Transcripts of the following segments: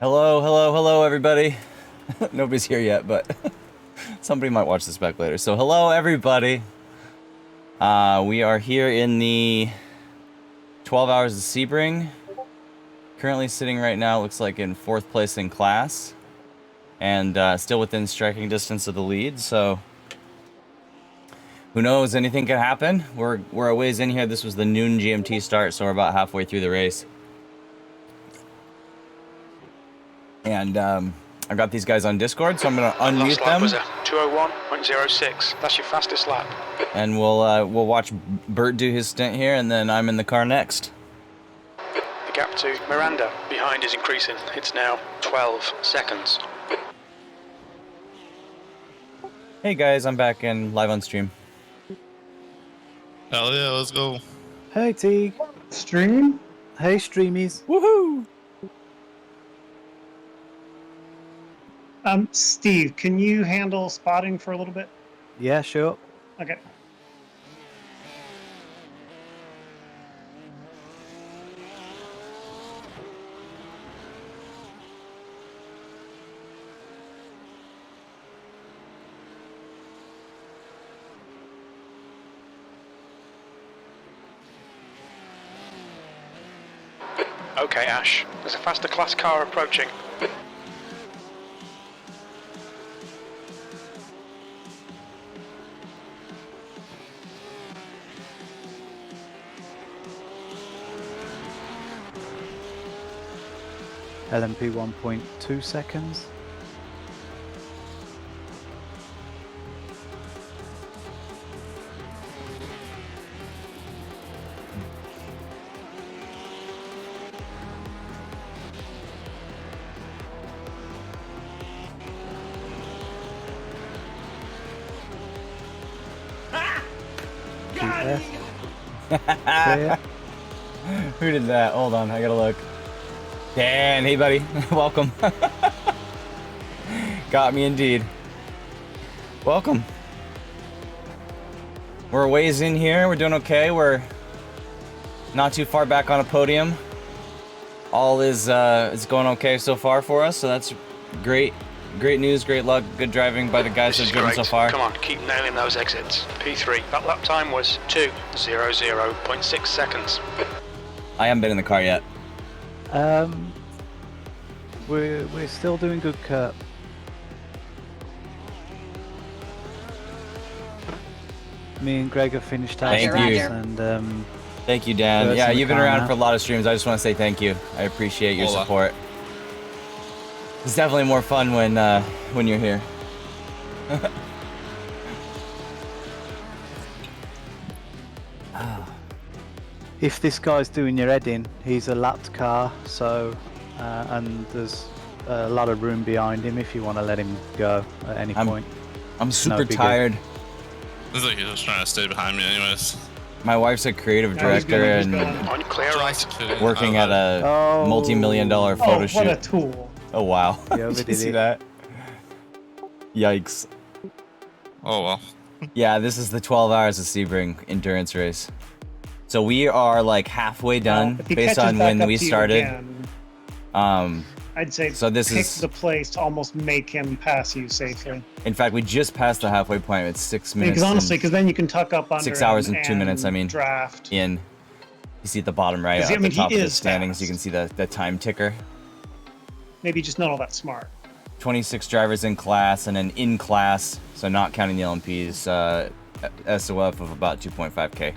Hello, hello, hello, everybody. Nobody's here yet, but somebody might watch this back later. So, hello, everybody. We are here in the 12 hours of Sebring. Currently sitting right now, looks like in 4th place in class. And still within striking distance of the lead, so... Who knows, anything can happen. We're a ways in here. This was the noon GMT start, so we're about halfway through the race. And I got these guys on Discord, so I'm gonna unmute them. Was a 201.06. That's your fastest lap. And we'll watch Burt do his stint here, and then I'm in the car next. The gap to Miranda behind is increasing. It's now 12 seconds. Hey guys, I'm back and live on stream. Hell yeah, let's go. Hey Teague. Stream? Hey streamies. Woohoo! Steve, can you handle spotting for a little bit? Yeah, sure. Okay. Okay, Ash. There's a faster class car approaching. LMP 1.2 seconds. Clear. Who did that? Hold on, I gotta look. Dan, hey buddy, welcome. Got me indeed. Welcome. We're a ways in here, we're doing okay, we're not too far back on a podium. All is going okay so far for us, so that's great. Great news, great luck, good driving by the guys that have driven so far. Come on, keep nailing those exits. P3. That lap time was 2:00.6 seconds. I haven't been in the car yet. We're still doing good, Kurt. Me and Greg have finished our Thank streams, you. and Thank you, Dan. Kurt's Yeah, in the you've been car around now. for a lot of streams. I just want to say thank you. I appreciate your Hola. support. It's definitely more fun when you're here. if this guy's doing your head in, he's a lapped car, so and there's a lot of room behind him if you want to let him go at any point. I'm super bigger. tired. Looks like he's just trying to stay behind me anyways. My wife's a creative No, he's director going, he's and going. On clear right. working at a Oh. multi-million-dollar photo Oh, shoot. what a tool. Oh wow! Yeah, Did you overdid see it. that? Yikes! Oh well. Yeah, this is the 12 hours of Sebring endurance race. So we are like halfway done If he based catches on back when up we to you started. again, I'd say so this pick is- the place to almost make him pass you safely. In fact, we just passed the halfway point. It's 6 minutes. Because honestly, and because then you can tuck up under 6 hours him and 2 minutes, I mean. draft. in. You see at the bottom right, 'Cause, at I mean, the he top of the is standings, fast. you can see the time ticker. Maybe just not all that smart. 26 drivers in class, and then in class, so not counting the LMPs, SOF of about 2.5K.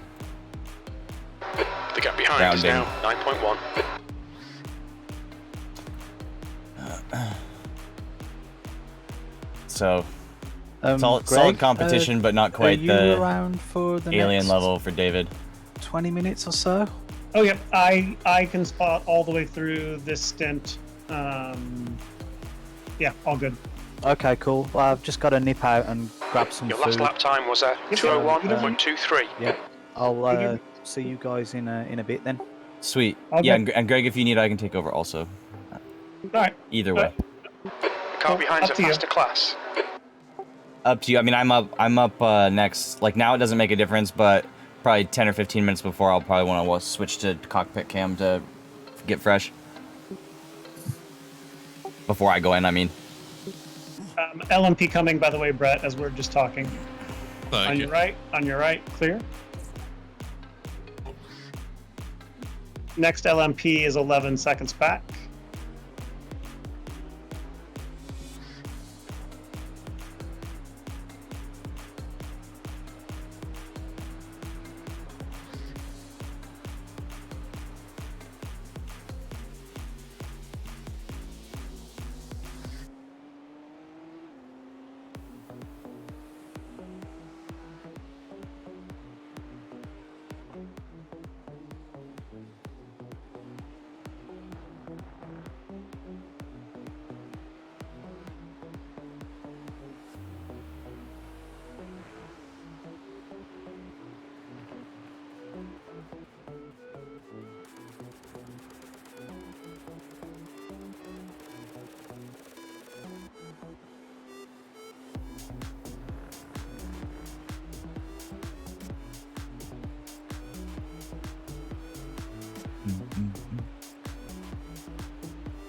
The gap behind is Rounding. now 9.1. So Greg, solid competition, but not are quite you the around for the alien next level for David. 20 minutes or so? Oh yeah, I can spot all the way through this stint. Yeah, all good. Okay, cool. Well, I've just got to nip out and grab some Your food. last lap time was a Yes, 2:01.23. Yeah, I'll Good. see you guys in a bit then. Sweet. All Yeah, good. and Greg, if you need, I can take over also. All right. Either All way. right. The car behind's Up a to you. faster class. Up to you. I mean, I'm up next. Like now, it doesn't make a difference, but probably 10 or 15 minutes before, I'll probably want to switch to cockpit cam to get fresh. Before I go in, I mean. LMP coming, by the way, Brett, as we're just talking. Thank On you. your right, clear. Next LMP is 11 seconds back.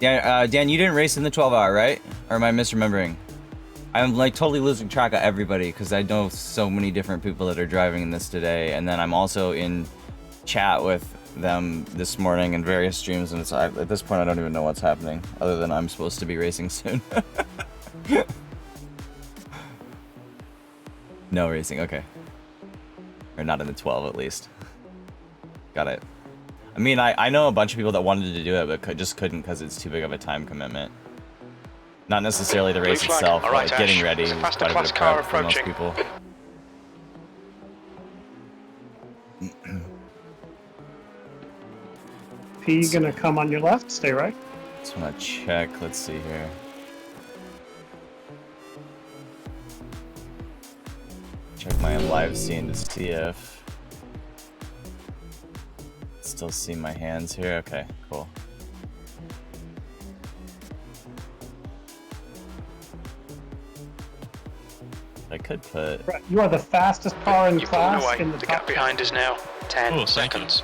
Yeah, Dan, you didn't race in the 12-hour, right? Or am I misremembering? I'm like totally losing track of everybody because I know so many different people that are driving in this today, and then I'm also in chat with them this morning in various streams, and it's at this point I don't even know what's happening other than I'm supposed to be racing soon. No racing, okay. Or not in the 12 at least. Got it. I mean, I know a bunch of people that wanted to do it, but just couldn't because it's too big of a time commitment. Not necessarily the race itself, but like getting ready is quite a bit of prep for most people. P gonna come on your left, stay right. Just want to check, let's see here. Check my live scene to see if... Still see my hands here? Okay, cool. I could put... Brett, you are the fastest car in You're pulling class away. in the The top gap behind is now 10 Oh, thank you. seconds.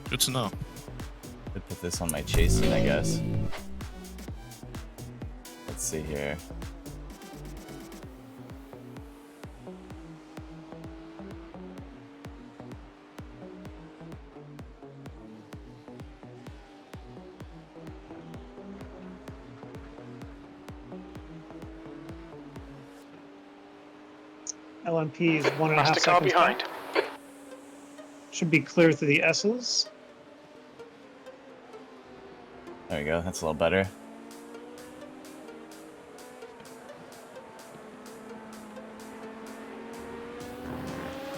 Good to know. Could put this on my chase scene, I guess. Let's see here. LMP is 1.5 Faster seconds car behind. back. Should be clear through the S's. There we go, that's a little better.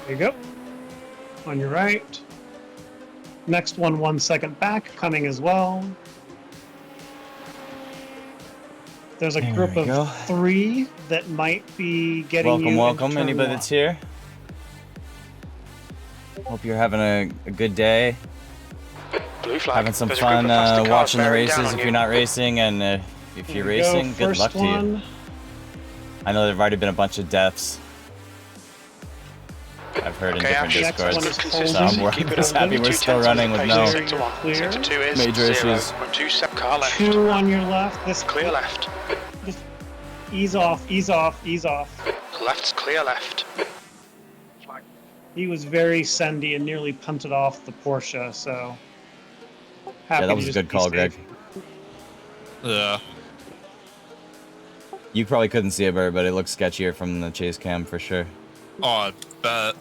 There you go. On your right. Next one, 1 second back, coming as well. There's a There group we of go. 3 that might be getting you Welcome, into turn anybody 1. that's here. Hope you're having a good day. Blue flag. Having some There's a group fun of faster cars watching the bearing down races on if you. you're not racing, and if There you're we go. racing, good First luck to you. one. I know there've already been a bunch of deaths. I've heard in Okay, different Ash, Next one discords. is consistency. holding. we're Keep it just holding. happy we're 2 still tenths running of with the no pace, sector 1. Clear. Sector 2 is major 0. issues. 2 step car left. 2 on your left. This Clear left. Just ease off, ease off, ease off. Left's clear left. Flag. He was very sendy and nearly punted off the Porsche, so. Happy Yeah, that to was a just good be call, safe. Greg. Yeah. You probably couldn't see it, Burt, but it looks sketchier from the chase cam for sure. Oh, I bet.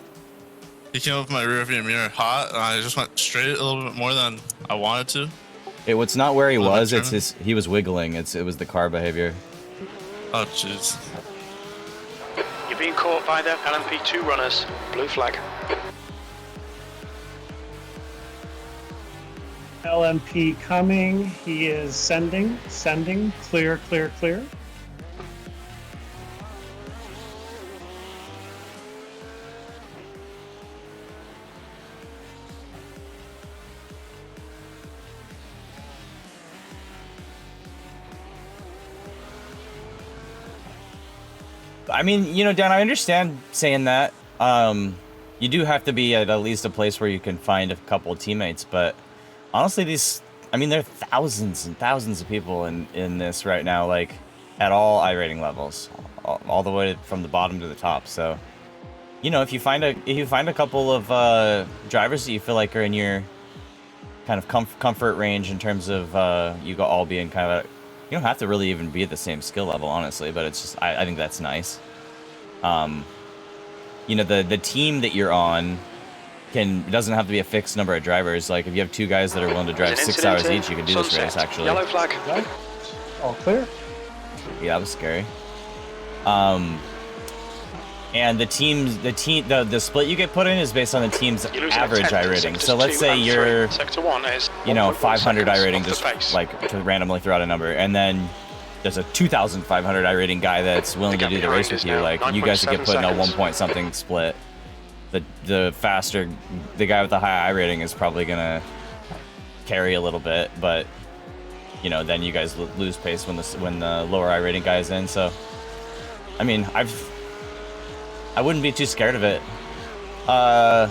He came up with my rearview mirror hot, and I just went straight a little bit more than I wanted to. It's not where he Well, was. that's It's he was wiggling. It was the car behavior. Oh, jeez. You're being caught by the LMP2 runners. Blue flag. LMP coming. He is sending. Clear, clear, clear. I mean, Dan, I understand saying that. You do have to be at least a place where you can find a couple of teammates, but honestly, these I mean, there are thousands and thousands of people in this right now, like at all iRating levels, all the way from the bottom to the top. So, you know, if you find a couple of drivers that you feel like are in your kind of comfort range in terms of you go all being kind of you don't have to really even be at the same skill level, honestly, but it's just I think that's nice. You know, the team that you're on doesn't have to be a fixed number of drivers. Like if you have 2 guys that are willing to drive 6 hours each, you can do this race actually. Yellow flag. All clear. Yeah, that was scary. And the split you get put in is based on the team's average iRating. So let's say you're, you know, 500 iRating, just like to randomly throw out a number, and then there's a 2,500 iRating guy that's willing to do the race with you. Like you guys would get put in a 1 point something split. The faster, the guy with the high iRating is probably gonna carry a little bit, but you know, then you guys lose pace when the lower iRating guy is in. So, I mean, I wouldn't be too scared of it. A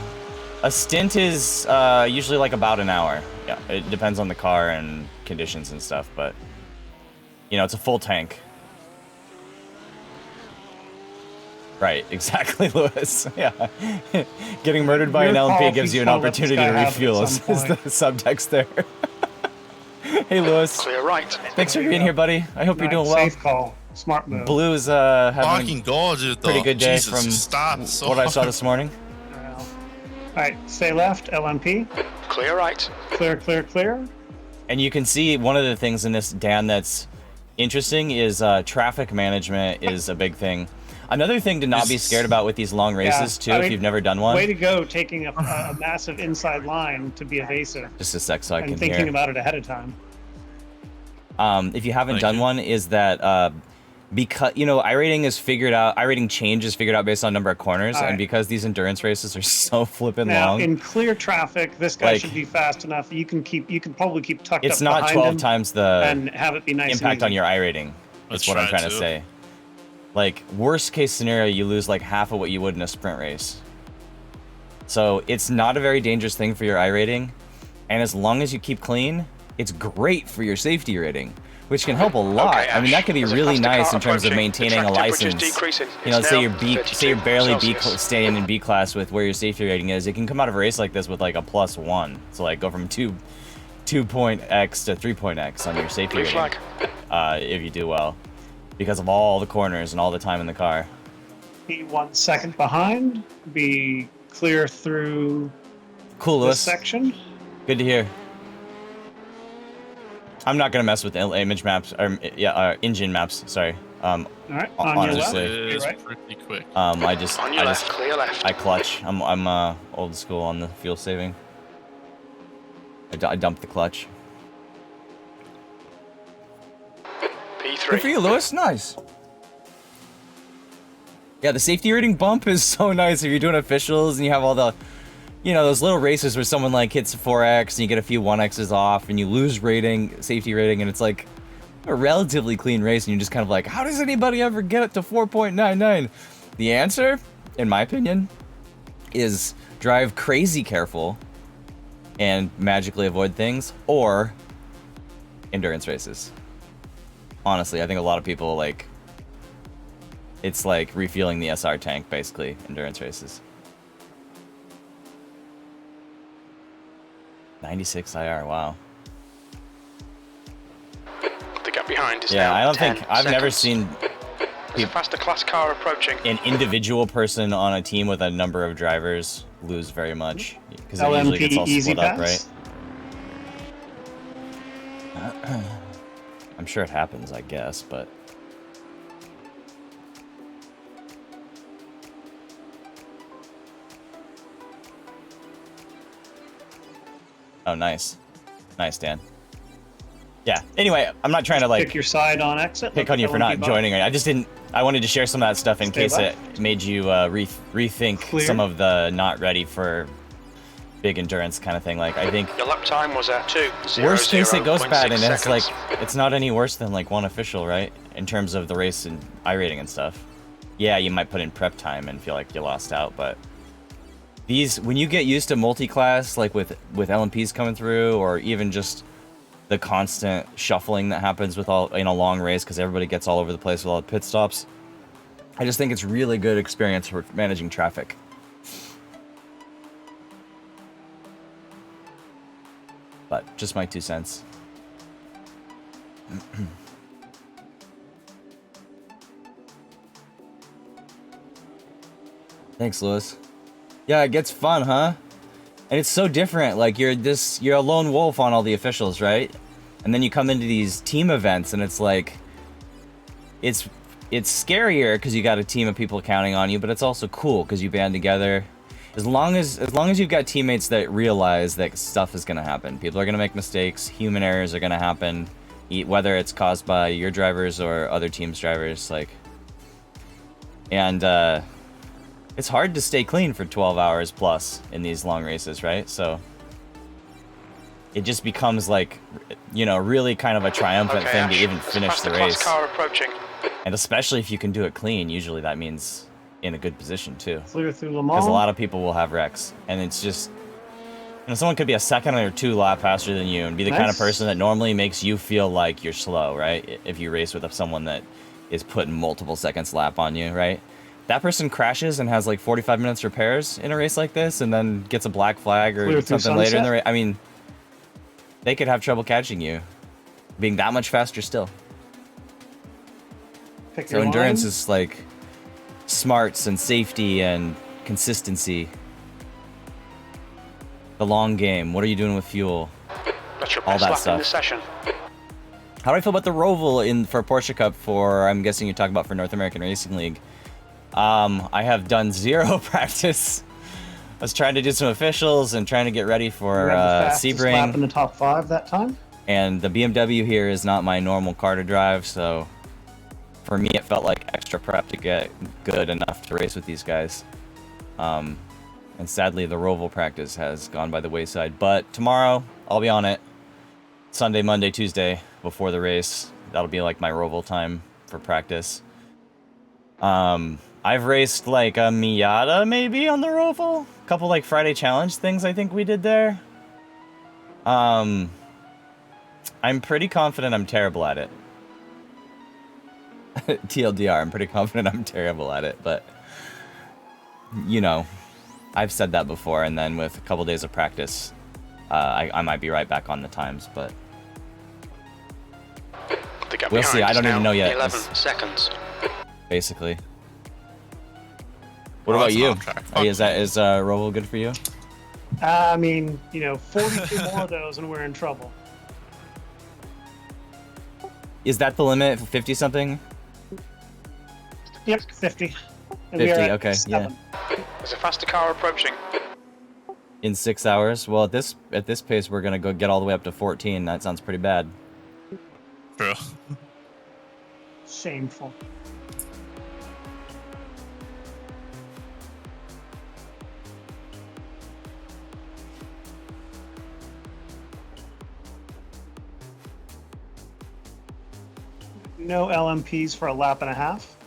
stint is usually like about an hour. Yeah, it depends on the car and conditions and stuff, but you know, it's a full tank. Right, exactly, Lewis. Yeah. Getting murdered by an LMP gives you an opportunity to refuel is the subtext there. Hey, Lewis. Clear right. Thanks for being here, buddy. I hope you're doing well. Safe call. Smart move. Blue's having Fucking gorgeous, a pretty good day from what I saw this morning. All right, stay left, LMP. Clear right. Clear, clear, clear. And you can see one of the things in this, Dan, that's interesting is traffic management is a big thing. Another thing to not be scared about with these long races, too, if you've never done one. Way to go, taking a massive inside line to be evasive. Just a sec so I can and thinking about it ahead of time. If you haven't done one, is that because, you know, iRating is figured out, iRating change is figured out based on number of corners, and because these endurance races are so flippin' long. In clear traffic, this guy should be fast enough. You can probably keep tucked up behind him. It's not 12 times the and have it be nice impact on your iRating. That's what I'm trying to say. Like, worst case scenario, you lose like half of what you would in a sprint race. So it's not a very dangerous thing for your iRating, and as long as you keep clean, it's great for your safety rating, which can help a lot. Okay, I mean, that could be really nice in terms of maintaining a license. You know, say you're barely staying in B class with where your safety rating is. It can come out of a race like this with like a +1. So like go from 2.x to 3.x on your safety rating if you do well, because of all the corners and all the time in the car. Be 1 second behind. Be clear through cool, Lewis. this section. Good to hear. I'm not gonna mess with image maps, or engine maps. Sorry. All right. On honestly, your left, It's pretty quick. I clutch. I'm old school on the fuel saving. I dumped the clutch. P3. Good for you, Lewis. Nice. Yeah, the safety rating bump is so nice if you're doing officials and you have all the, you know, those little races where someone like hits 4x and you get a few 1x's off and you lose safety rating, and it's like a relatively clean race and you're just kind of like, how does anybody ever get it to 4.99? The answer, in my opinion, is drive crazy careful and magically avoid things, or endurance races. Honestly, I think a lot of people like, it's like refueling the SR tank, basically, endurance races. 96 IR, wow. The gap behind is yeah, now I don't 10 think I've never seen There's a faster class car approaching. an individual person on a team with a number of drivers lose very much, because it usually gets all split up, right? I'm sure it happens, I guess, but oh, nice. Nice, Dan. Yeah. Anyway, I'm not trying to like pick your side on exit. pick on you for not joining. I just didn't. I wanted to share some of that stuff in case it made you rethink some of the not ready for big endurance kind of thing. Like, I think Your lap time was at 2:00.6 worst case it goes bad, and it's like seconds. it's not any worse than like one official, right? In terms of the race and iRating and stuff. Yeah, you might put in prep time and feel like you lost out, but these, when you get used to multi-class, like with LMPs coming through, or even just the constant shuffling that happens with all in a long race because everybody gets all over the place with all the pit stops. I just think it's really good experience for managing traffic. But just my 2 cents. Thanks, Lewis. Yeah, it gets fun, huh? And it's so different. Like you're a lone wolf on all the officials, right? And then you come into these team events, and it's like, it's scarier because you got a team of people counting on you, but it's also cool because you band together. As long as you've got teammates that realize that stuff is gonna happen, people are gonna make mistakes, human errors are gonna happen, whether it's caused by your drivers or other teams' drivers, like, and it's hard to stay clean for 12 hours plus in these long races, right? So it just becomes like, you know, really kind of a triumphant thing to even finish the race. Car approaching. And especially if you can do it clean, usually that means in a good position too. Clear through Le Mans. Because a lot of people will have wrecks, and it's just, you know, someone could be a second or 2 lap faster than you and be the kind of person that normally makes you feel like you're slow, right? If you race with someone that is putting multiple seconds lap on you, right? That person crashes and has like 45 minutes repairs in a race like this, and then gets a black flag or something later in the race. I mean, they could have trouble catching you, being that much faster still. So endurance is like smarts and safety and consistency. The long game. What are you doing with fuel? That's your all best that lap stuff. in the session. How do I feel about the Roval for Porsche Cup for, I'm guessing you're talking about for North American Racing League? I have done 0 practice. I was trying to do some officials and trying to get ready for Sebring. Lap in the top 5 that time. And the BMW here is not my normal car to drive, so for me it felt like extra prep to get good enough to race with these guys. And sadly the Roval practice has gone by the wayside. But tomorrow I'll be on it. Sunday, Monday, Tuesday before the race. That'll be like my Roval time for practice. I've raced like a Miata maybe on the Roval. A couple like Friday challenge things I think we did there. I'm pretty confident I'm terrible at it. TLDR, I'm pretty confident I'm terrible at it, but you know, I've said that before, and then with a couple days of practice, I might be right back on the times, but we'll see. I don't even know yet. 11 seconds. Basically. What about you? Is Roval good for you? I mean, you know, 42 more of those and we're in trouble. Is that the limit? 50 something? Yep, 50. And 50, we are at okay, 7. There's a faster car approaching. In 6 hours? Well, at this pace, we're gonna go get all the way up to 14. That sounds pretty bad. True. Shameful. No LMPs for a lap and a half.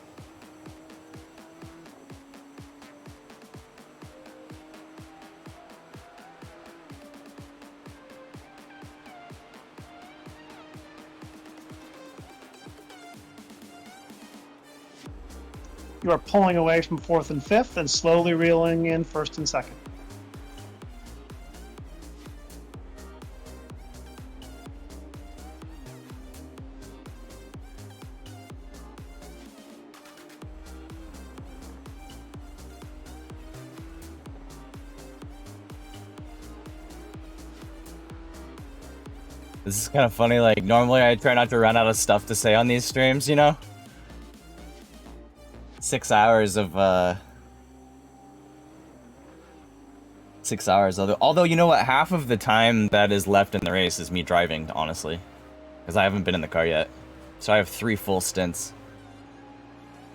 You are pulling away from 4th and 5th and slowly reeling in 1st and 2nd. This is kind of funny, like, normally I try not to run out of stuff to say on these streams, you know? 6 hours of, 6 hours, although, you know what, half of the time that is left in the race is me driving, honestly. Because I haven't been in the car yet. So I have 3 full stints.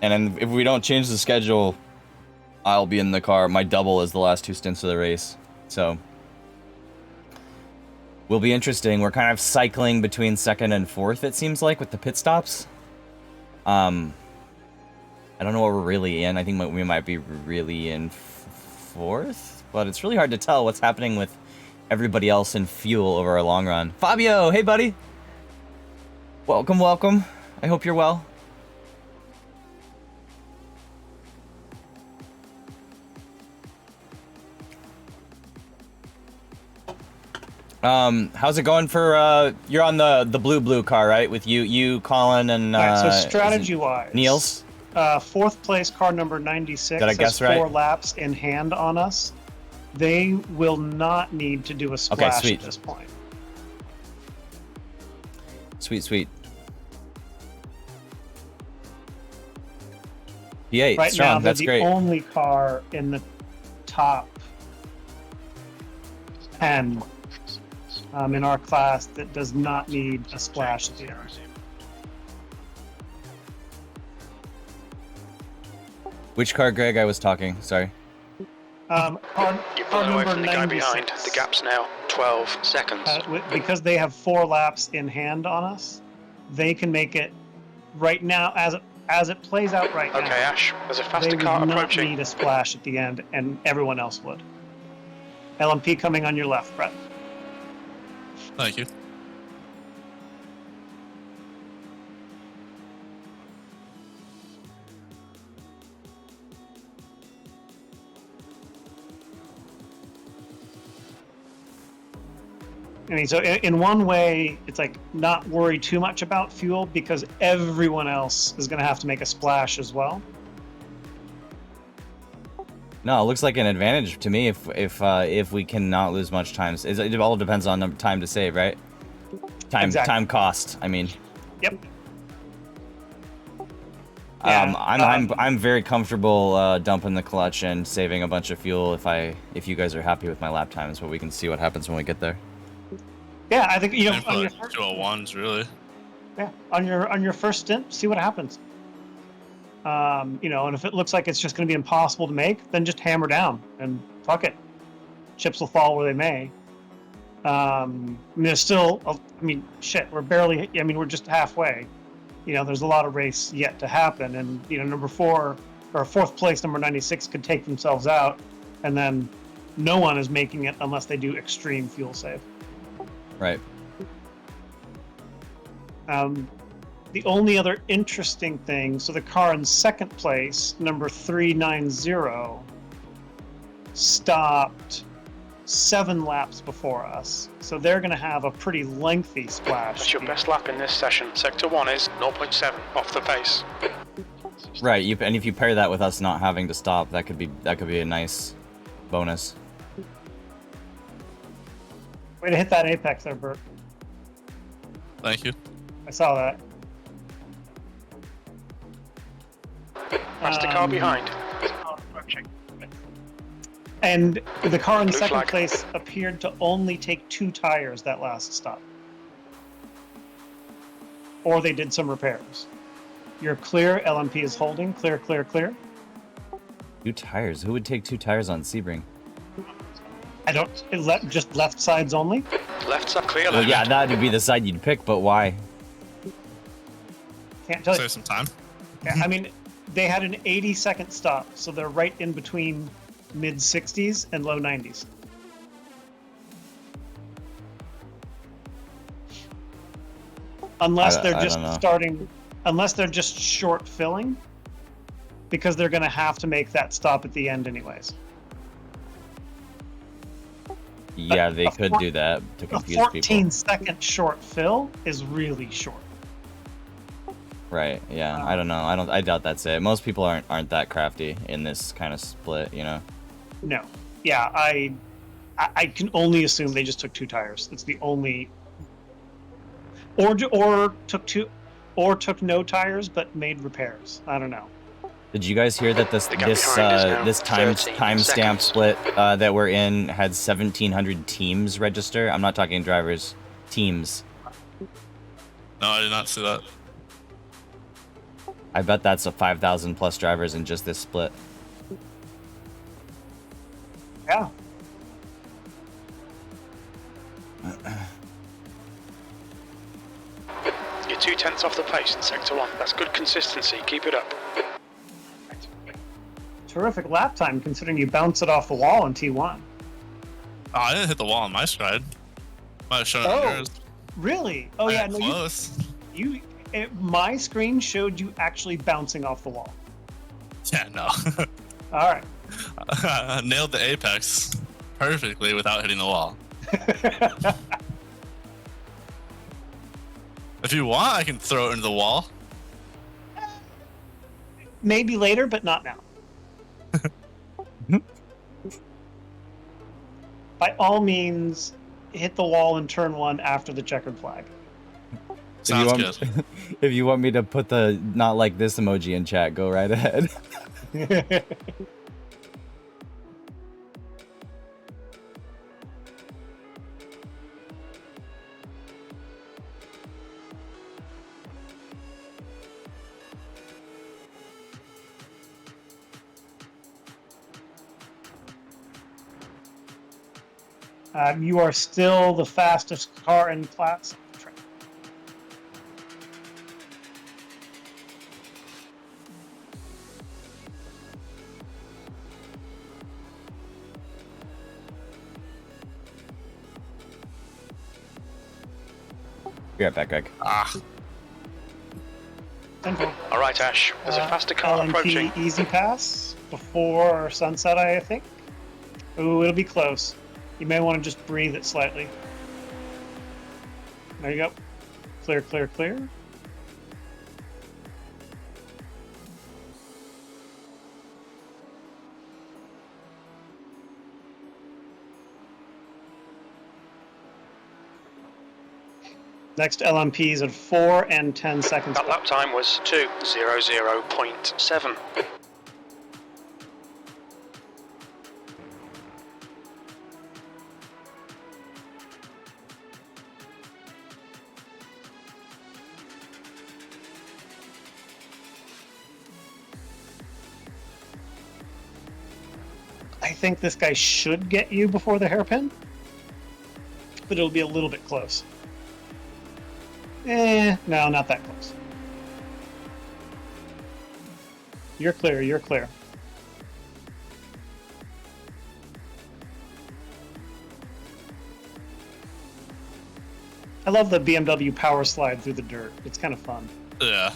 And then if we don't change the schedule, I'll be in the car. My double is the last 2 stints of the race. So will be interesting. We're kind of cycling between 2nd and 4th, it seems like, with the pit stops. I don't know what we're really in. I think we might be really in 4th, but it's really hard to tell what's happening with everybody else in fuel over a long run. Fabio, hey buddy. Welcome, welcome. I hope you're well. How's it going for, you're on the blue car, right? With you, Colin, and, Right, so strategy-wise, Niels? Fourth place, car number 96, Did I has guess 4 right? laps in hand on us. They will not need to do a splash sweet. at this point. Sweet, sweet. P8, Right strong, now, they're that's the great. only car in the top 10 in our class that does not need a splash at the end. Which car, Greg? I was talking, sorry. Car You're pulling away number from the guy 96. behind. The gap's now 12 seconds. Because they have 4 laps in hand on us, they can make it right now as it plays out right now. Okay, Ash, there's a They faster would car not approaching. need a splash at the end, and everyone else would. LMP coming on your left, Brett. Thank you. I mean, so in one way, it's like not worry too much about fuel because everyone else is going to have to make a splash as well. No, it looks like an advantage to me if we cannot lose much time. It all depends on the time to save, right? Exactly. Time cost. I mean. Yep. Yeah, I'm very comfortable dumping the clutch and saving a bunch of fuel if you guys are happy with my lap times, but we can see what happens when we get there. Yeah, I think you know And on your for 201s, really. yeah on your first stint, see what happens. You know, and if it looks like it's just going to be impossible to make, then just hammer down and fuck it. Chips will fall where they may. I mean, there's still, I mean, shit, we're barely, I mean, we're just halfway. You know, there's a lot of race yet to happen. And, you know, number 4, or 4th place, number 96, could take themselves out. And then no one is making it unless they do extreme fuel save. Right. The only other interesting thing, so the car in 2nd place, number 390, stopped 7 laps before us. So they're going to have a pretty lengthy splash. That's your best lap in this session. Sector 1 is 0.7 off the pace. Right. And if you pair that with us not having to stop, that could be a nice bonus. Way to hit that apex there, Burt. Thank you. I saw that. Faster car behind. And the car in Blue 2nd flag. place appeared to only take 2 tires that last stop. Or they did some repairs. You're clear, LMP is holding. Clear, clear, clear. 2 tires? Who would take 2 tires on Sebring? I don't, just left sides only. Left side clear Well, left. yeah, that would be the side you'd pick, but why? Can't tell you. Save some time. Yeah, I mean, they had an 80-second stop, so they're right in between mid 60s and low 90s. Unless they're I just don't know. starting, unless they're just short filling, because they're going to have to make that stop at the end anyways. Yeah, they a could four- do that to A confuse 14-second short fill is really short. people. Right. Yeah. I don't know. I doubt that's it. Most people aren't that crafty in this kind of split, you know. No. Yeah, I can only assume they just took 2 tires. That's the only. Or took no tires but made repairs. I don't know. Did you guys hear that this The gap behind is now this 13 timestamp seconds. split that we're in had 1,700 teams register? I'm not talking drivers, teams. No, I did not see that. I bet that's a 5,000 plus drivers in just this split. Yeah. You're 2/10 off the pace in Sector 1. That's good consistency. Keep it up. Terrific lap time considering you bounce it off the wall in T1. Oh, I didn't hit the wall on my stride. Might have shown it on Oh. yours. Really? Oh yeah, no, Close. my screen showed you actually bouncing off the wall. Yeah, no. All right. I nailed the apex perfectly without hitting the wall. If you want, I can throw it into the wall. Maybe later, but not now. By all means, hit the wall in turn 1 after the checkered flag. Sounds good. If you want me to put the not like this emoji in chat, go right ahead. You are still the fastest car in class. Be right back, Greg. All right, Ash. There's a faster car LMP approaching. easy pass before sunset, I think. Ooh, it'll be close. You may want to just breathe it slightly. There you go. Clear, clear, clear. Next LMP is at 4 and 10 seconds. That lap time was 2:00.7. I think this guy should get you before the hairpin, but it'll be a little bit close. No, not that close. You're clear, you're clear. I love the BMW power slide through the dirt. It's kind of fun. Yeah.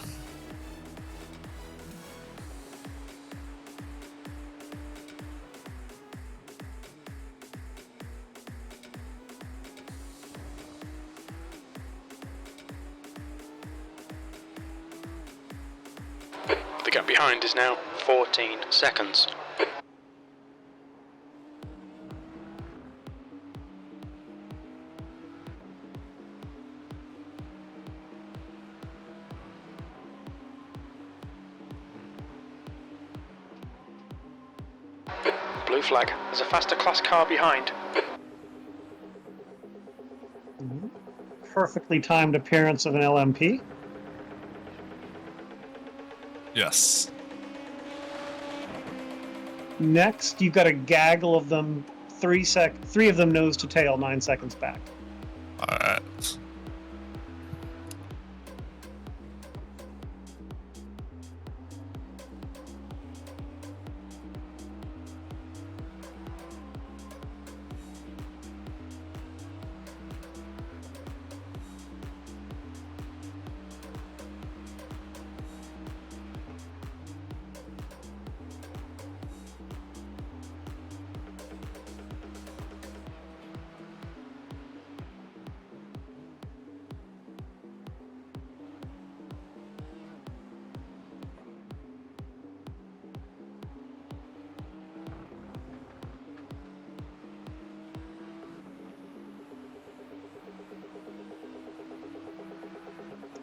The gap behind is now 14 seconds. Blue flag. There's a faster class car behind. Perfectly timed appearance of an LMP. Yes. Next, you've got a gaggle of them. Three of them nose to tail, 9 seconds back. All right.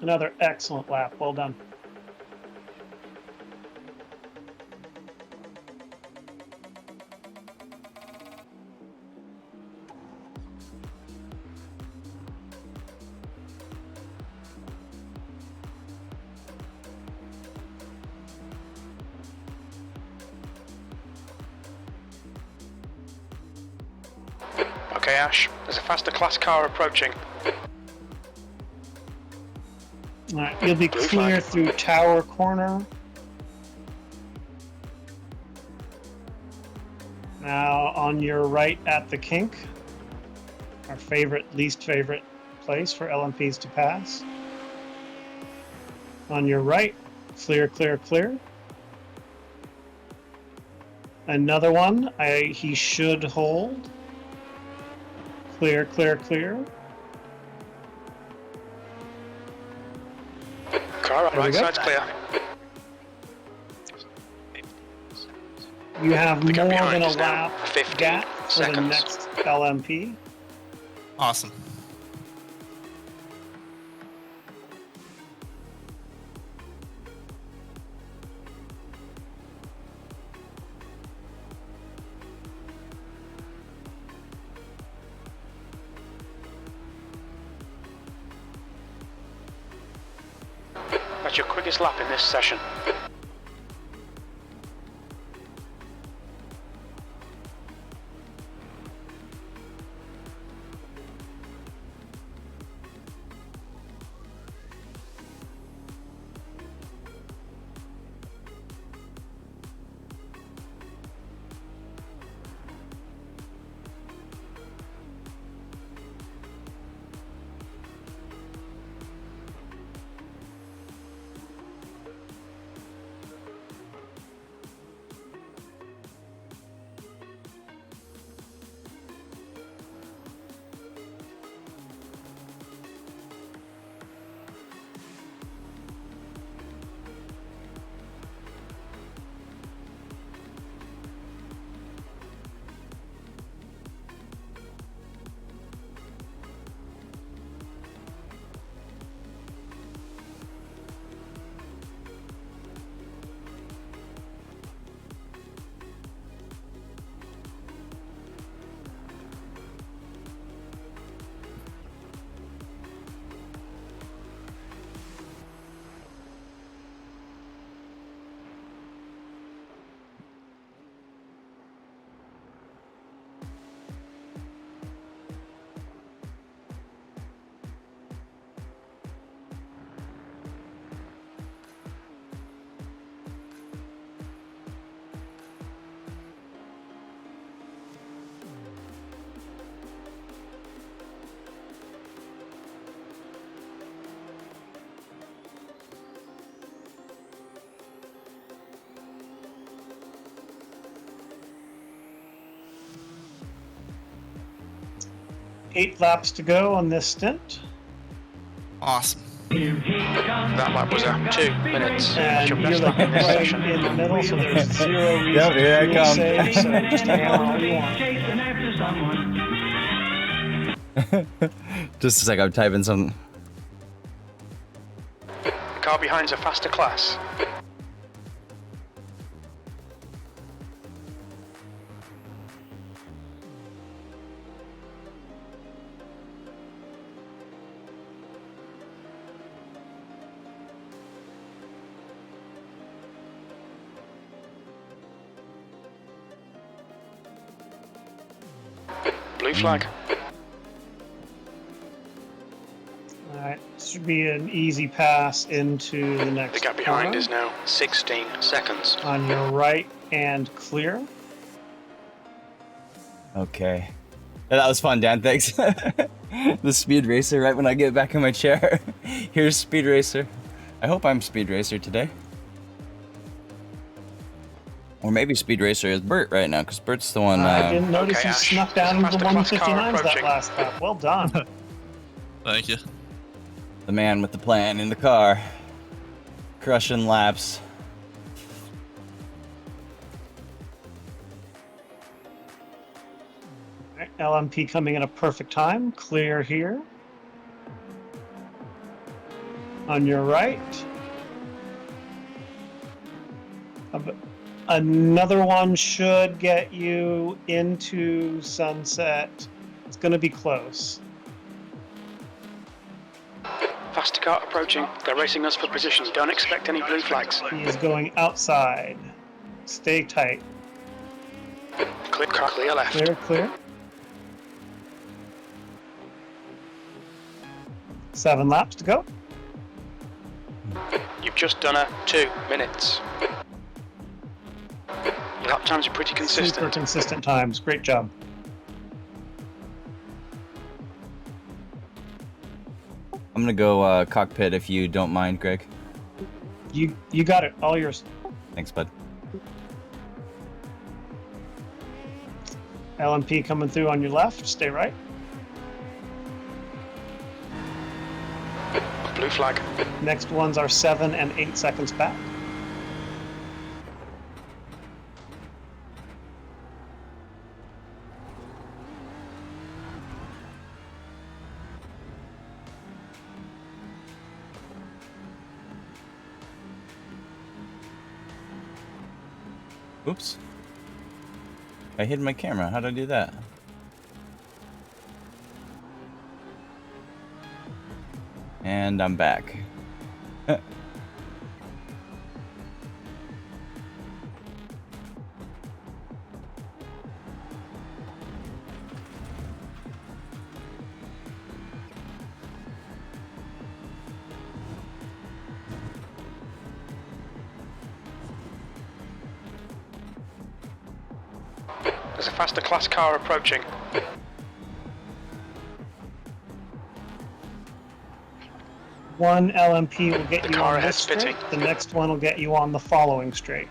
Another excellent lap. Well done. Okay, Ash. There's a faster class car approaching. All right, you'll be Blue clear flag. through tower corner. Now on your right at the kink. our least favorite place for LMPs to pass. On your right, clear, clear, clear. Another one, he should hold. Clear, clear, clear. Car on There we right go. side's clear. You have The more gap behind than a is now lap 15 gap for the seconds. next LMP. Awesome. That's your quickest lap in this session. Eight laps to go on this stint. Awesome. That lap was at 2 minutes. That's And your you're best like lap in this right session. in the middle, so there's zero reason Yep, here I to come. save, so just hammer all you want. Just a sec, I'm typing some. The car behind's a faster class. Blue flag. Alright, this should be an easy pass into the The next gap behind corner. is now 16 seconds. On your right and clear. Okay. Yeah, that was fun, Dan. Thanks. The Speed Racer right when I get back in my chair. Here's Speed Racer. I hope I'm Speed Racer today. Or maybe Speed Racer is Burt right now, because Burt's the one. I didn't notice okay, you Ash. snuck down into the Faster class car 159s that approaching. last lap. Well done. Thank you. The man with the plan in the car. Crushing laps. Alright, LMP coming in a perfect time. Clear here. On your right. Another one should get you into sunset. It's going to be close. Faster car approaching. They're racing us for position. Don't expect any blue flags. He is going outside. Stay tight. Clear car, clear left. Clear, clear. 7 laps to go. You've just done a 2 minutes. Your lap times are pretty Super consistent. consistent times. Great job. I'm gonna go cockpit if you don't mind, Greg. You got it. All yours. Thanks, bud. LMP coming through on your left. Stay right. Blue flag. Next ones are 7 and 8 seconds back. Oops. I hid my camera. How'd I do that? And I'm back. There's a faster class car approaching. One LMP will get The you car on ahead this straight. spitting. The next one will get you on the following straight.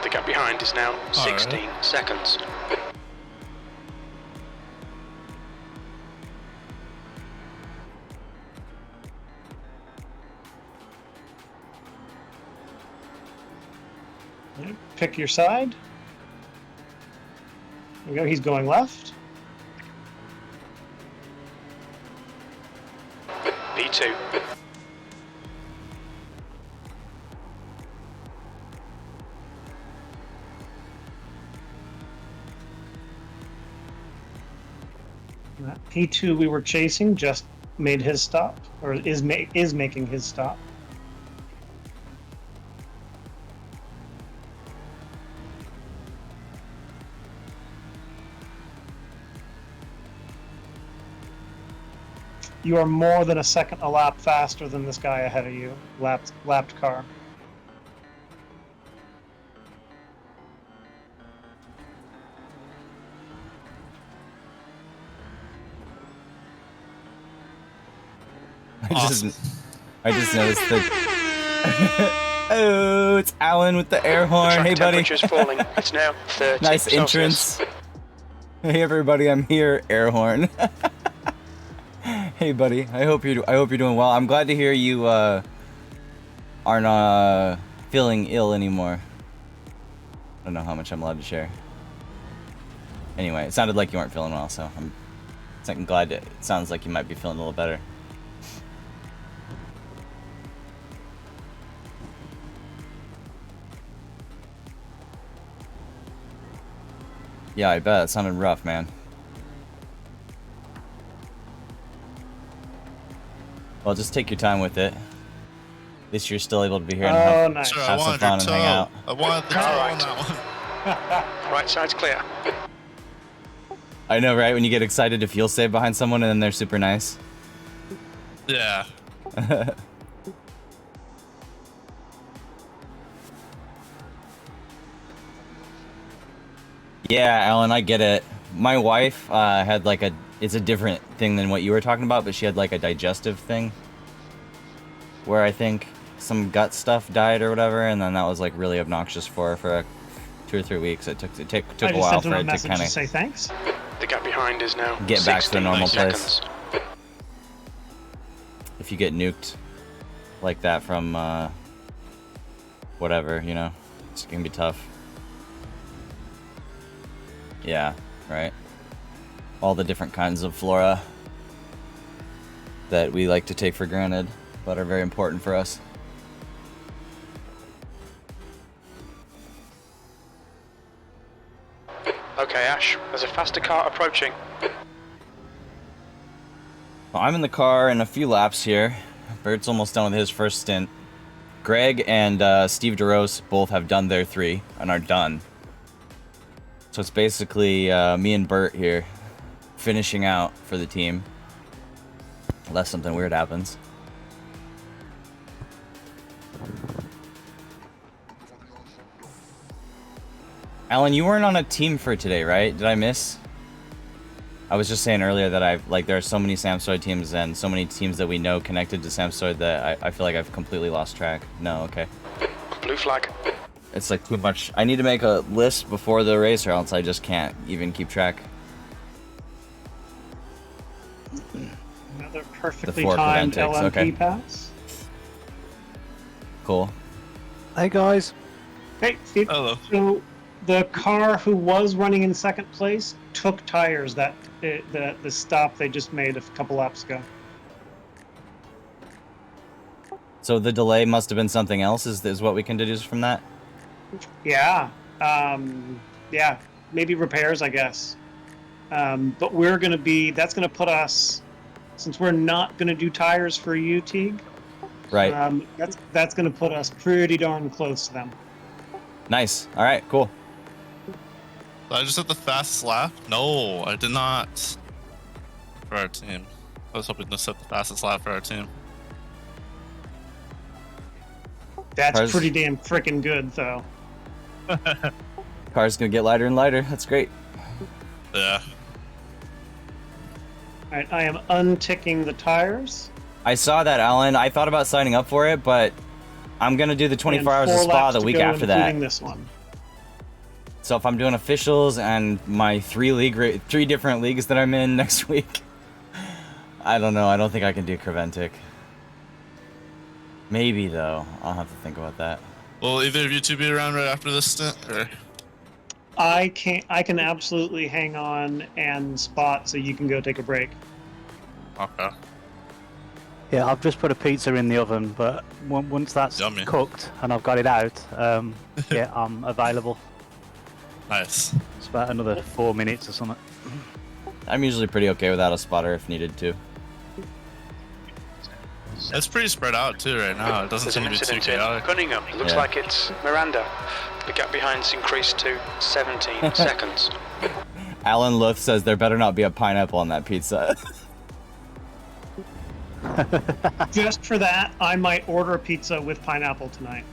The gap behind is now 16 Alright. seconds. Pick your side. There we go. He's going left. P2. That P2 we were chasing just made his stop, or is making his stop. You are more than a second a lap faster than this guy ahead of you, lapped car. Awesome. I just noticed that. Oh, it's Alan with the air horn. Track Hey, buddy. temperature's falling. It's now 30 Nice Celsius. entrance. Hey, everybody. I'm here. Air horn. Hey, buddy. I hope you're doing well. I'm glad to hear you aren't feeling ill anymore. I don't know how much I'm allowed to share. Anyway, it sounded like you weren't feeling well, so I'm glad it sounds like you might be feeling a little better. Yeah, I bet. It sounded rough, man. Well, just take your time with it. At least you're still able to be here and Oh, have, nice. Sure, I have some wanted fun your and hang toe. out. I wanted the toe Alright. on that one. Right side's clear. I know, right? When you get excited to feel safe behind someone and then they're super nice. Yeah. Yeah, Alan, I get it. My wife had like it's a different thing than what you were talking about, but she had like a digestive thing where I think some gut stuff died or whatever, and then that was like really obnoxious for her for 2 or 3 weeks. It took I a just while sent for him a it to message kind to of say thanks. The gap behind is now Get back to the 16 normal place. seconds. if you get nuked like that from whatever, you know, it's gonna be tough. Yeah, right. All the different kinds of flora that we like to take for granted, but are very important for us. Okay, Ash, there's a faster car approaching. Well, I'm in the car in a few laps here. Burt's almost done with his first stint. Greg and Steve DeRose both have done their 3 and are done. So it's basically me and Burt here finishing out for the team. Unless something weird happens. Alan, you weren't on a team for today, right? Did I miss? I was just saying earlier that there are so many Sampsoid teams and so many teams that we know connected to Sampsoid that I feel like I've completely lost track. No, okay. Blue flag. It's like too much. I need to make a list before the race or else I just can't even keep track. Another perfectly four timed Preventics, LMP okay. pass. Cool. Hey guys. Hey, Steve. Hello. So the car who was running in second place took tires the stop they just made a couple laps ago. So the delay must have been something else, is what we can deduce from that? Yeah. Yeah. Maybe repairs, I guess. But that's going to put us, since we're not going to do tires for you, Teague. Right. That's going to put us pretty darn close to them. Nice. All right, cool. Did I just hit the fastest lap? No, I did not. For our team. I was hoping to set the fastest lap for our team. That's Cars- pretty damn freaking good, though. Car's gonna get lighter and lighter. That's great. Yeah. All right, I am unticking the tires. I saw that, Alan. I thought about signing up for it, but I'm gonna do the 24 hours of 4 spa laps the to week go, after that. including this one. So if I'm doing officials and my 3 different leagues that I'm in next week, I don't know. I don't think I can do Creventic. Maybe though. I'll have to think about that. Will either of you two be around right after this stint? Or? I can absolutely hang on and spot so you can go take a break. Okay. Yeah, I've just put a pizza in the oven, but once that's Yummy. cooked and I've got it out, yeah, I'm available. Nice. It's about another 4 minutes or something. I'm usually pretty okay without a spotter if needed to. It's pretty spread out too right now. It doesn't There's seem an to be too incident in chaotic. Cunningham. It looks Yeah. like it's Miranda. The gap behind's increased to 17 seconds. Alan Luth says there better not be a pineapple on that pizza. Just for that, I might order a pizza with pineapple tonight.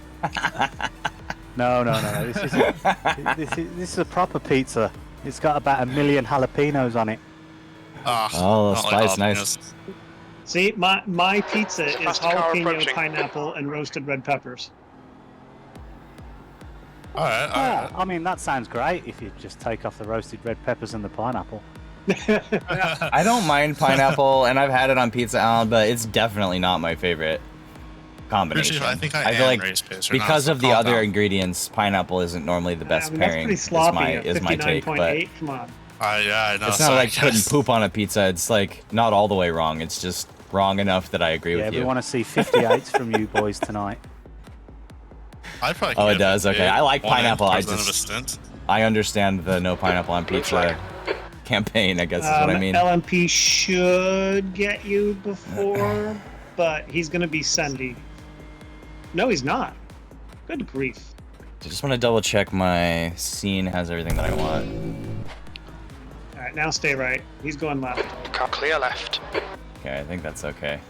No. This is a proper pizza. It's got about 1 million jalapenos on it. Ah, Oh, I don't spice, jalapenos. nice. See, my pizza is Fast car jalapeno, approaching. pineapple, and roasted red peppers. Alright, Yeah, alright. I mean, that sounds great if you just take off the roasted red peppers and the pineapple. I don't mind pineapple, and I've had it on pizza, Alan, but it's definitely not my favorite combination. I think I feel am like race pacer, because not of the calm other down. ingredients, pineapple isn't normally the best I mean, that's pairing. pretty sloppy. Is my take, but 59.8. Come on. Yeah, I know. it's not sorry, like putting guys. poop on a pizza. It's like not all the way wrong. It's just wrong enough that I agree Yeah, with we you. want to see 58s from you boys tonight. I'd probably Oh, give it does? Okay. I like one in pineapple, I towards the end of a just- stint. I understand the no pineapple on pizza campaign, I guess is what I mean. LMP should get you before, but he's going to be Sendy. No, he's not. Good grief. I just want to double check my scene has everything that I want. All right, now stay right. He's going left. Car clear left. Okay, I think that's okay.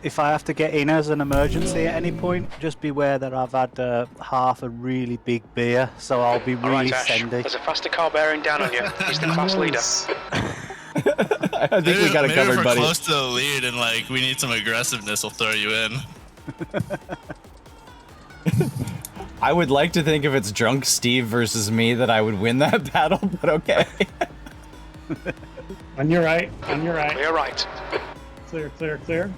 If I have to get in as an emergency at any point, just beware that I've had half a really big beer, so I'll be All really right, Ash. sendy. There's a faster car bearing down on you. He's the class leader. Nice. I think we got it maybe covered, if we're buddy. close to the lead and like we need some aggressiveness, we'll throw you in. I would like to think if it's drunk Steve versus me that I would win that battle, but okay. On your right. On your right. Clear right. Clear, clear, clear.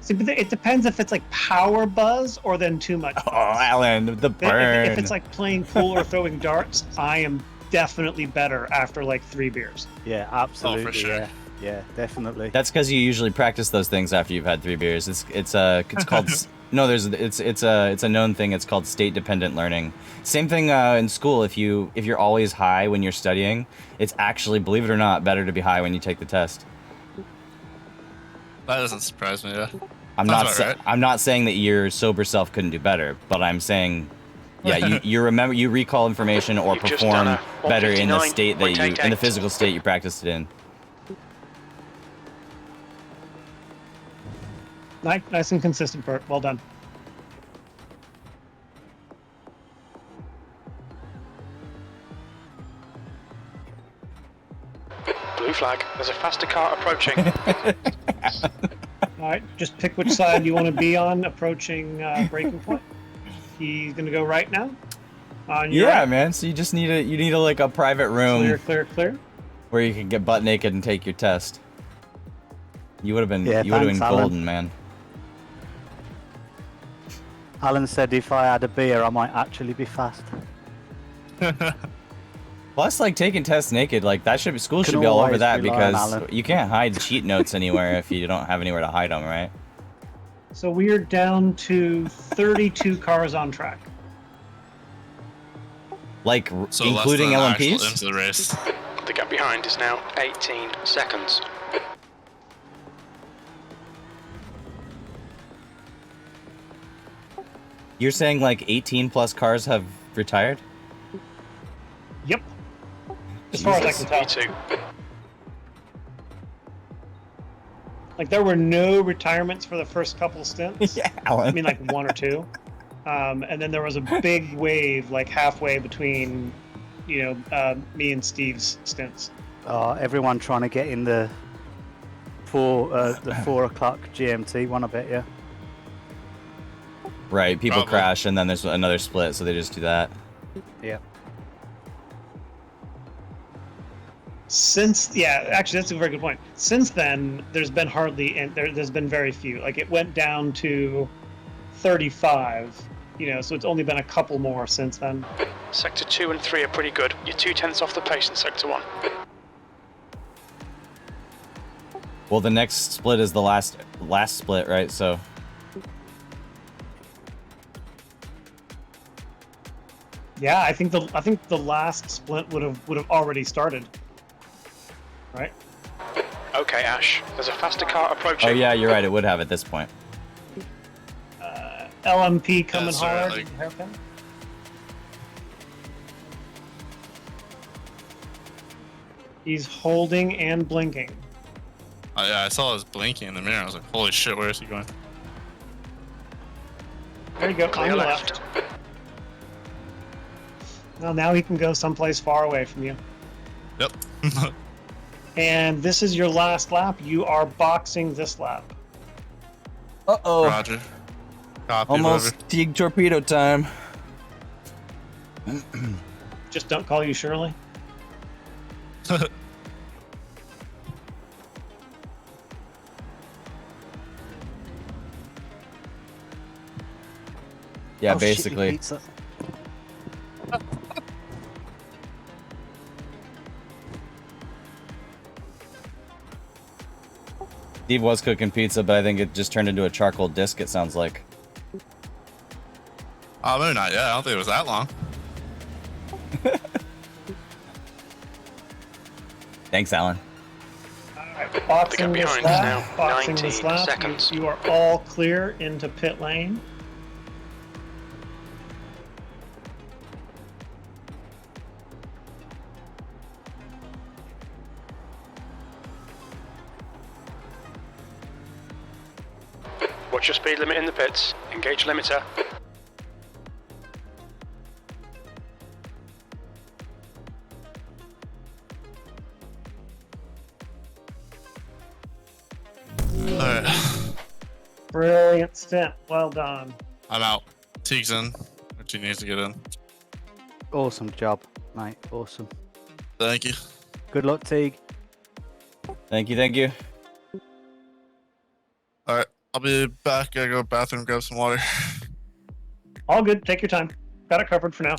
See, but it depends if it's like power buzz or then too much. Oh, Alan, the burn. If it's like playing pool or throwing darts, I am definitely better after like 3 beers. Yeah, absolutely. sure. Yeah, definitely. That's because you usually practice those things after you've had 3 beers. It's called no. It's a known thing. It's called state dependent learning. Same thing in school. If you're always high when you're studying, it's actually, believe it or not, better to be high when you take the test. That doesn't surprise me. Yeah. I'm Sounds not about right. I'm not saying that your sober self couldn't do better, but I'm saying, yeah, you remember, you recall information or You've just done perform a better in the state that you 159.88. in the physical state you practiced it in. Nice and consistent, Burt. Well done. flag. There's a faster car approaching. All right, just pick which side you want to be on approaching breaking point. He's going to go right now. On your Yeah, right. man. So you just need a like a private room Clear, clear, clear. where you can get butt naked and take your test. You would have been Yeah, been thanks, Alan. golden, man. Alan said if I had a beer, I might actually be fast. Plus, like taking tests naked, like that school Can should be all over always that rely on because Alan. you can't hide cheat notes anywhere if you don't have anywhere to hide them, right? So we are down to 32 cars on track. Like So including less than actual LMPs. into the race. The gap behind is now 18 seconds. You're saying like 18 plus cars have retired? Yep. As far as I can tell. P2. Like there were no retirements for the first couple stints. Yeah, Alan. I mean, like one or two. And then there was a big wave, like halfway between, me and Steve's stints. Everyone trying to get in the 4 o'clock GMT one, I bet, yeah. Right, people Probably. crash and then there's another split, so they just do that. Yeah. Actually, that's a very good point. Since then, there's been there's been very few. Like it went down to 35, so it's only been a couple more since then. Sector 2 and 3 are pretty good. You're 2/10 off the pace in Sector 1. Well, the next split is the last split, right? So Yeah, I think the last split would have already started. Right? Okay, Ash. There's a faster car approaching. oh yeah, you're right. It would have at this point. LMP coming that's right, hard. like- Hairpin. He's holding and blinking. Yeah, I saw us blinking in the mirror. I was like, holy shit, where is he going? There you go, on Clear your left. left. Well, now he can go someplace far away from you. Yep. And this is your last lap. You are boxing this lap. Uh-oh. Roger. Copy, Almost Teague torpedo time. Just don't call you Shirley. whatever. Yeah, Oh, shit, basically. pizza. Steve was cooking pizza, but I think it just turned into a charcoal disc, it sounds like. Oh, maybe not yet. I don't think it was that long. Thanks, Alan. Boxing The gap this behind is lap. now Boxing this 19 lap. seconds. You are all clear into pit lane. Watch your speed limit in the pits. Engage limiter. Alright. Brilliant stint. Well done. I'm out. Teague's in. Which he needs to get in. Awesome job, mate. Awesome. Thank you. Good luck, Teague. Thank you, thank you. Alright. I'll be back. Gotta go to the bathroom, grab some water. All good. Take your time. Got it covered for now.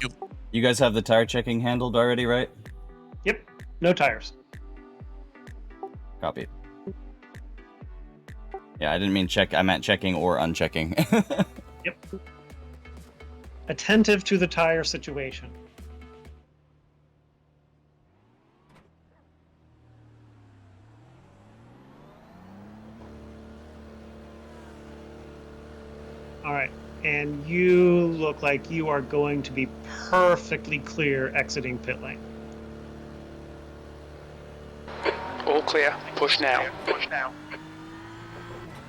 You guys have the tire checking handled already, right? Yep. No tires. Copy. Yeah, I didn't mean check. I meant checking or unchecking. Yep. Attentive to the tire situation. All right. And you look like you are going to be perfectly clear exiting pit lane. All clear. Push now. Push now.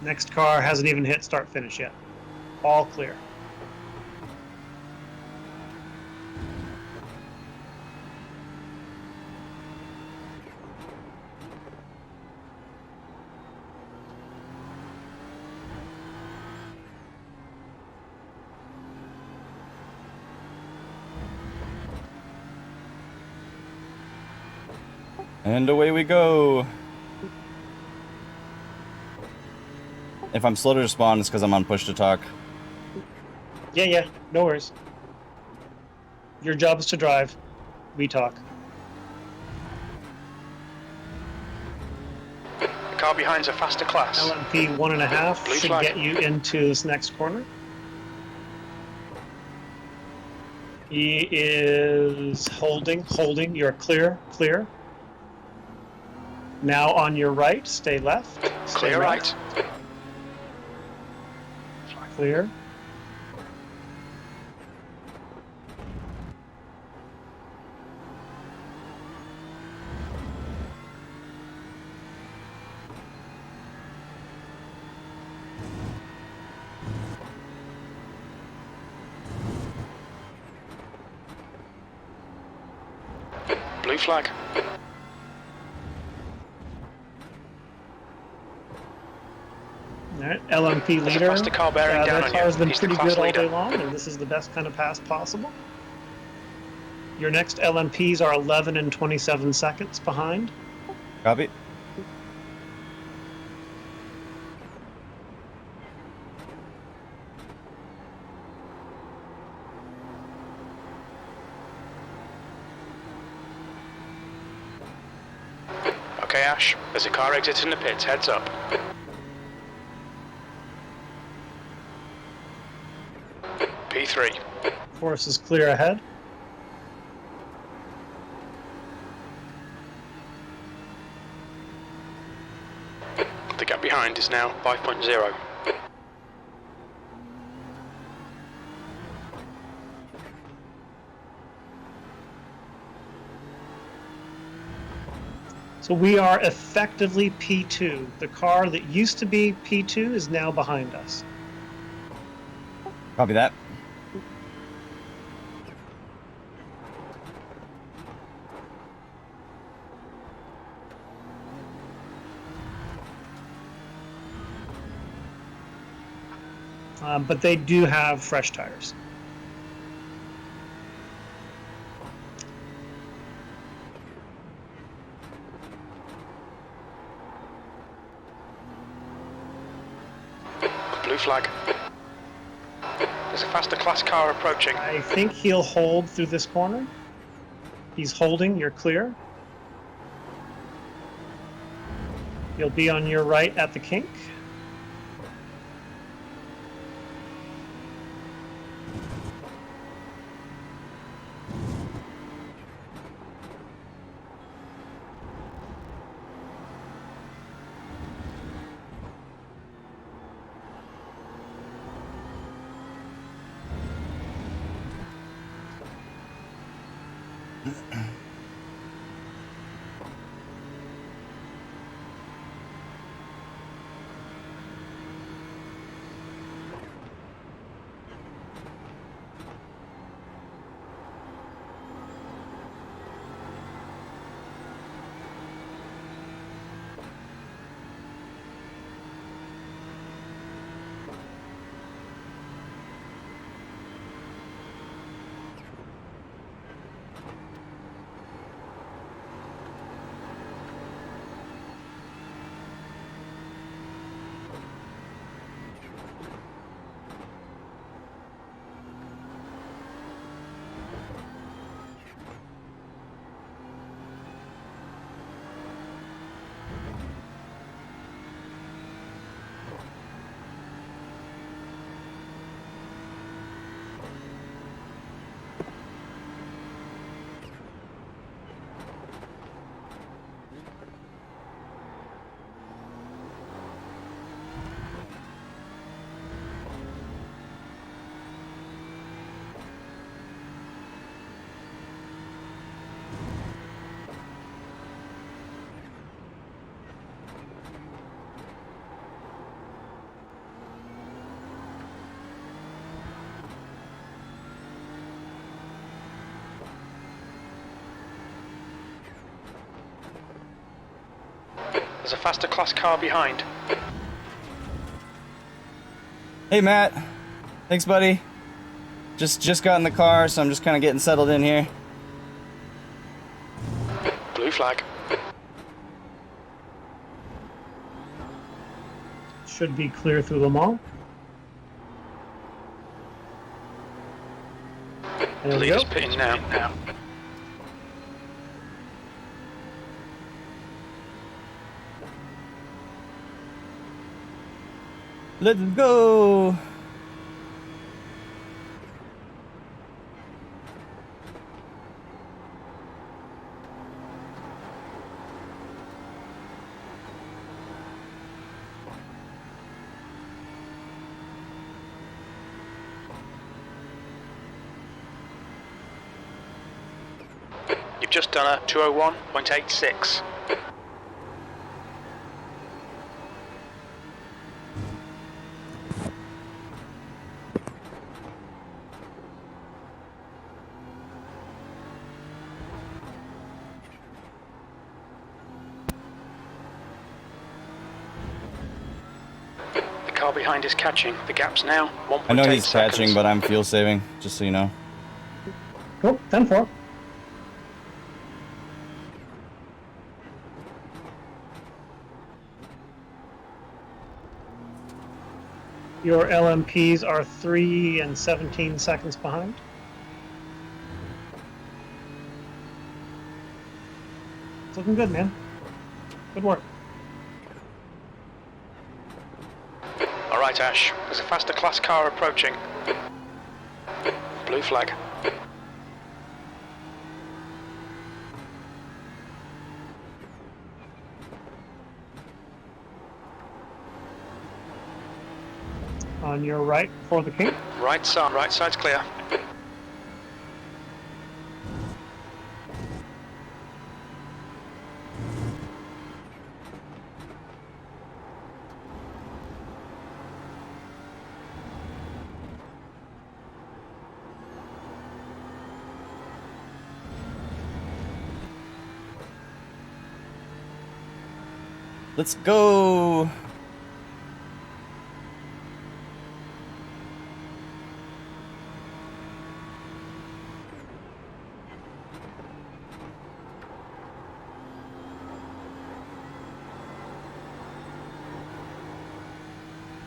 Next car hasn't even hit start finish yet. All clear. And away we go. If I'm slow to respond, it's because I'm on push to talk. Yeah, no worries. Your job is to drive. We talk. The car behind's a faster class. LMP 1.5 Blue should flag. get you into this next corner. He is holding. You're clear. Now on your right, stay left. Stay Clear right. Clear. Blue flag. All right, LMP There's a leader. faster car bearing down Their on you. car's been He's the pretty class good all leader. day long, and this is the best kind of pass possible. Your next LMPs are 11 and 27 seconds behind. Copy. Okay, Ash. There's a car exiting the pits. Heads up. P3. Course is clear ahead. The gap behind is now 5.0. So we are effectively P2. The car that used to be P2 is now behind us. Copy that. But they do have fresh tires. Blue flag. There's a faster class car approaching. I think he'll hold through this corner. He's holding, you're clear. You'll be on your right at the kink. There's a faster class car behind. Hey, Matt. Thanks, buddy. Just got in the car, so I'm just kind of getting settled in here. Blue flag. should be clear through them all. And there we Leader's go. pitting now. Let's go. You've just done a 201.86. The car behind is catching. The gap's now 1.8 I know he's seconds. catching, but I'm fuel saving, just so you know. Cool. 10-4. Your LMPs are 3 and 17 seconds behind. It's looking good, man. Good work. All right, Ash. There's a faster class car approaching. Blue flag. On your right for the king. Right side's clear. Let's go.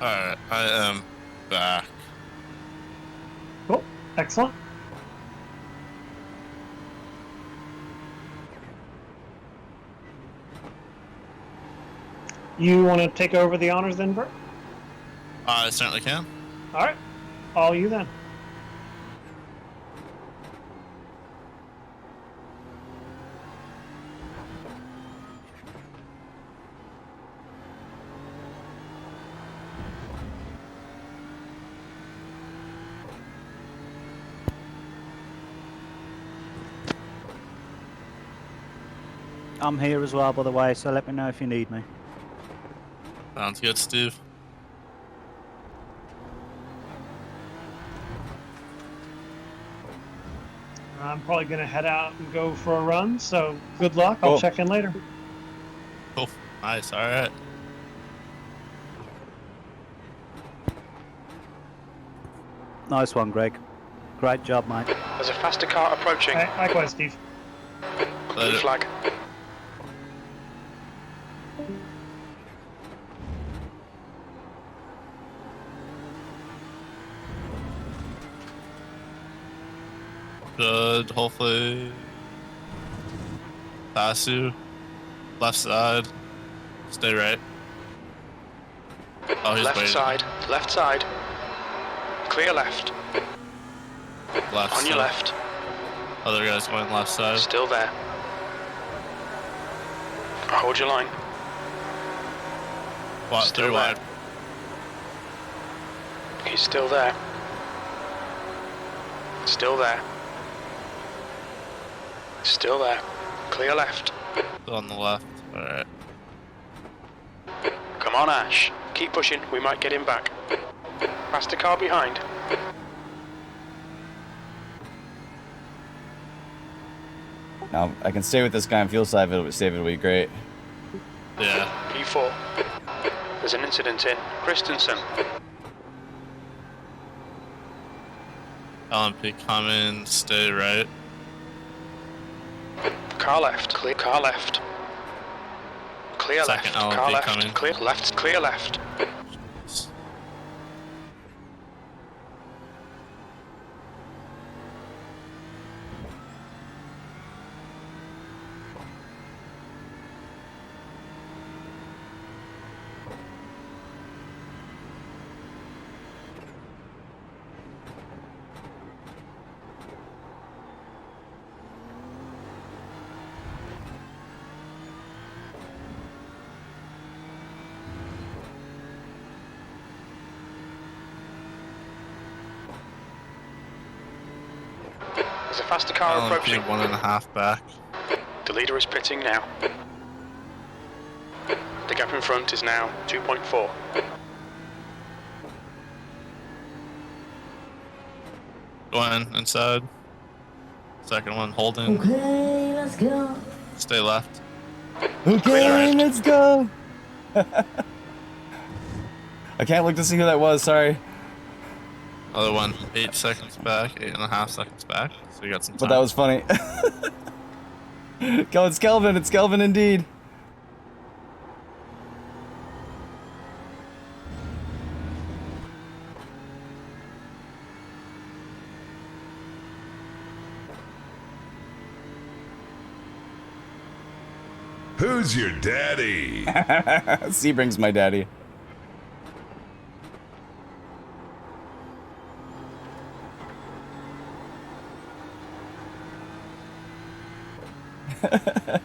Alright, I am back. Cool. Excellent. You want to take over the honors then, Burt? I certainly can. All right. All you then. I'm here as well, by the way, so let me know if you need me. Sounds good, Steve. I'm probably going to head out and go for a run, so good luck. I'll Cool. check in later. Cool. Nice, alright. Nice one, Greg. Great job, mate. There's a faster car approaching. Hey, likewise, Steve. Blue flag. Good, hopefully. Pass you. Left side. Stay right. Oh, he's Left waiting. side. Left side. Clear left. Left On your side. left. Other guy's going left side. Still there. Hold your line. What? Still Three there. wide. He's still there. Still there. Still there. Clear left. Still on the left. Alright. Come on, Ash. Keep pushing. We might get him back. Faster car behind. Now I can stay with this guy on fuel save. It'll be great. Yeah. P4. There's an incident in Christensen. LMP coming. Stay right. Car left. Clear. Car left. Clear Second left. LMP Car left. coming. Clear left. Clear left. There's a faster car LMP approaching. 1.5 back. The leader is pitting now. The gap in front is now 2.4. Going inside. Second one holding. Okay, let's go. Stay left. Okay, let's go. I can't look to see who that was. Sorry, Other one 8 seconds back, 8.5 seconds back. So you got some time. but that was funny. Go, it's Kelvin. It's Kelvin indeed. Who's your daddy? Sebring's my daddy.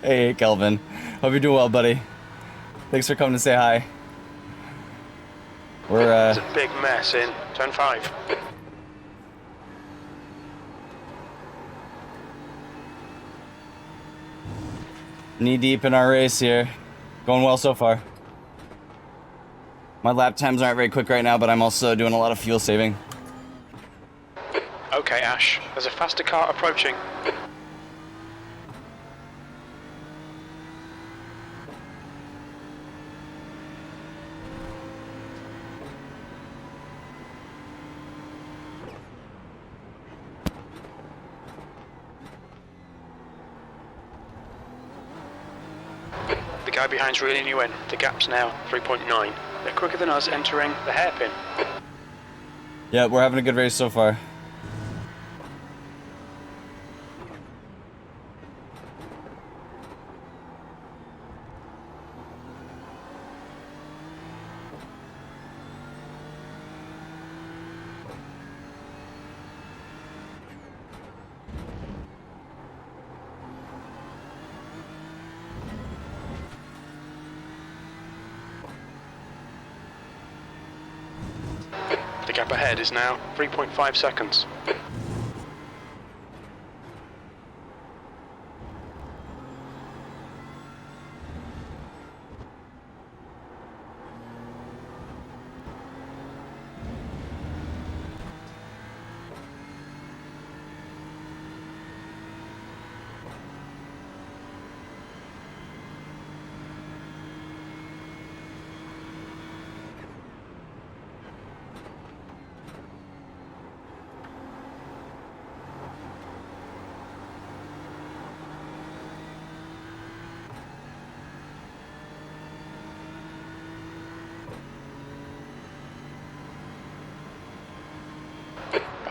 Hey, Kelvin. Hope you're doing well, buddy. Thanks for coming to say hi. We're, There's a big mess in turn 5. knee deep in our race here. Going well so far. My lap times aren't very quick right now, but I'm also doing a lot of fuel saving. Okay, Ash. There's a faster car approaching. The guy behind's reeling you in. The gap's now 3.9. They're quicker than us entering the hairpin. Yeah, we're having a good race so far. The gap ahead is now 3.5 seconds.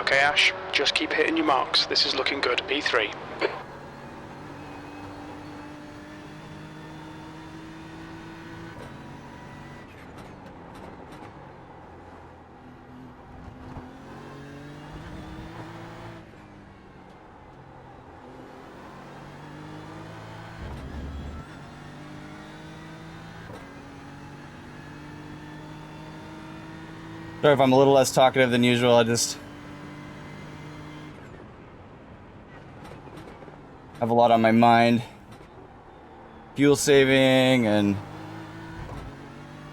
Okay, Ash, just keep hitting your marks. This is looking good. P3. Sorry if I'm a little less talkative than usual, I just have a lot on my mind. Fuel saving and,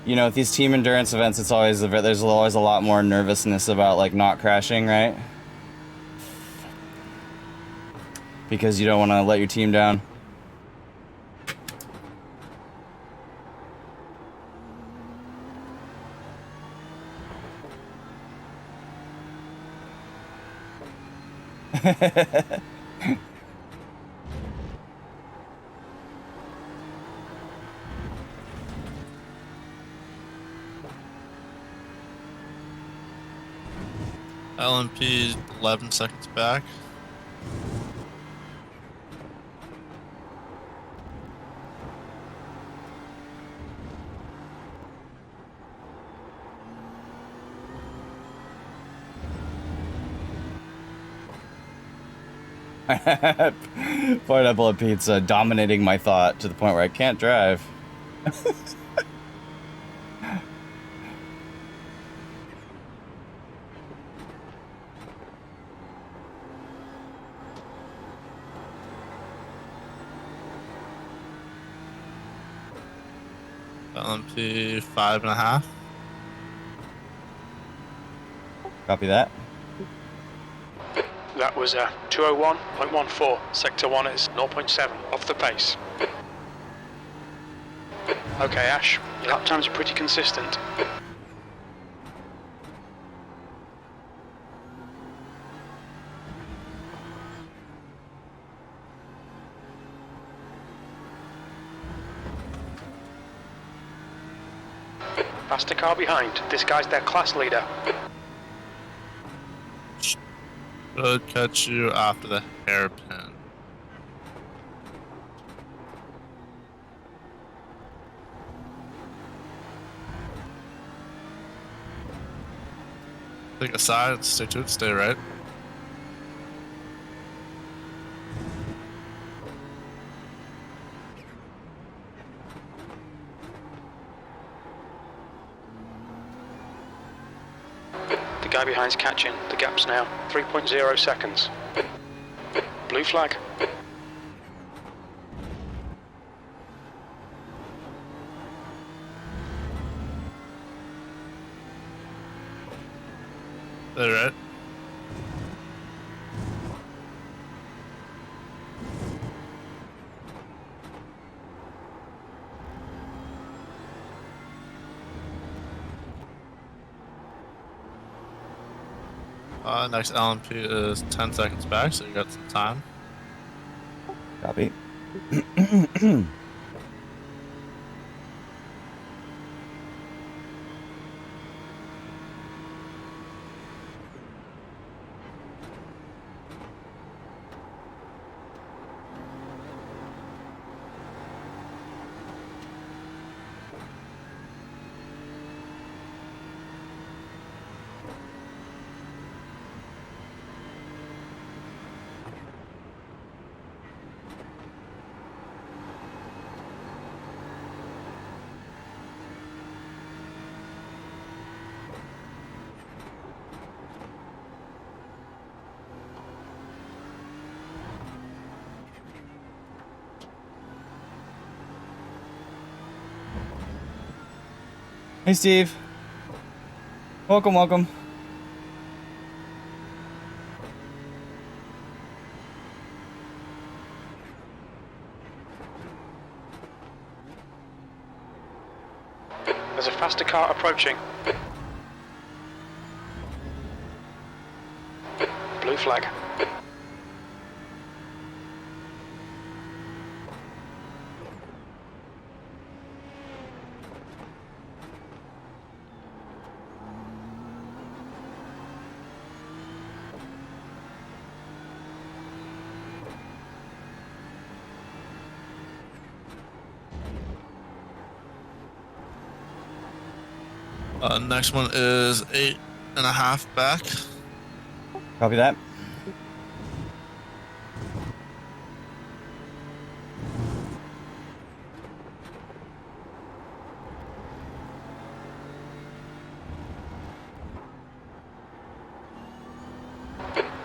you know, with these team endurance events, it's always there's always a lot more nervousness about like not crashing, right? Because you don't want to let your team down. LMP 11 seconds back. Pineapple and pizza dominating my thought to the point where I can't drive. LMP 5.5. Copy that. That was 201.14. Sector 1 is 0.7 off the pace. Okay, Ash, your lap times are pretty consistent. Faster car behind. This guy's their class leader. Should catch you after the hairpin. Take a side, stay to it, stay right. The guy behind's catching. The gap's now 3.0 seconds. Blue flag. Stay right. Next LMP is 10 seconds back, so you got some time. Copy. Hey, Steve. Welcome, welcome. There's a faster car approaching. Blue flag. Next one is 8.5 back. Copy that.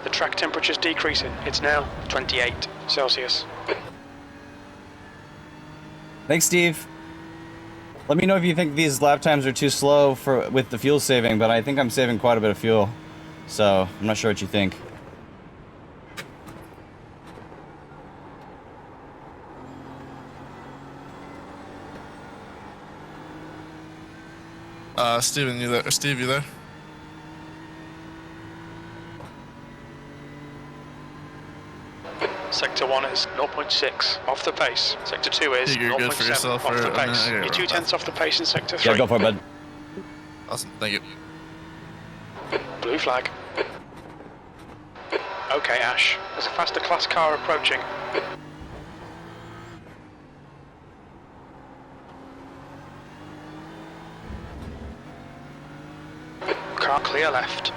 The track temperature's decreasing. It's now 28 Celsius. Thanks, Steve. Let me know if you think these lap times are too slow with the fuel saving, but I think I'm saving quite a bit of fuel. So, I'm not sure what you think. Steven, you there? Steve, you there? Sector 1 is 0.6 off the pace. Sector 2 is You're good for 0.7 yourself off for the a minute. pace. I gotta You're run 2 tenths off the pace in Sector 3. Yeah, go for it, bud. Awesome, thank you. Blue flag. Okay, Ash. There's a faster class car approaching. Car clear left.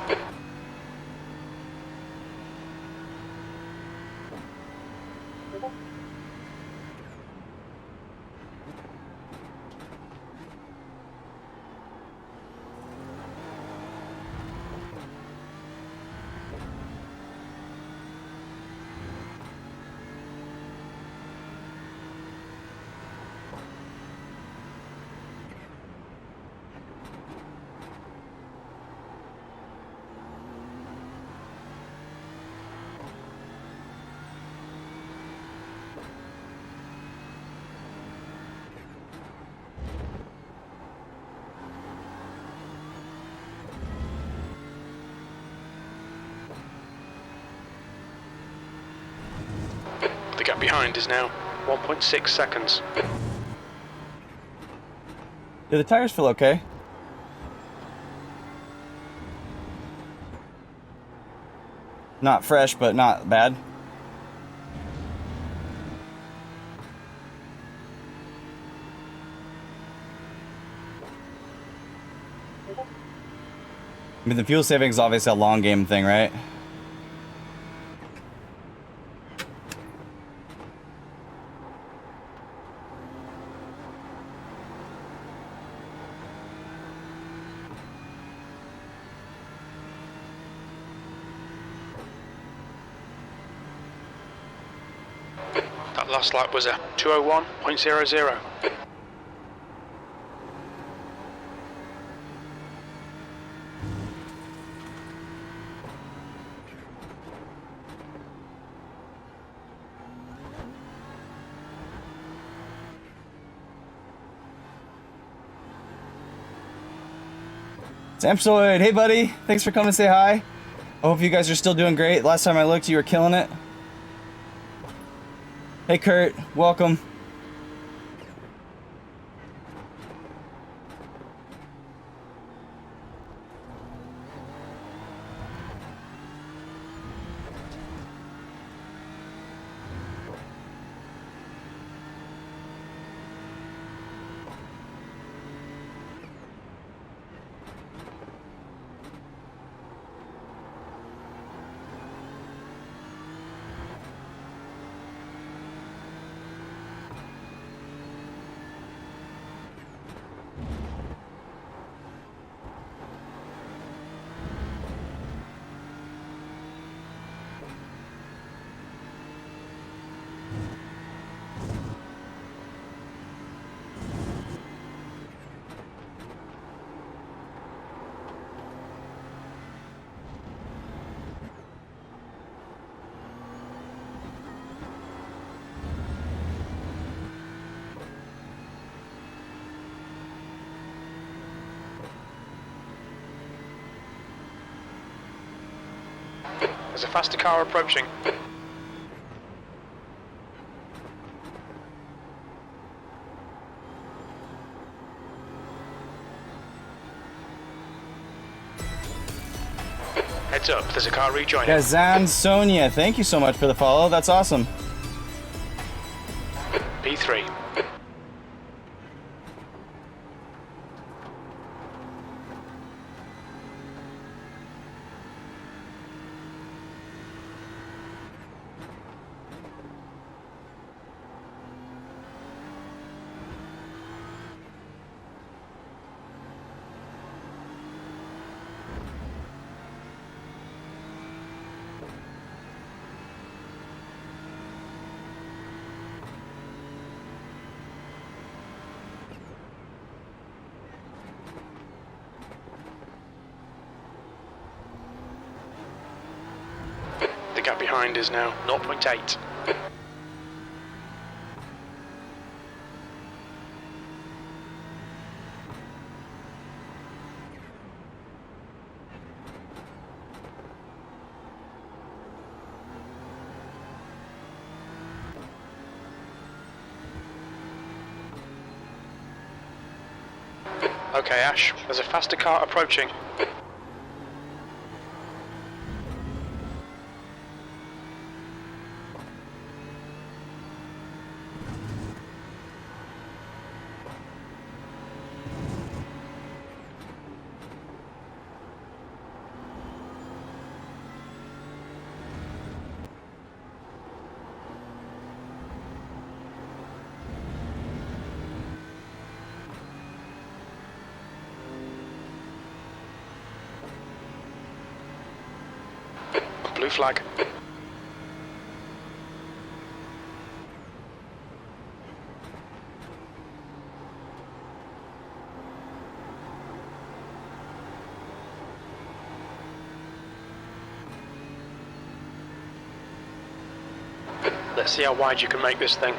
gap behind is now 1.6 seconds. Do the tires feel okay? Not fresh, but not bad. I mean, the fuel savings is obviously a long game thing, right? That last lap was a 2:01.00. Sampsoid, hey buddy, thanks for coming to say hi. I hope you guys are still doing great. Last time I looked, you were killing it. Hey Kurt, welcome. There's a faster car approaching. Heads up, there's a car rejoining. Kazan Sonia, thank you so much for the follow. That's awesome. P3. The gap behind is now 0.8. Okay, Ash, there's a faster car approaching. Blue flag. Let's see how wide you can make this thing.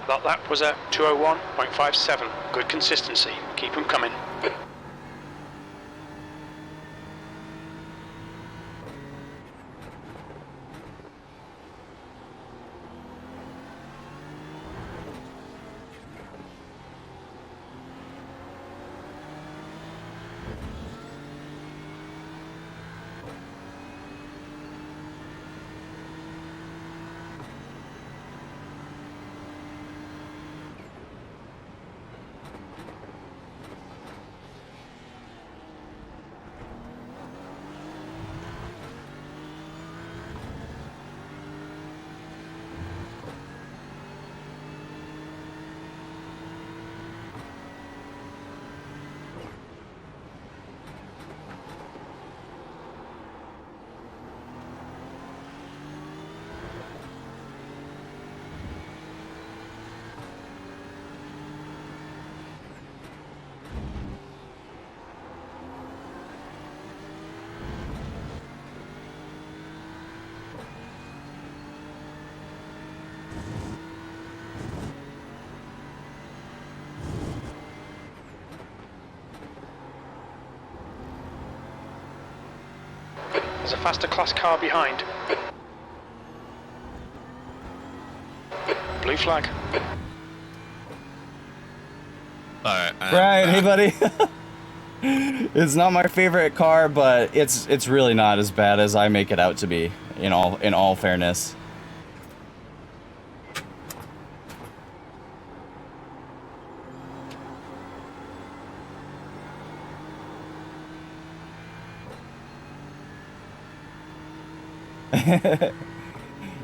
That lap was a 2:01.57. Good consistency. Keep them coming. There's a faster class car behind. Blue flag. Alright. Brian, hey buddy. It's not my favorite car, but it's really not as bad as I make it out to be. In all fairness.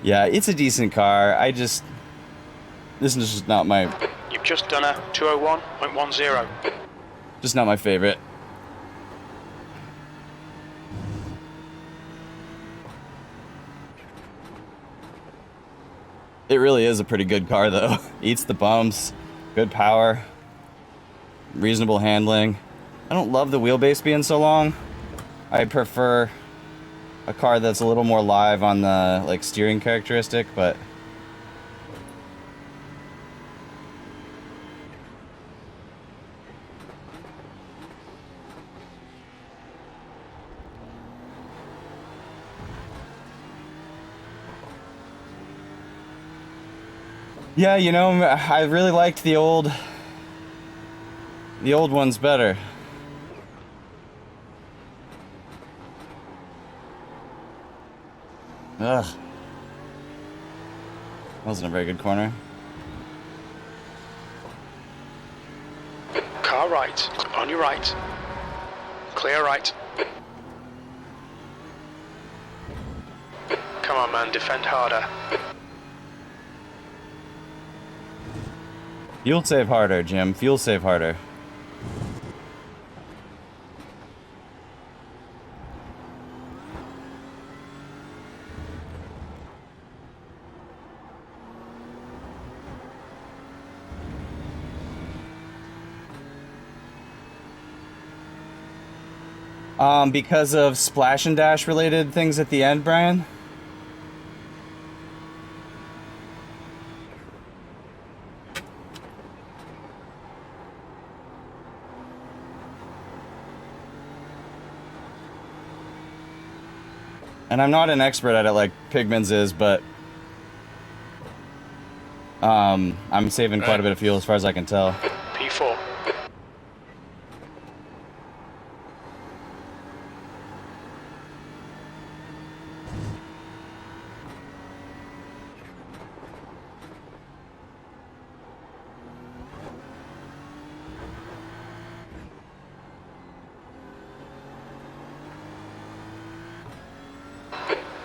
Yeah, it's a decent car. This is just not my. You've just done a 201.10. Just not my favorite. It really is a pretty good car though. Eats the bumps, good power, reasonable handling. I don't love the wheelbase being so long. I prefer a car that's a little more live on the like steering characteristic, but yeah, you know, I really liked the old ones better. Ugh. Wasn't a very good corner. Car right. On your right. Clear right. Come on, man. Defend harder. Fuel save harder, Jim. Fuel save harder. Because of splash and dash related things at the end, Brian? And I'm not an expert at it like Pigman's is, but I'm saving quite a bit of fuel as far as I can tell. P4.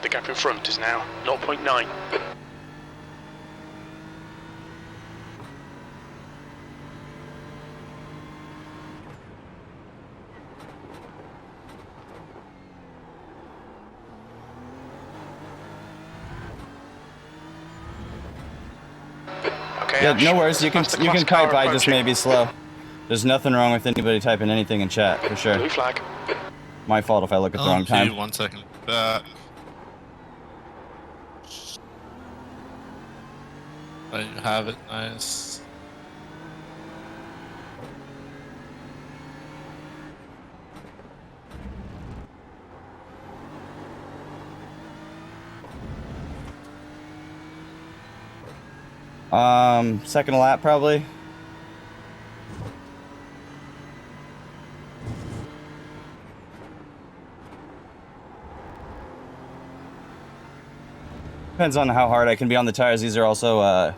The gap in front is now 0.9. Okay, Yeah, Ash, no worries. You can faster class type. car I just approaching. may be slow. There's nothing wrong with anybody typing anything in chat for sure. Blue flag. My fault if I look at the wrong time. 1 second. I have it. Nice. Second lap probably. Depends on how hard I can be on the tires. These are also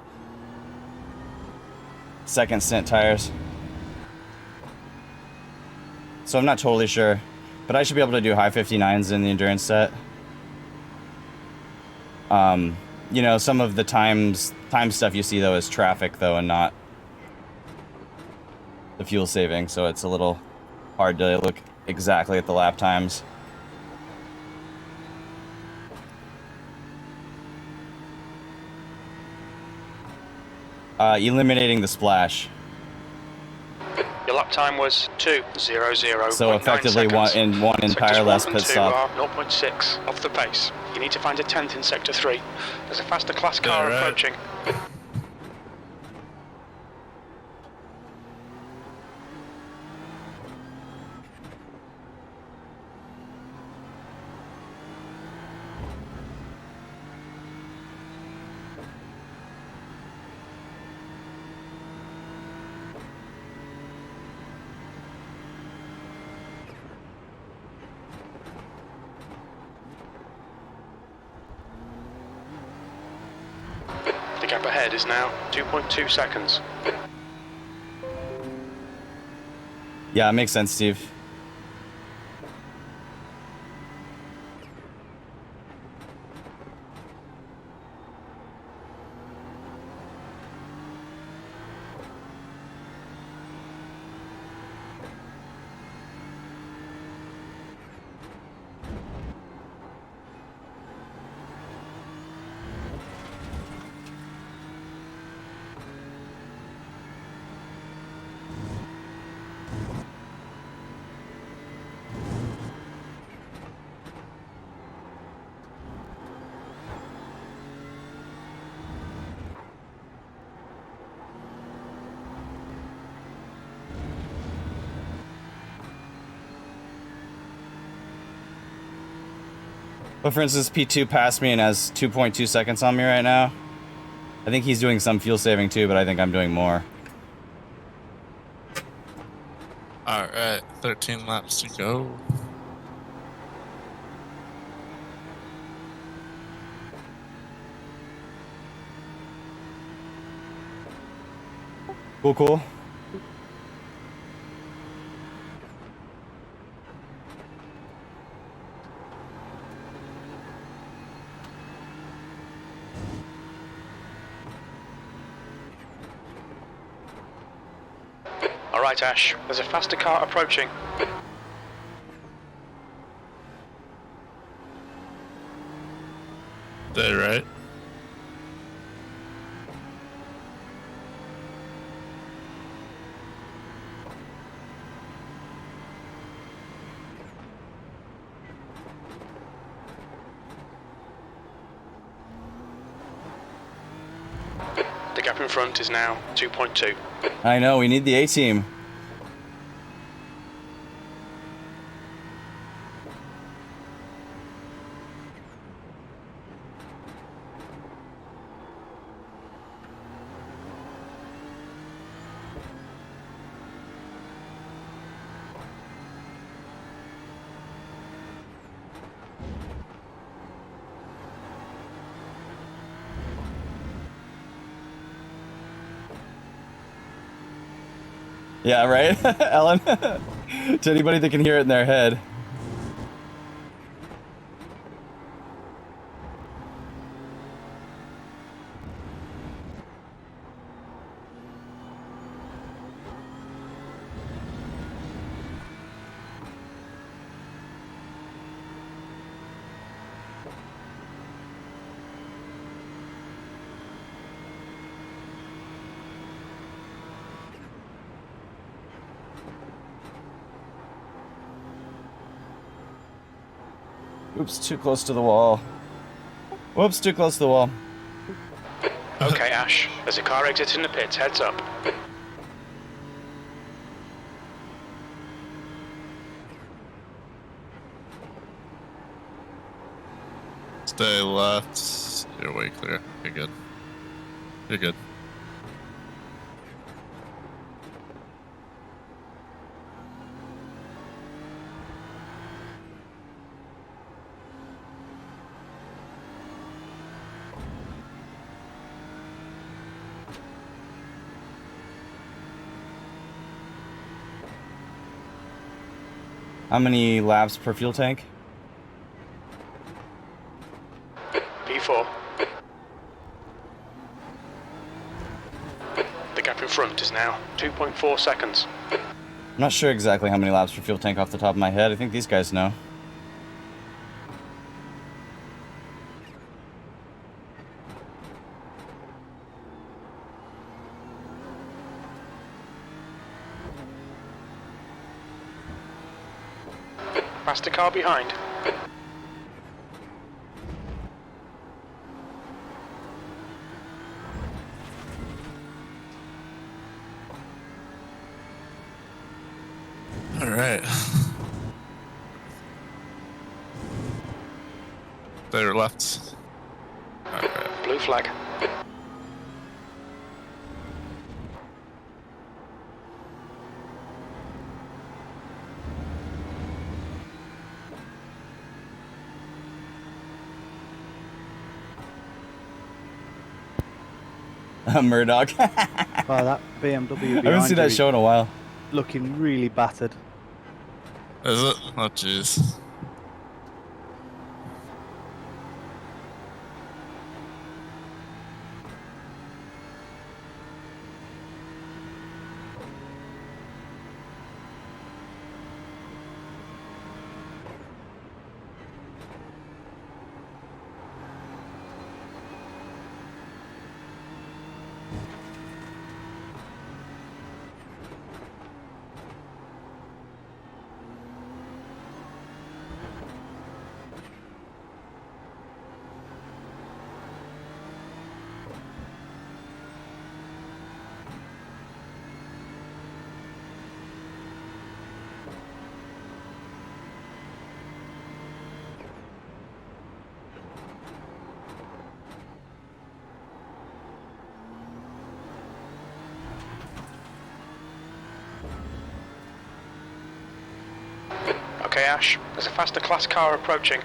second stint tires. So I'm not totally sure, but I should be able to do high 59s in the endurance set. You know, some of the time stuff you see though is traffic though, and not the fuel saving, so it's a little hard to look exactly at the lap times. Eliminating the splash. Your lap time was 2:00. So effectively one entire less pit stop. 0.6 off the pace. You need to find a 10th in sector 3. There's a faster class car Alright. approaching. gap ahead is now 2.2 seconds. Yeah, it makes sense, Steve. But for instance, P2 passed me and has 2.2 seconds on me right now. I think he's doing some fuel saving too, but I think I'm doing more. Alright, 13 laps to go. Cool, cool. Alright, Ash, there's a faster car approaching. Dead right. The gap in front is now 2.2. I know, we need the A-team. Yeah, right, Ellen? To anybody that can hear it in their head. Oops, too close to the wall. Whoops, too close to the wall. Okay, Ash, there's a car exiting the pits, heads up. Stay left. You're way clear. You're good. You're good. How many laps per fuel tank? P4. The gap in front is now 2.4 seconds. I'm not sure exactly how many laps per fuel tank off the top of my head. I think these guys know. Faster car behind. Alright. They're left. Alright. Blue flag. Murdoch. I Oh, that BMW behind haven't seen that you show in a while. looking really battered. Is it? Oh, jeez. Okay, Ash, there's a faster class car approaching.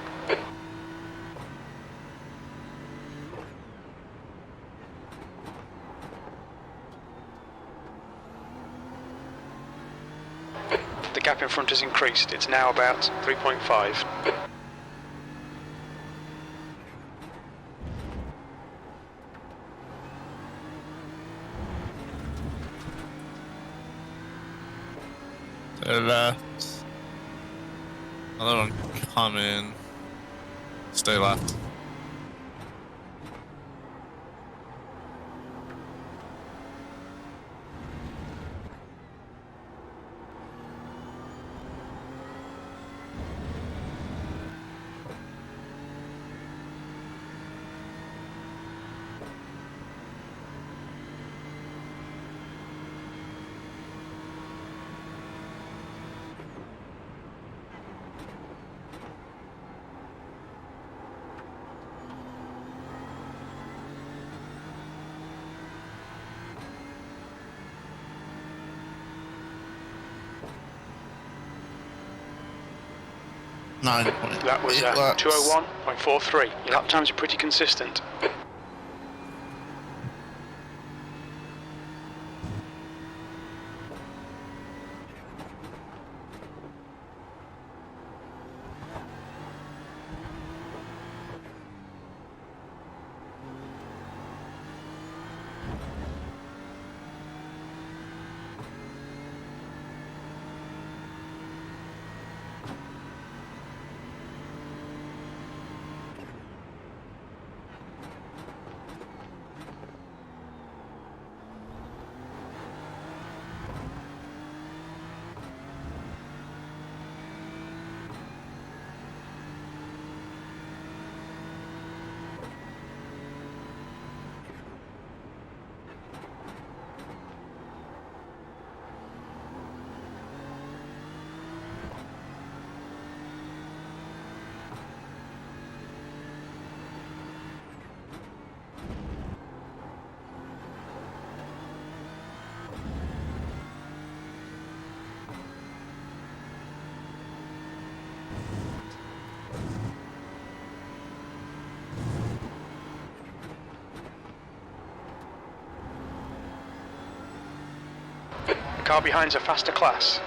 The gap in front has increased. It's now about 3.5. They're left. Another one coming. Stay left. That was 201.43. Your lap times are pretty consistent. The car behind's a faster class.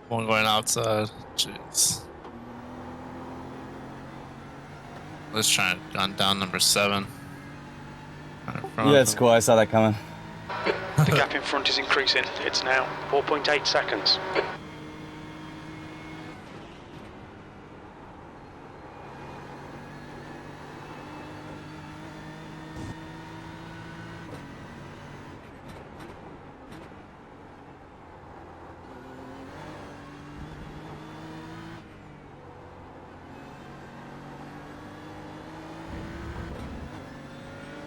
One going outside. Jeez. Let's try and gun down number 7. Yeah, it's cool. I saw that coming. The gap in front is increasing. It's now 4.8 seconds.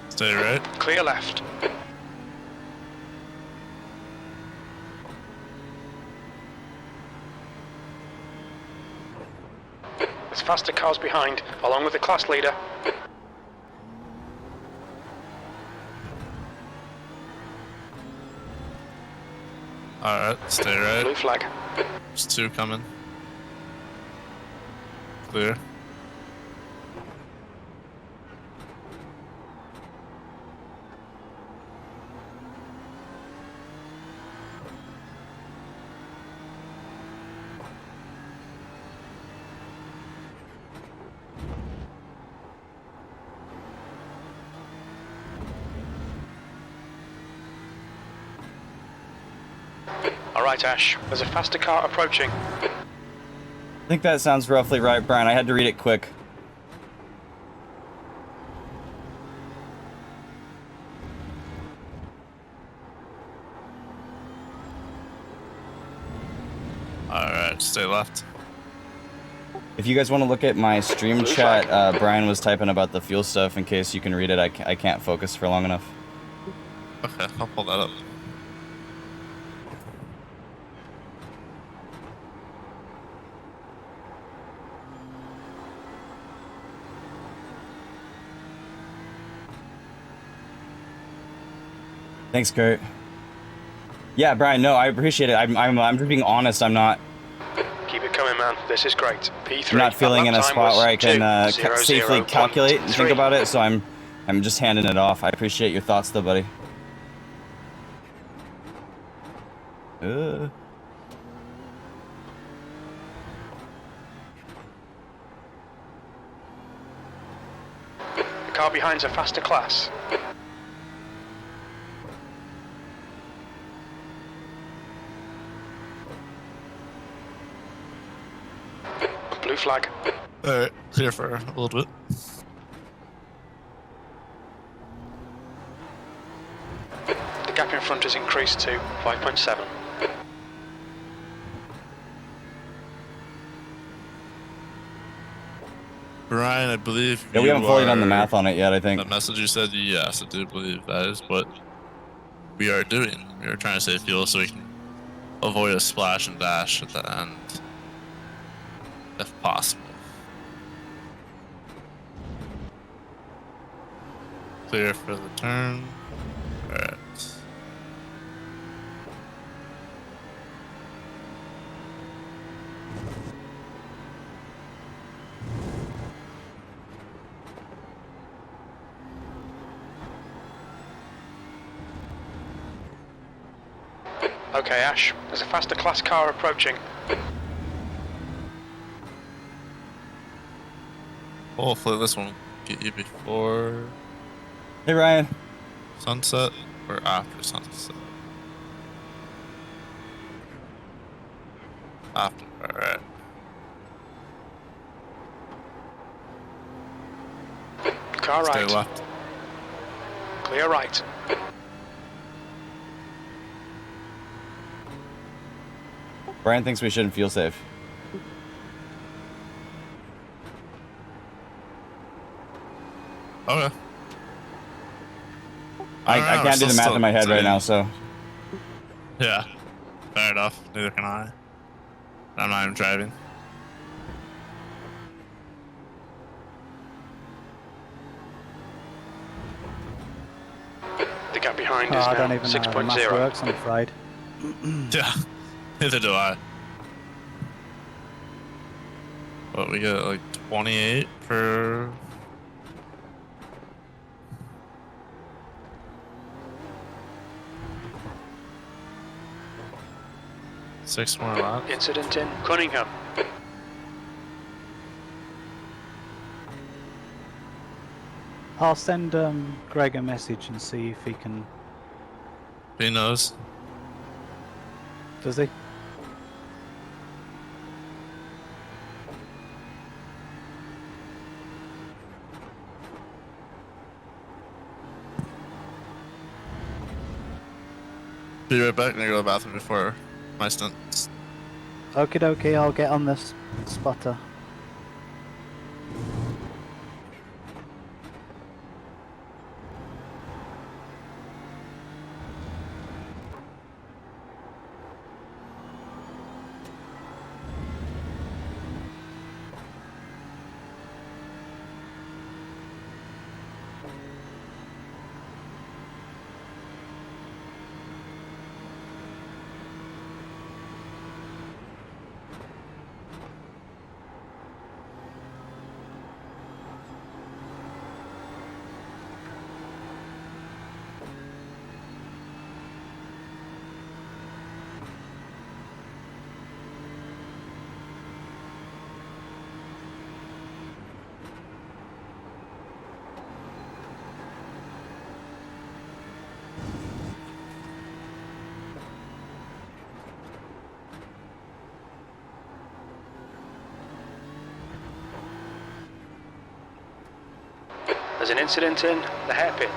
Stay right. Clear left. There's faster cars behind, along with the class leader. Alright, stay right. Blue flag. There's 2 coming. Clear. Alright, Ash. There's a faster car approaching. I think that sounds roughly right, Brian. I had to read it quick. Alright, stay left. If you guys want to look at my stream Blue chat, flag. Brian was typing about the fuel stuff in case you can read it. I can't focus for long enough. Okay, I'll pull that up. Thanks, Kurt. Yeah, Brian. No, I appreciate it. I'm just being honest. I'm not Keep it coming, man. This is great. P3. I'm not feeling in a spot where I can safely calculate and think about it. So I'm just handing it off. I appreciate your thoughts, though, buddy. The car behind's a faster class. Blue flag. Alright, clear for a little bit. The gap in front has increased to 5.7. Brian, I believe Yeah, we you haven't fully done the are- math on it yet, I think. The message you said, yes, I do believe that is what we are doing. We are trying to save fuel so we can avoid a splash and dash at the end, if possible. Clear for the turn. Alright. Okay, Ash. There's a faster class car approaching. Hopefully this one will get you before Hey, Ryan. sunset or after sunset. After, alright. Car Stay right. left. Clear right. Brian thinks we shouldn't feel safe. Okay. I don't know, can't do we're the math in my head still right now, so. Yeah, fair enough. Neither can I. I'm not even driving. The gap behind Oh, is I now don't even know how the math 6.0. works, I'm afraid. Yeah, neither do I. But we get like 28 per. Six more laps. Incident in Cunningham. I'll send Greg a message and see if he can. He knows. Does he? Be right back. I'm gonna go to the bathroom before my stunt. Okie dokie, I'll get on this spotter. There's an incident in the hairpin.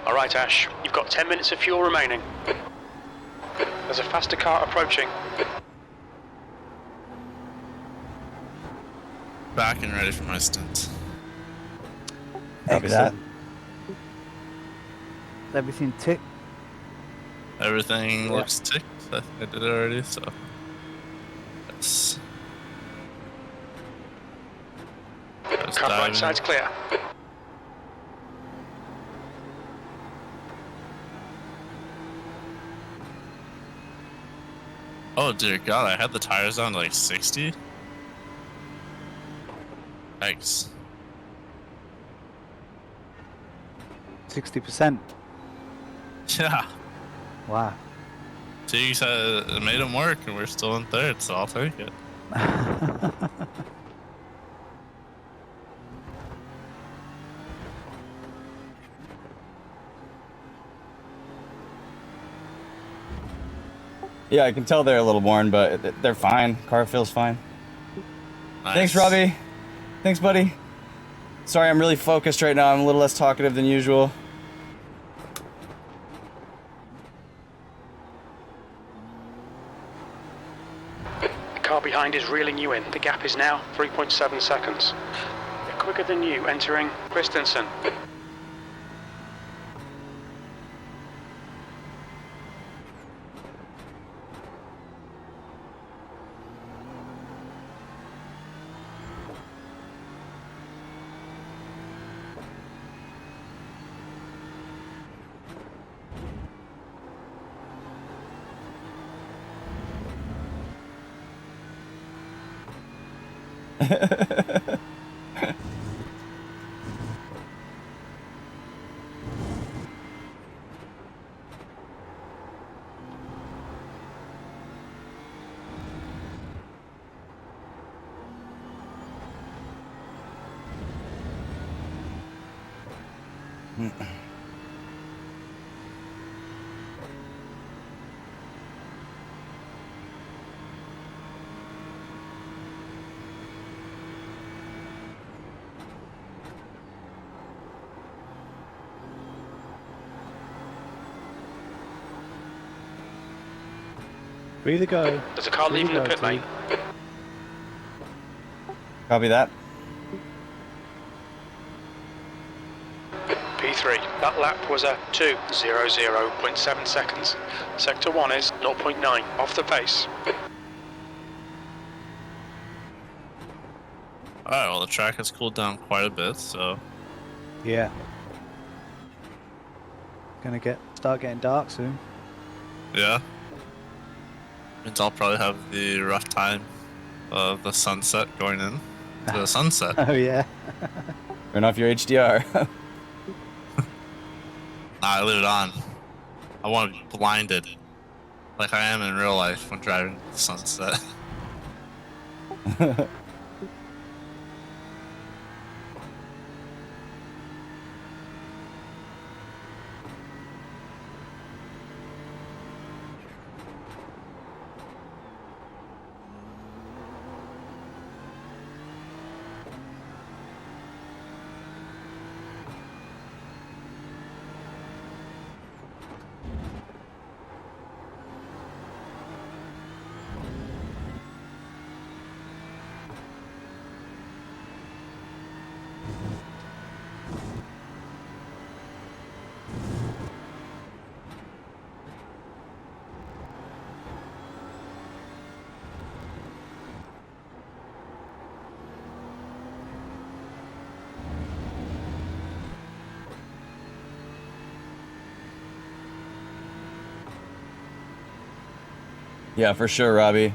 Alright Ash, you've got 10 minutes of fuel remaining. There's a faster car approaching. Back and ready for my stint. Copy that. Everything tick. Everything looks ticked. I think I did it already, so. Yes. Just Car dive right in. side's clear. Oh dear God, I had the tires down to like 60. Thanks. 60%. Yeah. Wow. Teague said it made him work, and we're still in third, so I'll take it. Yeah, I can tell they're a little worn, but they're fine. Car feels fine. Nice. Thanks, Robbie. Thanks, buddy. Sorry, I'm really focused right now. I'm a little less talkative than usual. The car behind is reeling you in. The gap is now 3.7 seconds. They're quicker than you entering Christensen. Breathe a go. There's a car Breathe leaving the go, pit lane. Teague. Copy that. P3. That lap was a 2:00.7 seconds. Sector 1 is 0.9 off the pace. Alright, well the track has cooled down quite a bit, so Yeah. Gonna start getting dark soon. yeah. Means I'll probably have the rough time of the sunset going in to the sunset. Oh yeah. Turn off your HDR. Nah, I leave it on. I want to be blinded like I am in real life when driving the sunset. Yeah, for sure, Robbie.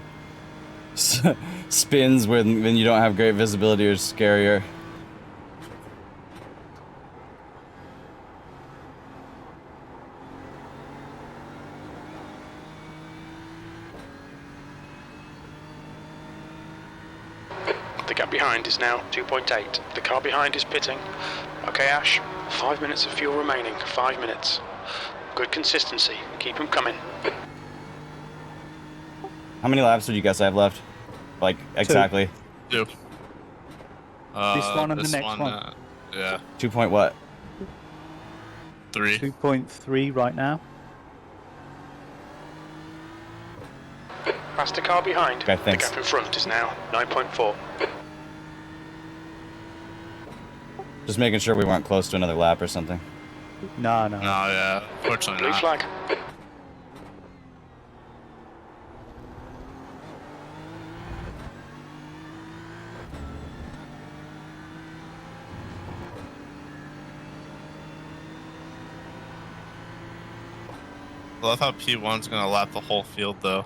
Spins when you don't have great visibility are scarier. The gap behind is now 2.8. The car behind is pitting. Okay, Ash. 5 minutes of fuel remaining. 5 minutes. Good consistency. Keep them coming. How many laps would you guess I have left? Like, exactly. 2. This one and the this next one. Yeah, 2 point what? 3. 2.3 right now. Past the car behind. Okay, The thanks. gap in front is now 9.4. Just making sure we weren't close to another lap or something. No. No, yeah, fortunately Blue not. flag. I love how P1's gonna lap the whole field though.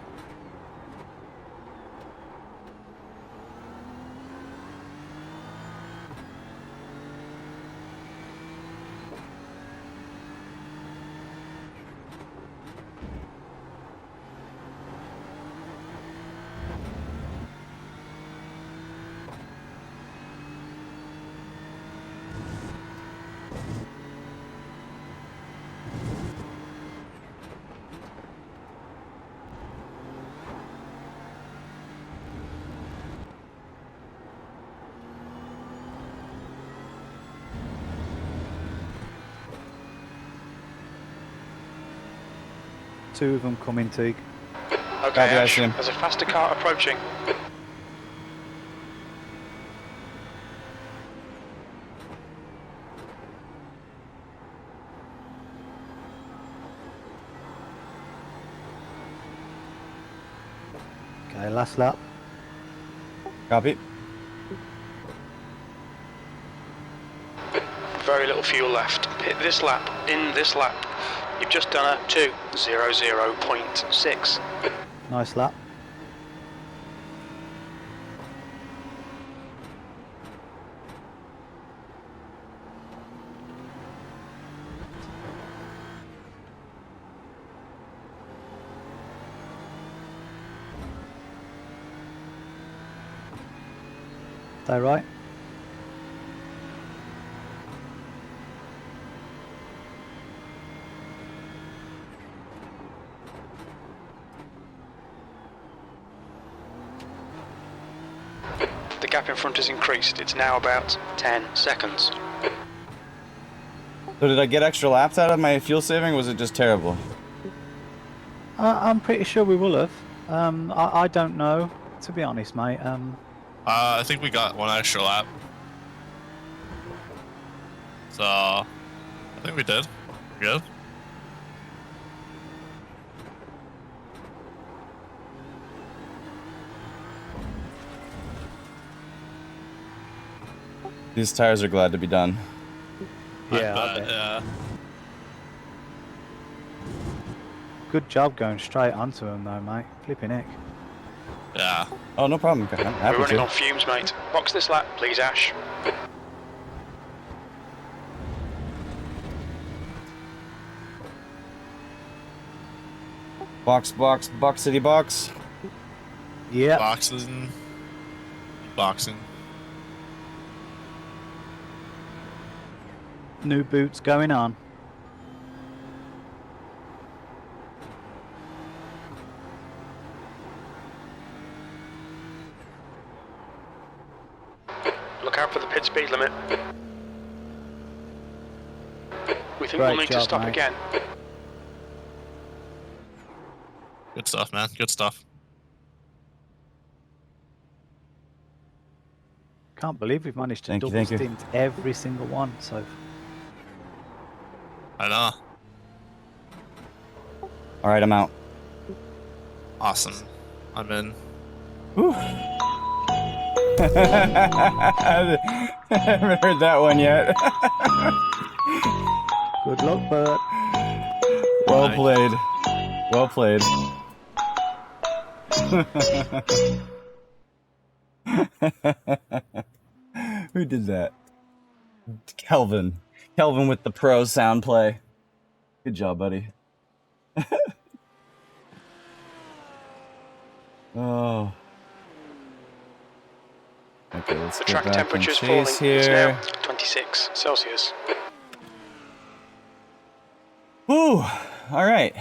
Two of them coming, Teague. Okay, Copy, I Ash. see him. There's a faster car approaching. Okay, last lap. Copy. Very little fuel left. Hit this lap. In this lap. You've just done a 2:00.6. Nice lap. Is that right? The gap in front has increased. It's now about 10 seconds. So did I get extra laps out of my fuel saving, or was it just terrible? I'm pretty sure we will have. I don't know, to be honest, mate. I think we got 1 extra lap. So, I think we did. Good. These tires are glad to be done. Yeah, I bet. Yeah. Good job going straight onto him, though, mate. Flipping heck. Yeah. Oh, no problem. I'm We're happy running to. on fumes, mate. Box this lap, please, Ash. Box, city box. Yeah. Boxing. New boots going on. Look out for the pit speed limit. We think Great we'll need to job, stop mate. again. Good stuff, man. Good stuff. Can't believe we've managed to Thank you, double thank you. stint every single one. So I know. All right, I'm out. Awesome. I'm in. I haven't heard that one yet. good luck, Burt. Well Nice. played. Well played. Who did that? Kelvin. Kelvin with the pro sound play. Good job, buddy. Oh. Okay, let's The go track back and temperature is falling. chase It's now here. 26 Celsius. Whew. All right.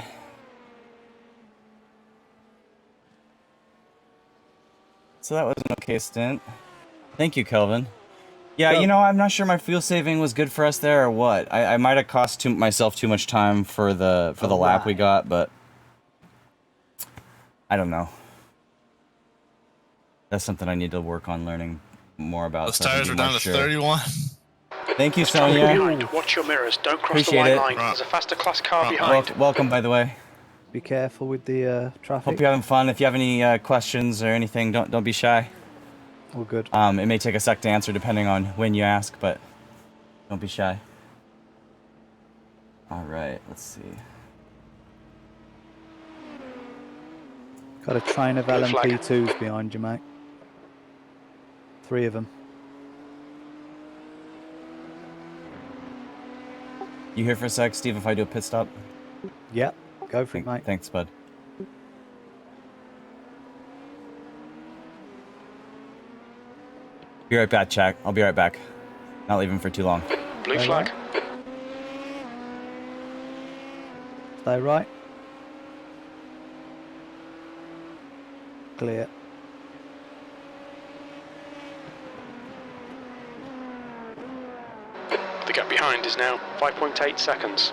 So that was an okay stint. Thank you, Kelvin. Yeah, you know, I'm not sure my fuel saving was good for us there or what. I might have cost myself too much time for the lap we got, but I don't know. That's something I need to work on learning more about. Those so I can tires be are more down to sure. 31. Thank you, Traffic Sonia. behind. Watch your mirrors. Don't cross Appreciate the it. white line. There's a faster class car Front behind. Welcome, by the way. Be careful with the traffic. Hope you're having fun. If you have any questions or anything, don't be shy. All good. It may take a sec to answer depending on when you ask, but don't be shy. All right, let's see. Got a train of Blue flag. LMP2s behind you, mate. 3 of them. You here for a sec, Steve, if I do a pit stop? Yep, go for it, mate. Thanks, bud. Be right back, Jack. I'll be right back. Not leaving for too long. Blue Stay flag. right. Stay right. Clear. The gap behind is now 5.8 seconds.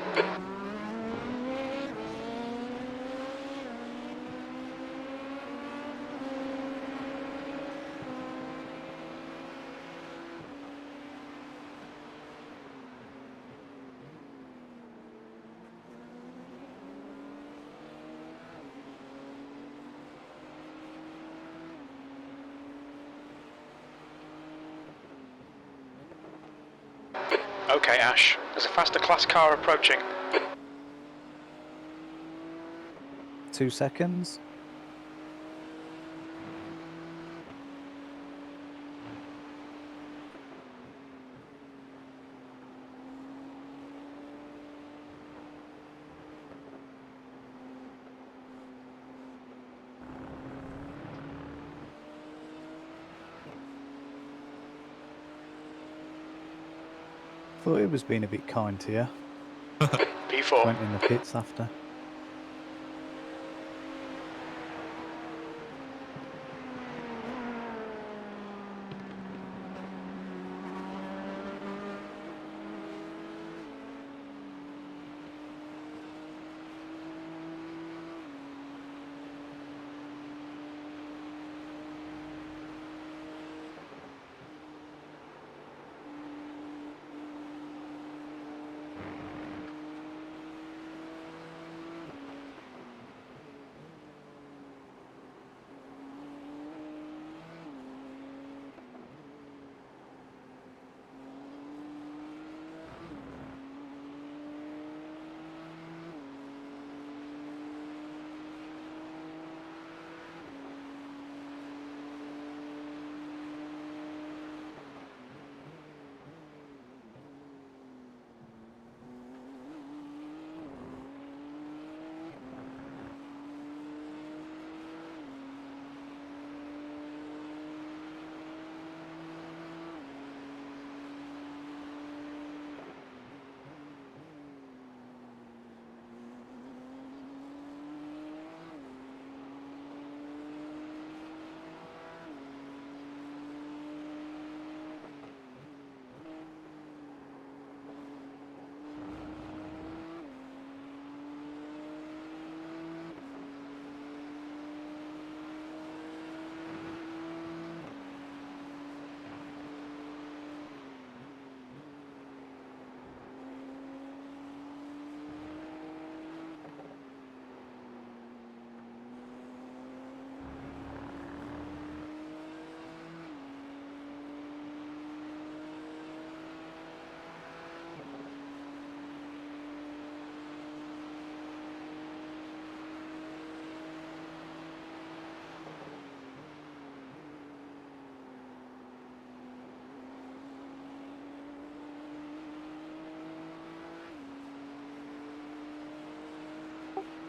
Okay, Ash. There's a faster class car approaching. 2 seconds. Thought he was being a bit kind to you. P4. Went in the pits after.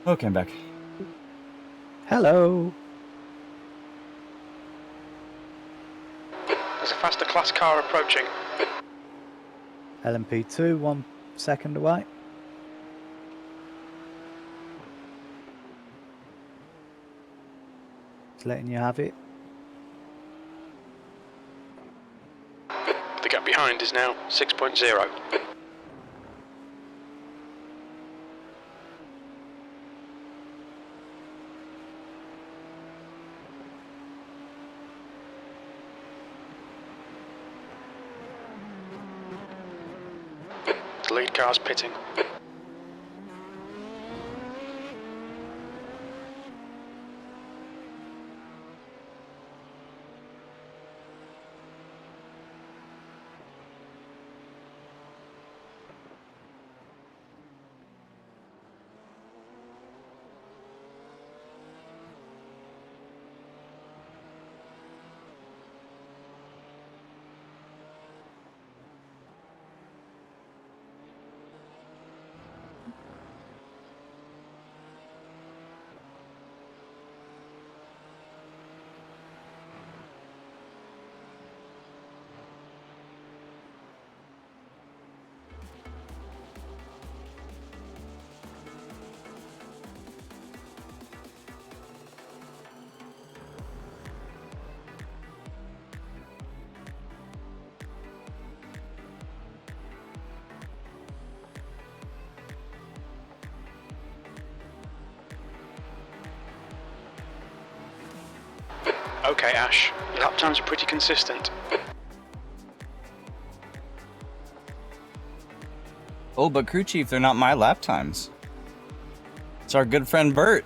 Okay, I'm back. Hello. There's a faster class car approaching. LMP2, 1 second away. Just letting you have it. The gap behind is now 6.0. The lead car's pitting. Okay, Ash. Your lap times are pretty consistent. Oh, but crew chief, they're not my lap times. It's our good friend Burt.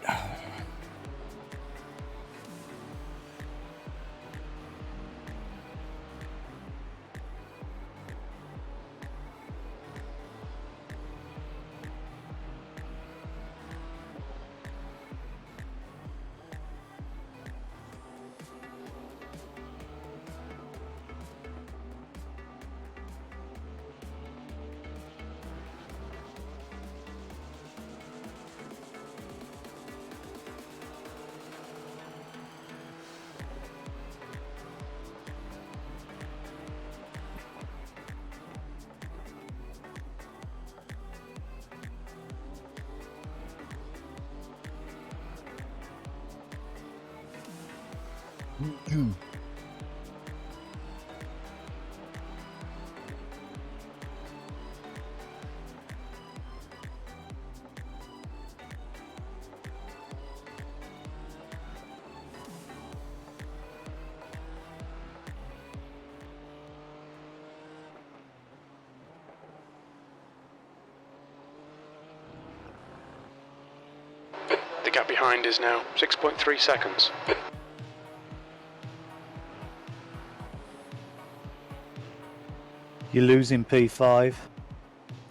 The gap behind is now 6.3 seconds. You're losing P5,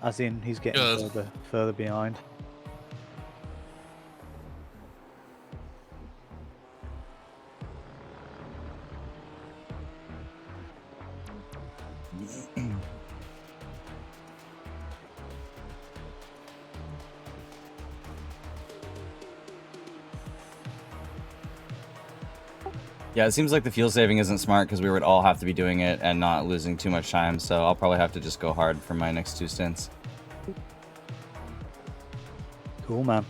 as in he's getting Good. further behind. Yeah, it seems like the fuel saving isn't smart because we would all have to be doing it and not losing too much time, so I'll probably have to just go hard for my next 2 stints. Cool, man.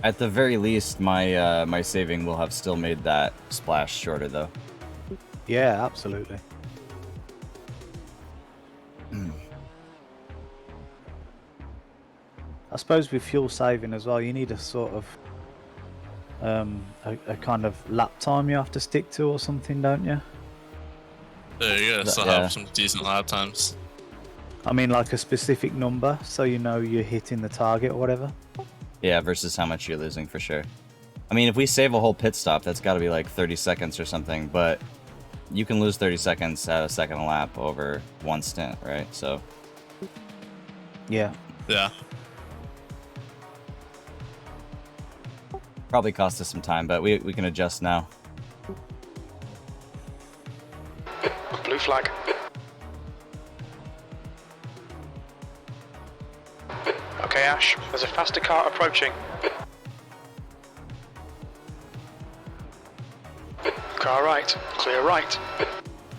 At the very least, my my saving will have still made that splash shorter, though. Yeah, absolutely. I suppose with fuel saving as well, you need a sort of a kind of lap time you have to stick to or something, don't you? There you go. Still Yeah. have some decent lap times. I mean, like a specific number, so you know you're hitting the target or whatever. Yeah, versus how much you're losing for sure. I mean, if we save a whole pit stop, that's got to be like 30 seconds or something, but you can lose 30 seconds at a second a lap over 1 stint, right? So, Yeah. Yeah. probably cost us some time, but we can adjust now. flag. Okay, Ash, there's a faster car approaching. Car right, clear right.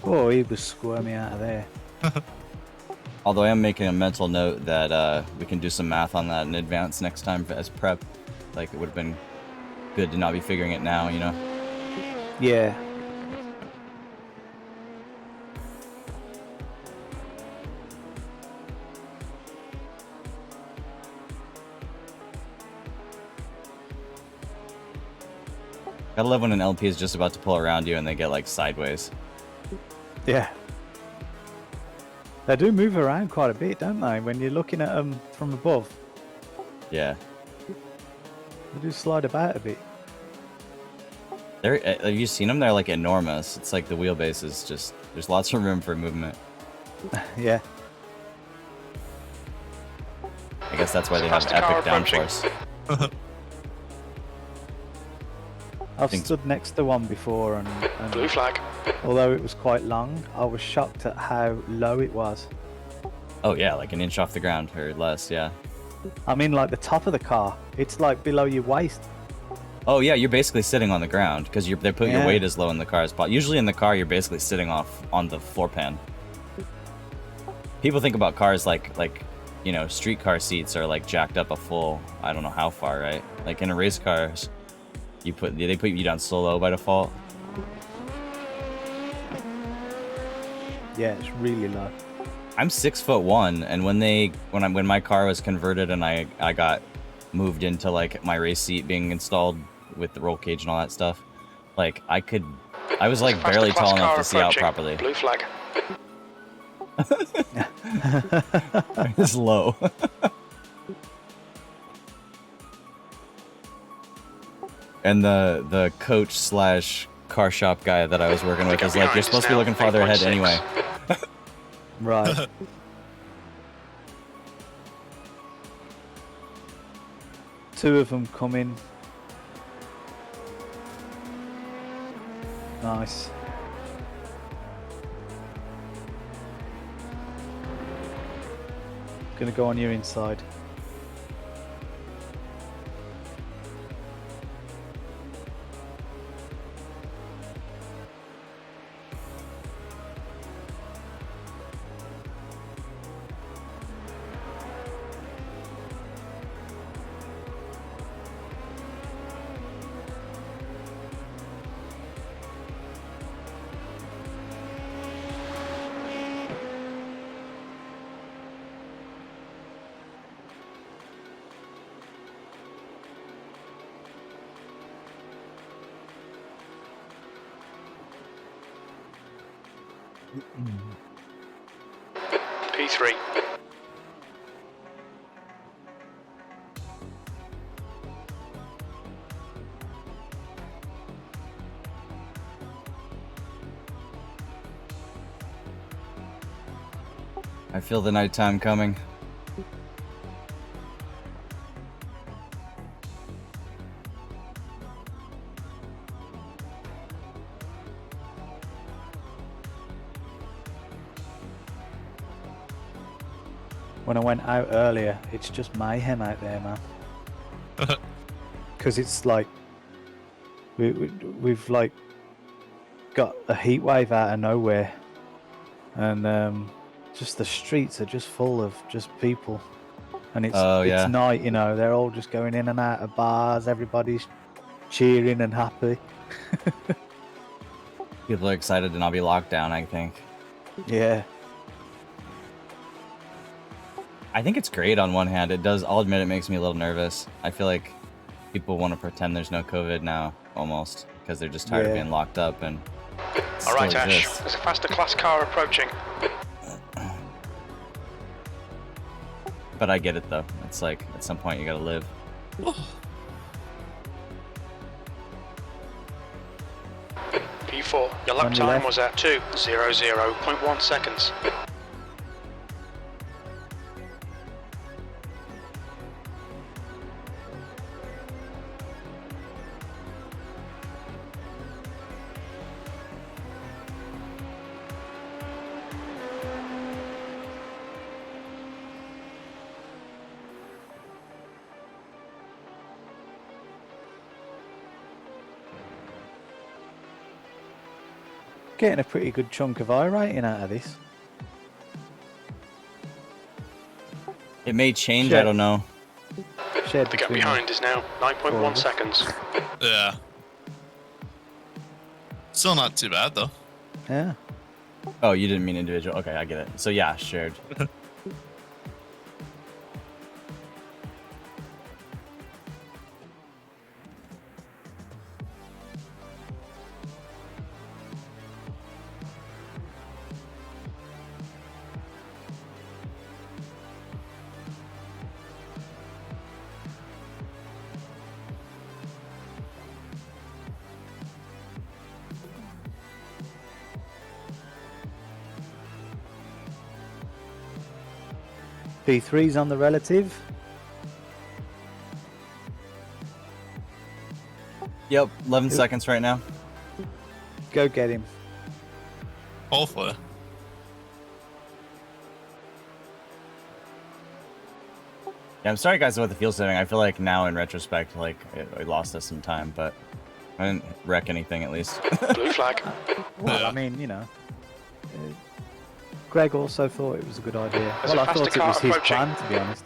Oh, he was squirmy out of there. Although I am making a mental note that we can do some math on that in advance next time as prep. Like, it would have been good to not be figuring it now, you know? Yeah. Gotta love when an LP is just about to pull around you and they get, like, sideways. Yeah. They do move around quite a bit, don't they? When you're looking at them from above, Yeah. they do slide about a bit. Have you seen them? They're, like, enormous. It's like the wheelbase is just... There's lots of room for movement. Yeah. I guess that's why they There's have a faster car epic approaching. downforce. I've Thanks. stood next to one before, and Blue flag. although it was quite long, I was shocked at how low it was. Oh, yeah, like an inch off the ground or less, yeah. I mean, like the top of the car, it's like below your waist. Oh, yeah, you're basically sitting on the ground because they put your Yeah. weight as low in the car as possible. Usually in the car, you're basically sitting off on the floor pan. People think about cars like you know, street car seats are like jacked up a full, I don't know how far, right? Like in a race cars, they put you down so low by default. Yeah, it's really low. I'm 6'1", and when my car was converted and I got moved into like my race seat being installed with the roll cage and all that stuff, like I was like Faster barely class tall enough car to see out approaching. properly. Blue flag. It's low. And the coach / car shop guy that I was working with is like, you're supposed to be looking farther ahead 8.6. anyway. Right. Two of them coming. Nice. Gonna go on your inside. P3. I feel the nighttime coming. When I went out earlier, it's just mayhem out there, man. Because it's like we've like got a heat wave out of nowhere, and just the streets are just full of just people, and it's yeah. it's night, you know. They're all just going in and out of bars. Everybody's cheering and happy. People are excited to not be locked down, I think. Yeah. I think it's great on one hand. I'll admit it makes me a little nervous. I feel like people want to pretend there's no COVID now, almost, because they're just tired of Yeah. being locked up and it All right, still Ash. exists. There's a faster class car approaching. But I get it though. It's like at some point you gotta live. P4. Your lap On your time left. was at 2:00.1 seconds. Getting a pretty good chunk of I rating out of this. It may change, Shit. I don't know. Shared The gap between behind is now 9.1 us. seconds. Yeah. Still not too bad though. Yeah. Oh, you didn't mean individual. Okay, I get it. So yeah, shared. P3's on the relative. Yep, 11 seconds right now. Go get him. Hopefully. Yeah, I'm sorry guys about the fuel saving. I feel like now in retrospect, like, it lost us some time, but I didn't wreck anything at least. Blue flag. Well, Yeah. I mean, you know. Greg also thought it was a good idea. There's Well, a I thought it faster was car his approaching. plan, to be honest.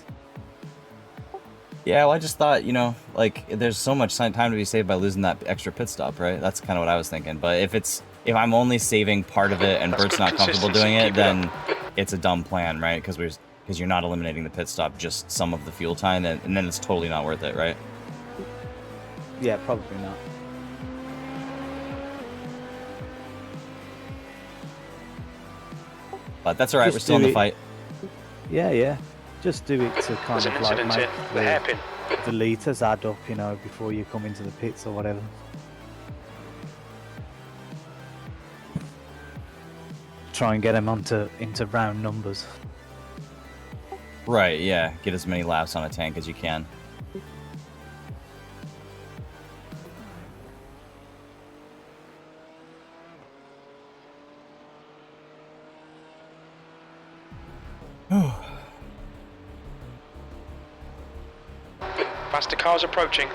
Yeah, well, I just thought, you know, like, there's so much time to be saved by losing that extra pit stop, right? That's kind of what I was thinking. But if I'm only saving part of it and That's Burt's good not comfortable doing consistency. it, Keep it then it's a dumb plan, right? Because you're not eliminating the pit stop, just some of the fuel time, and then it's totally not worth it, right? Yeah, probably not. But that's all right. Just We're still in do the it. fight. Yeah, yeah. Just do it to kind There's an of like incident make in the hairpin. the litres add up, you know, before you come into the pits or whatever. Try and get them into round numbers. Right, yeah. Get as many laps on a tank as you can. Faster cars approaching.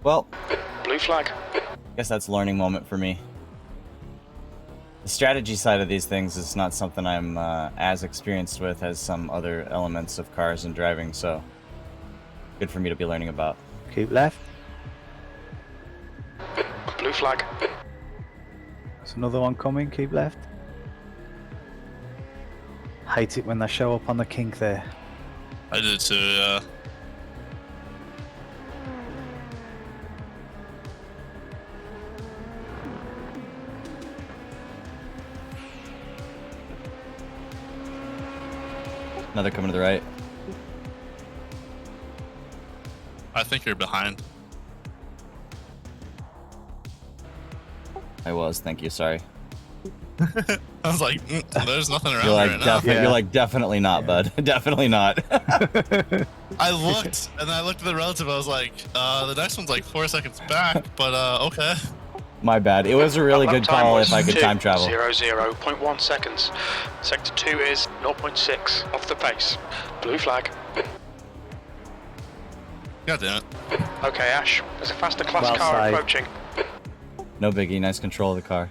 Well, Blue flag. guess that's a learning moment for me. The strategy side of these things is not something I'm as experienced with as some other elements of cars and driving, so good for me to be learning about. Keep left. Blue flag. There's another one coming. Keep left. Hate it when they show up on the kink there. I did too, yeah. Another coming to the right. I think you're behind. I was, thank you, sorry. I was like, there's nothing around You're like, right now. Yeah. you're like, definitely not, bud. Definitely not. I looked, and I looked at the relative, I was like, the next one's like 4 seconds back, but okay. My bad. It was a really Lap good time call was if I could time travel. 0.1 seconds. Sector 2 is 0.6 off the pace. Blue flag. God damn it. Okay, Ash. There's a faster class Well car saved. approaching. No biggie, nice control of the car.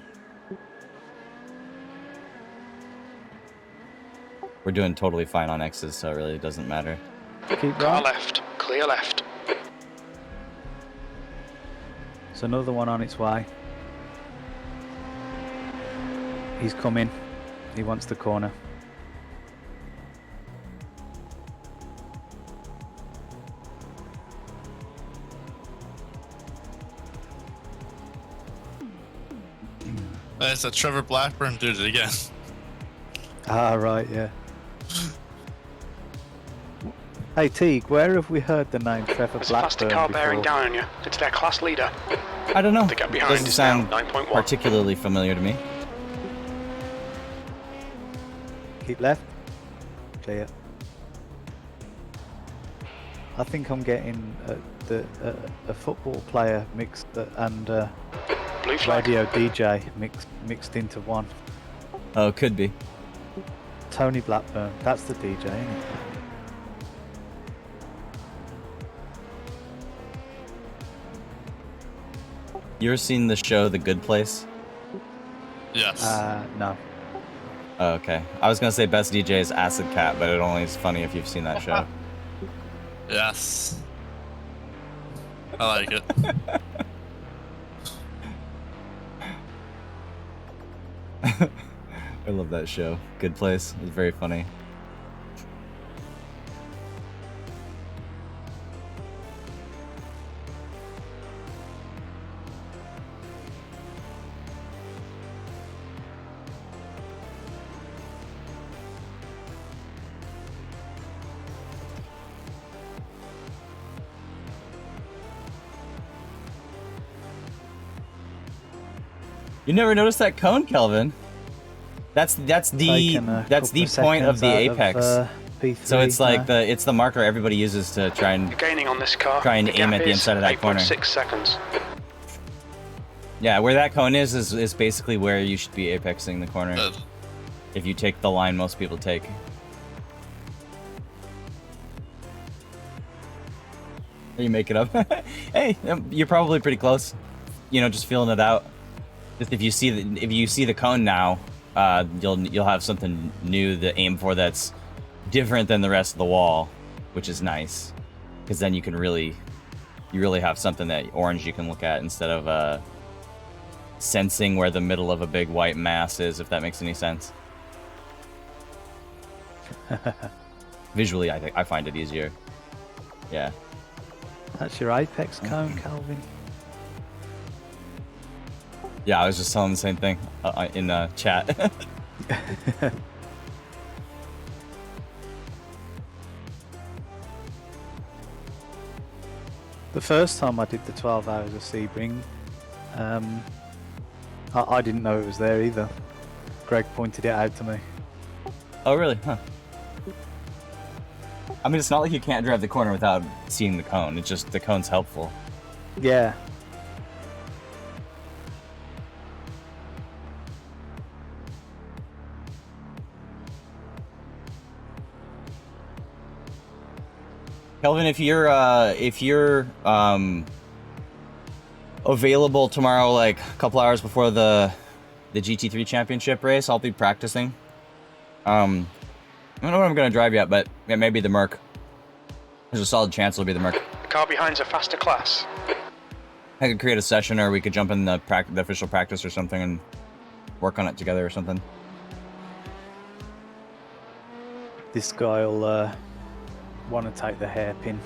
We're doing totally fine on X's, so it really doesn't matter. Keep Car right. left. Clear left. There's another one on its way. He's coming. He wants the corner. It's a Trevor Blackburn did it again. Ah, right, yeah. Hey, Teague, where have we heard the name Trevor There's a faster Blackburn car before? bearing down on you. It's their class leader. I don't know. The gap behind Doesn't is now sound 9.1. particularly familiar to me. Keep left. Clear. I think I'm getting a football player mixed and Blue flag. radio DJ mixed into one. Oh, could be. Tony Blackburn, that's the DJ, isn't it? You ever seen the show The Good Place? Yes. No. Oh, okay. I was gonna say best DJ is Acid Cat, but it only is funny if you've seen that show. Yes. I like it. I love that show. Good place. It's very funny. You never noticed that cone, Kelvin? That's the point of the apex. P3, So it's like it's the marker everybody uses to try and You're gaining on this car. Try and The aim gap at the is inside of that corner. 8.6 seconds. yeah, where that cone is basically where you should be apexing the corner. Good. If you take the line most people take. You make it up. Hey, you're probably pretty close. You know, just feeling it out. Just if you see the cone now, you'll have something new to aim for that's different than the rest of the wall, which is nice, because then you really have something that orange you can look at instead of sensing where the middle of a big white mass is, if that makes any sense. Visually, I find it easier. Yeah. That's your apex cone, Calvin. Yeah, I was just telling the same thing in chat. The first time I did the 12 hours of Sebring, I didn't know it was there either. Greg pointed it out to me. Oh, really? Huh. I mean, it's not like you can't drive the corner without seeing the cone. It's just the cone's helpful. Yeah. Kelvin, if you're available tomorrow, like a couple hours before the GT3 championship race, I'll be practicing. I don't know what I'm gonna drive yet, but it may be the Merc. There's a solid chance it'll be the Merc. The car behind's a faster class. I could create a session, or we could jump in the official practice or something and work on it together or something. This guy'll want to take the hairpin.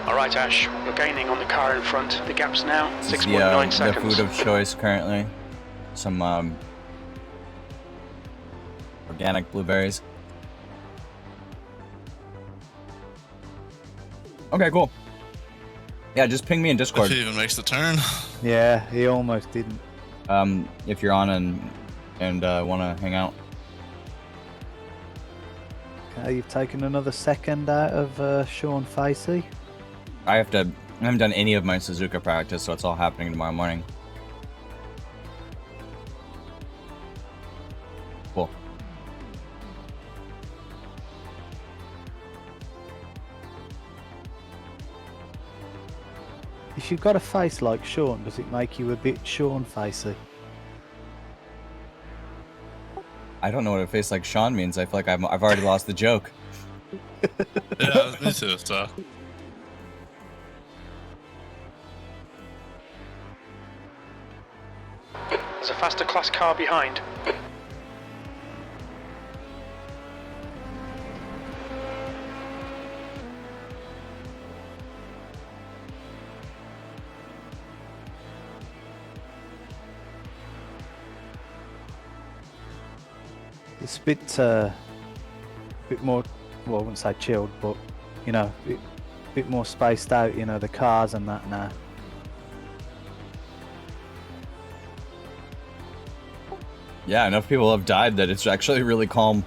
All right, Ash. You're gaining on the car in front. The gap's now This is 6.9 the seconds. food of choice currently. Some organic blueberries. Okay, cool. Yeah, just ping me in If Discord. he even makes the turn. Yeah, he almost didn't. If you're on and want to hang out. Okay, you've taken another second out of Sean Facey. I haven't done any of my Suzuka practice, so it's all happening tomorrow morning. Cool. If you've got a face like Sean, does it make you a bit Sean Facey? I don't know what a face like Sean means. I feel like I've already lost the joke. Yeah, me too. So There's a faster class car behind. It's a bit more, well, I wouldn't say chilled, but, you know, bit more spaced out, you know, the cars and that now. Yeah, enough people have died that it's actually really calm.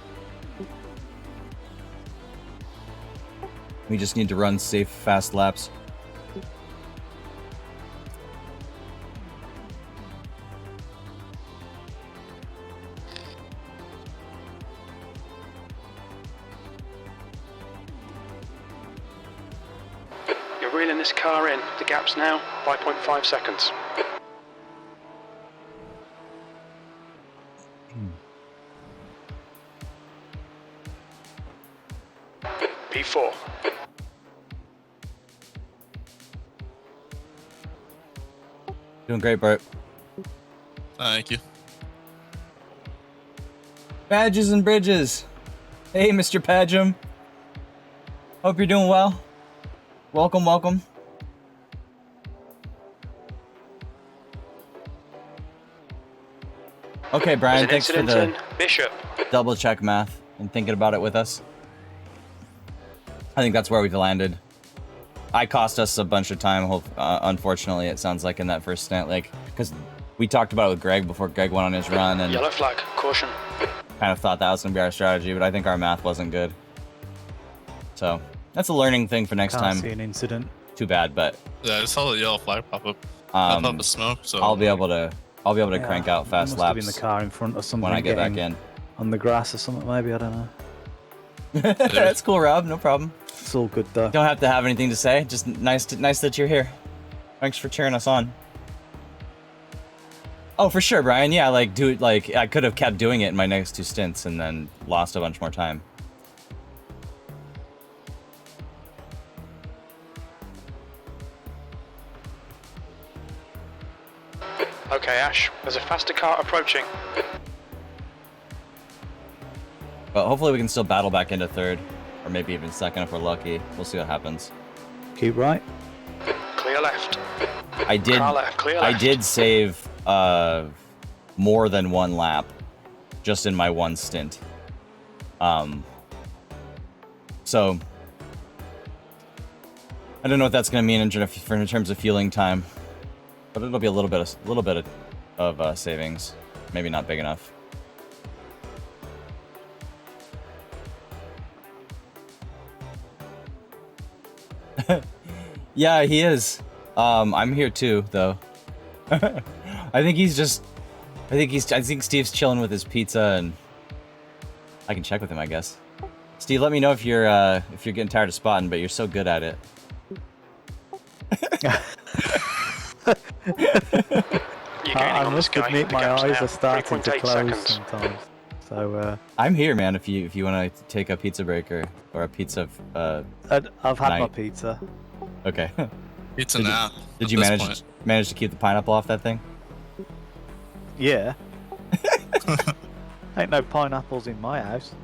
We just need to run safe, fast laps. You're reeling this car in. The gap's now 5.5 seconds. Doing great, Burt. Thank you. Badges and bridges. Hey, Mr. Padgham. Hope you're doing well. Welcome, welcome. Okay, Brian, There's an thanks for incident the in Bishop. double check math and thinking about it with us. I think that's where we've landed. I cost us a bunch of time, unfortunately, it sounds like, in that first stint. Like, because we talked about it with Greg before Greg went on his run and Yellow flag, caution. kind of thought that was going to be our strategy, but I think our math wasn't good. So, that's a learning thing for next Can't time. see an incident. Too bad, but Yeah, I saw the yellow flag pop up. Pop up the smoke, so I'll be able to Yeah, crank out fast must have been laps the car in front or something. when I get back getting in. on the grass or something. Maybe I don't know. That's cool, Rob. No problem. It's all good though. Don't have to have anything to say. Just nice that you're here. Thanks for cheering us on. Oh, for sure, Brian. Yeah, like I could have kept doing it in my next 2 stints and then lost a bunch more time. Okay, Ash, there's a faster car approaching. But hopefully we can still battle back into third, or maybe even second if we're lucky. We'll see what happens. Keep right. Clear left. I did. Car left, clear I left. did save more than 1 lap, just in my 1 stint. So I don't know what that's going to mean in terms of fueling time, but it'll be a little bit of savings. Maybe not big enough. Yeah, he is. I'm here too, though. I think Steve's chilling with his pizza, and I can check with him, I guess. Steve, let me know if you're getting tired of spotting, but you're so good at it. You're gaining I on must this guy. admit The my gap's eyes now are starting to 3.8 close seconds. sometimes. So I'm here, man. If you want to take a pizza break or a pizza. I've had my Night. pizza. Okay. it's a nap. Did at you this manage to keep the pineapple off that thing? Yeah. Ain't no pineapples in my house.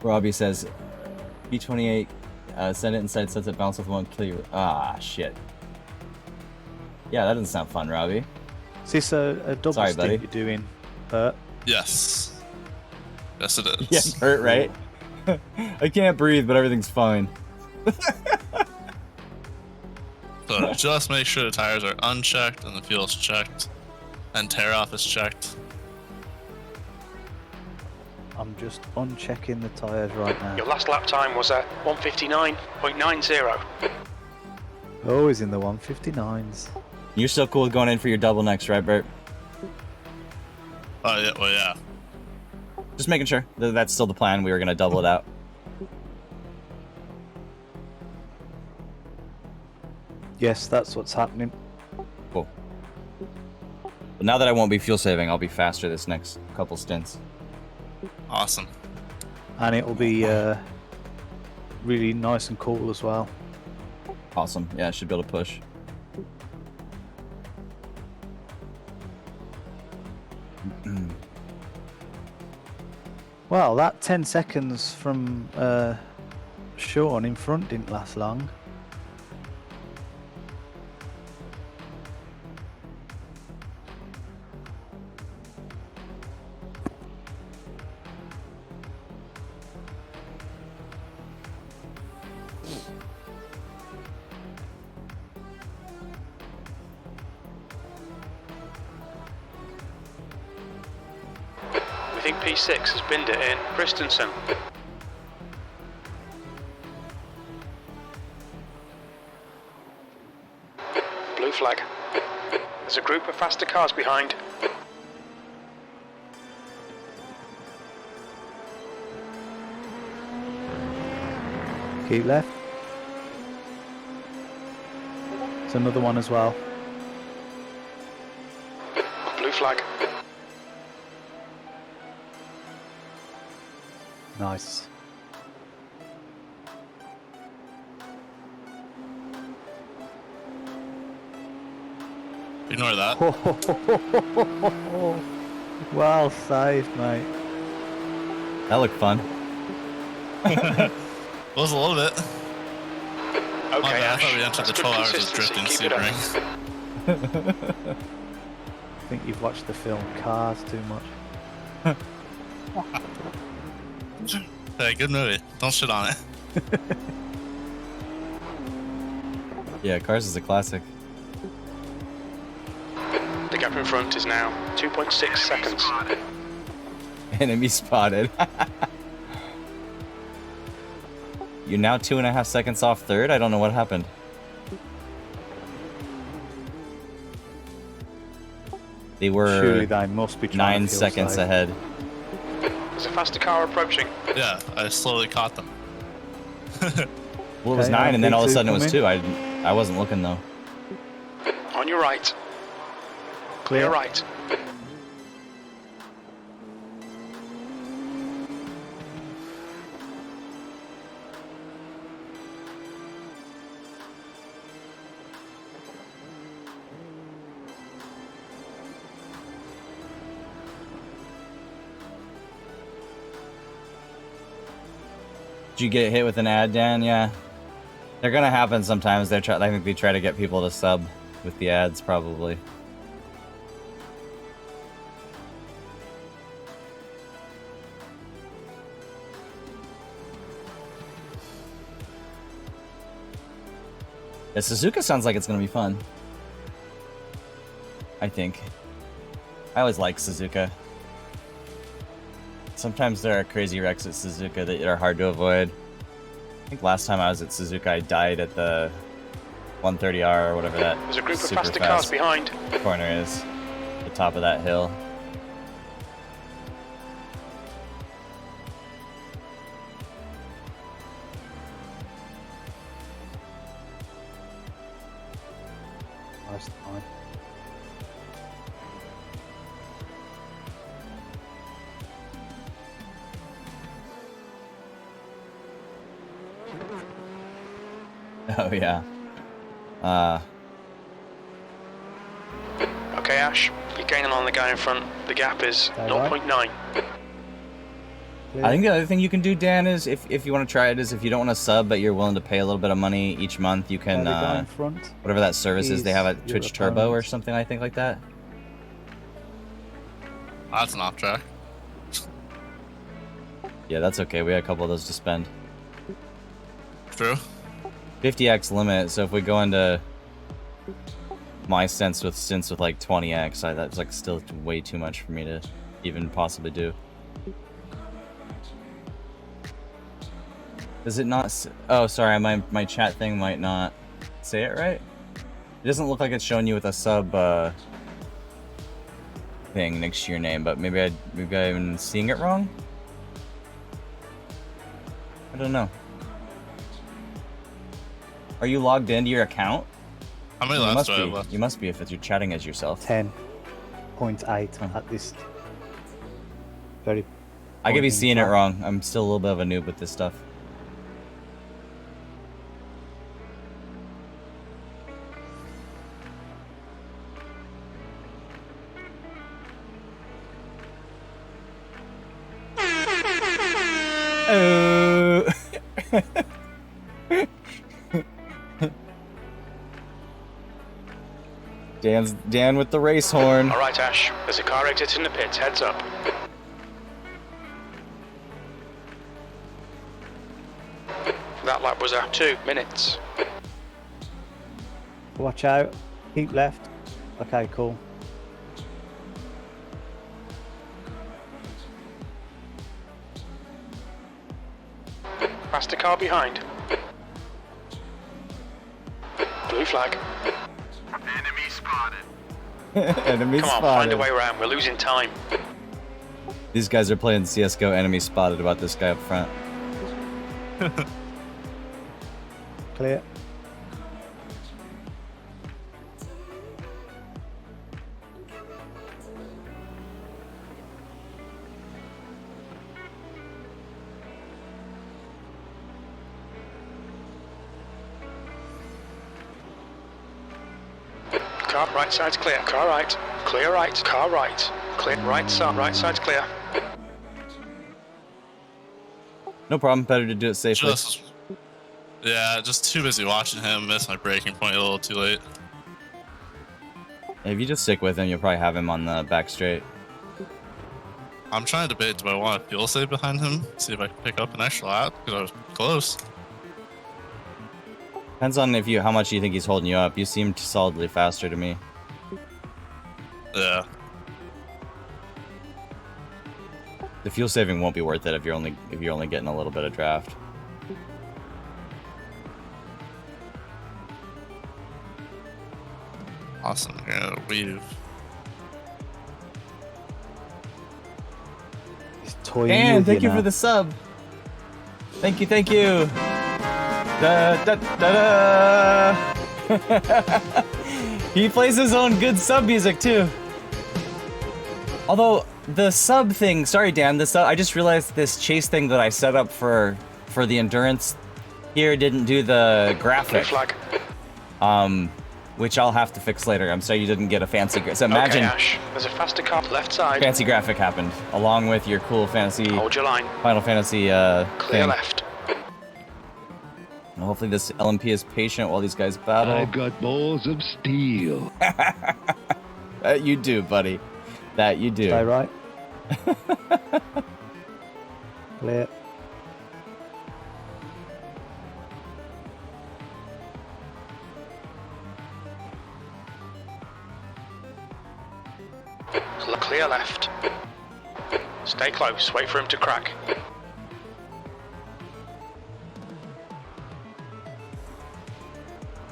Robbie says, B28, send it inside sunset, bounce with 1, kill you. Ah, shit. Yeah, that doesn't sound fun, Robbie. Is this a double Sorry, stint buddy. you're doing, Burt? Yes. Yes, it is. Yeah, hurt, right? I can't breathe, but everything's fine. So just make sure the tires are unchecked and the fuel's checked, and tear off is checked. I'm just unchecking the tyres right now. Your last lap time was at 1:59.90. Always in the 159s. You're still cool with going in for your double next, right, Bert? Oh yeah, well yeah. Just making sure that that's still the plan. We were going to double it out. Yes, that's what's happening. Cool. But now that I won't be fuel saving, I'll be faster this next couple stints. Awesome. And it'll be really nice and cool as well. Awesome. Yeah, I should be able to push. Well, that 10 seconds from Sean in front didn't last long. We think P6 has binned it in Christensen. Blue flag. There's a group of faster cars behind. Keep left. It's another one as well. Blue flag. Nice. Ignore that. Well saved, mate. That looked fun. Was a little bit. Okay, My bad, I Ash. thought we entered That's the good 12 hours of consistency. drifting Keep it up. Sebring. I think you've watched the film Cars too much. Hey, good movie. Don't shit on it. Yeah, Cars is a classic. The gap in front is now 2.6 seconds. Enemy spotted. You're now 2.5 seconds off third? I don't know what happened. They Surely were they must be trying 9 to feel seconds safe. ahead. There's a faster car approaching. Yeah, I slowly caught them. Well, it was Okay, 9 and then all of a P2 sudden it was coming. 2. I wasn't looking though. On your right. Clear right. Did you get hit with an ad, Dan? Yeah. They're gonna happen sometimes. I think they try to get people to sub with the ads, probably. Yeah, Suzuka sounds like it's gonna be fun. I think. I always like Suzuka. Sometimes there are crazy wrecks at Suzuka that are hard to avoid. I think last time I was at Suzuka, I died at the 130R or whatever that There's a group of super faster cars fast behind. corner is. The top of that hill. Nice time. Oh yeah. Okay, Ash. You're gaining on the guy in front. The gap is All right. 0.9. I think the other thing you can do, Dan, is if you want to try it, is if you don't want to sub but you're willing to pay a little bit of money each month, you can There we go in front. whatever that service is they have at He's your Twitch Turbo or opponent. something, I think like that. That's an off track. Yeah, that's okay. We had a couple of those to spend. True. 50x limit, so if we go into my stints with like 20x, that's like still way too much for me to even possibly do. Does it not oh, sorry, my chat thing might not say it right. It doesn't look like it's showing you with a sub thing next to your name, but maybe I'm seeing it wrong. I don't know. Are you logged into your account? How many You laps must do I have be. left? You must be if you're chatting as yourself. 10.8 at this. Very. I could be point in seeing it time. wrong. I'm still a little bit of a noob with this stuff. Oh. Dan with the race horn. All right, Ash. There's a car exiting the pits. Heads up. That lap was at 2 minutes. Watch out. Keep left. Okay, cool. Faster car behind. Blue flag. Enemy Come on, spotted. find a way around. We're losing time. These guys are playing CSGO enemy spotted about this guy up front. Clear. Car right side's clear. Car right. Clear right. Car right. Clear right side. Right side's clear. No problem. Better to do it safely. Just too busy watching him miss my braking point a little too late. If you just stick with him, you'll probably have him on the back straight. I'm trying to debate, do I want to fuel save behind him? See if I can pick up an extra lap, because I was close. Depends on how much you think he's holding you up. You seemed solidly faster to me. Yeah. The fuel saving won't be worth it if you're only getting a little bit of draft. Awesome. You're gonna weave. He's toying Dan, with thank you now. for the sub. Thank you, thank you. Da, da, da, da. He plays his own good sub music too. Although the sub thing, sorry Dan, I just realized this chase thing that I set up for the endurance here didn't do the graphic. Flag. Which I'll have to fix later. I'm sorry you didn't get a fancy. So imagine Okay, Ash. There's a faster car left side. fancy graphic happened along with your cool fantasy Hold your line. Final Fantasy Clear thing. left. And hopefully this LMP is patient while these guys battle. I've got balls of steel. That you do, buddy. That you do. Stay right. Clear. Clear left. Stay close. Wait for him to crack.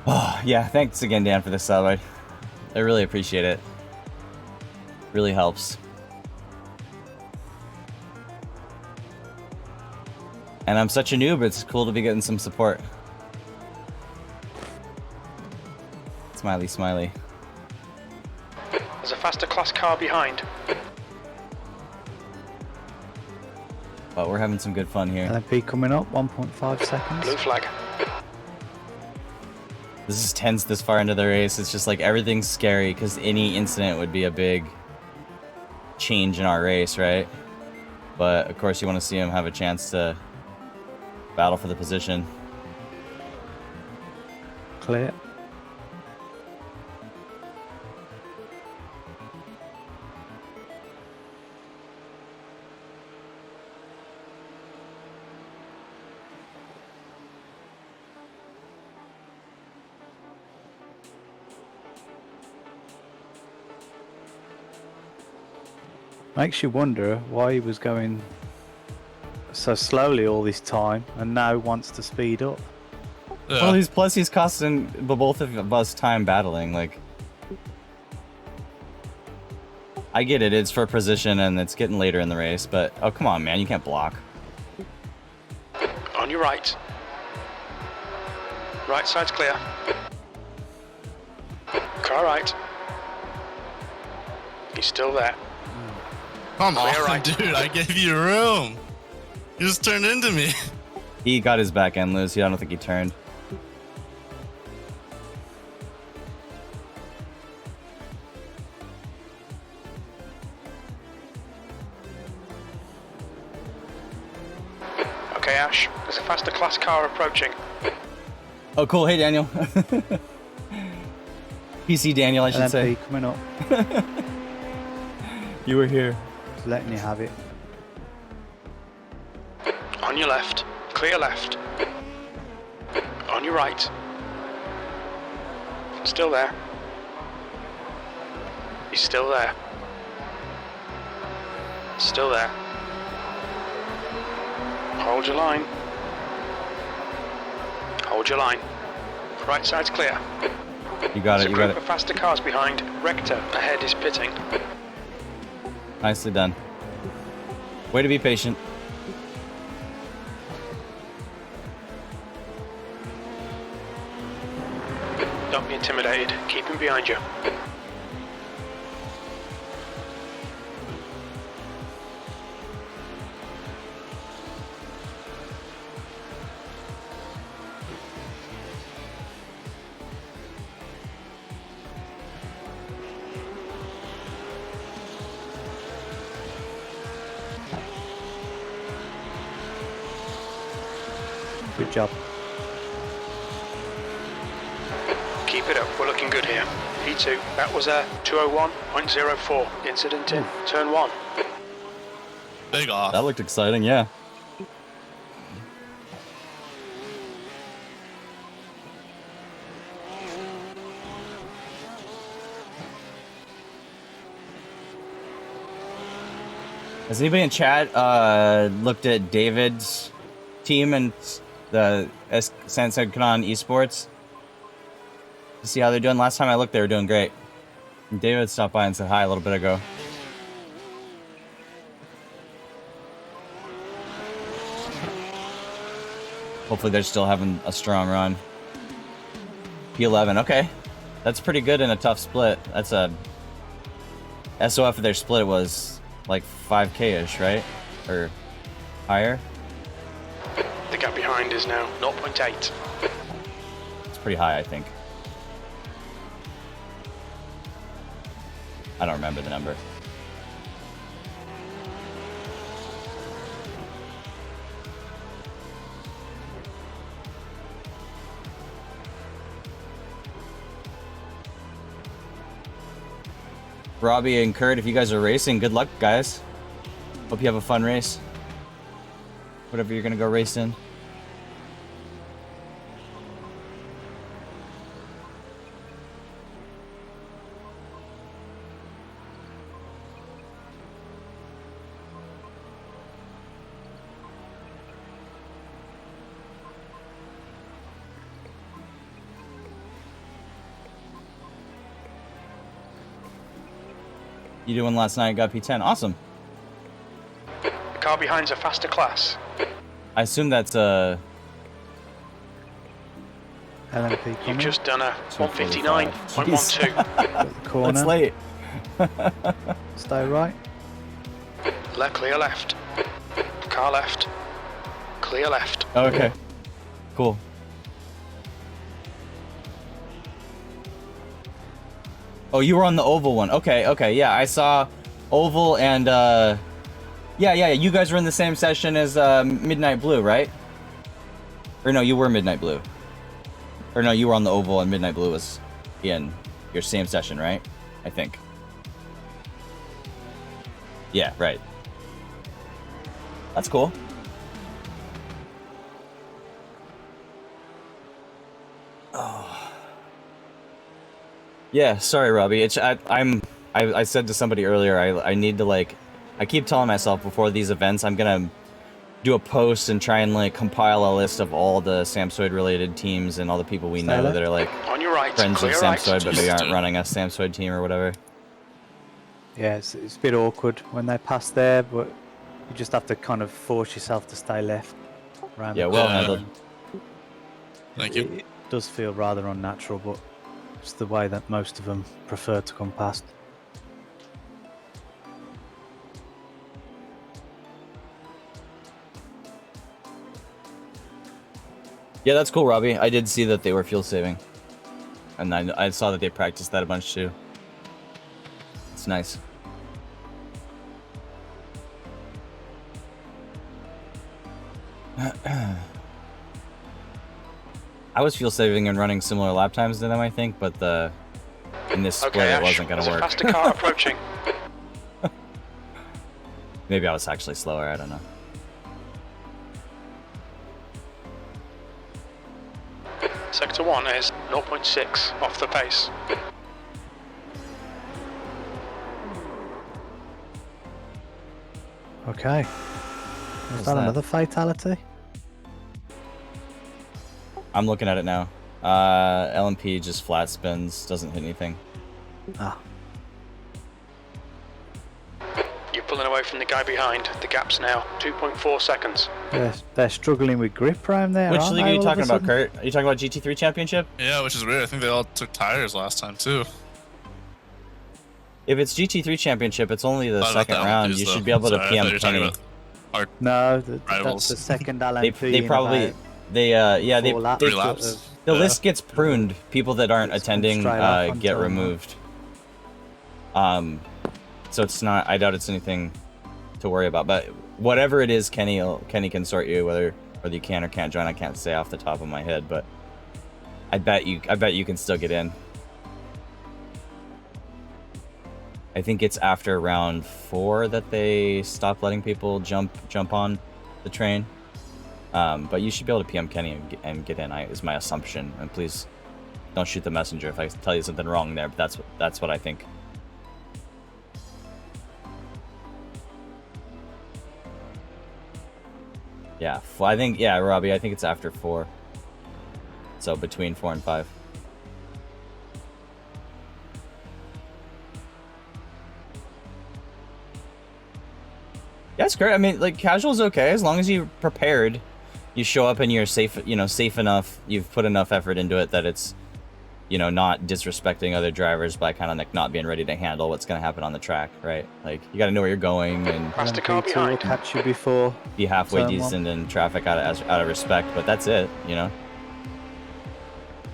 Oh, yeah, thanks again, Dan, for the sub. I really appreciate it. Really helps. And I'm such a noob, it's cool to be getting some support. Smiley, smiley. There's a faster class car behind. But we're having some good fun here. LMP coming up, 1.5 seconds. Blue flag. This is tense this far into the race. It's just like everything's scary because any incident would be a big change in our race, right? But of course you want to see him have a chance to battle for the position. Clear. Makes you wonder why he was going so slowly all this time and now wants to speed up. Yeah. Well, he's costing both of us time battling. Like, I get it, it's for position and it's getting later in the race, but oh come on, man, you can't block. On your right. Right side's clear. Car right. He's still there. Come Clear on, right. dude, I gave you room. You just turned into me. He got his back end loose. I don't think he turned. Okay, Ash. There's a faster class car approaching. Oh, cool. Hey, Daniel. PC Daniel, I should LMP say. coming up. You were here. Just letting you have it. On your left. Clear left. On your right. Still there. He's still there. Still there. Hold your line. Hold your line. Right side's clear. You got There's it. a You got group it. of faster cars behind. Rector ahead is pitting. Nicely done. Way to be patient. Don't be intimidated. Keep him behind you. Good job. Keep it up. We're looking good here. P2. That was a 201.04. Incident in turn 1. Big off. That looked exciting, yeah. Has anybody in chat looked at David's team and the Sampsoid Kanaan esports to see how they're doing? Last time I looked, they were doing great. And David stopped by and said hi a little bit ago. Hopefully they're still having a strong run. P11, okay. That's pretty good in a tough split. That's a... SOF of their split was like 5k-ish, right? Or higher? The gap behind is now 0.8. It's pretty high, I think. I don't remember the number. Robbie and Kurt, if you guys are racing, good luck, guys. Hope you have a fun race. Whatever you're gonna go race in. You did one last night, got P10. Awesome. The car behind's a faster class. I assume that's LMP You've coming. just done a 159.12. Got the corner. That's late. Stay right. Clear left. Car left. Clear left. Okay. Cool. Oh, you were on the oval one. Okay, okay, yeah, I saw oval and yeah, you guys were in the same session as Midnight Blue, right? Or no, you were Midnight Blue. Or no, you were on the oval and Midnight Blue was in your same session, right? I think. Yeah, right. That's cool. Oh. Yeah, sorry, Robbie. I said to somebody earlier, I need to like, I keep telling myself before these events, I'm gonna do a post and try and like compile a list of all the Sampsoid related teams and all the people we know that are like On your right. friends of Clear right. Sampsoid, but they aren't running a Sampsoid team or whatever. Yeah, it's a bit awkward when they pass there, but you just have to kind of force yourself to stay left. Around Yeah, the well corner. handled. Thank you. It does feel rather unnatural, but it's the way that most of them prefer to come past. Yeah, that's cool, Robbie. I did see that they were fuel saving. And I saw that they practiced that a bunch too. It's nice. I was fuel saving and running similar lap times to them, I think, but in this split Okay, it Ash. wasn't gonna There's work. a faster car approaching. Maybe I was actually slower, I don't know. Sector 1 is 0.6 off the pace. Okay. Is What's that that? another fatality? I'm looking at it now. LMP just flat spins, doesn't hit anything. Ah, You're pulling away from the guy behind. The gap's now 2.4 seconds. they're struggling with grip around there. Which aren't league are they, you all of talking a about, sudden? Kurt? Are you talking about GT3 Championship? Yeah, which is weird. I think they all took tires last time too. If it's GT3 Championship, it's only the Thought about second that one, round. please, You though. should be able to Sorry, I thought PM you were talking Kenny. about our No, that's Rivals. the second They, LMP. they in probably about yeah they 4 laps Three sort laps. of- the Yeah. list gets pruned. People that aren't It's attending straight up get until- removed. So it's not. I doubt it's anything to worry about. But whatever it is, Kenny can sort you. Whether whether you can or can't join, I can't say off the top of my head, but I bet you can still get in. I think it's after round 4 that they stop letting people jump on the train. But you should be able to PM Kenny and get in. Is my assumption. And please don't shoot the messenger if I tell you something wrong there. But that's what I think. Yeah, I think Robbie. I think it's after 4. So between 4 and 5. Yeah, it's great. I mean, like, casual's okay as long as you're prepared. You show up and you're safe, safe enough. You've put enough effort into it that it's, not disrespecting other drivers by kind of like not being ready to handle what's going to happen on the track, right? Like, you got to know where you're going and Past the car P2 will behind. catch you before. be halfway Turn one. decent in traffic out of respect. But that's it, You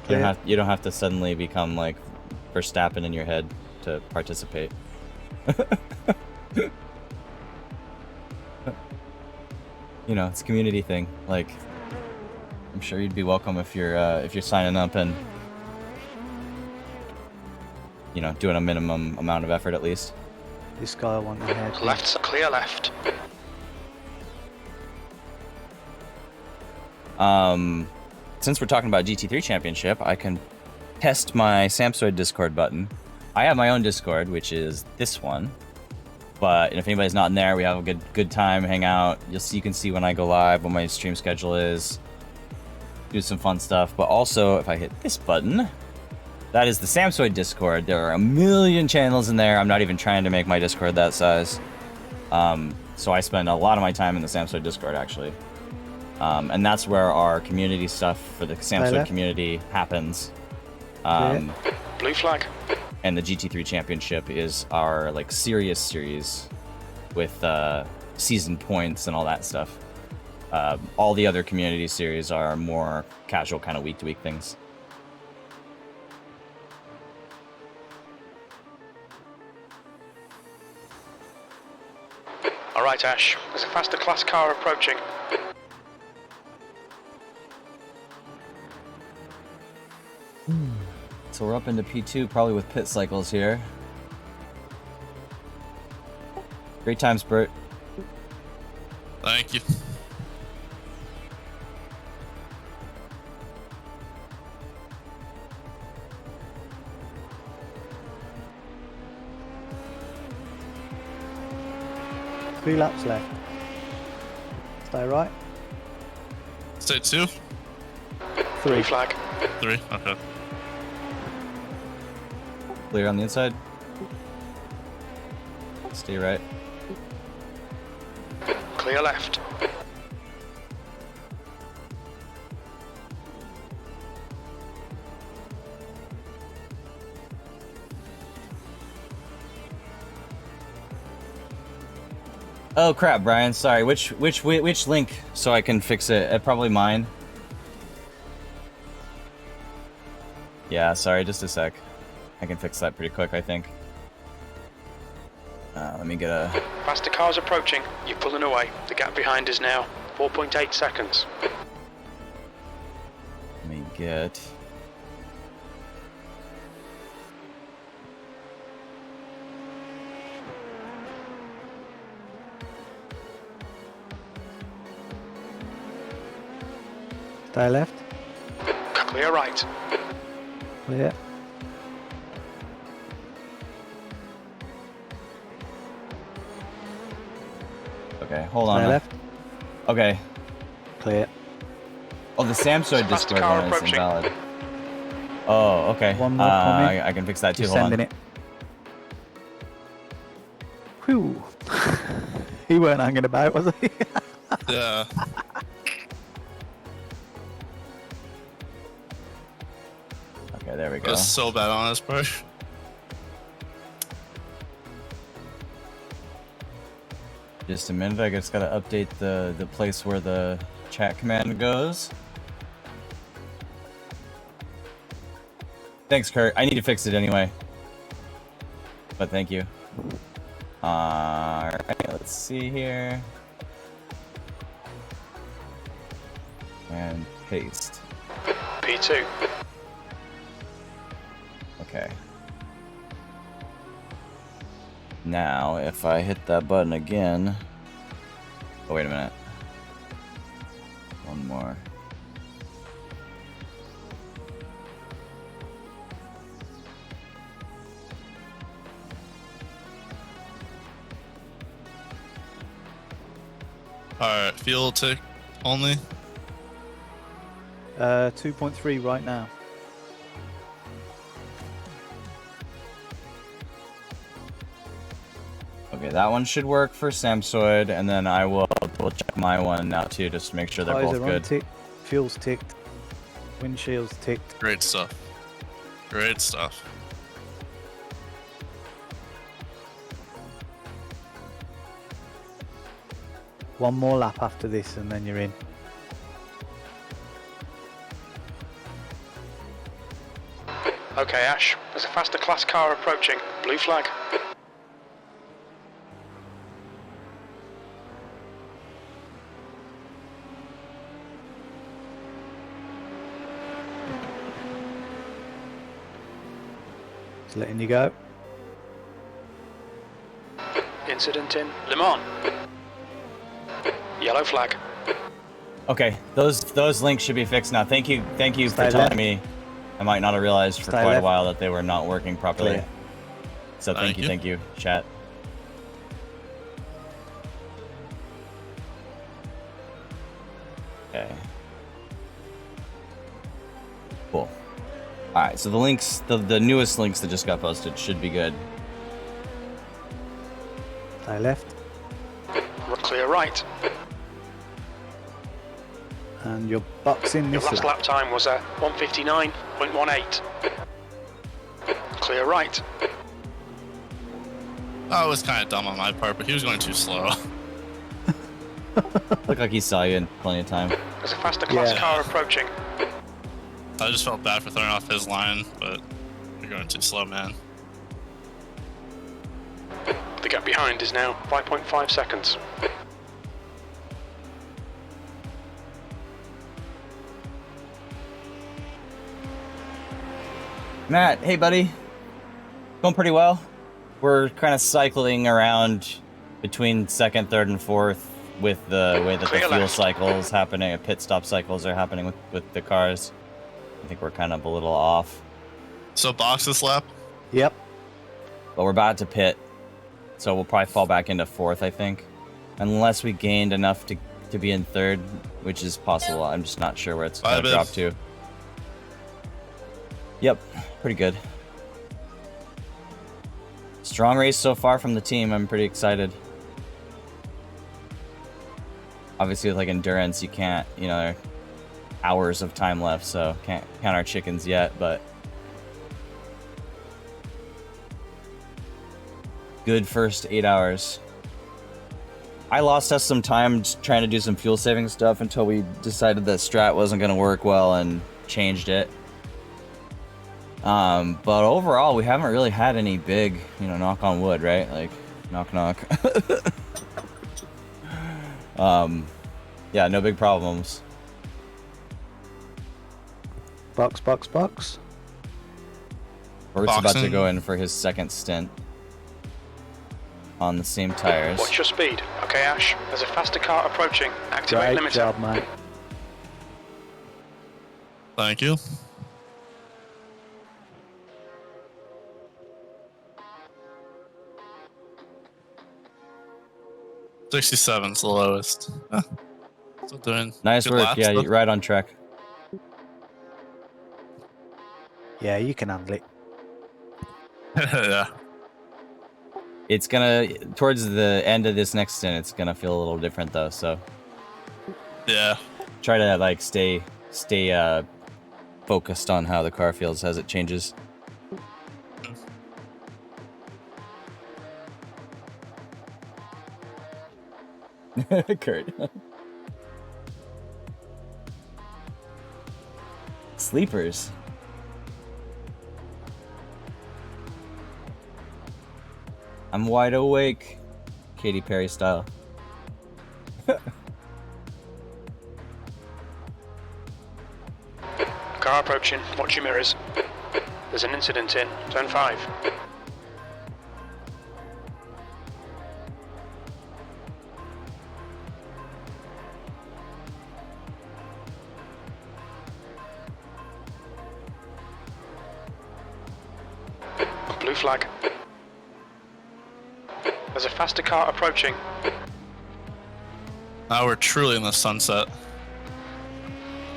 Clear. don't have to suddenly become like Verstappen in your head to participate. It's a community thing. Like, I'm sure you'd be welcome if you're signing up and doing a minimum amount of effort at least. This guy won the head. Left's clear left. Since we're talking about GT3 Championship, I can test my Sampsoid Discord button. I have my own Discord, which is this one. But if anybody's not in there, we have a good time, hang out. You can see when I go live, what my stream schedule is, do some fun stuff. But also, if I hit this button, that is the Sampsoid Discord. There are a million channels in there. I'm not even trying to make my Discord that size. So I spend a lot of my time in the Sampsoid Discord, actually. And that's where our community stuff for the Sampsoid community happens. Blue flag. And the GT3 Championship is our serious series with season points and all that stuff. All the other community series are more casual, kind of week-to-week things. All right, Ash. There's a faster class car approaching. So we're up into P2, probably with pit cycles here. Great times, Burt. Thank you. Three laps left. Stay right. Stay 2? Blue flag. 3? Okay. Clear on the inside. Stay right. Clear left. Oh crap, Brian. Sorry. Which link so I can fix it? Probably mine. Yeah. Sorry. Just a sec. I can fix that pretty quick, I think. Let me get a... Faster cars approaching. You're pulling away. The gap behind is now 4.8 seconds. Let me get... Stay left. Clear right. Clear. Okay, hold on. Stay left. Okay. Clear. Oh, the Sampsoid Faster Discord car one is approaching. invalid. Oh, okay. One more coming. I can fix that too. Just Hold on. sending it. Whew. He weren't hanging about, was he? Yeah. Okay, there we It go. was so bad on this part. Just a minute. I just gotta update the place where the chat command goes. Thanks, Kurt. I need to fix it anyway. But thank you. Alright, let's see here. And paste. P2. Okay. Now, if I hit that button again... Oh, wait a minute. One more. Alright, fuel tick only. 2.3 right now. Okay, that one should work for Sampsoid, and then I will check my one now too, just to make sure they're Tires both are on good. tick, fuel's ticked, windshield's ticked. Great stuff. Great stuff. One more lap after this and then you're in. Okay, Ash. There's a faster class car approaching. Blue flag. Just letting you go. Incident in Le Mans. Yellow flag. Okay, those links should be fixed now. Thank you Stay for telling left. me. I might not have realized for Stay quite a left. while that they were not working properly. Clear. So thank you, chat. Okay. Cool. Alright, so the links, the newest links that just got posted should be good. Stay left. Clear right. And you're boxing Your this last lap time was at 1:59.18. Clear right. Oh, it was kind of dumb on my part, but he was going too slow. Looked like he saw you in plenty of time. There's a faster class Yeah. car approaching. I just felt bad for throwing off his line, but you're going too slow, man. The gap behind is now 5.5 seconds. Matt, hey buddy. Going pretty well. We're kind of cycling around between second, third, and fourth with the way that the Clear fuel left. cycles happening, pit stop cycles are happening with the cars. I think we're kind of a little off. So box this lap. Yep. But we're about to pit, so we'll probably fall back into fourth, I think. Unless we gained enough to be in third, which is possible. I'm just not sure where it's going to Biv. drop to. Yep, pretty good. Strong race so far from the team. I'm pretty excited. Obviously, with like endurance, you can't, hours of time left, so can't count our chickens yet, but good first 8 hours. I lost us some time trying to do some fuel saving stuff until we decided that strat wasn't going to work well and changed it. But overall, we haven't really had any big, knock on wood, right? Like, knock knock. Yeah, no big problems. Box, box, box. Burt's about to Boxing. go in for his second stint on the same tires. Watch your speed. Okay, Ash. There's a faster car approaching. Activate Great limiter. job, mate. Thank you. $67's the lowest. Still doing Nice good work. laps, Yeah, though. you're right on track. Yeah, you can handle it. Yeah. It's gonna, towards the end of this next stint, it's gonna feel a little different though, so Yeah. try to like stay focused on how the car feels as it changes. Kurt. Sleepers. I'm wide awake. Katy Perry style. Car approaching. Watch your mirrors. There's an incident in turn 5. Blue flag. There's a faster car approaching. Now we're truly in the sunset.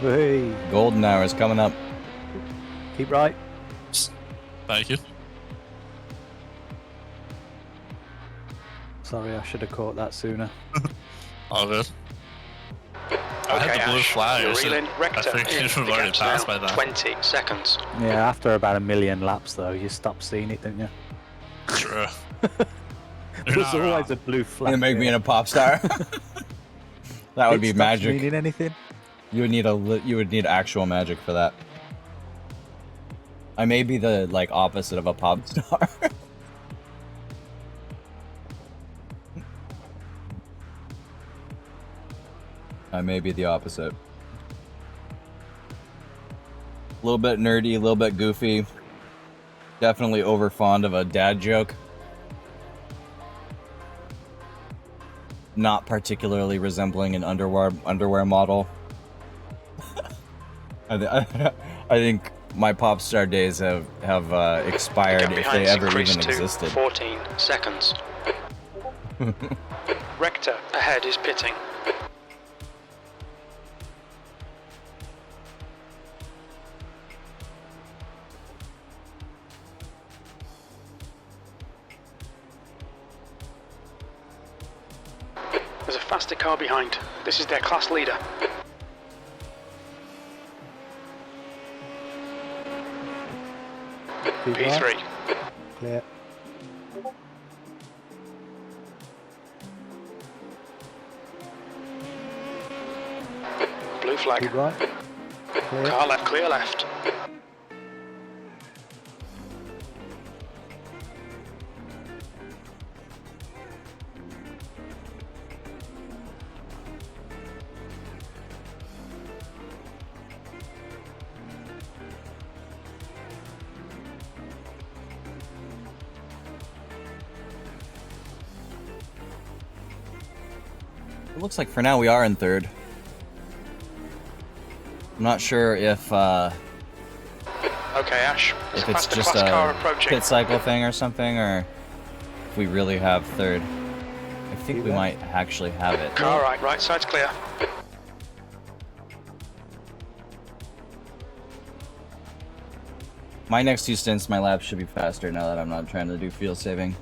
Hey, Golden hour is coming up. keep right. Thank you. Sorry, I should have caught that sooner. All good. I Okay, had the blue Ash, flag. you're I said- reeling. I Rector think in. you should have The already gap's passed now by then. 20 seconds. Yeah, after about 1,000,000 laps, though, you stop seeing it, don't you? True. There's not always wrong. a blue flag. You make me there. in a pop star. That would It be stops magic. meaning anything? You would need actual magic for that. I may be the like opposite of a pop star. I may be the opposite. A little bit nerdy, a little bit goofy. Definitely over fond of a dad joke. Not particularly resembling an underwear model. I think my pop star days have expired Gap if behind they ever even increased to existed. 14 seconds. Rector ahead is pitting. There's a faster car behind. This is their class leader. Keep right. P3. Clear. Blue flag. Keep right. Clear. Car left, clear left. It looks like for now we are in third. I'm not sure if Okay, Ash. There's if a it's faster just class car a approaching. pit cycle thing or something, or if we really have third. I think we might actually have it. Car right side's clear. My next 2 stints, my laps should be faster now that I'm not trying to do fuel saving.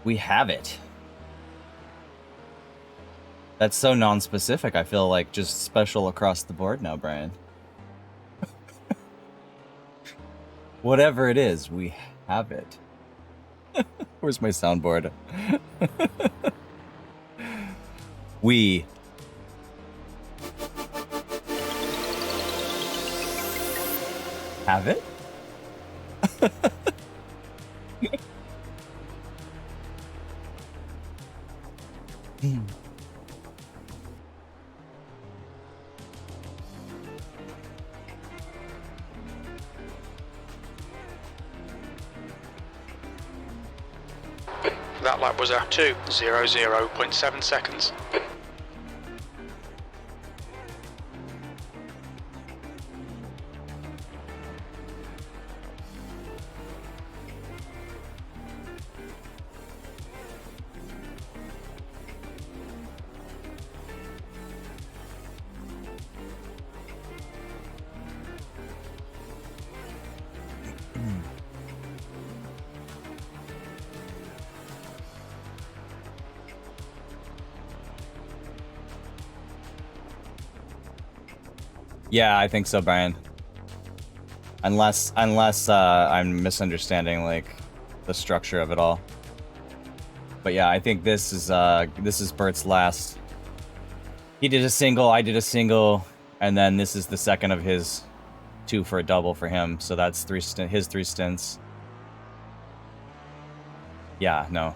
We have it. That's so non-specific. I feel like just special across the board now, Brian. Whatever it is, we have it. Where's my soundboard? We have it? That lap was a 2:00.7 seconds. Yeah, I think so, Brian. Unless I'm misunderstanding like the structure of it all. But yeah, I think this is Burt's last. He did a single, I did a single, and then this is the second of his 2 for a double for him. So that's his 3 stints. Yeah, no.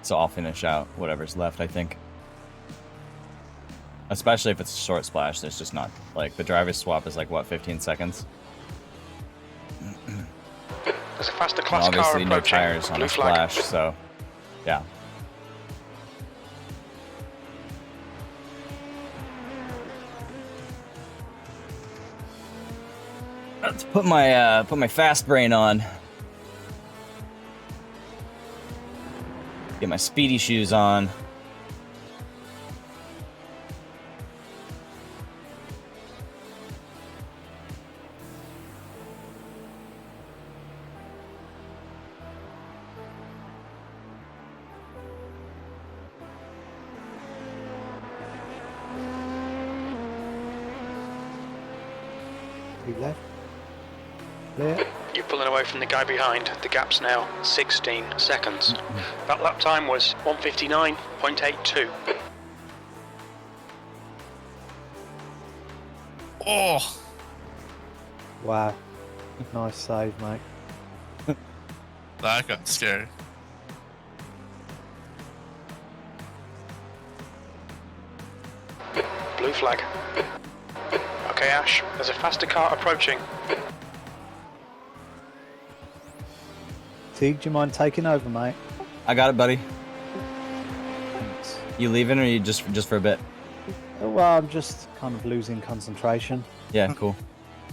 So I'll finish out whatever's left, I think. Especially if it's a short splash, there's just not, like, the driver's swap is like, what, 15 seconds? There's a faster class And car obviously no approaching. tires on Blue a flag. splash, so, yeah. Let's put my fast brain on. Get my speedy shoes on. Keep left. Clear. You're pulling away from the guy behind. The gap's now 16 seconds. That lap time was 1:59.82. Oh, Wow. Nice save, mate. that got scary. Blue flag. Okay, Ash, there's a faster car approaching. Teague, do you mind taking over, mate? I got it, buddy. Thanks. You leaving or you just for a bit? Oh, well, I'm just kind of losing concentration, Yeah, cool.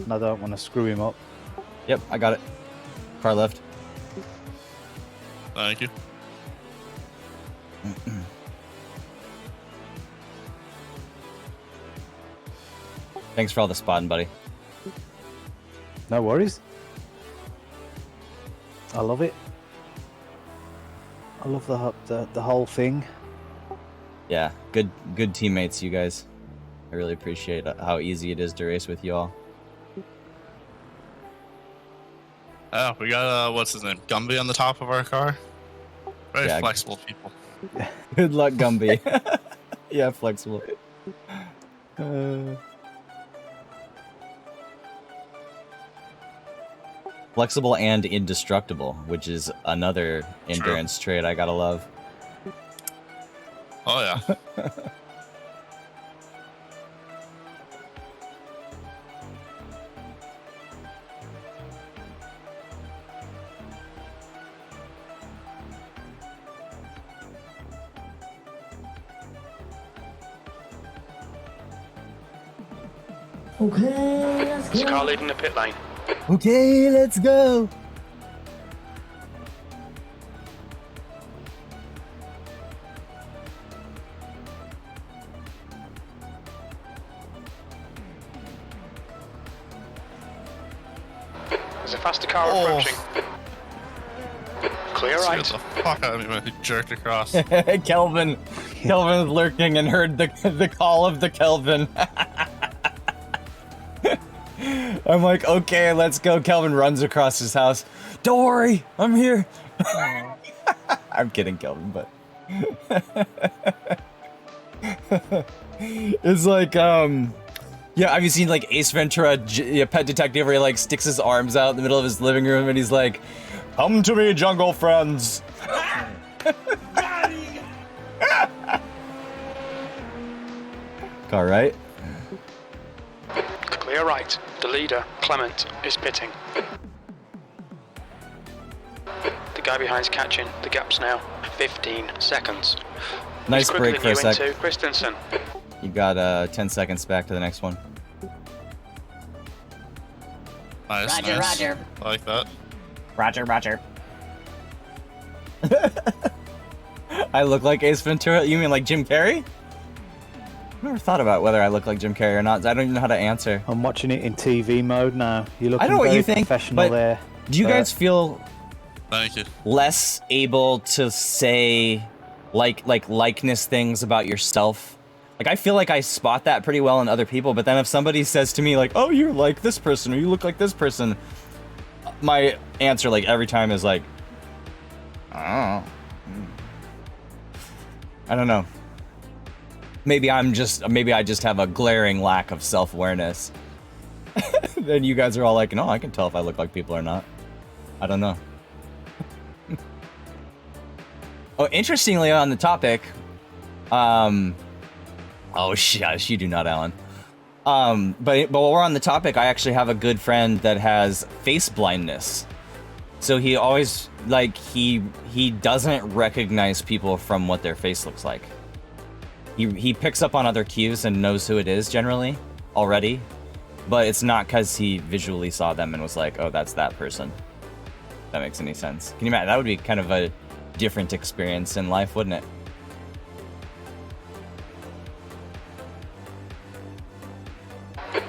and I don't want to screw him up. Yep, I got it. Car left. Thank you. Thanks for all the spotting, buddy. No worries. I love it. I love the whole thing. Yeah, good teammates, you guys. I really appreciate how easy it is to race with you all. Oh, we got what's his name? Gumby on the top of our car. Very Yeah. flexible people. Good luck, Gumby. Yeah, flexible. Flexible and indestructible, which is another endurance trait I gotta love. Oh yeah. Okay, let's There's a go. car leaving the pit lane. Okay, let's go. There's a faster car Oh. approaching. Clear right. Scared the fuck out of me when he jerked across. Kelvin was lurking and heard the call of the Kelvin. I'm like, okay, let's go. Kelvin runs across his house. Don't worry, I'm here. I'm kidding, Kelvin, but it's like, yeah, have you seen like Ace Ventura, Pet Detective, where he like sticks his arms out in the middle of his living room and he's like, "Come to me, jungle friends." Car right. Clear right. The leader, Clement, is pitting. The guy behind's catching. The gap's now 15 seconds. Nice He's quicker break than for a you sec. into Christensen. You got 10 seconds back to the next one. Nice, Roger, nice. Roger. I like that. Roger. I look like Ace Ventura? You mean like Jim Carrey? I never thought about whether I look like Jim Carrey or not. I don't even know how to answer. I'm watching it in TV mode now. You look I know what very you think, professional but there. Do you guys feel Thank you. less able to say likeness things about yourself? Like, I feel like I spot that pretty well in other people, but then if somebody says to me like, "Oh, you're like this person," or "You look like this person," my answer like every time is like, "Oh, I don't know." Maybe I just have a glaring lack of self-awareness. Then you guys are all like, "No, I can tell if I look like people or not." I don't know. Oh, interestingly, on the topic, oh shush, you do not, Alan. But while we're on the topic, I actually have a good friend that has face blindness. So he always, like, he doesn't recognize people from what their face looks like. He picks up on other cues and knows who it is generally already, but it's not because he visually saw them and was like, oh, that's that person. If that makes any sense. Can you imagine? That would be kind of a different experience in life, wouldn't it?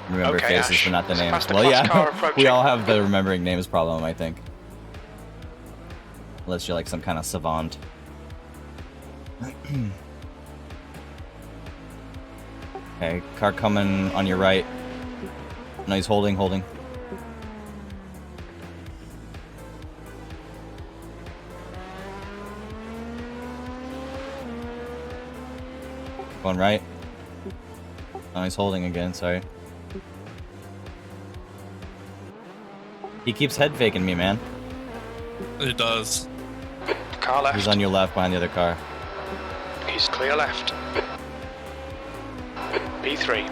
Remember Okay, faces, Ash. but not the names. Faster Well, class car yeah, approaching. we all have the remembering names problem, I think. Unless you're like some kind of savant. Okay, car coming on your right. No, he's holding. Going right. Oh, he's holding again, sorry. He keeps head faking me, man. It does. Car left. He's on your left behind the other car. He's clear left. P3.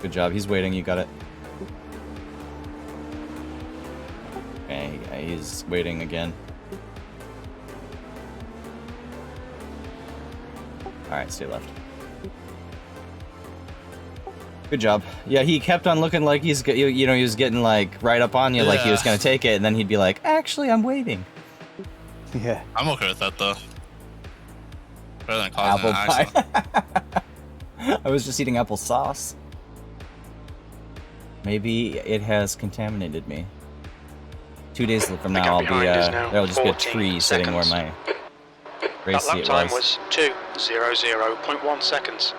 Good job, he's waiting, you got it. Okay, he's waiting again. Alright, stay left. Good job. Yeah, he kept on looking like he was getting like right up on you, like he was gonna take it, and then he'd be like, actually, I'm waiting. Yeah. I'm okay with that though. Better than causing Apple an accident. pie. I was just eating apple sauce. Maybe it has contaminated me. 2 days from now, I'll be, there'll just be a tree sitting where my race That lap seat time was. was 2:00.1 seconds.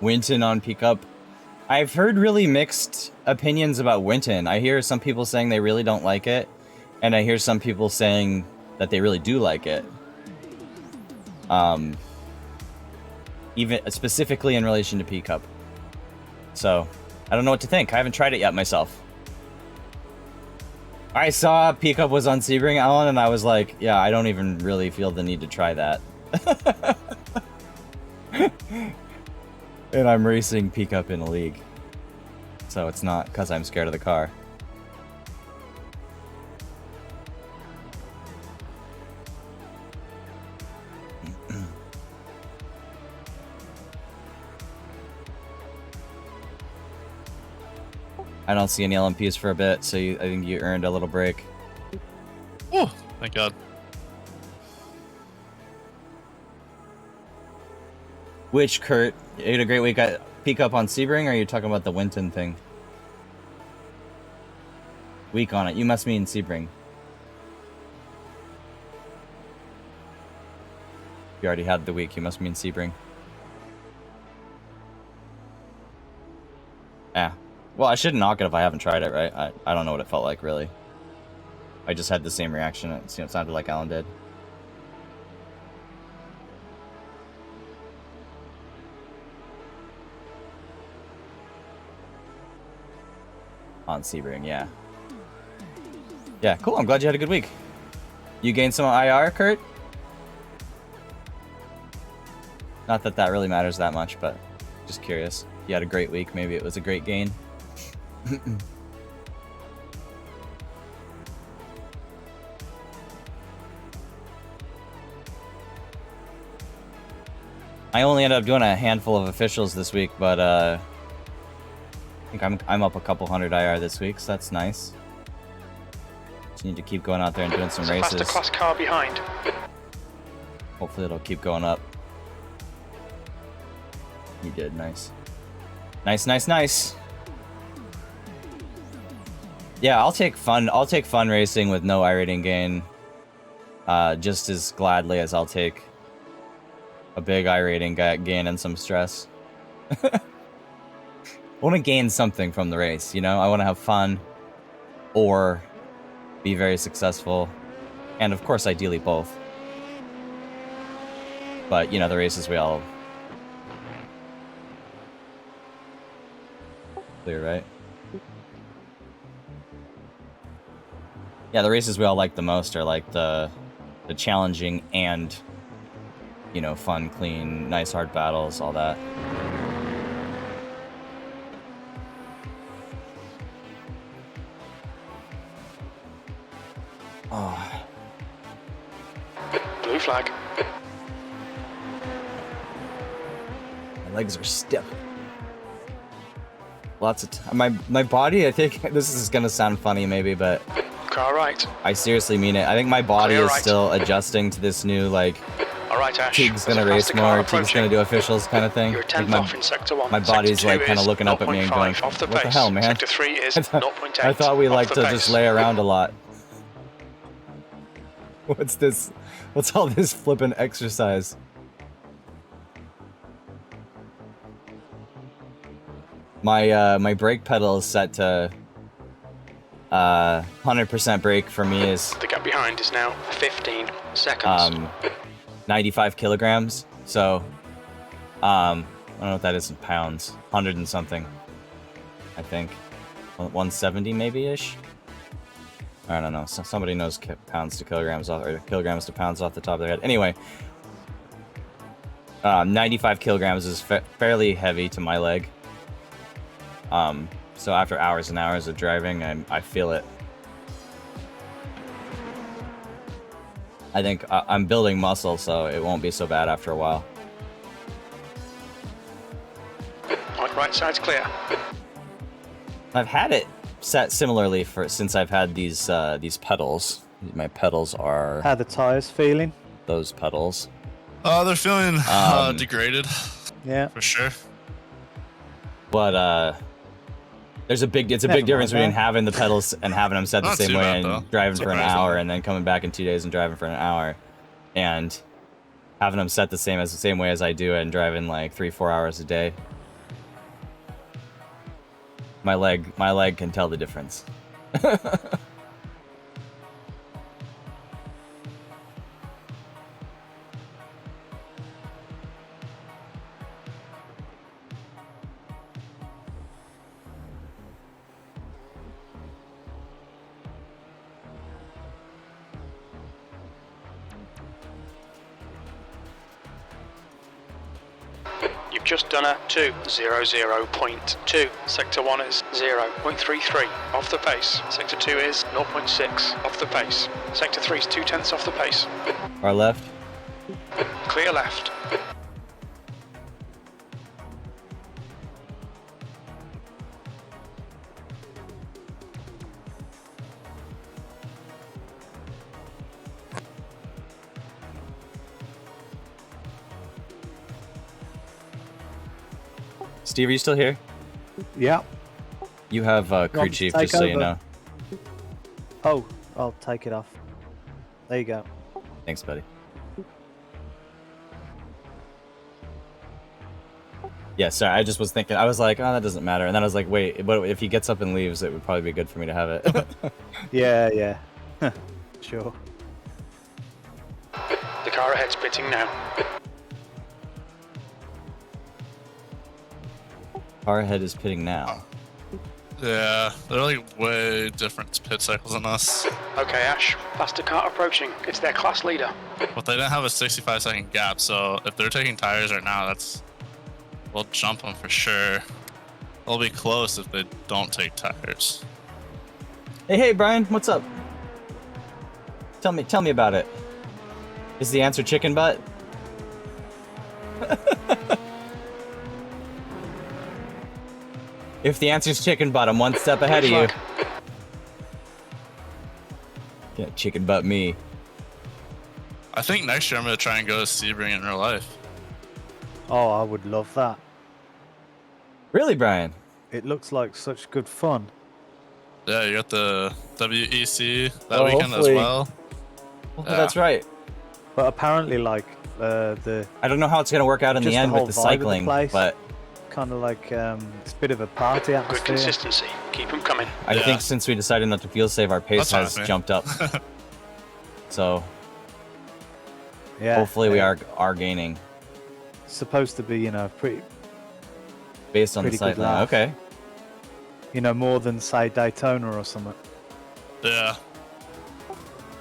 Winton on pickup. I've heard really mixed opinions about Winton. I hear some people saying they really don't like it, and I hear some people saying that they really do like it. Even specifically in relation to pickup. So, I don't know what to think. I haven't tried it yet myself. I saw pickup was on Sebring, Alan, and I was like, yeah, I don't even really feel the need to try that. And I'm racing pickup in a league. So it's not because I'm scared of the car. I don't see any LMPs for a bit, so I think you earned a little break. Oh, thank God. Which, Kurt, you had a great week at Peak Up on Sebring, or are you talking about the Winton thing? Week on it. You must mean Sebring. You already had the week. You must mean Sebring. Yeah. Well, I shouldn't knock it if I haven't tried it, right? I don't know what it felt like, really. I just had the same reaction. It sounded like Alan did. On Sebring, yeah. Yeah, cool. I'm glad you had a good week. You gained some IR, Kurt? Not that that really matters that much, but just curious. You had a great week. Maybe it was a great gain. I only ended up doing a handful of officials this week, but I think I'm up a couple hundred IR this week, so that's nice. Just need to keep going out there and doing some There's a races. faster class car behind. Hopefully it'll keep going up. You did, nice. Nice, nice, nice. Yeah, I'll take fun racing with no iRating gain. Just as gladly as I'll take a big iRating, gaining some stress. I want to gain something from the race, you know? I want to have fun or be very successful. And of course, ideally both. But, you know, the races we all... Clear, right? Yeah, the races we all like the most are like the challenging and, you know, fun, clean, nice hard battles, all that. Oh. Blue flag. My legs are stiff. Lots of my body, I think, this is gonna sound funny maybe, but Car right. I seriously mean it. I think my body Clear is right. still adjusting to this new, like, All right, Ash. Teague's There's gonna a race faster car more, Teague's gonna do officials kind of thing. You're Like 10th off in sector 1. my body's Sector like 2 kind of is looking up at me and going, 0.5 off the what the pace. hell, man? Sector 3 is 0.8. I thought we off like the to pace. just lay around a lot. What's this? What's all this flippin' exercise? My brake pedal is set to 100% brake for me is The gap behind is now 15 seconds. 95 kilograms. So I don't know what that is in pounds. 100 and something, I think. 170 maybe ish. I don't know. So somebody knows pounds to kilograms off, or kilograms to pounds off the top of their head. Anyway, 95 kilograms is fairly heavy to my leg. So after hours and hours of driving, I feel it. I think I'm building muscle, so it won't be so bad after a while. Right side's clear. I've had it set similarly since I've had these pedals. My pedals are How the tires feeling? those pedals. They're feeling degraded, Yeah. for sure. But it's a big Never difference mind between that. having the pedals and having them set the Not same too way bad, and though. driving for an Surprisingly. hour and then coming back in 2 days and driving for an hour, and having them set the same way as I do it and driving like 3-4 hours a day. My leg can tell the difference. You've just done a 2:00.2. Sector 1 is 0.33 off the pace. Sector 2 is 0.6 off the pace. Sector 3 is 0.2 off the pace. Our left. Clear left. Steve, are you still here? Yeah. You have crew Want me to chief, take just so you over? know. Oh, I'll take it off. There you go. Thanks, buddy. Yeah, sorry, I just was thinking, I was like, oh, that doesn't matter. And then I was like, wait, but if he gets up and leaves, it would probably be good for me to have it. Yeah. Sure. The car ahead's pitting now. Car ahead is pitting now. Yeah, they're like way different pit cycles than us. Okay, Ash. Faster car approaching. It's their class leader. But they didn't have a 65-second gap, so if they're taking tires right now, we'll jump them for sure. They'll be close if they don't take tires. Hey, Brian, what's up? Tell me about it. Is the answer chicken butt? If the answer's chicken butt, I'm one step ahead of you. Can't chicken butt me. I think next year I'm gonna try and go to Sebring in real life. Oh, I would love that. Really, Brian? It looks like such good fun. Yeah, you got the WEC that Oh, weekend as hopefully. well. Oh, Yeah. that's right. But apparently, like, the I don't know how it's going to work out in just the end whole with the vibe of the cycling, place. but kind of like it's a bit of a party Good atmosphere. consistency. Keep them coming. I think since we decided not to fuel save, our pace That's fine has with me. jumped up. So Yeah, hopefully we are gaining supposed to be, you know, pretty, based on the Pretty good cycling. laugh. Okay. you know, more than say Daytona or something. Yeah.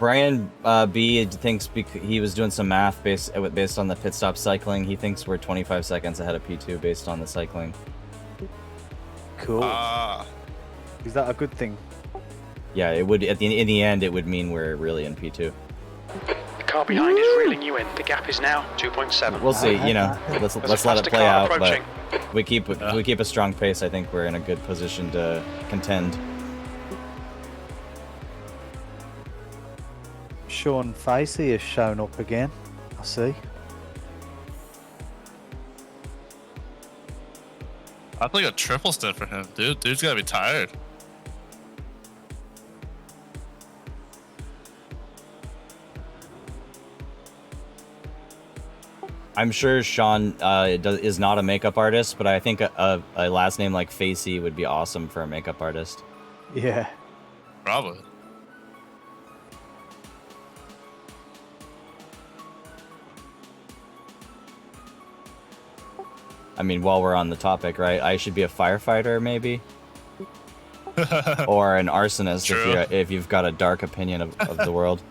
Brian B thinks he was doing some math based on the pit stop cycling. He thinks we're 25 seconds ahead of P2 based on the cycling. Cool. Is that a good thing? Yeah, it would in the end it would mean we're really in P2. The car behind is reeling you in. The gap is now 2.7. We'll see. You know, let's There's a let it faster play car out. But approaching. we keep a strong pace. I think we're in a good position to contend. Sean Facey has shown up again. I see. That's like a triple step for him, dude. Dude's gotta be tired. I'm sure Sean is not a makeup artist, but I think a last name like Facey would be awesome for a makeup artist. Yeah. Probably. I mean, while we're on the topic, right? I should be a firefighter, maybe, or an arsonist True. if you've got a dark opinion of the world.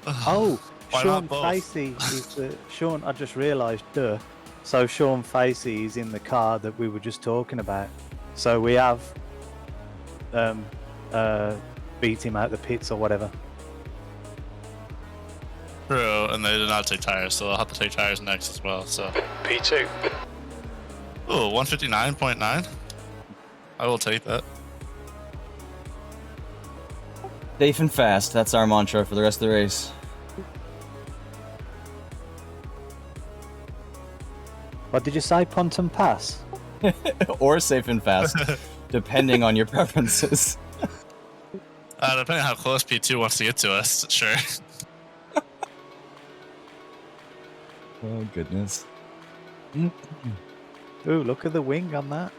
Oh, Why Sean not both? Facey is the Sean. I just realised, duh. So Sean Facey is in the car that we were just talking about. So we have beat him out the pits or whatever. True, and they did not take tires, so I'll have to take tires next as well. So, P2. oh, 159.9. I will take that. Safe and fast. That's our mantra for the rest of the race. What did you say? Ponton Pass? Or safe and fast, depending on your preferences. Depending on how close P2 wants to get to us, sure. Oh goodness. Ooh, look at the wing on that.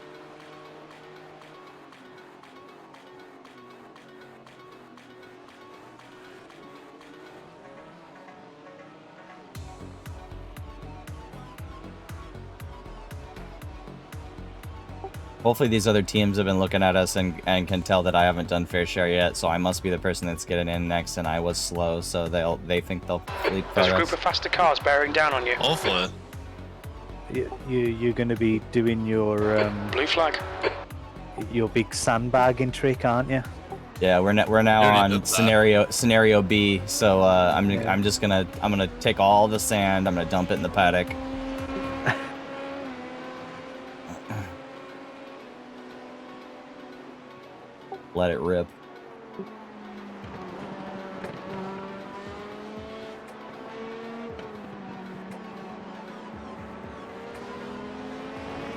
Hopefully these other teams have been looking at us and can tell that I haven't done fair share yet, so I must be the person that's getting in next, and I was slow, so they think they'll lead There's a group progress. of faster cars bearing down on you. Hopefully. You're going to be doing your Blue flag. big sandbagging trick, aren't you? Yeah, we're now already on did that. scenario B, so I'm gonna take all the sand, I'm gonna dump it in the paddock. Let it rip.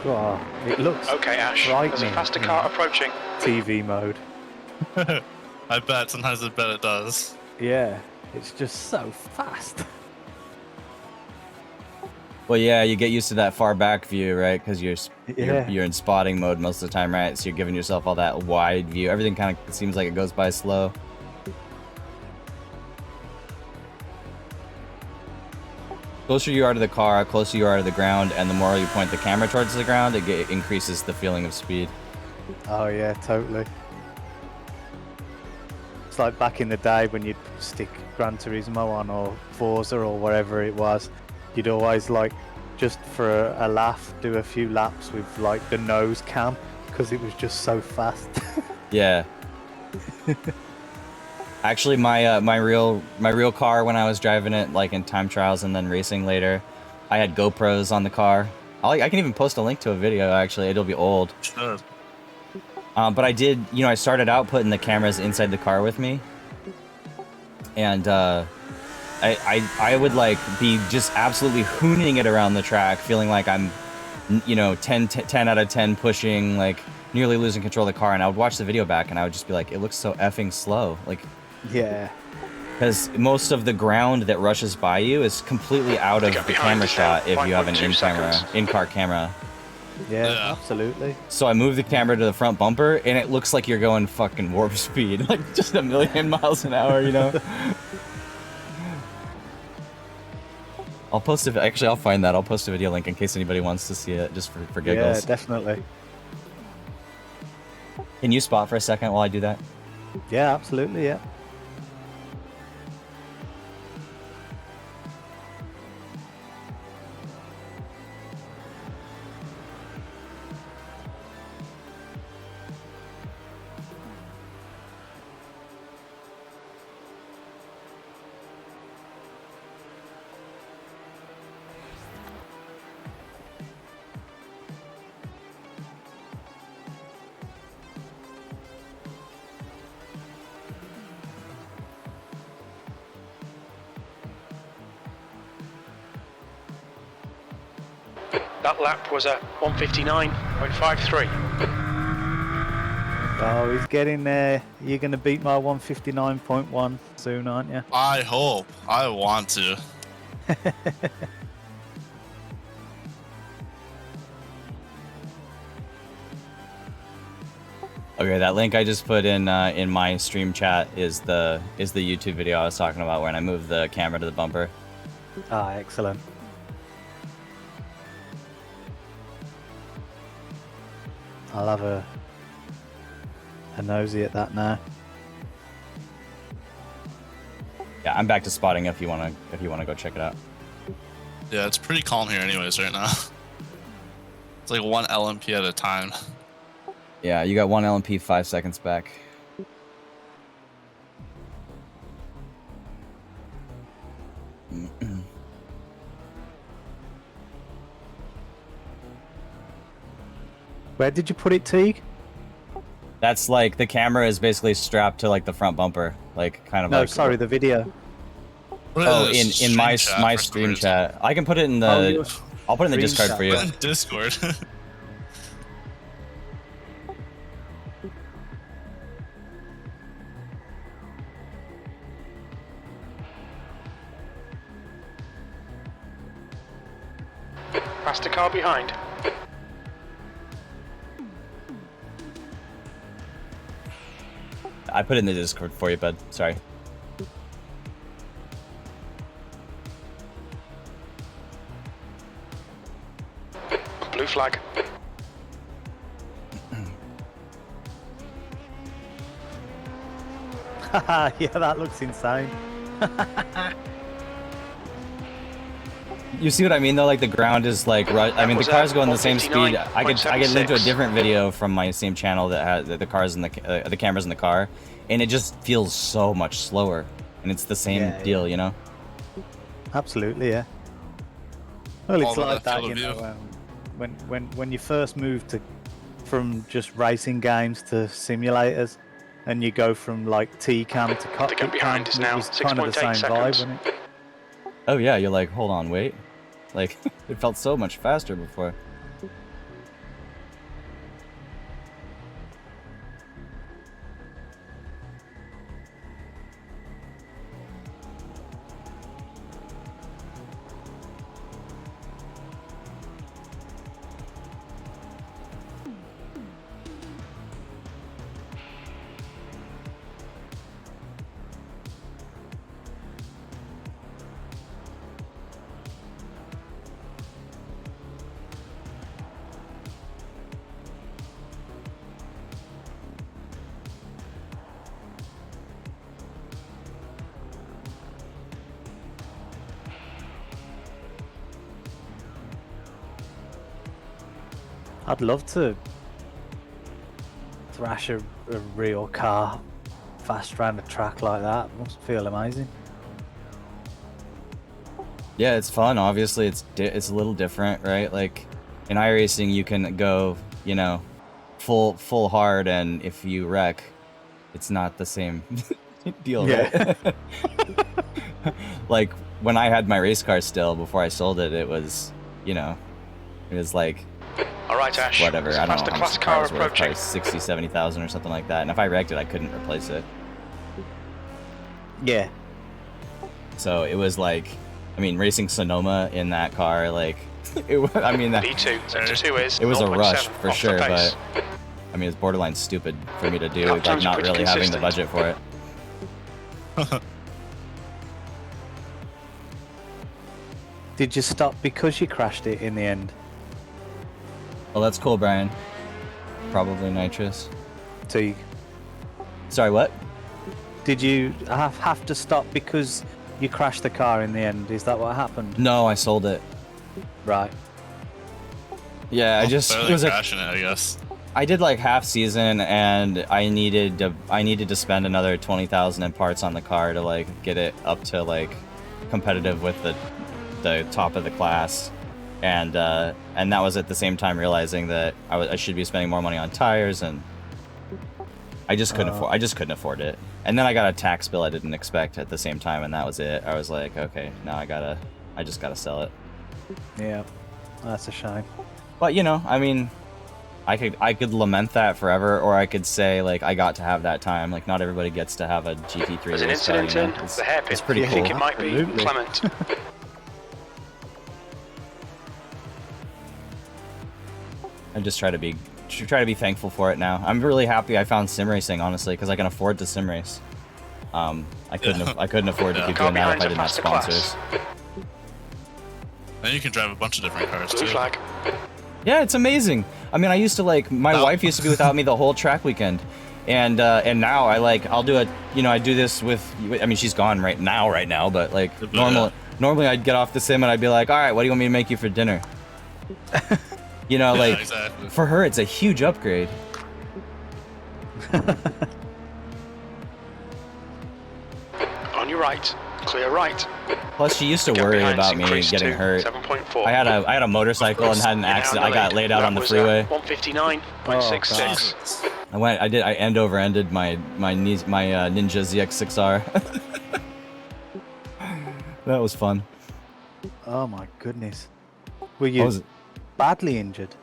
Oh, it looks Okay, Ash. There's a frightening faster in car approaching. TV mode. I bet sometimes it does. Yeah, it's just so fast. Well, yeah, you get used to that far back view, right? Because Yeah. you're in spotting mode most of the time, right? So you're giving yourself all that wide view. Everything kind of seems like it goes by slow. Closer you are to the car, closer you are to the ground, and the more you point the camera towards the ground, it increases the feeling of speed. Oh yeah, totally. It's like back in the day when you'd stick Gran Turismo on or Forza or whatever it was. You'd always like, just for a laugh, do a few laps with like the nose cam because it was just so fast. Yeah. Actually, my real car when I was driving it, like in time trials and then racing later, I had GoPros on the car. I can even post a link to a video. Actually, it'll be old. Sure. But I did, I started out putting the cameras inside the car with me, and I would like be just absolutely hooning it around the track, feeling like I'm, 10 out of 10 pushing, like nearly losing control of the car, and I would watch the video back and I would just be like, it looks so effing slow. Like, Yeah. Because most of the ground that rushes by you is completely out of the camera shot if you have an in-car camera. Yeah, absolutely. So I move the camera to the front bumper, and it looks like you're going fucking warp speed, like just a million miles an hour, you know? I'll post a, actually I'll find that. I'll post a video link in case anybody wants to see it, just for giggles. Yeah, definitely. Can you spot for a second while I do that? Yeah, absolutely, yeah. That lap was at 159.53. Oh, he's getting there. You're going to beat my 159.1 soon, aren't you? I hope. I want to. Okay, that link I just put in my stream chat is the YouTube video I was talking about when I moved the camera to the bumper. Ah, excellent. I'll have a nosy at that now. Yeah, I'm back to spotting if you wanna go check it out. Yeah, it's pretty calm here anyways right now. It's like 1 LMP at a time. Yeah, you got 1 LMP 5 seconds back. Where did you put it, Teague? That's like the camera is basically strapped to like the front bumper, like kind of No, like. sorry, the video. Oh, in my stream chat. I can put it in the. I'll put it in the Discord for you. Discord. Past a car behind. I put it in the Discord for you, bud. Sorry. Blue flag. Haha, yeah, that looks insane. You see what I mean though? Like the ground is like, I mean the cars go in the same speed. I get linked to a different video from my same channel that has the cars in the cameras in the car, and it just feels so much slower, and it's the same deal, you know? Absolutely, yeah. Well, it's All like that, field you of know, when you first move from just racing games to simulators, and you go from like T-cam to cockpit cam, behind is now it was kind of the same 6.8 vibe, seconds. wasn't it? Oh yeah, you're like, hold on, wait. Like, it felt so much faster before. I'd love to thrash a real car fast around a track like that. Must feel amazing. Yeah, it's fun. Obviously, it's a little different, right? Like in iRacing, you can go, you know, full hard, and if you wreck, it's not the same deal, right? Like when I had my race car still before I sold it, it was, you know, it was like. All right, Ash. Whatever, I don't Past know the how much class the car car was worth, approaching. probably 60, 70,000 or something like that. And if I wrecked it, I couldn't replace it. Yeah. So it was like, I mean, racing Sonoma in that car, like, I mean, that B2, sector 2 is it was a 0.7 rush for off the sure, pace. but I mean, it's borderline stupid for me to do, Lap like times are not pretty really having the consistent. budget for it. Did you stop because you crashed it in the end? Well, that's cool, Brian. Probably nitrous. Teague? Sorry, what? Did you have to stop because you crashed the car in the end? Is that what happened? No, I sold it. Right. Yeah, I just Barely it was crashing it, I guess. I did like half season, and I needed to spend another 20,000 in parts on the car to like get it up to like competitive with the top of the class, and that was at the same time realizing that I should be spending more money on tires, and I just couldn't afford it. And then I got a tax bill I didn't expect at the same time, and that was it. I was like, okay, now I just gotta sell it. Yeah. That's a shame. But you know, I mean, I could lament that forever, or I could say like I got to have that time. Like not everybody gets to have a GT3 There's an race car, incident you in know? the hairpin. It's pretty I think cool. it might be Absolutely. Clement. I just try to be thankful for it now. I'm really happy I found sim racing, honestly, because I can afford to sim race. I couldn't afford to keep Car doing that if behind's I a didn't have faster class. sponsors. And you can drive a bunch of different cars Blue too. flag. Yeah, it's amazing. I mean, I used to like my No. wife used to be without me the whole track weekend, and now I'll do it. You know, I do this with. I mean, she's gone right now, but like normally I'd get off the sim and I'd be like, all right, what do you want me to make you for dinner? You know, Yeah, like exactly. for her, it's a huge upgrade. On your right. Clear right. Plus, she used to Gap worry behind's about me increased getting to hurt. 7.4. I had a motorcycle and had an You're now accident. in I the got lead. laid out That on the was, freeway. 159.66. Jesus. I end over ended my Ninja ZX6R. That was fun. Oh my goodness. Were What you was it? badly injured?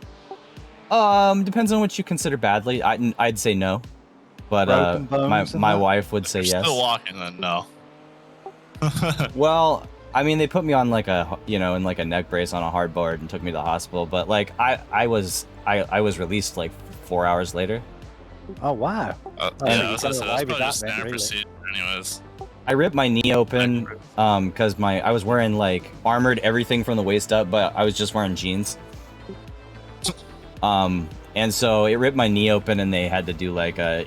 Depends on what you consider badly. I'd say no, but Broken bones and my that? wife would say If you're yes. still walking, then no. Well, I mean, they put me on like in like a neck brace on a hard board and took me to the hospital. But like I was released like 4 hours later. Oh wow. Yeah, you that's got away probably with just that then, standard really. procedure anyways. I ripped my knee open because I was wearing like armored everything from the waist up, but I was just wearing jeans. And so it ripped my knee open, and they had to do like a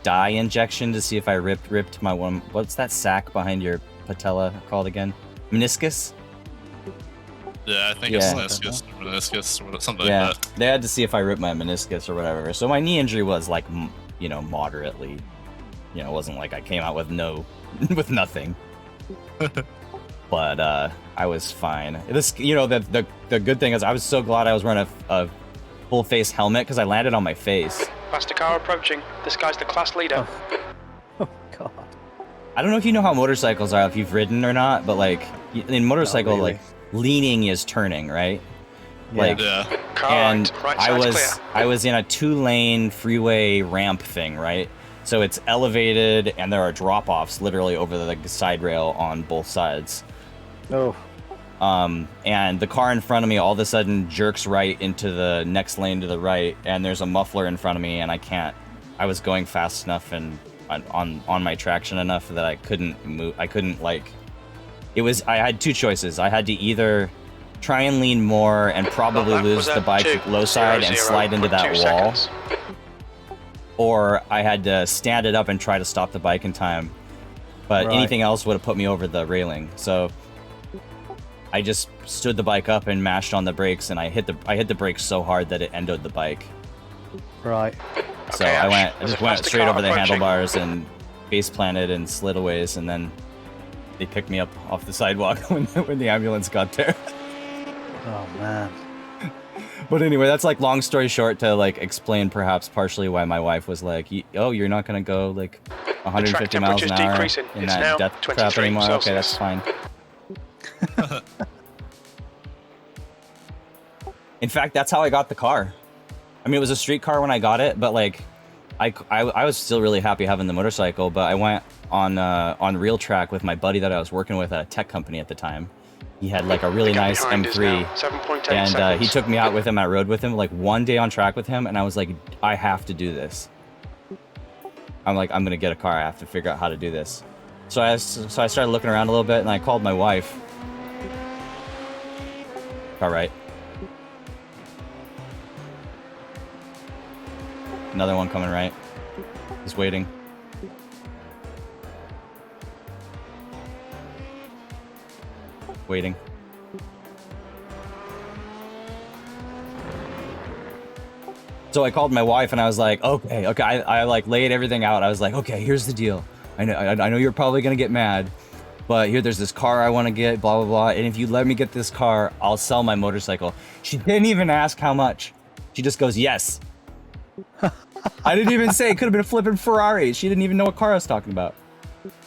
dye injection to see if I ripped my one. What's that sac behind your patella called again? Meniscus. Yeah, I think Yeah. it's meniscus or something Yeah, like that. they had to see if I ripped my meniscus or whatever. So my knee injury was like, moderately. You know, it wasn't like I came out with with nothing. But I was fine. The good thing is I was so glad I was wearing a full face helmet because I landed on my face. Faster car approaching. This guy's the class leader. Oh god. I don't know if you know how motorcycles are, if you've ridden or not, but like in motorcycle, really. like leaning is turning, right? Yeah. Like, Yeah. Car and right. Right I side's was clear. I was in a 2-lane freeway ramp thing, right? So it's elevated, and there are drop-offs literally over the side rail on both sides. Oh. And the car in front of me all of a sudden jerks right into the next lane to the right, and there's a muffler in front of me, and I was going fast enough and on my traction enough that I couldn't move. I had two choices. I had to either try and lean more and probably That lose was the at bike low side and slide into that 2:00.2 wall, seconds. or I had to stand it up and try to stop the bike in time. But Right. anything else would have put me over the railing. So I just stood the bike up and mashed on the brakes, and I hit the brakes so hard that it endoed the bike. Right. So Okay, I Ash, just there's a went faster straight car over the approaching. handlebars and base planted and slid a ways, and then they picked me up off the sidewalk when the ambulance got there. Oh man. But anyway, that's like long story short to like explain perhaps partially why my wife was like, "Oh, you're not gonna go like 150 miles an temperature's hour decreasing. in It's that now death trap 23 anymore." Okay, Celsius. that's fine. In fact, that's how I got the car. I mean, it was a street car when I got it, but like I was still really happy having the motorcycle, but I went on Real Track with my buddy that I was working with at a tech company at the time. He had like a really nice M3, 7.8 and seconds. he took me out with him. I rode with him like one day on track with him, and I was like, I have to do this. I'm like, I'm gonna get a car. I have to figure out how to do this. So I started looking around a little bit, and I called my wife. All right. Another one coming right. He's waiting. Waiting. So I called my wife and I was like, okay. I like laid everything out. I was like, okay, here's the deal. I know you're probably gonna get mad, but there's this car I want to get, blah blah blah. And if you let me get this car, I'll sell my motorcycle. She didn't even ask how much. She just goes, yes. I didn't even say. It could have been a flipping Ferrari. She didn't even know what car I was talking about.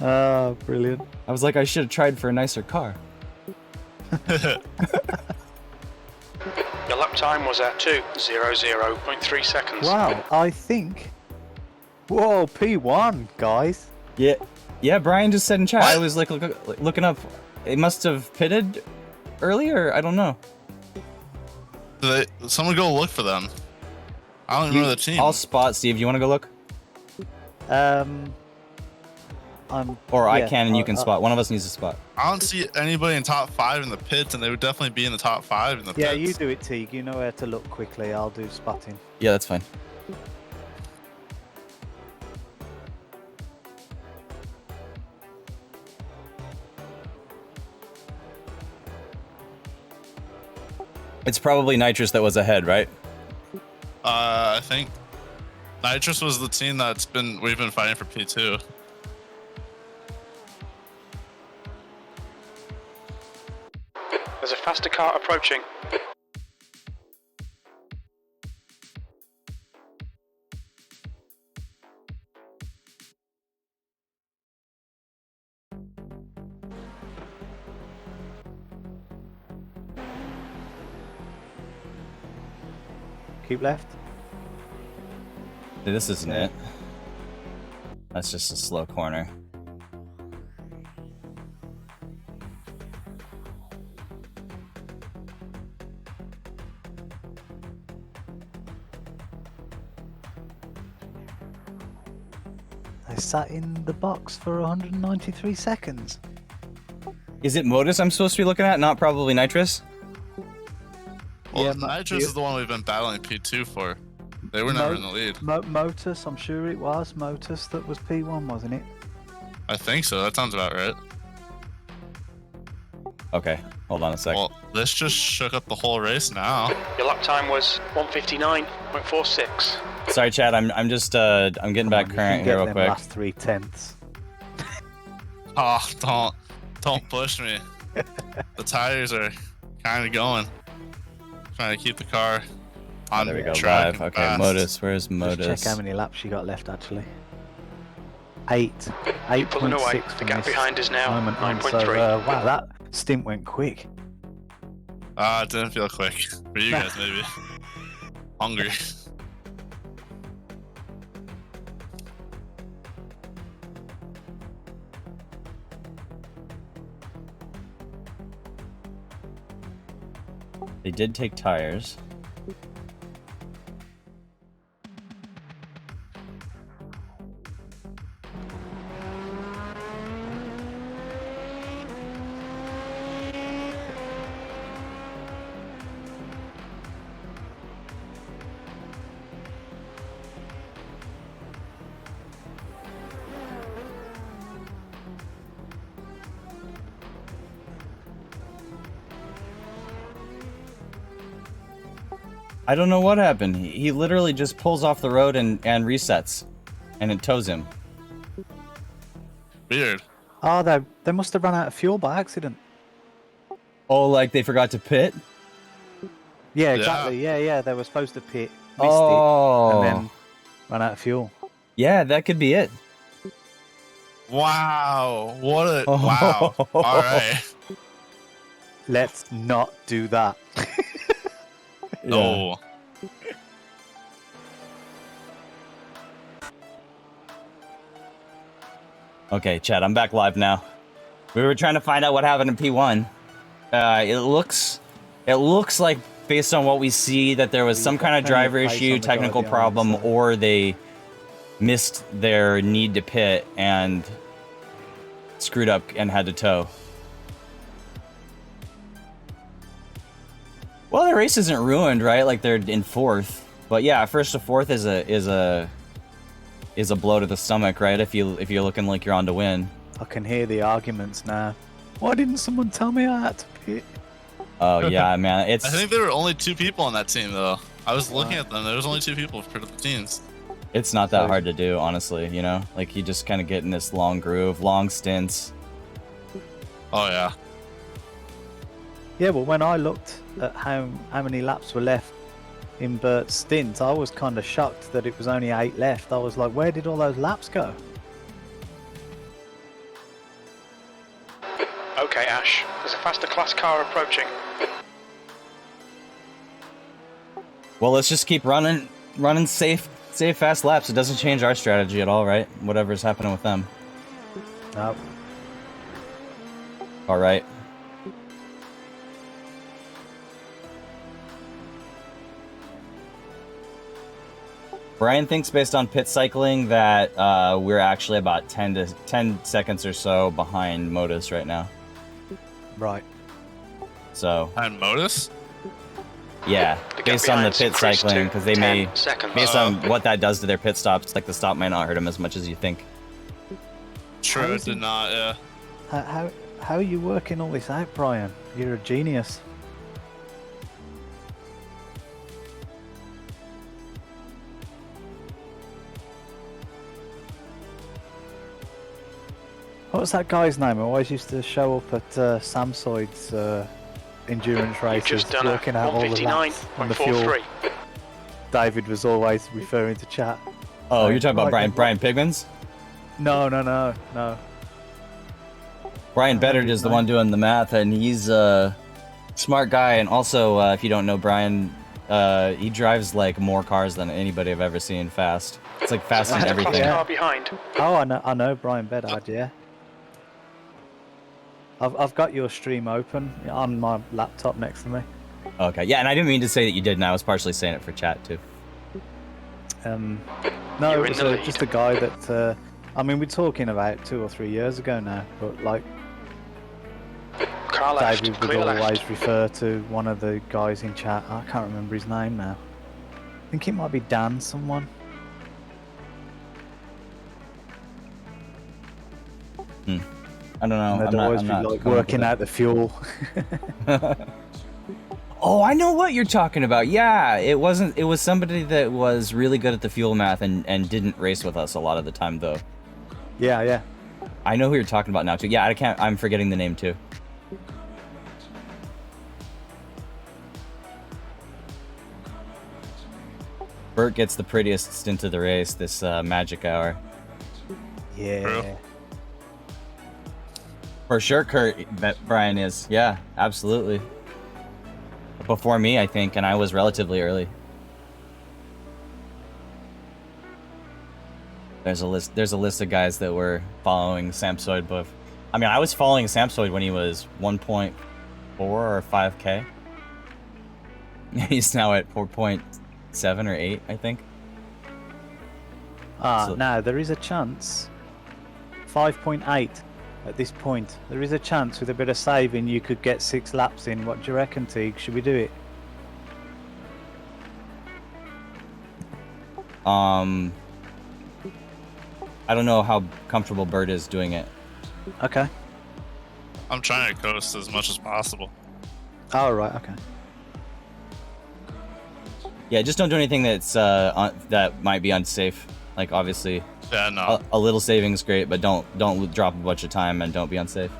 Oh, brilliant. I was like, I should have tried for a nicer car. Your lap time was at 2:00.3 seconds. Wow, I think... Whoa, P1, guys. Yeah, Brian just said in chat. What? I was like looking up. It must have pitted earlier. I don't know. Someone go look for them. I don't even know the team. I'll spot Steve. You want to go look? I can and you can spot. One of us needs to spot. I don't see anybody in top 5 in the pits, and they would definitely be in the top 5 in the pits. Yeah, you do it, Teague. You know where to look quickly. I'll do spotting. Yeah, that's fine. It's probably Nitrous that was ahead, right? I think Nitrous was the team we've been fighting for P2. There's a faster car approaching. Keep left. This isn't it. That's just a slow corner. I sat in the box for 193 seconds. Is it Modus I'm supposed to be looking at? Not probably Nitrous? Well, Yeah, Nitrous is the one we've been battling P2 for. They were never in the lead. Motus, I'm sure it was Motus that was P1, wasn't it? I think so. That sounds about right. Okay, hold on a sec. Well, this just shook up the whole race now. Your lap time was 1:59.46. Sorry, Chad. I'm just I'm getting back current here real quick. Last 3/10. Oh, don't push me. The tires are kind of going. Trying to keep the car on There we go. track. Live. and Okay, fast. Modus. Where's Just Modus? check how many laps you got left actually. 8. Pulling away. 8.6 The gap behind is now moment on. 9.3. So, wow, that stint went quick. It didn't feel quick. For you guys, maybe. Hungry. They did take tires. I don't know what happened. He literally just pulls off the road and resets, and it tows him. Weird. Oh, they must have run out of fuel by accident. Oh, like they forgot to pit? Yeah, exactly. Yeah. They were supposed to pit, missed Oh. it, and then ran out of fuel. Yeah, that could be it. Wow. Wow. All right. Let's not do that. No. Okay, Chad, I'm back live now. We were trying to find out what happened in P1. It looks like, based on what we see, that there was some kind of driver issue, technical problem, or they missed their need to pit and screwed up and had to tow. Well, the race isn't ruined, right? Like they're in 4th, but yeah, 1st to 4th is a blow to the stomach, right? If you're looking like you're on to win. I can hear the arguments now. Why didn't someone tell me I had to pit? Oh yeah, man. I think there were only 2 people on that team, though. I was looking at them. There was only 2 people for the teams. It's not that hard to do, honestly. You know, like you just kind of get in this long groove, long stints. Oh yeah. Yeah, but when I looked at how many laps were left in Burt's stint, I was kind of shocked that it was only 8 left. I was like, where did all those laps go? Okay, Ash. There's a faster class car approaching. Well, let's just keep running safe, fast laps. It doesn't change our strategy at all, right? Whatever's happening with them. No. All right. Brian thinks, based on pit cycling, that we're actually about 10 seconds or so behind Modus right now. Right. So. And Modus? Yeah, based on the pit cycling, because they may, based on what that does to their pit stops, like the stop might not hurt them as much as you think. True, it did not. Yeah. How are you working all this out, Brian? You're a genius. What was that guy's name? I always used to show up at Sampsoid's endurance races, working out all the laps and the fuel. David was always referring to chat. Oh, you're talking about Brian Pigmans? No. Brian Beddard is the one doing the math, and he's a smart guy. And also, if you don't know Brian, he drives like more cars than anybody I've ever seen fast. It's like fast in everything. Oh, I know Brian Beddard, yeah. I've got your stream open on my laptop next to me. Okay, yeah, and I didn't mean to say that you did, and I was partially saying it for chat too. No, it was just a guy that, I mean, we're talking about 2 or 3 years ago now, but like, David would always refer to one of the guys in chat. I can't remember his name now. I think it might be Dan someone. I don't know. And they'd always be like working out the fuel. Oh, I know what you're talking about. Yeah, it was somebody that was really good at the fuel math and didn't race with us a lot of the time, though. Yeah. I know who you're talking about now, too. Yeah, I'm forgetting the name, too. Burt gets the prettiest stint of the race, this magic hour. Yeah. True. For sure, Brian is. Yeah, absolutely. Before me, I think, and I was relatively early. There's a list of guys that were following Sampsoid, but I mean, I was following Sampsoid when he was 1.4 or 5K. He's now at 4.7 or 8, I think. Now there is a chance. 5.8 at this point. There is a chance with a bit of saving you could get 6 laps in. What do you reckon, Teague? Should we do it? I don't know how comfortable Burt is doing it. Okay. I'm trying to coast as much as possible. Oh, right, okay. Yeah, just don't do anything that's that might be unsafe. Like, obviously, Yeah, no. a little saving's great, but don't drop a bunch of time and don't be unsafe.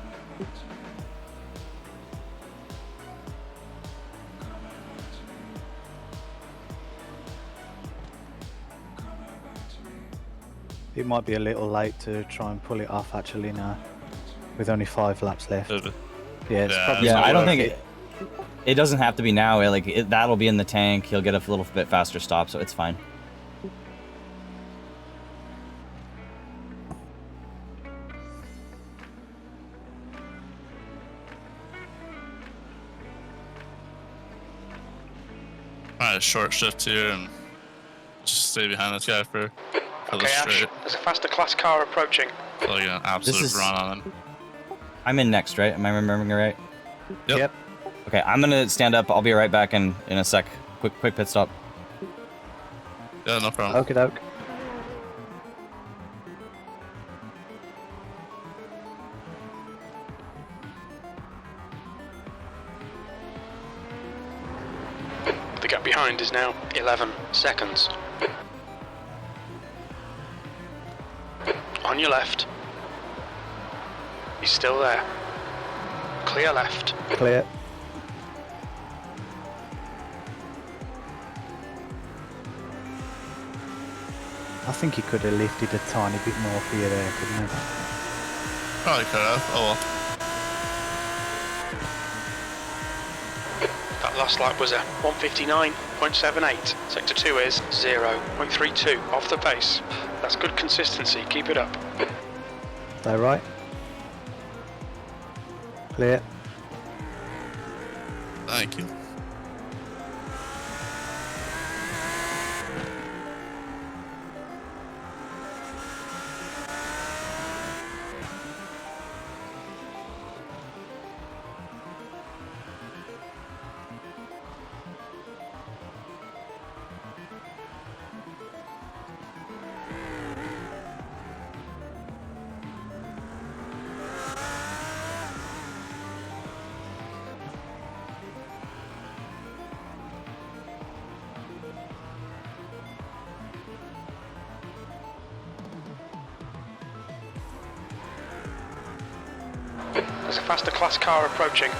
It might be a little late to try and pull it off actually now, with only 5 laps left. Yeah, it's probably Yeah, not I don't worth think it doesn't have to be now. That'll be in the tank. He'll get a little bit faster stop, so it's fine. short shift here and just stay behind this guy for the Okay, Ash, straight. there's a faster class car approaching. Like an absolute is- run on him. I'm in next, right? Am I remembering it right? Yep. Okay, I'm gonna stand up. I'll be right back in a sec. Quick pit stop. Yeah, no problem. Okie doke. The gap behind is now 11 seconds. On your left. He's still there. Clear left. Clear. I think he could have lifted a tiny bit more for you there, couldn't he? Probably could have. Oh well. That last lap was a 159.78. Sector 2 is 0.32 off the pace. That's good consistency. Keep it up. Stay right. Clear. Thank you. There's a faster class car approaching.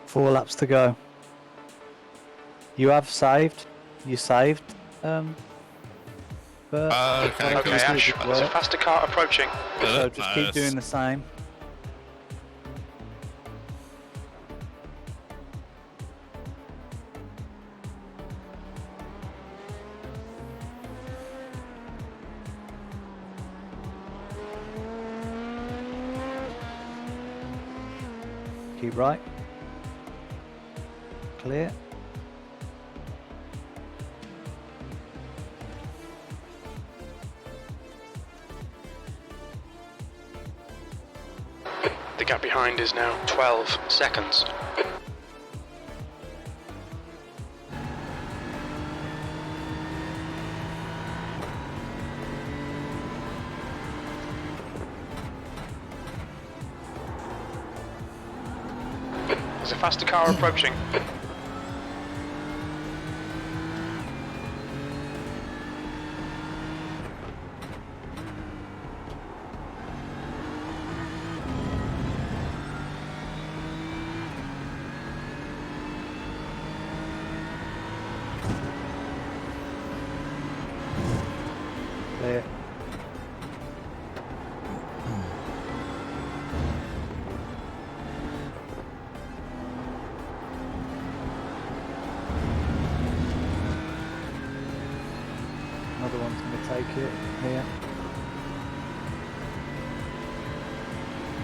Four laps to go. You have saved. You saved. But Okay, Okay, Ash, there's a faster car approaching. so just keep doing the same. Keep right. Clear. The gap behind is now 12 seconds. There's a faster car approaching. Clear. Another one's going to take it here.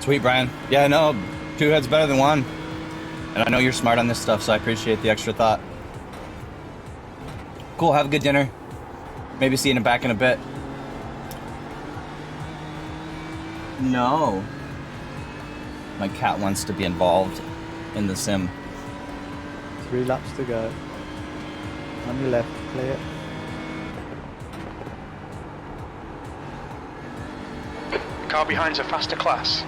Sweet, Brian. Yeah, no, two heads better than one. And I know you're smart on this stuff, so I appreciate the extra thought. Cool, have a good dinner. Maybe see you back in a bit. No. My cat wants to be involved in the sim. 3 laps to go. On your left, clear. Car behind's a faster class.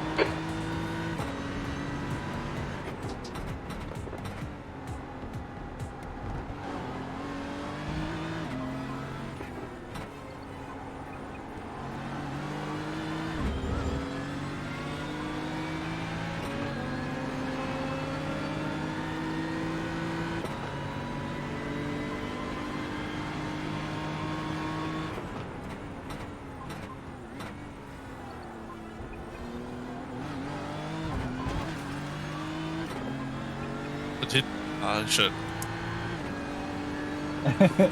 Oh shit.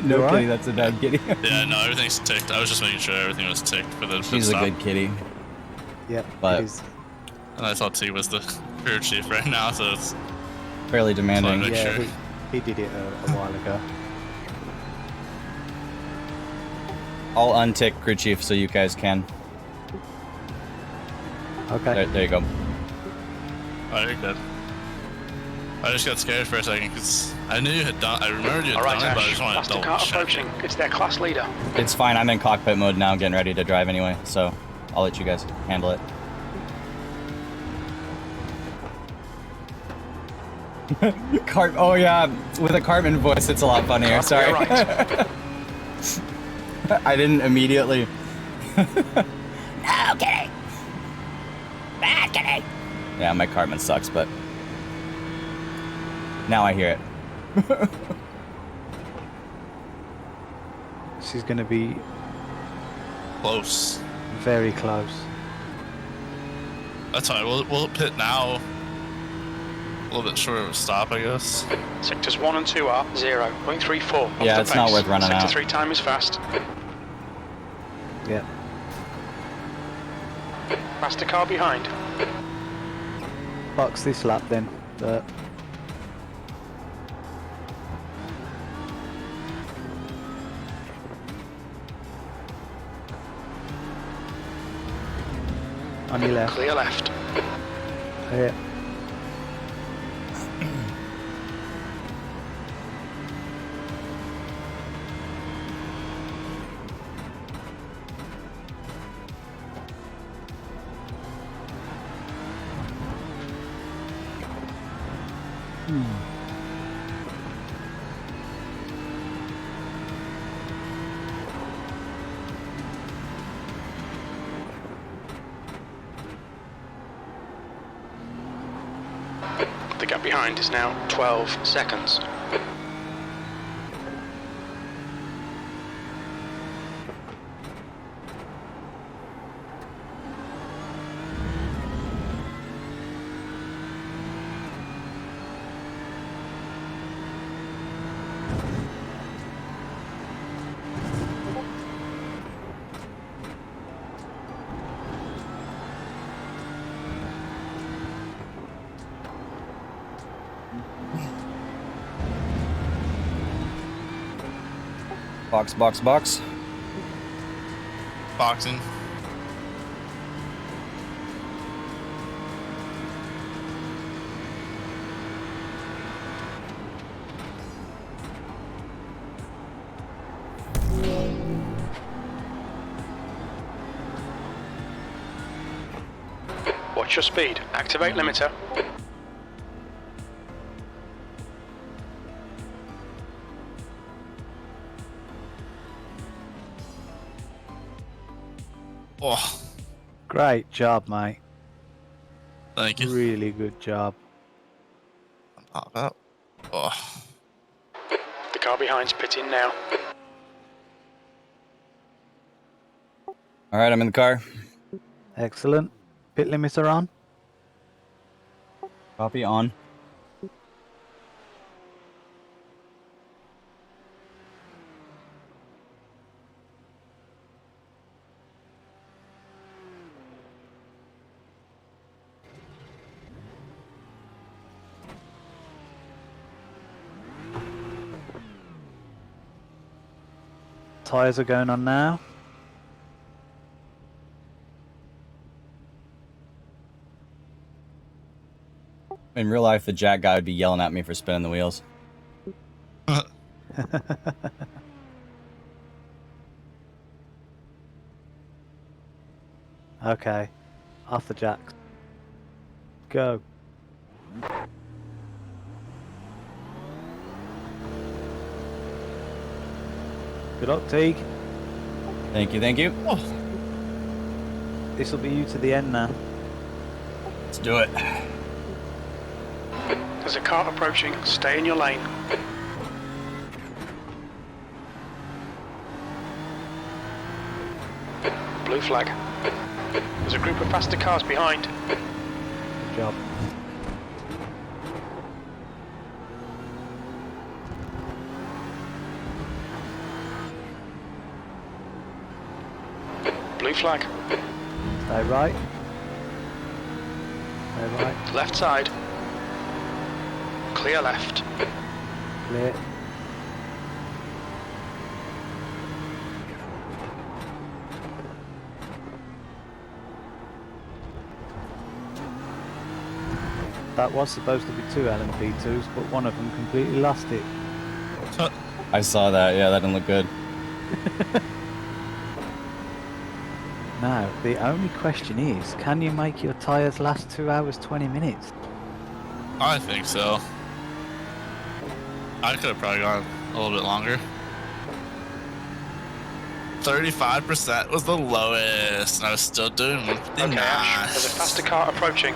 No You all kitty, right? that's a bad kitty. Yeah, no, everything's ticked. I was just making sure everything was ticked for the pit She's a stop. good kitty. Yeah, But- it is. And I thought Teague was the crew chief right now, so it's Fairly demanding. Make Yeah, sure. he did it a while ago. I'll untick crew chief so you guys can. Okay. There you go. oh, you're good. I just got scared for a second because I knew you had done. I remembered you had Alright, done it, but I Ash. just wanted to Faster double car check. approaching. It's their class leader. It's fine. I'm in cockpit mode now, getting ready to drive anyway, so I'll let you guys handle it. Oh yeah, with a Cartman voice, it's a lot funnier. Car to Sorry. your right. I didn't immediately. No kitty. Bad kitty. Yeah, my Cartman sucks, but now I hear it. She's going to be Close. very close. That's fine. We'll pit now. A little bit short of a stop, I guess. Sectors 1 and 2 are 0. 0.34. Off Yeah, the it's not pace. worth running Sector out. 3 time is fast. Yeah. Faster car behind. Box this lap then. On your left. Clear left. Yeah. The gap behind is now 12 seconds. Box, box, box. Boxing. Watch your speed. Activate limiter. Oh, Great job, mate. thank you. Really good job. Pop up. Oh, The car behind's pitting now. All right, I'm in the car. Excellent. Pit limiter on. Copy on. Tyres are going on now. In real life, the Jack guy would be yelling at me for spinning the wheels. Okay. Off the jacks. Go. Good luck, Teague. Thank you, thank you. This will be you to the end now. Let's do it. There's a car approaching. Stay in your lane. Blue flag. There's a group of faster cars behind. Good job. Blue flag. Stay right. Stay right. Left side. Clear left. Clear. That was supposed to be 2 LMP2s, but one of them completely lost it. I saw that. Yeah, that didn't look good. Now, the only question is, can you make your tyres last 2 hours 20 minutes? I think so. I could have probably gone a little bit longer. 35% was the lowest, and I was still doing 159. Okay, Ash. There's a faster car approaching.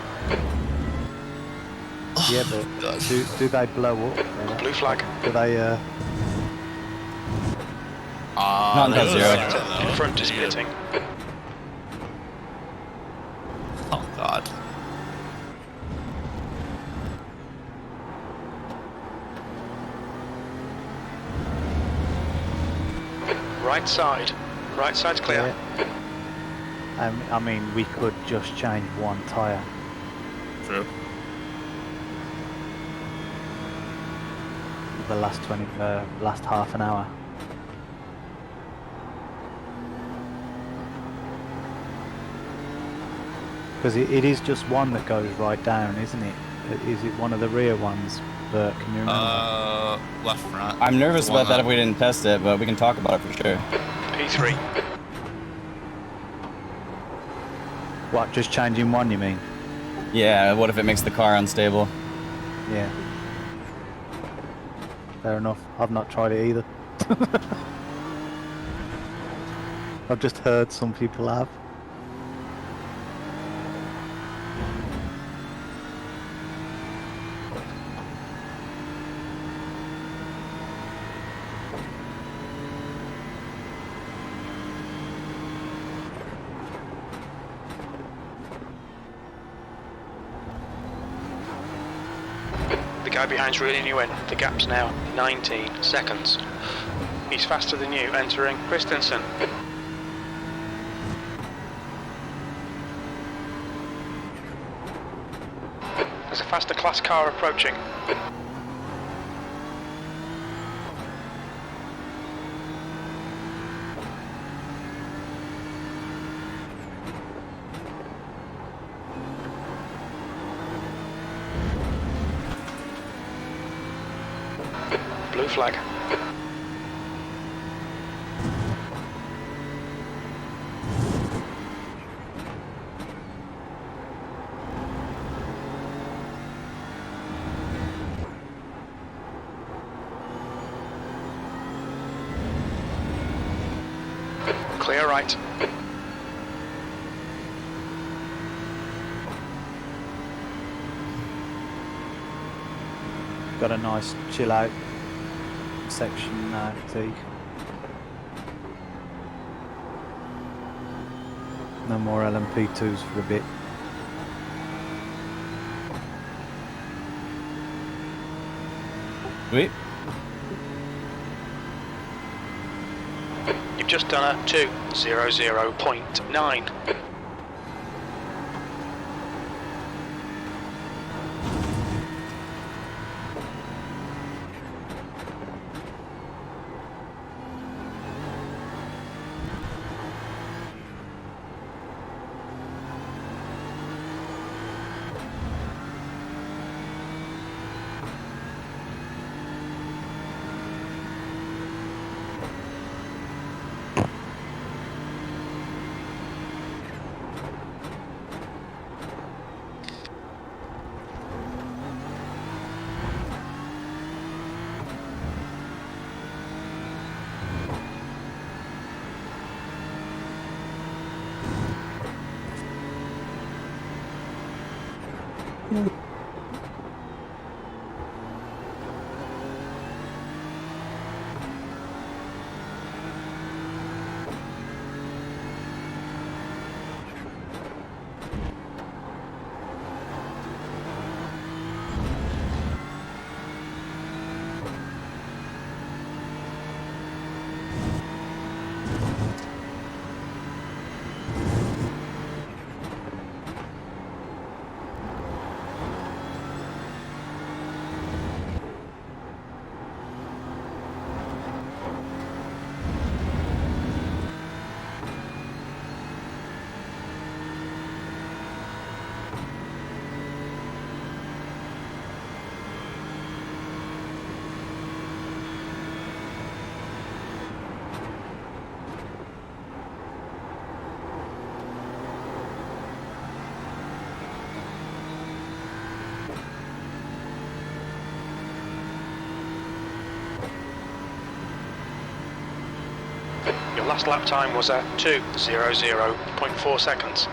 Yeah, but God. do they blow up? Blue flag. Do they, Not there until was zero. though. In front is pitting. Oh god. Right side. Right side's clear. yeah. I mean, we could just change one tyre. True. The last last half an hour. Because it is just one that goes right down, isn't it? Is it one of the rear ones? Burt, can you remember? Left front. I'm nervous The one about that if we didn't test it, but we can talk about it for sure. P3. What, just changing one, you mean? Yeah, what if it makes the car unstable? Yeah. Fair enough. I've not tried it either. I've just heard some people have. The guy behind's reeling you in. The gap's now 19 seconds. He's faster than you, entering Christensen. There's a faster class car approaching. Blue flag. Clear right. Got a nice chill out section now, Teague. No more LMP2s for a bit. Sweet. You've just done a 2:00.9. Your last lap time was at 2:00.4 seconds.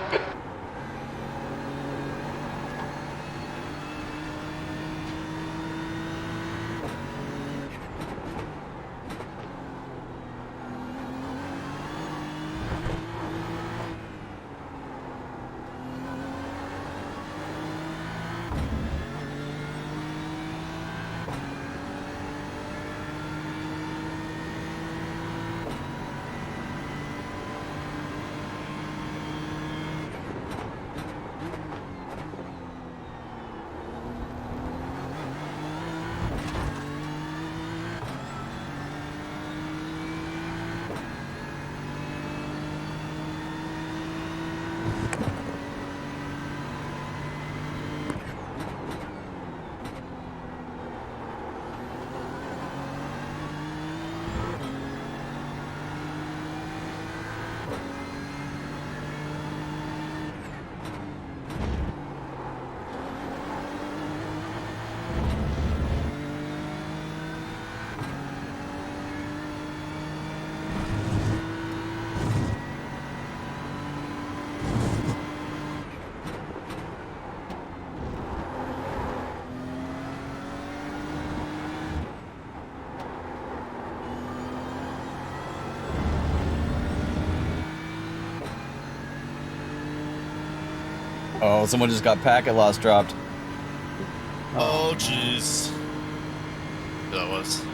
Oh, someone just got packet loss dropped. Oh, jeez. That was.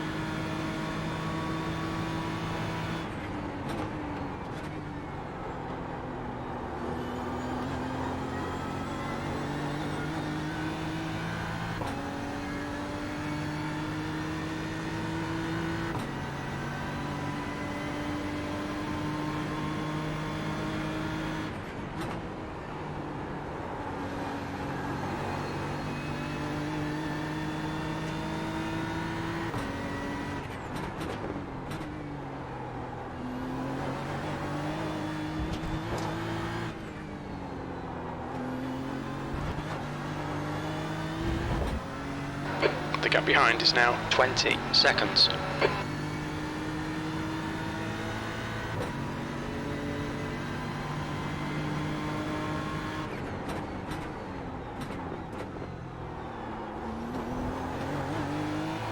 The gap behind is now 20 seconds.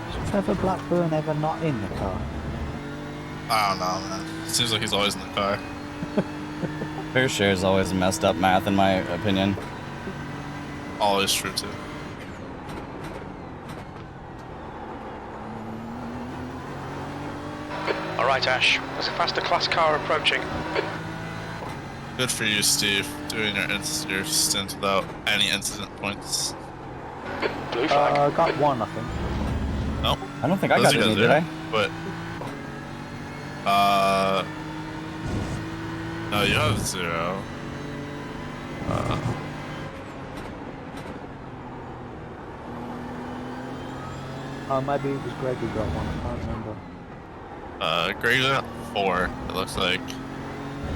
Is Trevor Blackburn ever not in the car? I don't know, man. Seems like he's always in the car. Fair share is always messed up math, in my opinion. Always true, too. Alright, Ash, there's a faster class car approaching. Good for you, Steve, doing your stint without any incident points. Blue flag. I got one, I think. No? I don't think I Those got are any, good, did I? But, no, you have 0. Maybe it was Greg who got one, I can't remember. Greg got 4, it looks like.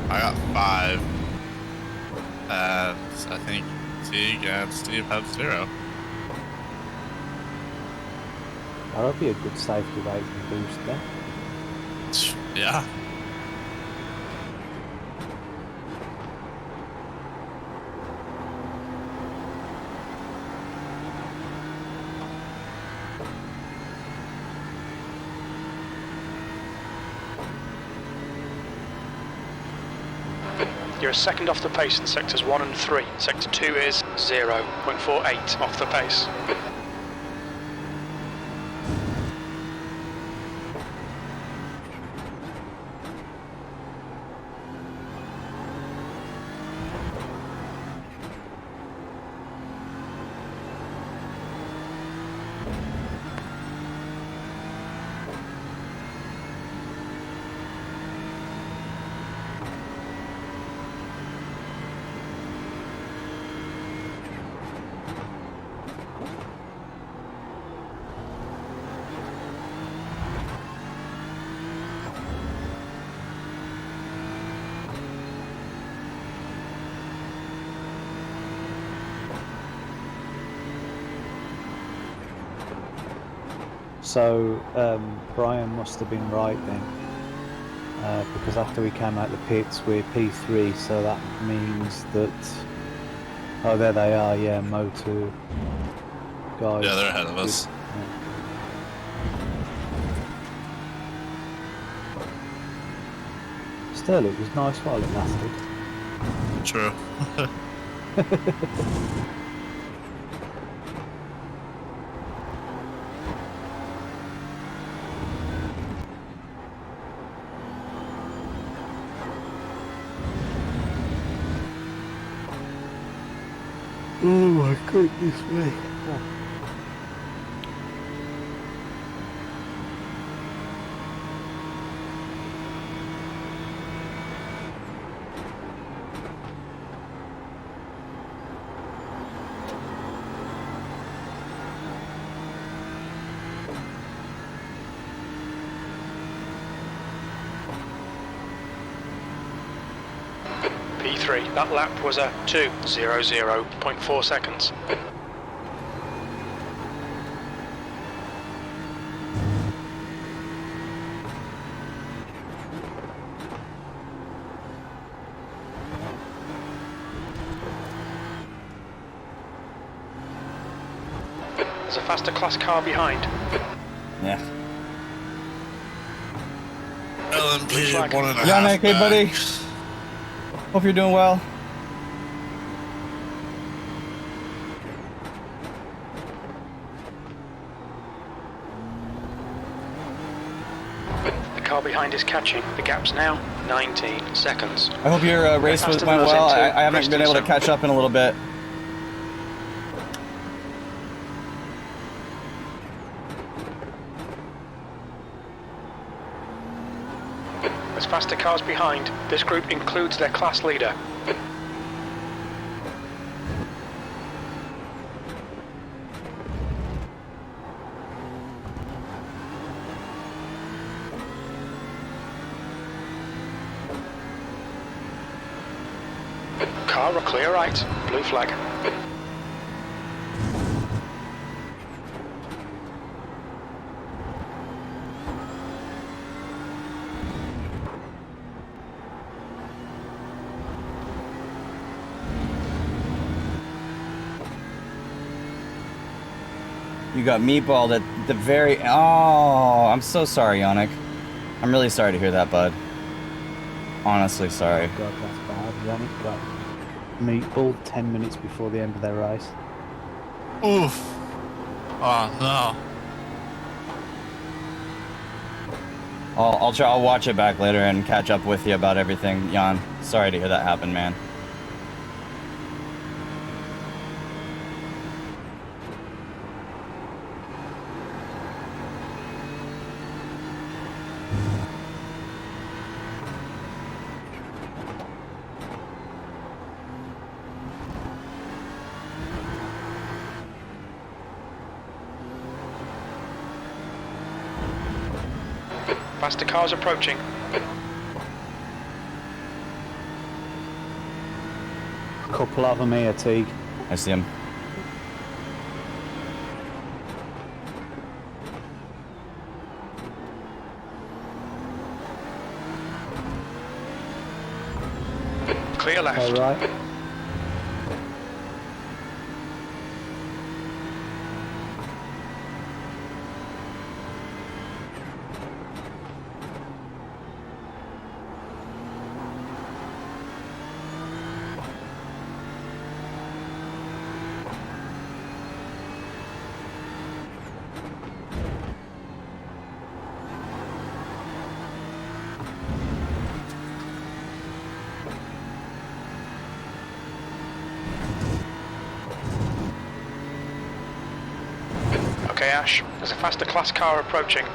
I got 5. And I think Teague and Steve have 0. That'll be a good safety rating boost then. Yeah. You're a second off the pace in sectors 1 and 3. Sector 2 is 0.48 off the pace. So Brian must have been right then, because after we came out the pits we're P3, so that means that, oh there they are, yeah, Moto guys. Yeah, they're ahead of us. Yeah. Still, it was nice while it lasted. True. Oh my goodness me. P3, that lap was a 2:00.4 seconds. There's a faster class car behind. Yeah. LMP, Flag. 1.5 Yannick, hey buddy. bags. Hope you're doing well. The car behind is catching. The gap's now 19 seconds. I hope your race faster went than us well. into I haven't been able to Preston, catch up in a little bit. There's faster cars behind. This group includes their class leader. Car or clear right. Blue flag. You got meatballed at the very... Oh, I'm so sorry, Yannick. I'm really sorry to hear that, bud. Honestly, sorry. Oh God, that's bad. Yannick got meatballed 10 minutes before the end of their race. Oof. Oh no. I'll watch it back later and catch up with you about everything, Jan. Sorry to hear that happen, man. Faster cars approaching. Couple of them here, Teague. I see him. Clear left. All right. Okay, Ash. There's a faster class car approaching.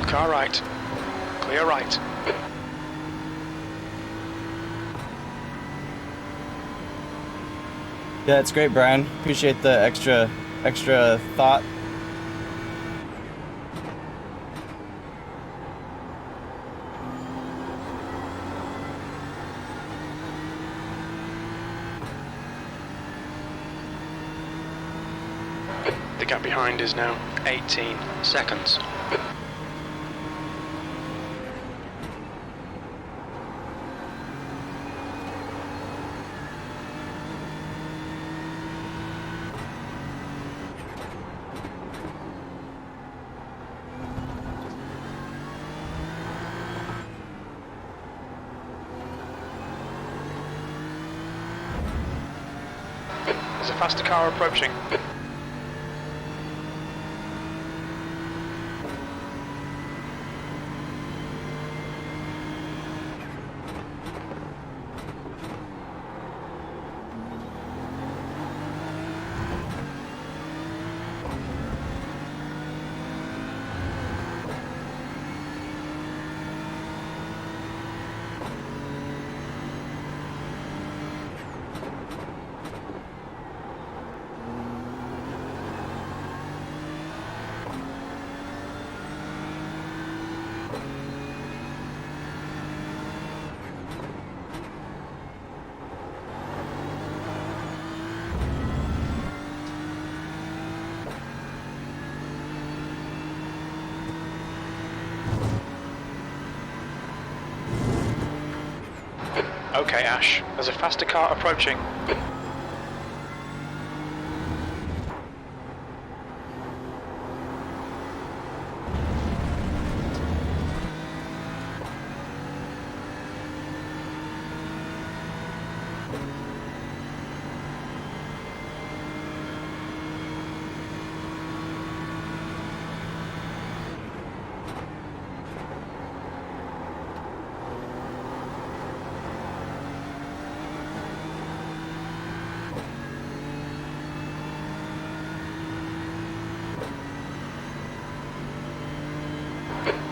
Car right. Clear right. Yeah, it's great, Brian. Appreciate the extra thought. The gap behind is now 18 seconds. There's a faster car approaching. Okay, Ash. There's a faster car approaching.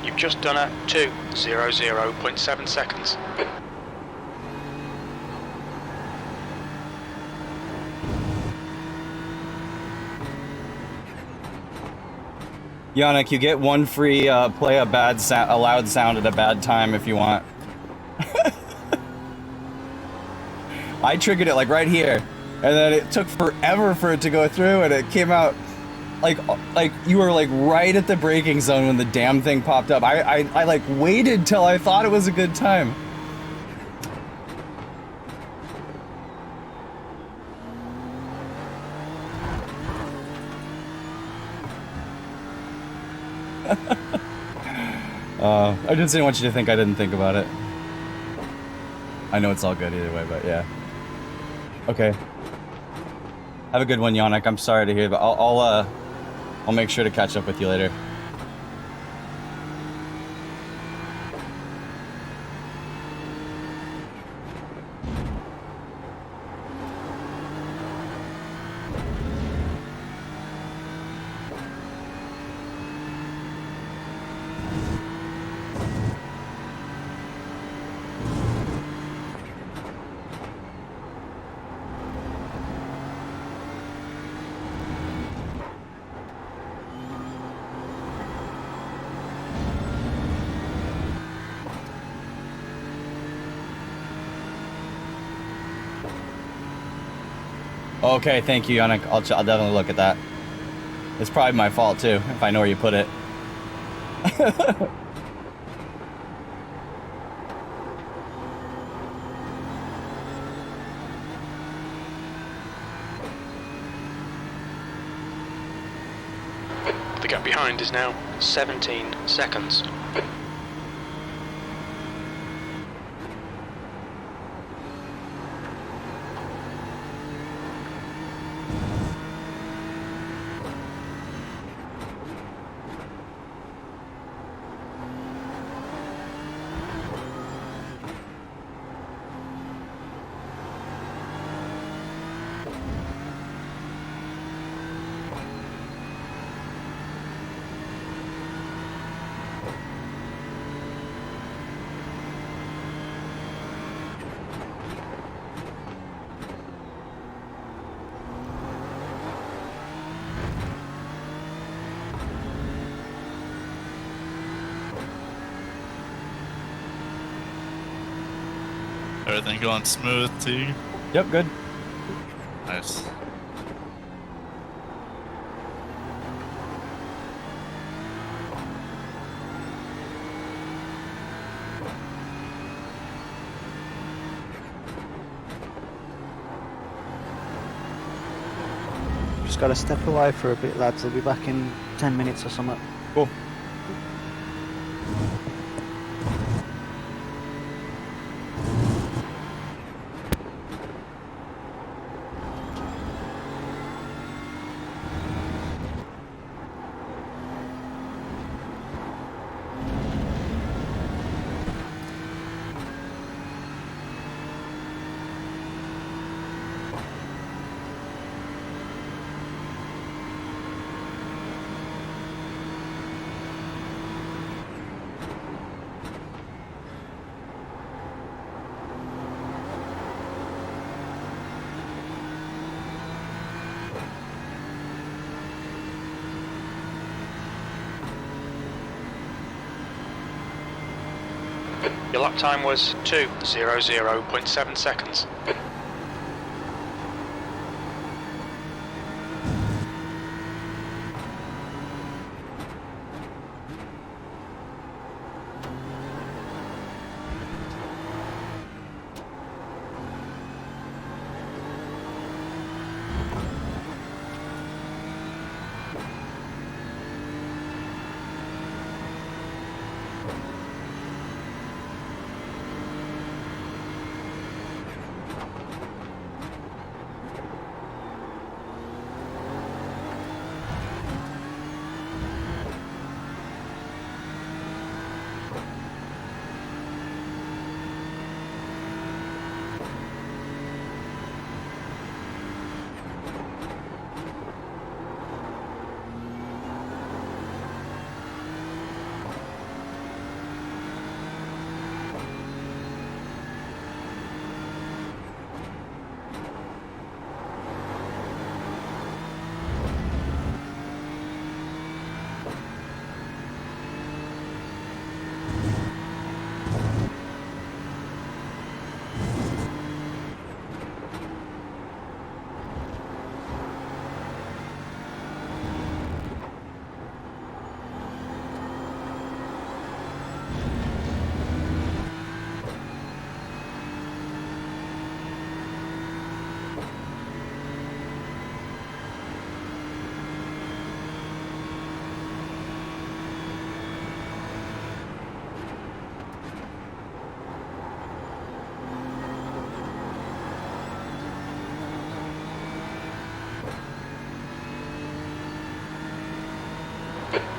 You've just done a 2:00.7 seconds. Yannick, you get one free play a loud sound at a bad time if you want. I triggered it like right here, and then it took forever for it to go through, and it came out like you were like right at the braking zone when the damn thing popped up. I like waited till I thought it was a good time. I just didn't want you to think I didn't think about it. I know it's all good either way, but yeah. Okay. Have a good one, Yannick. I'm sorry to hear, but I'll make sure to catch up with you later. Okay, thank you, Yannick. I'll definitely look at that. It's probably my fault too, if I know where you put it. The gap behind is now 17 seconds. Everything going smooth, Teague? Yep, good. Nice. Just got to step away for a bit, lads. I'll be back in 10 minutes or something. Cool. Your lap time was 2:00.7 seconds.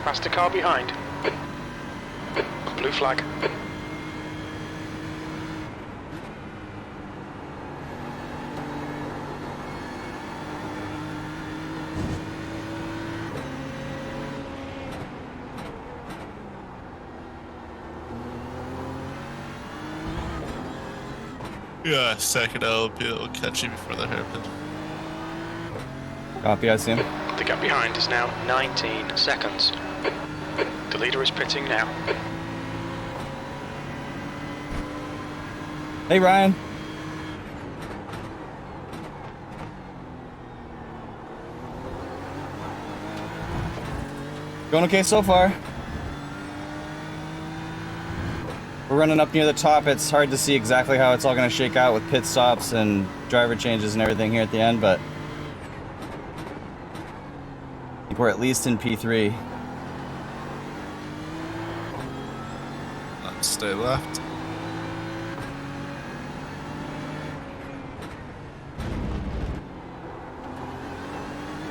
Past the car behind. Blue flag. Yeah, second LP will catch you before the hairpin. Copy, I see him. The gap behind is now 19 seconds. The leader is pitting now. Hey, Ryan. Going okay so far. We're running up near the top. It's hard to see exactly how it's all going to shake out with pit stops and driver changes and everything here at the end, but I think we're at least in P3. Stay left.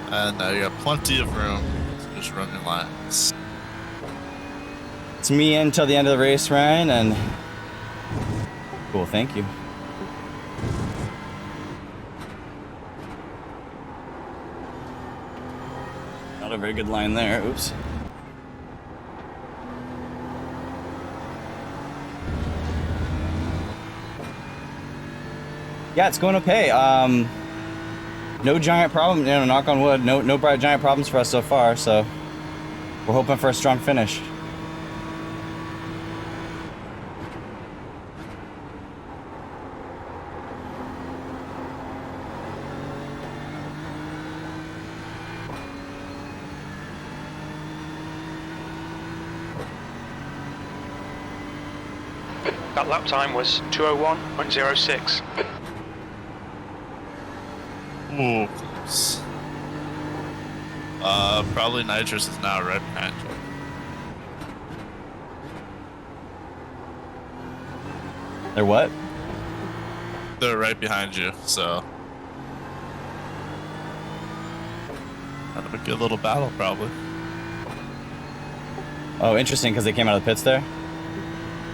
And now you got plenty of room to just run your lines. It's me until the end of the race, Ryan, and cool, thank you. Not a very good line there, oops. Yeah, it's going okay. No giant problem, knock on wood, no giant problems for us so far, so we're hoping for a strong finish. That lap time was 2:01.06. Ooh, close. Probably Nitrous is now right behind you. They're what? They're right behind you, so kind of a good little battle, probably. Oh, interesting, because they came out of the pits there.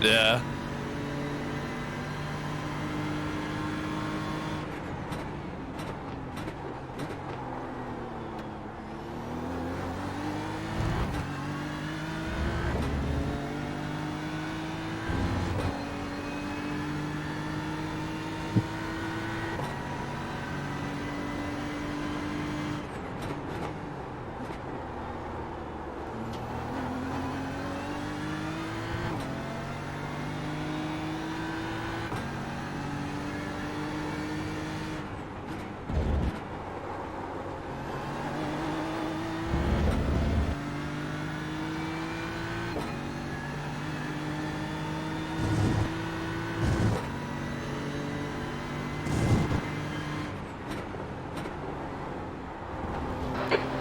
Yeah.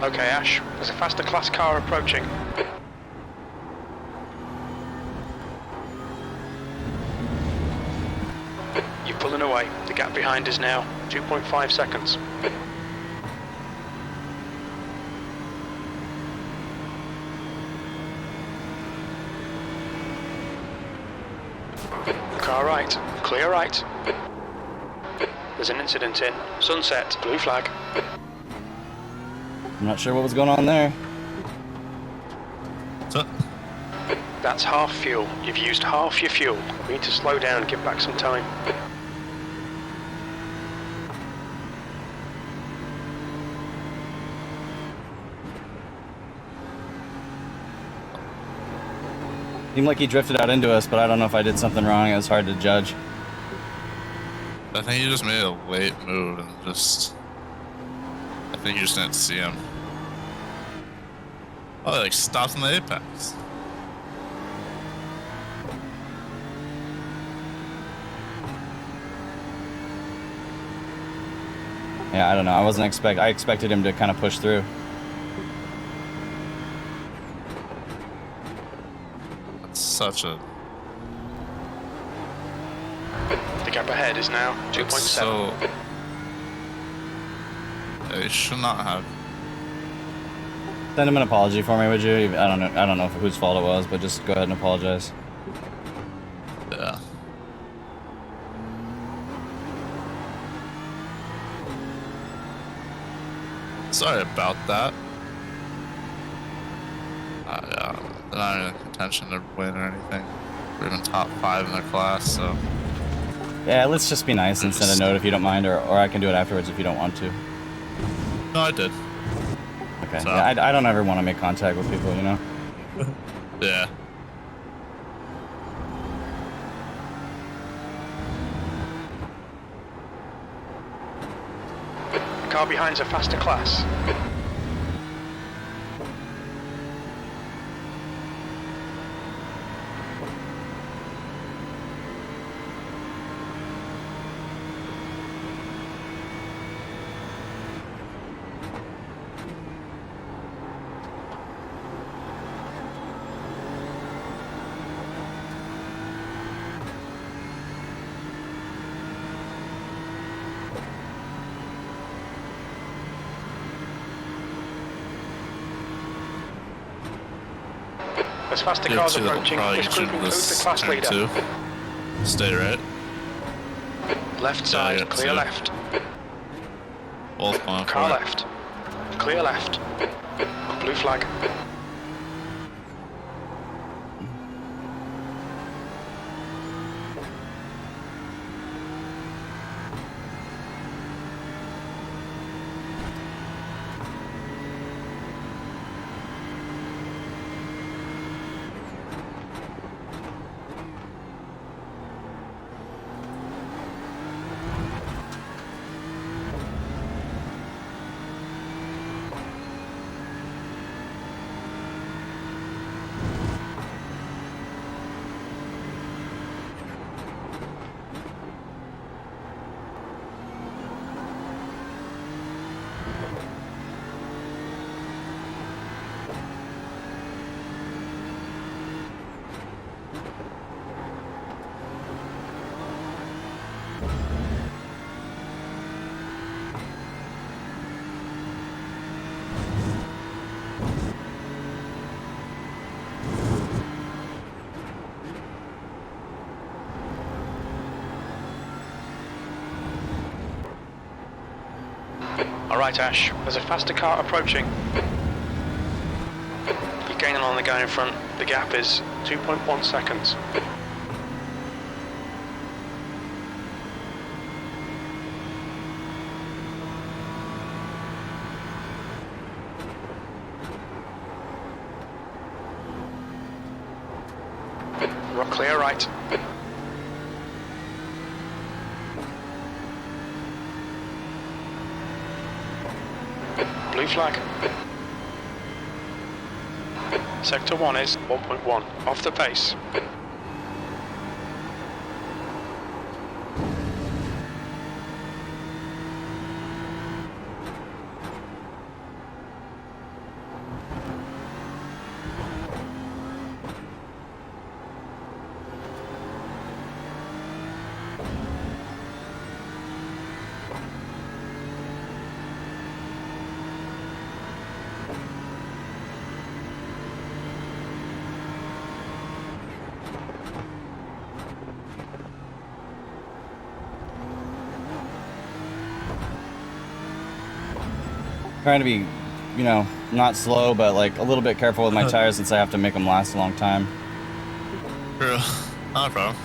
Okay, Ash, there's a faster class car approaching. You're pulling away. The gap behind is now 2.5 seconds. Car right, clear right. There's an incident in Sunset, blue flag. I'm not sure what was going on there. So, That's half fuel. You've used half your fuel. We need to slow down, give back some time. Seemed like he drifted out into us, but I don't know if I did something wrong. It was hard to judge. I think you just made a late move and just... I think you just didn't see him. Oh, like stopped in the apex. Yeah, I don't know. I expected him to kind of push through. That's such a... The gap ahead is now 2.7. So... They should not have. Send him an apology for me, would you? I don't know whose fault it was, but just go ahead and apologize. Yeah. Sorry about that. Yeah, they're not in contention to win or anything. We're even top 5 in their class, so... Yeah, let's just be nice and send a note if you don't mind, or I can do it afterwards if you don't want to. No, I did. Okay. So- Yeah, I don't ever want to make contact with people, you know? Yeah. The car behind's a faster class. As faster Yeah, cars two that will approaching, probably this get group you to includes the this class turn leader. 2. Stay right. Left side, yeah, clear two. left. Both going Car for it. left. Clear left. Blue flag. Alright, Ash, there's a faster car approaching. You're gaining on the guy in front. The gap is 2.1 seconds. Clear right. Blue flag. Sector 1 is 1.1, off the pace. Trying to be, you know, not slow, but like a little bit careful with my tires since I have to make them last a long time. True. Not a problem.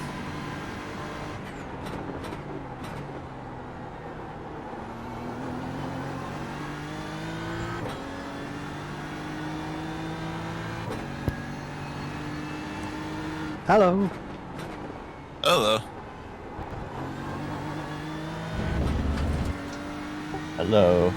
Hello. Hello. Hello.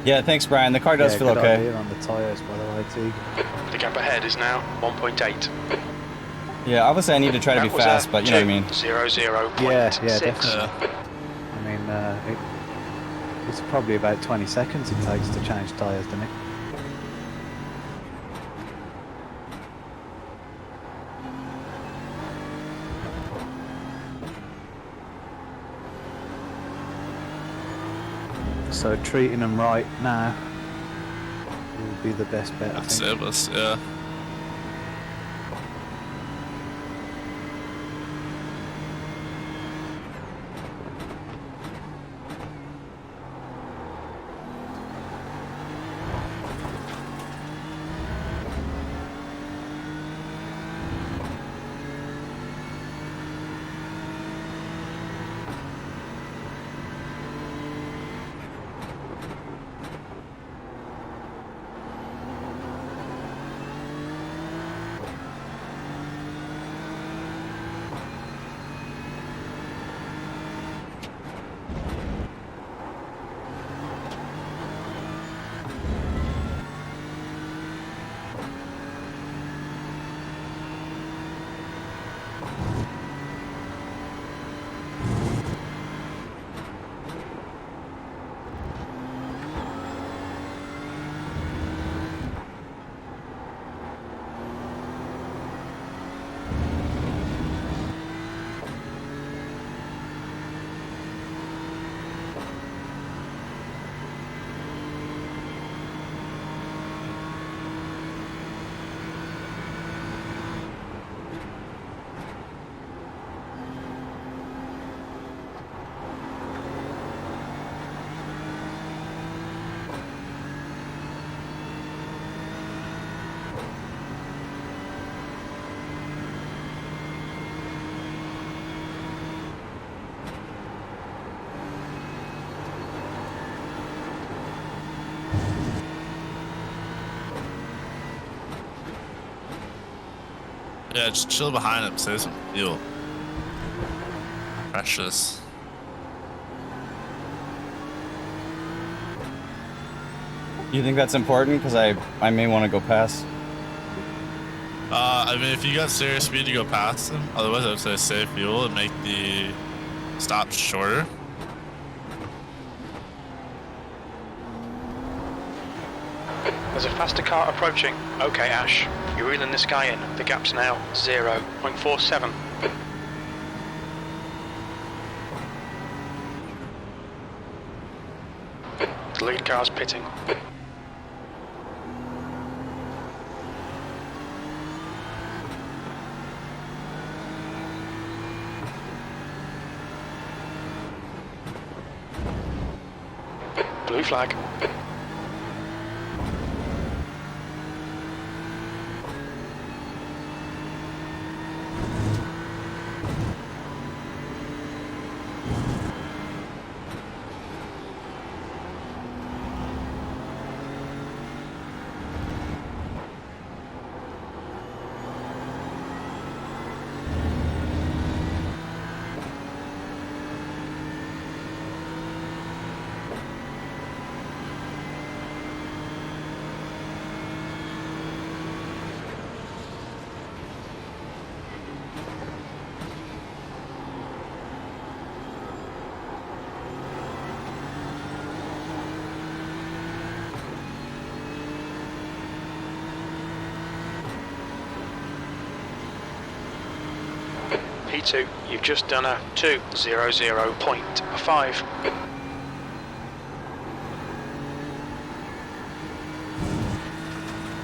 Yeah, thanks, Brian. The car does feel good okay. idea on the tyres, by the way, Teague. The gap ahead is now 1.8. Yeah, obviously I need to try to be fast, but you know what I mean. 0.6. Yeah, definitely. I mean, it's probably about 20 seconds it takes to change tyres, doesn't it? So treating them right now will be the best bet, I That's think. it, but yeah. Yeah, just chill behind him, save some fuel. Precious. You think that's important? Because I may want to go past. I mean, if you got serious speed, you go past them. Otherwise, I would say save fuel and make the stop shorter. There's a faster car approaching. Okay, Ash. You're reeling this guy in. The gap's now 0.47. The lead car's pitting. Blue flag. P2, you've just done a 2:00.5.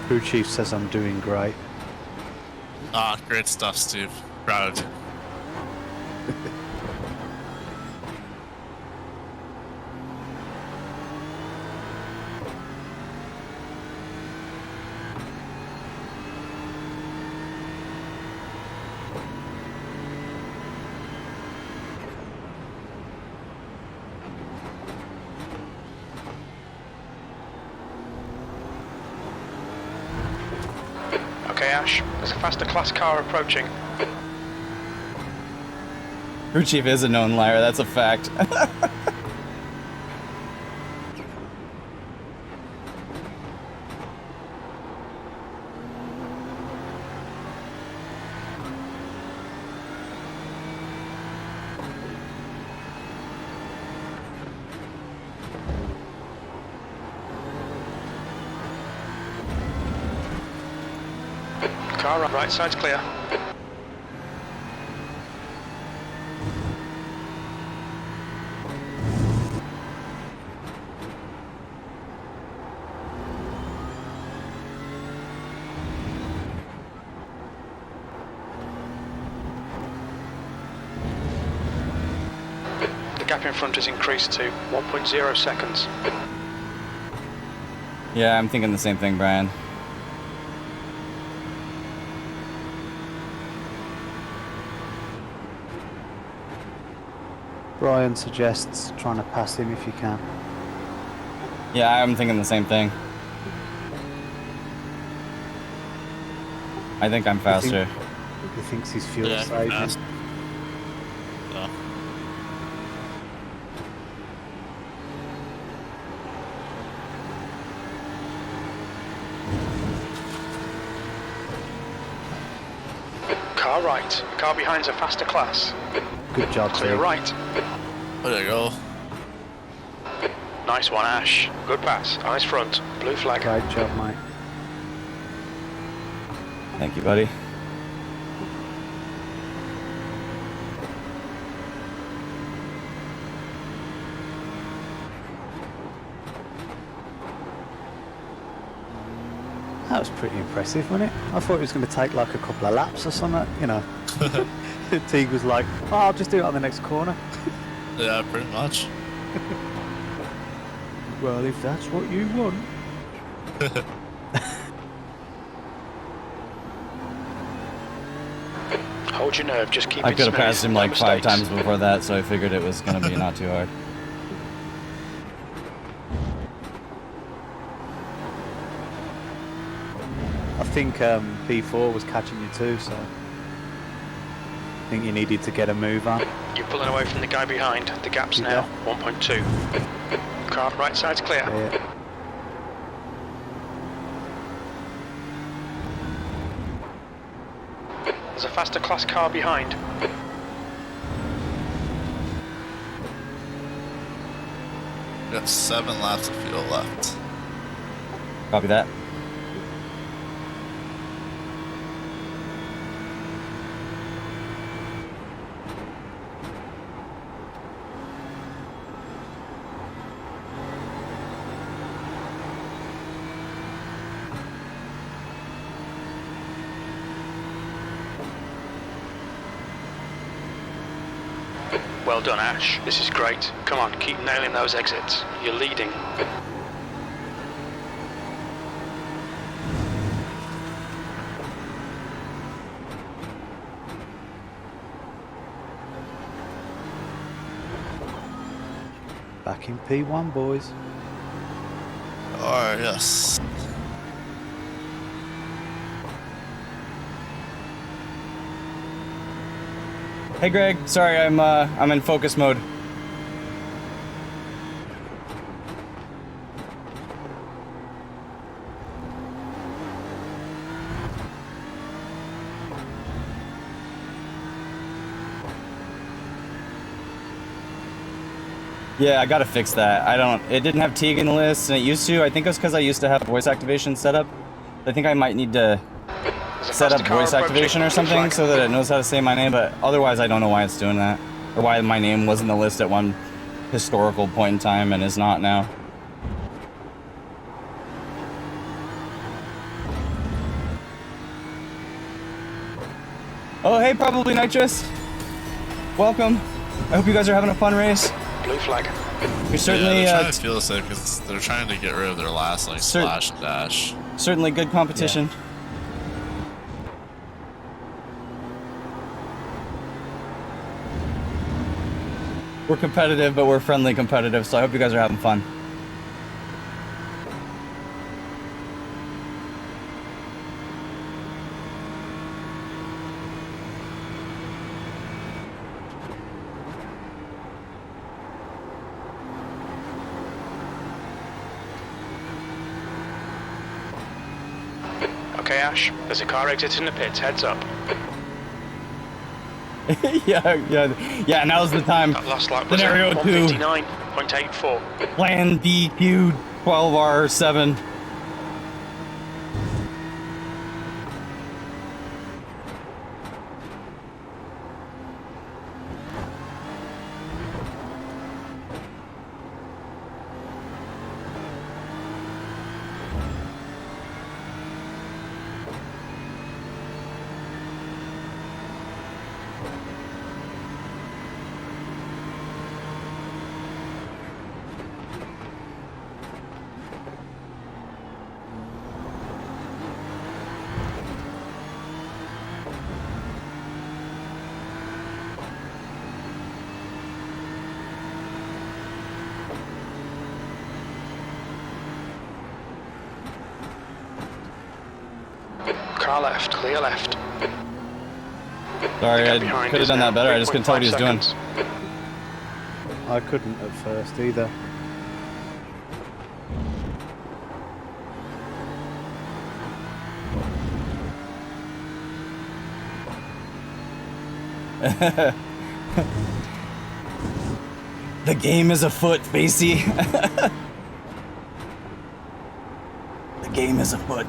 Crew chief says I'm doing great. Ah, great stuff, Steve. Proud of you. Okay, Ash, there's a faster class car approaching. Crew chief is a known liar, that's a fact. Car right side's clear. The gap in front has increased to 1.0 seconds. Yeah, I'm thinking the same thing, Brian. Brian suggests trying to pass him if you can. Yeah, I'm thinking the same thing. I think I'm faster. He thinks he's fuel Yeah, saving. fast. So, Car right. Car behind's a faster class. Good job, Clear Teague. right. there you go. Nice one, Ash. Good pass. Eyes front. Blue flag. Great job, mate. Thank you, buddy. That was pretty impressive, wasn't it? I thought it was going to take like a couple of laps or something, you know. Teague was like, oh, I'll just do it on the next corner. Yeah, pretty much. Well, if that's what you want. Hold your nerve. Just keep I it could have smooth. passed him No like 5 mistakes. times before that, so I figured it was gonna be not too hard. I think P4 was catching you too, so I think you needed to get a move on. You're pulling away from the guy behind. The gap's Yeah. now 1.2. Car right side's clear. Yeah. There's a faster class car behind. We got 7 laps of fuel left. Copy that. Well done, Ash. This is great. Come on, keep nailing those exits. You're leading. Back in P1, boys. Oh, yes. Hey Greg, sorry, I'm in focus mode. Yeah, I gotta fix that. It didn't have Teague in the list, and it used to. I think it was because I used to have voice activation set up. I think I might need to set up voice activation or something so that it knows how to say my name, but otherwise I don't know why it's doing that. Or why my name was in the list at one historical point in time and is not now. Oh, hey, Probably Nitrous. Welcome. I hope you guys are having a fun race. Blue flag. You're certainly, Yeah, they're trying to feel safe because they're trying to get rid of their last like slash and dash. certainly good competition. Yeah. We're competitive, but we're friendly competitive, so I hope you guys are having fun. Okay, Ash. There's a car exiting the pits. Heads up. yeah, now's the time. That last lap was Scenario at 2. 159.84. Plan DQ 12R7. Car left. Clear left. Sorry, I could have done that better. I just couldn't tell what he was doing. I couldn't at first either. The game is afoot, Facey. The game is afoot.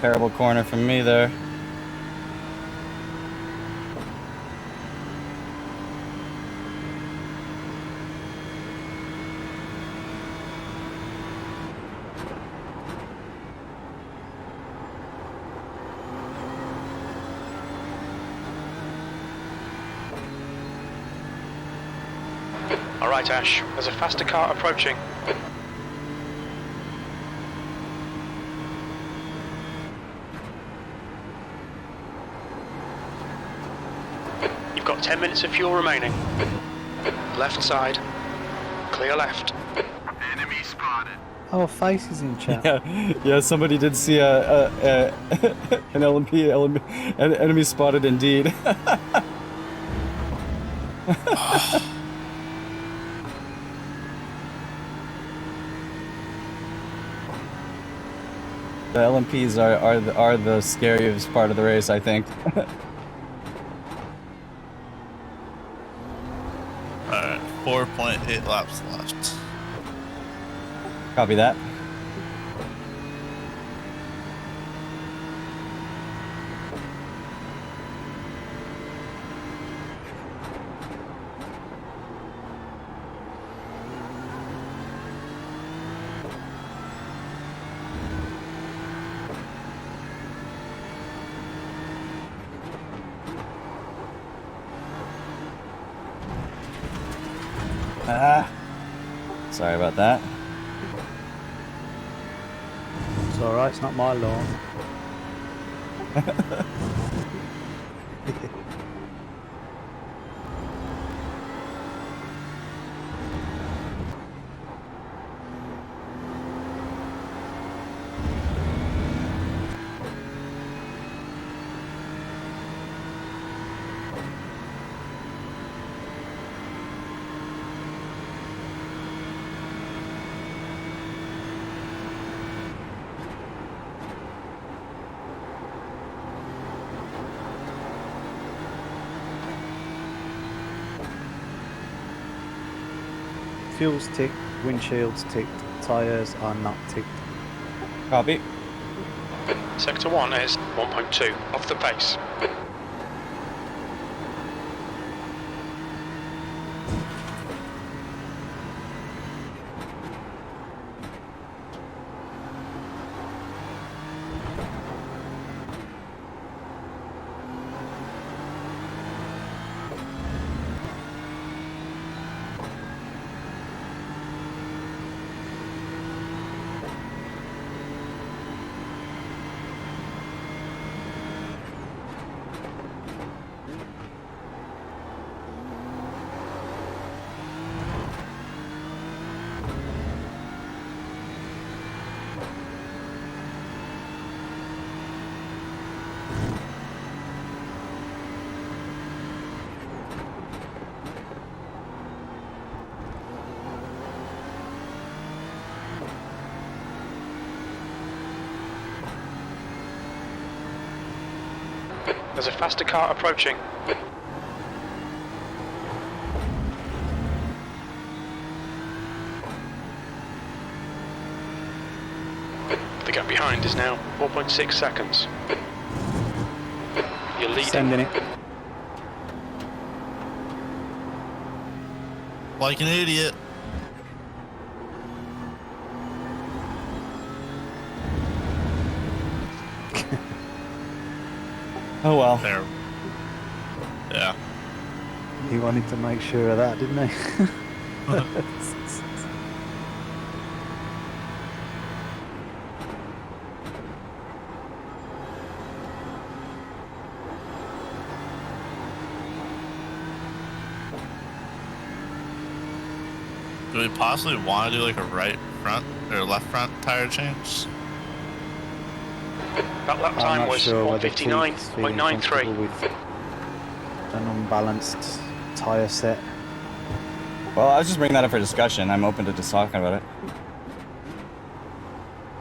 Terrible corner from me there. All right, Ash. There's a faster car approaching. You've got 10 minutes of fuel remaining. Left side. Clear left. Enemy spotted. Oh, Face is in chat. Yeah, somebody did see an an enemy spotted indeed. The LMPs are the scariest part of the race, I think. Alright, 4.8 laps left. Copy that. Sorry about that. It's alright, it's not my lawn. Fuel's ticked, windshields ticked, tyres are not ticked. Copy. Sector 1 is 1.2, off the pace. There's a faster car approaching. The gap behind is now 4.6 seconds. You're leading. Sending it. Like an idiot. Oh well. There. Yeah. He wanted to make sure of that, didn't he? Do we possibly want to do like a right front or left front tire change? That lap I'm time not was sure whether Teague's feeling 1:59.93. comfortable with an unbalanced tyre set. Well, I was just bringing that up for discussion. I'm open to just talking about it.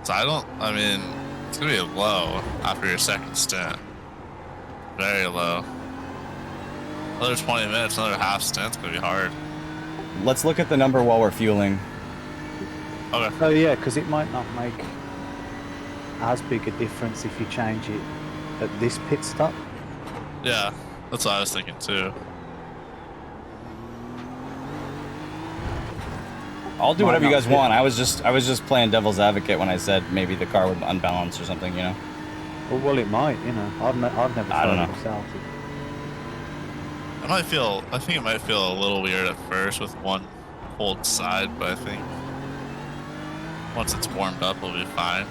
So I mean, it's gonna be low after your second stint. Very low. Another 20 minutes, another half stint's gonna be hard. Let's look at the number while we're fueling. Okay. Oh yeah, because it might not make as big a difference if you change it at this pit stop. Yeah, that's what I was thinking too. I'll do Might whatever you not guys fit. want. I was just playing devil's advocate when I said maybe the car would unbalance or something, you know. Well, it might, you know. I've never I don't tried know. it myself. I think it might feel a little weird at first with one cold side, but I think once it's warmed up, it'll be fine.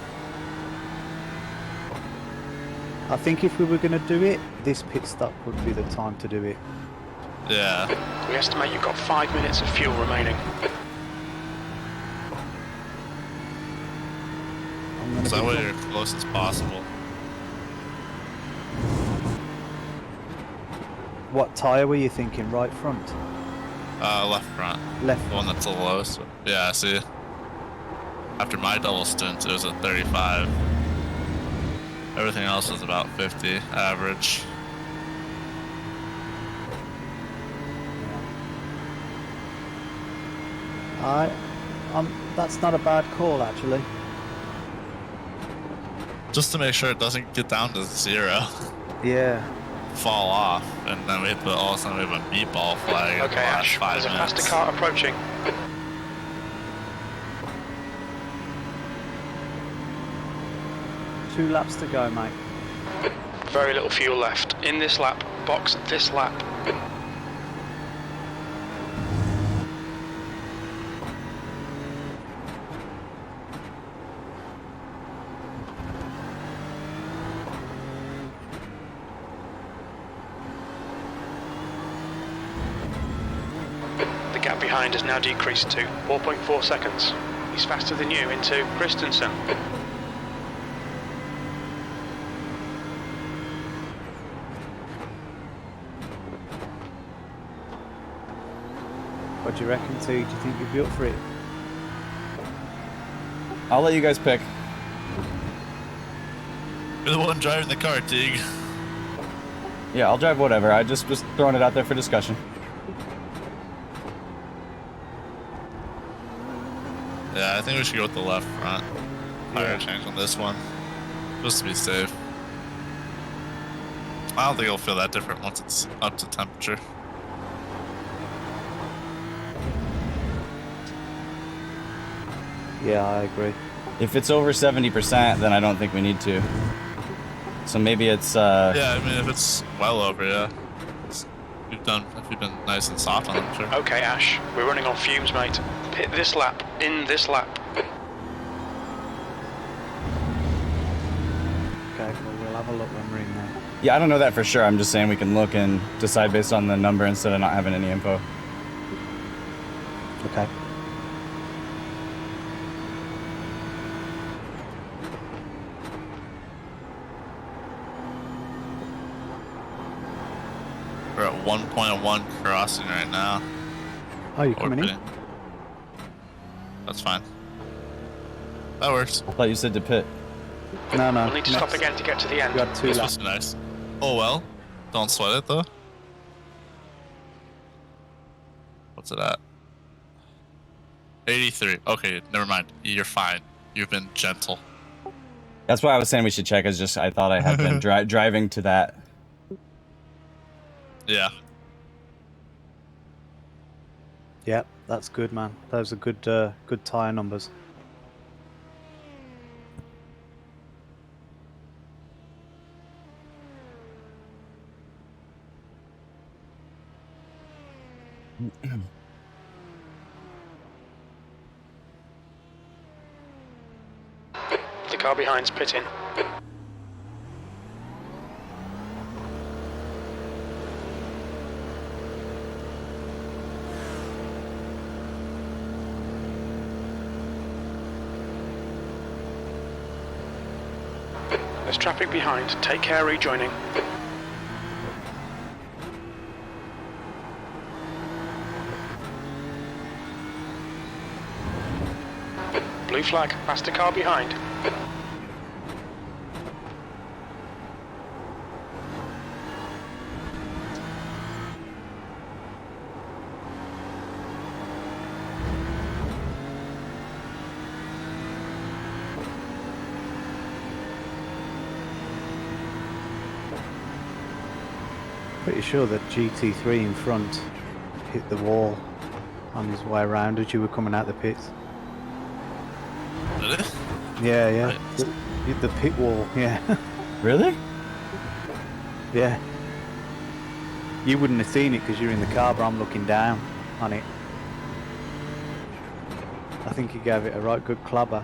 I think if we were going to do it, this pit stop would be the time to do it. Yeah. We estimate you've got 5 minutes of fuel remaining. I'm gonna So that be- way you're as close as possible. What tyre were you thinking? Right front? Left front. Left The one that's the lowest. Yeah, see. After my double stint, it was at 35. Everything else is about 50 average. That's not a bad call, actually. Just to make sure it doesn't get down to 0, Yeah. fall off, and then we have to, all of a sudden we have a meatball flag in the Okay, last Ash, 5 there's a minutes. faster car approaching. Two laps to go, mate. Very little fuel left. In this lap, box this lap. The gap behind has now decreased to 4.4 seconds. He's faster than you into Christensen. What do you reckon, Teague? Do you think you'd be up for it? I'll let you guys pick. You're the one driving the car, Teague. Yeah, I'll drive whatever. I just throwing it out there for discussion. Yeah, I think we should go with the left front. Tire change on this one, just to be safe. I don't think it'll feel that different once it's up to temperature. Yeah, I agree. If it's over 70%, then I don't think we need to. So maybe it's Yeah, I mean, if it's well over, yeah. If you've been nice and soft on them, sure. Okay, Ash, we're running on fumes, mate. Pit this lap, in this lap. Okay, well, we'll have a look when we're in there. Yeah, I don't know that for sure. I'm just saying we can look and decide based on the number instead of not having any info. Okay. We're at 1.1 crossing right now. Oh, you're Or coming in? pitting. That's fine. That works. I thought you said to pit. No, no. We'll need to stop again to get to the end. You got two This laps. was nice. Oh well. Don't sweat it though. What's it at? 83. Okay, never mind. You're fine. You've been gentle. That's why I was saying we should check. Is just I thought I had been driving to that. Yeah. Yep, that's good, man. Those are good tyre numbers. The car behind's pitting. There's traffic behind. Take care rejoining. Blue flag, past the car behind. Pretty sure that GT3 in front hit the wall on his way around as you were coming out the pits. Did it? Yeah, yeah. Right. Hit the pit wall, yeah. Really? Yeah. You wouldn't have seen it because you're in the car, but I'm looking down on it. I think he gave it a right good clubber.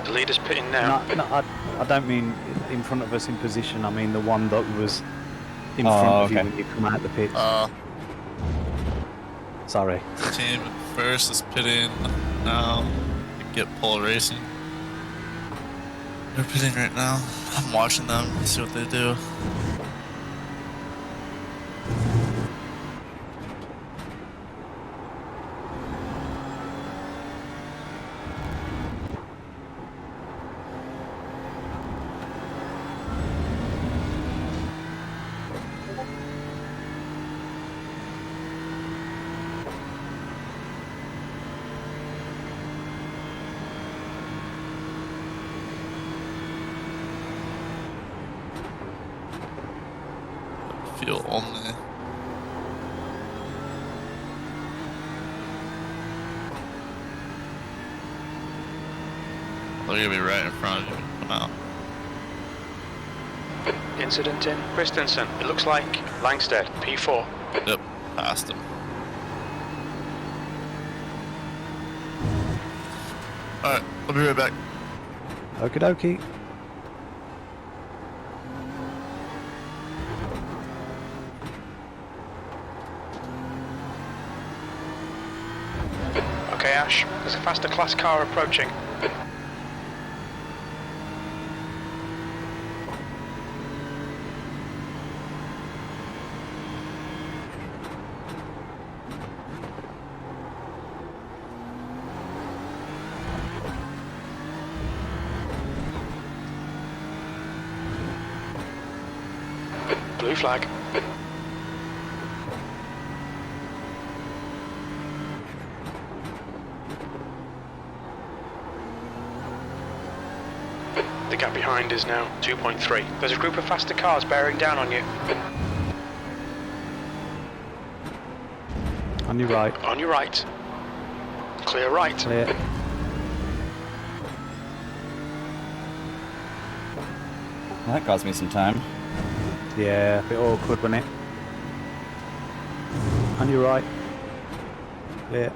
The leader's pitting now. No, I don't mean in front of us in position. I mean the one that was in Oh, front of okay. you when you come out the pit. Sorry. The team first is pitting now. Get pole racing. They're pitting right now. I'm watching them, see what they do. fuel only. They're gonna be right in front of you when you come out. Incident in Christensen. It looks like Langstead, P4. Yep, past him. Alright, I'll be right back. Okie dokie. Okay, Ash. There's a faster class car approaching. Blue flag. The gap behind is now 2.3. There's a group of faster cars bearing down on you. On your right. On your right. Clear right. Clear. Well, that cost me some time. Yeah, a bit awkward, wasn't it? On your right. Clear.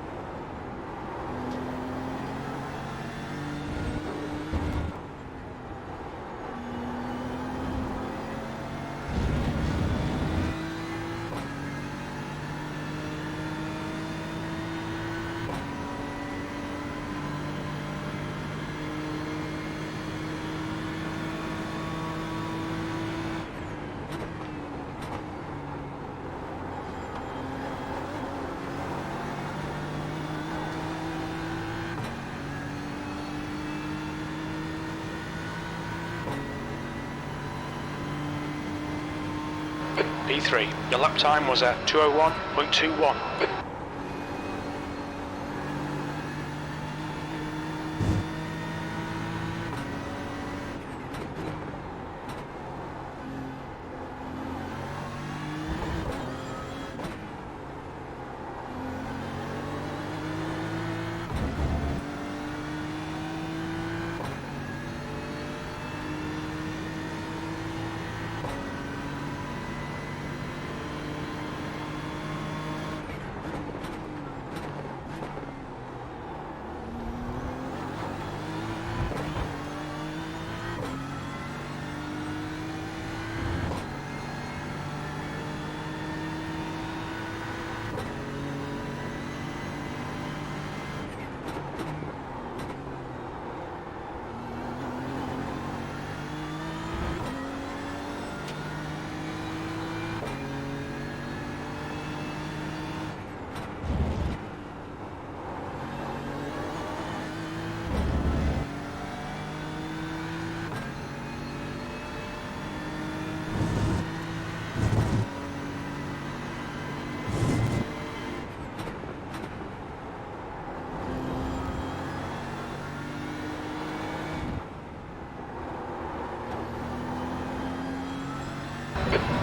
P3. Your lap time was at 2:01.21.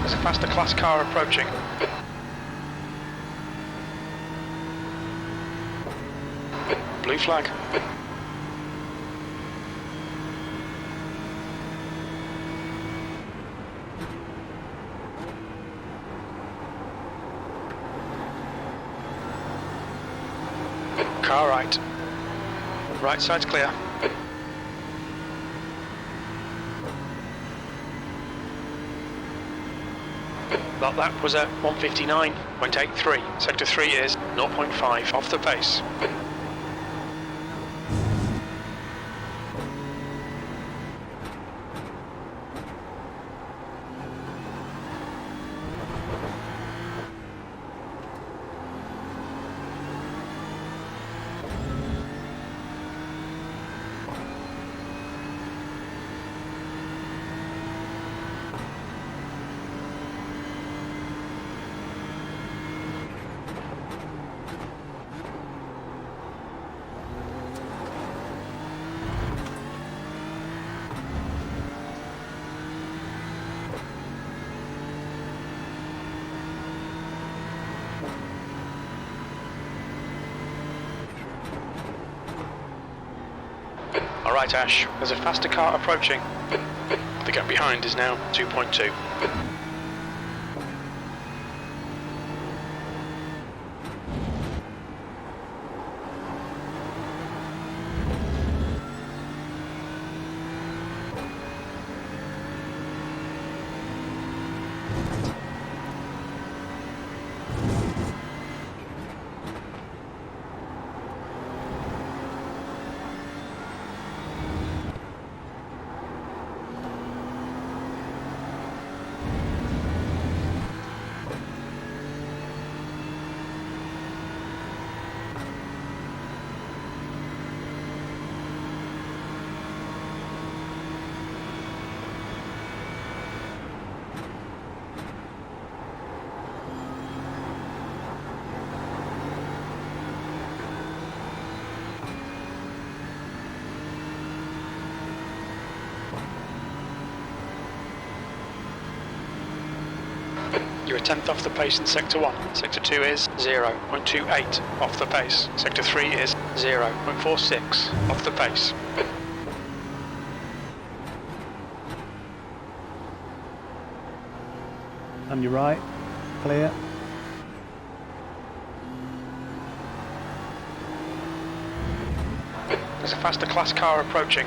There's a faster class car approaching. Blue flag. Car right. Right side's clear. That lap was at 1:59.83. Sector 3 is 0.5 off the pace. Alright, Ash, there's a faster car approaching. The gap behind is now 2.2. You're a tenth off the pace in Sector 1. Sector 2 is 0.28 off the pace. Sector 3 is 0.46 off the pace. On your right, clear. There's a faster class car approaching.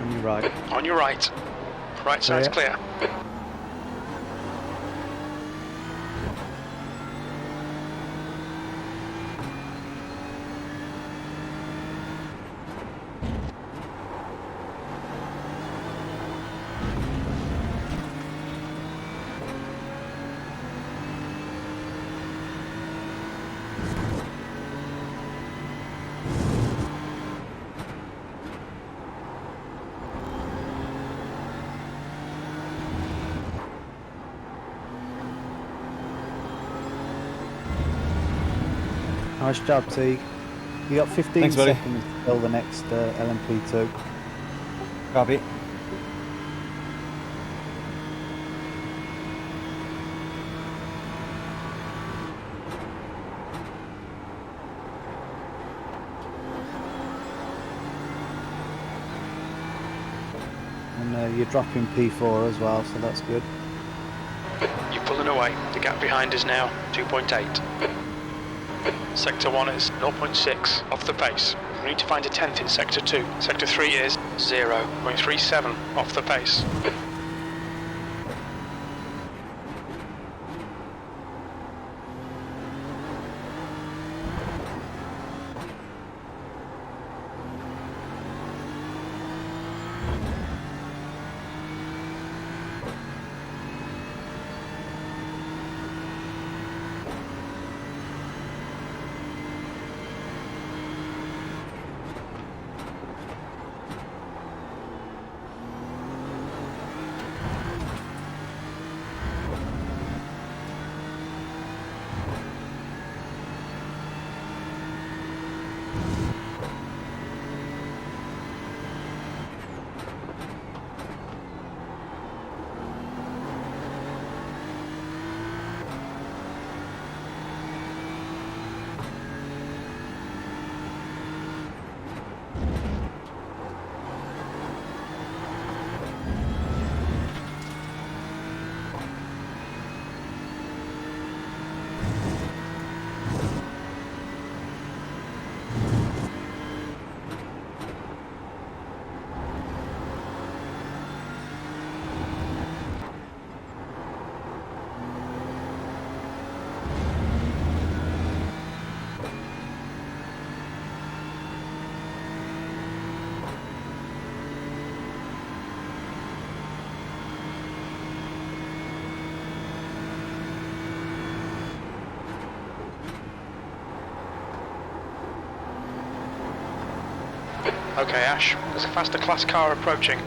On your right. On your right. Right side's clear. Nice job, Teague. You got 15 Thanks, buddy. seconds till the next LMP2. Copy. And you're dropping P4 as well, so that's good. You're pulling away. The gap behind is now 2.8. Sector 1 is 0.6 off the pace. We need to find a tenth in Sector 2. Sector 3 is 0.37 off the pace. Okay, Ash, there's a faster class car approaching.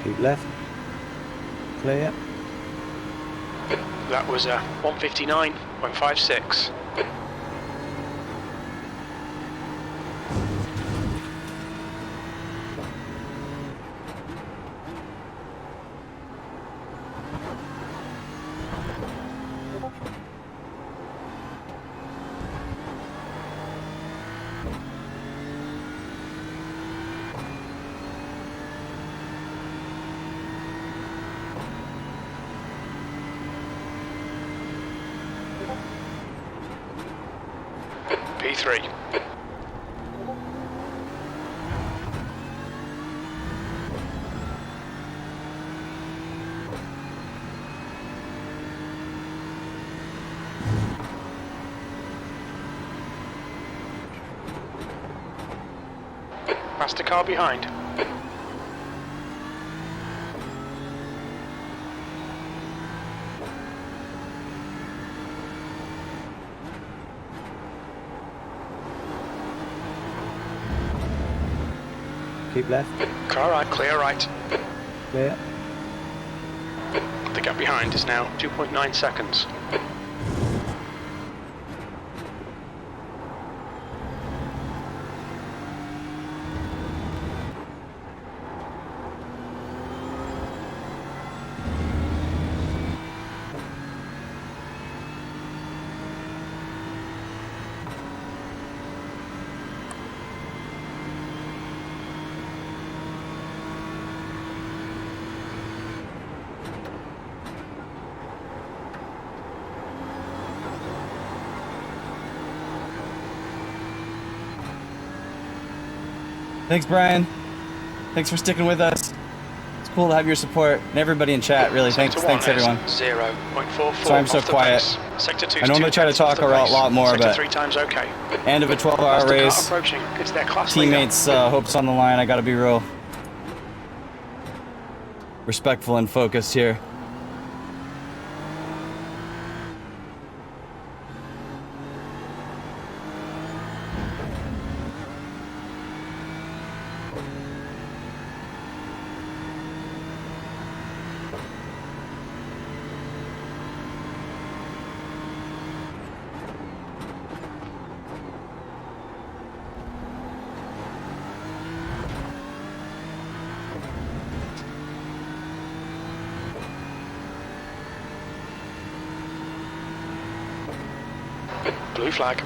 Keep left. Clear. That was 159.56. P3. Past the car behind. Keep left. Car right, clear right. Clear. The gap behind is now 2.9 seconds. Thanks, Brian. Thanks for sticking with us. It's cool to have your support and everybody in chat. Really, thanks, everyone. 0.44. Sorry I'm so quiet. Sector 2. I normally try to talk a lot more, Sector but 3 times okay. end of a 12-hour race. Approaching. It's their class Teammates' hopes on the line. I got to be real respectful and focused here. Blue flag.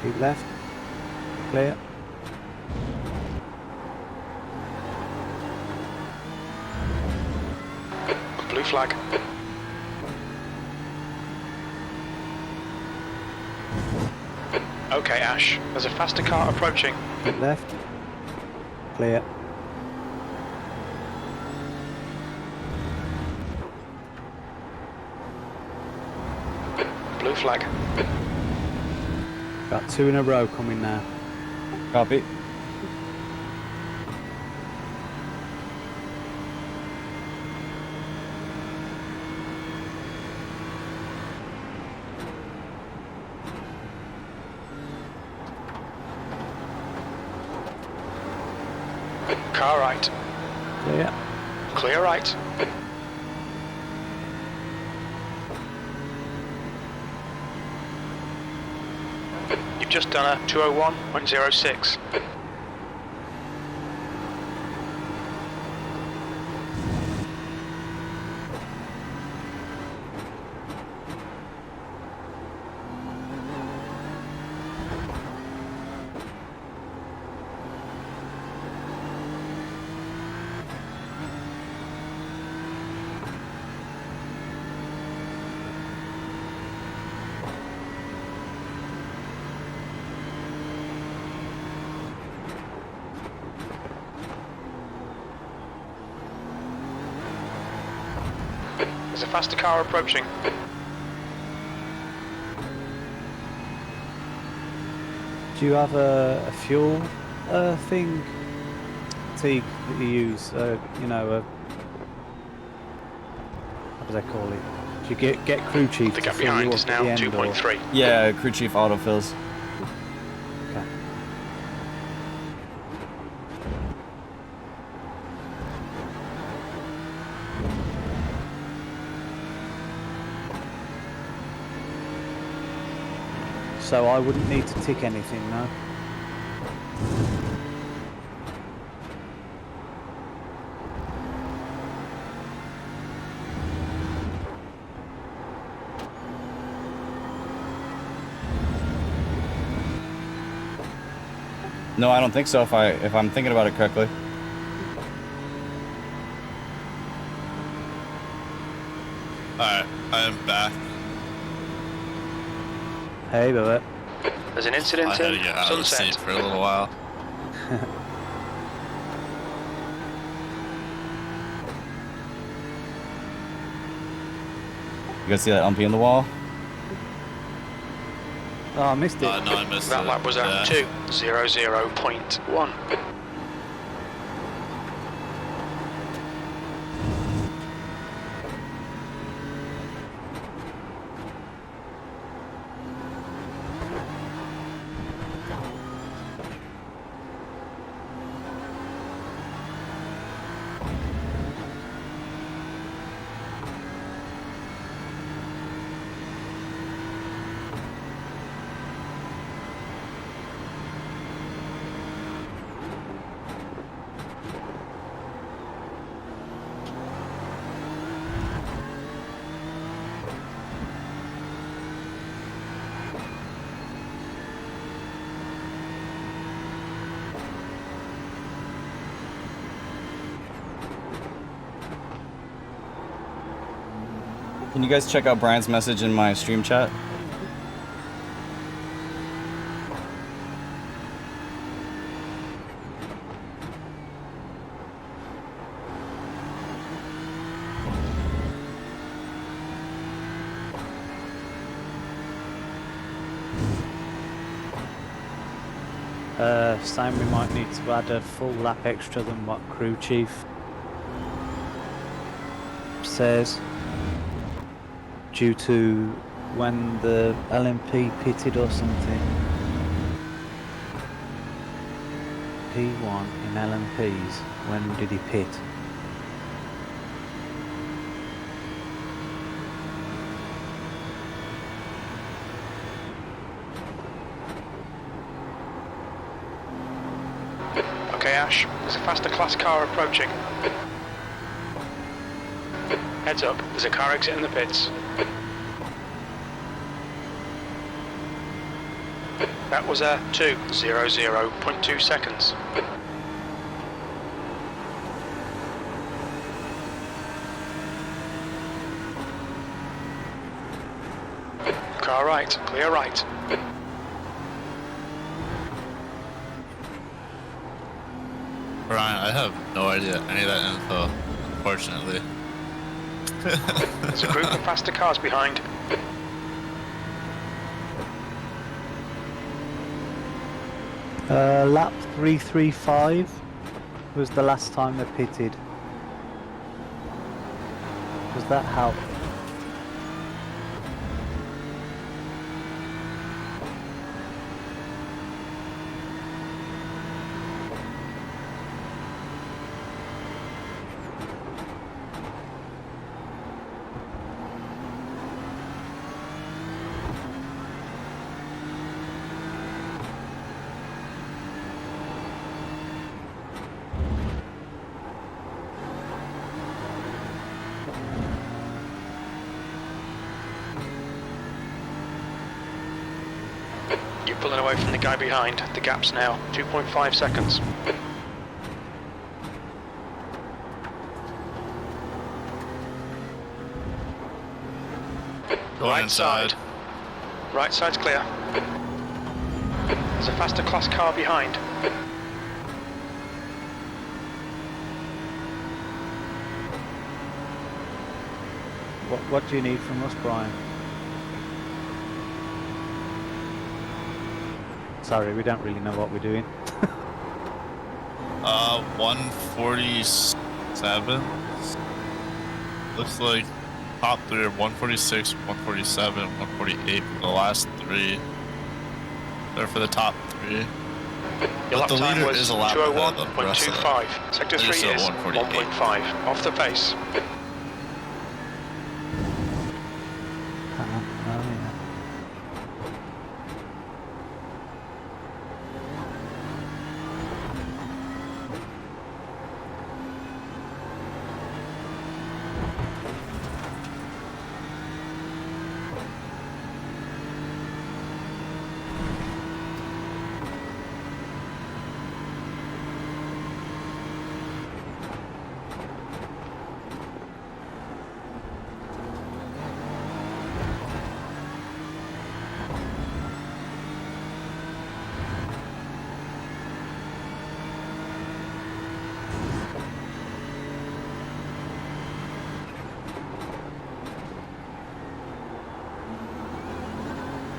Keep left. Clear. Blue flag. Okay, Ash. There's a faster car approaching. Keep left. Clear. Blue flag. Got 2 in a row coming now. Copy. Car right. Clear. Clear right. You've just done a 201.06. There's a faster car approaching. Do you have a fuel thing, Teague, that you use? You know, what do they call it? Do You get crew chief The to gap fill you behind up is at now the end, or- 2.3. Yeah, crew chief autofills. Okay. So I wouldn't need to tick anything now. No, I don't think so. If I'm thinking about it correctly. Alright, I am back. Hey, Bert. There's an I incident had to in get out of the Sunset. seat for a little while. You guys see that umpy in the wall? Oh, I missed it. No, I missed That it. lap was at Yeah. 2:00.1. Can you guys check out Brian's message in my stream chat? Saying we might need to add a full lap extra than what crew chief says, due to when the LMP pitted or something. P1 in LMPs, when did he pit? Okay, Ash, there's a faster class car approaching. Heads up, there's a car exiting the pits. That was a 2:00.2 seconds. Car right, clear right. Brian, I have no idea any of that info, unfortunately. There's a group of faster cars behind. Lap 335 was the last time they pitted. Does that help? You're pulling away from the guy behind. The gap's now 2.5 seconds. Going Right inside. side. Right side's clear. There's a faster class car behind. What do you need from us, Brian? Sorry, we don't really know what we're doing. 147. Looks like top three are 146, 147, 148 for the last three. They're for the top three. Your But lap the time leader was is a lap ahead of the rest of them. 201.25. Sector They're 3 still is 148. 1.5. Off the pace. Oh, yeah.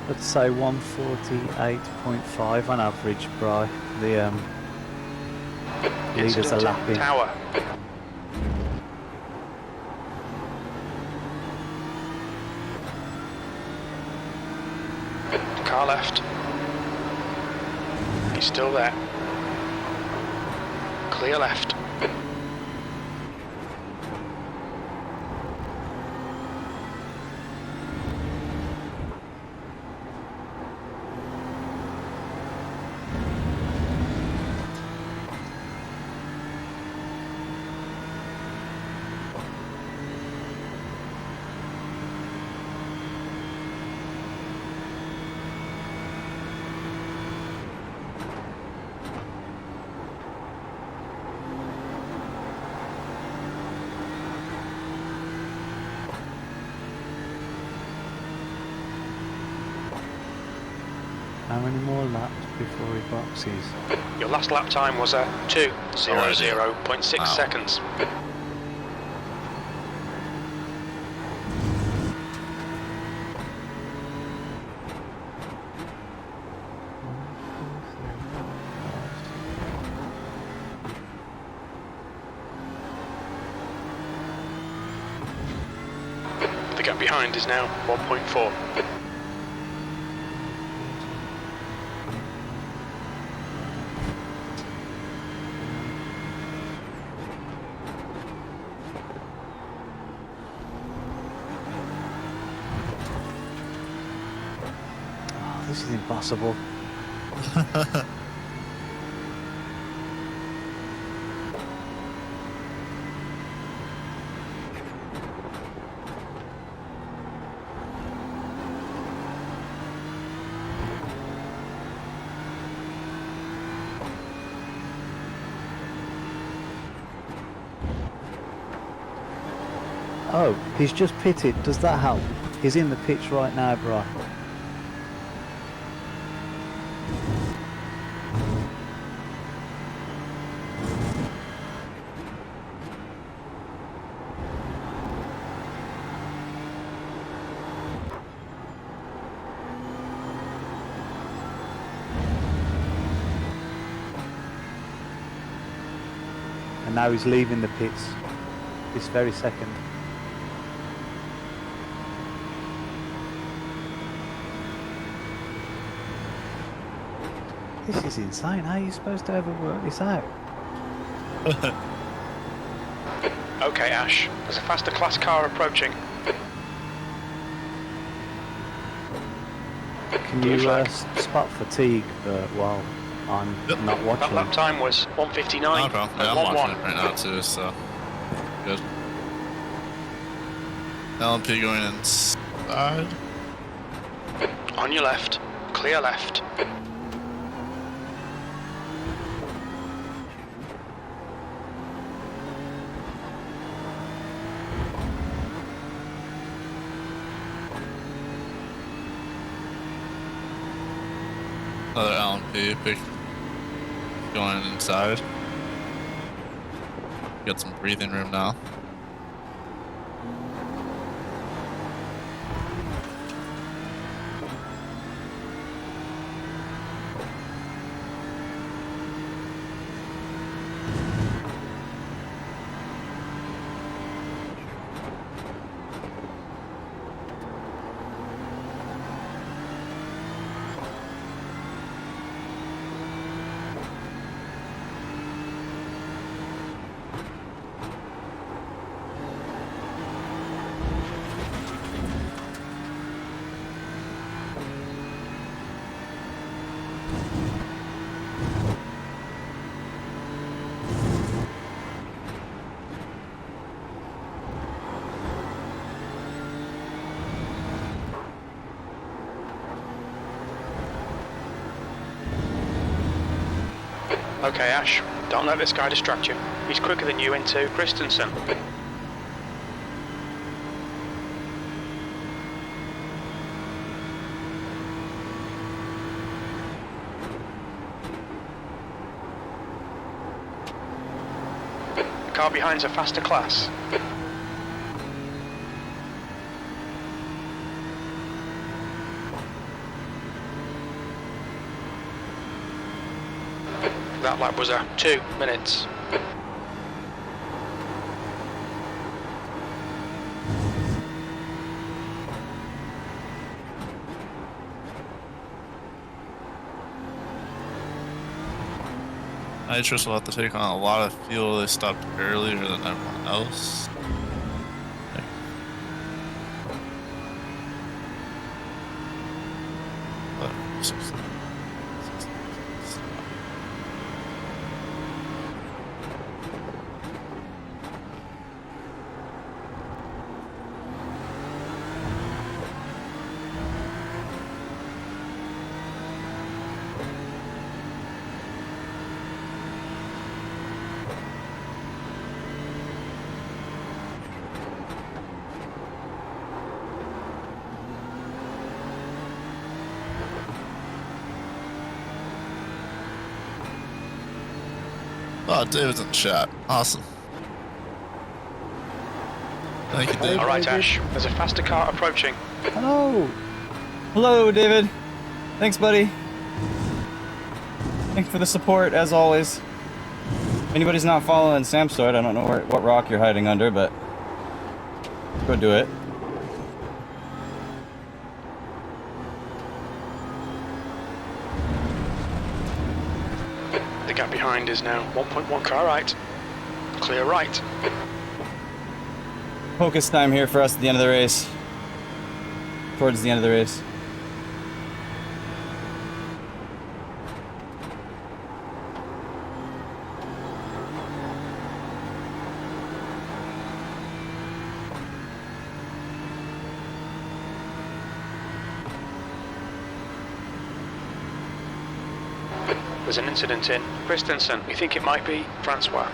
Let's say 148.5 on average, Bri. The leaders are Incident lapping. Tower. Car left. He's still there. Clear left. How many more laps before he boxes? Your last lap time was 2:00.6 Wow. seconds. The gap behind is now 1.4. Oh, this is impossible. Oh, he's just pitted. Does that help? He's in the pitch right now, Bri. And now he's leaving the pits this very second. This is insane. How are you supposed to ever work this out? Okay, Ash. There's a faster class car approaching. Can Blue you flag. spot fatigue while I'm Yep. not That watching? lap time was 1:59. No problem. Yeah, I'm watching it right now too, so good. LMP going inside. On your left. Clear left. Another LMP pick going inside. Got some breathing room now. Okay, Ash, don't let this guy distract you. He's quicker than you into Christensen. The car behind's a faster class. That lap was a 2 minutes. Nitrous will have to take on a lot of fuel. They stopped earlier than everyone else. Oh, David's in the chat. Awesome. Thank you, David. All right, Ash, there's a faster car approaching. Hello. Hello, David. Thanks, buddy. Thanks for the support, as always. If anybody's not following Sampsoid, I don't know what rock you're hiding under, but go do it. The gap behind is now 1.1 car right. Clear right. Focus time here for us at the end of the race. Towards the end of the race. There's an incident in Christensen. We think it might be Francois.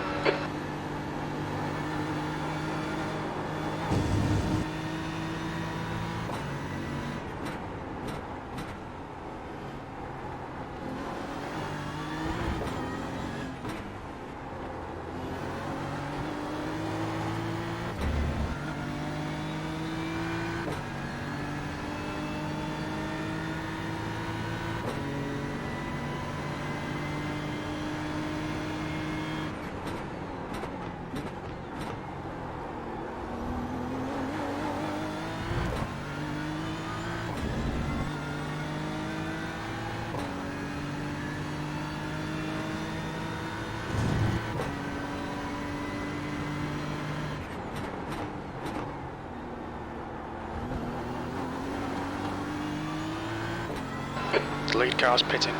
The lead car's pitting.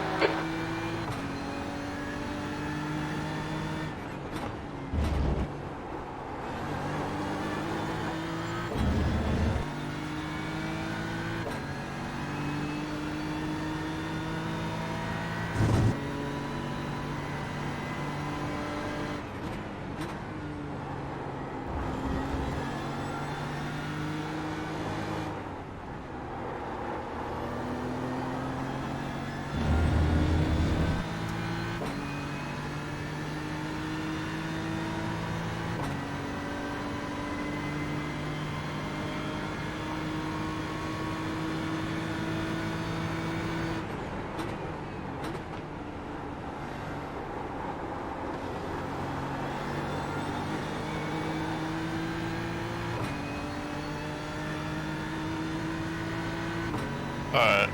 Alright.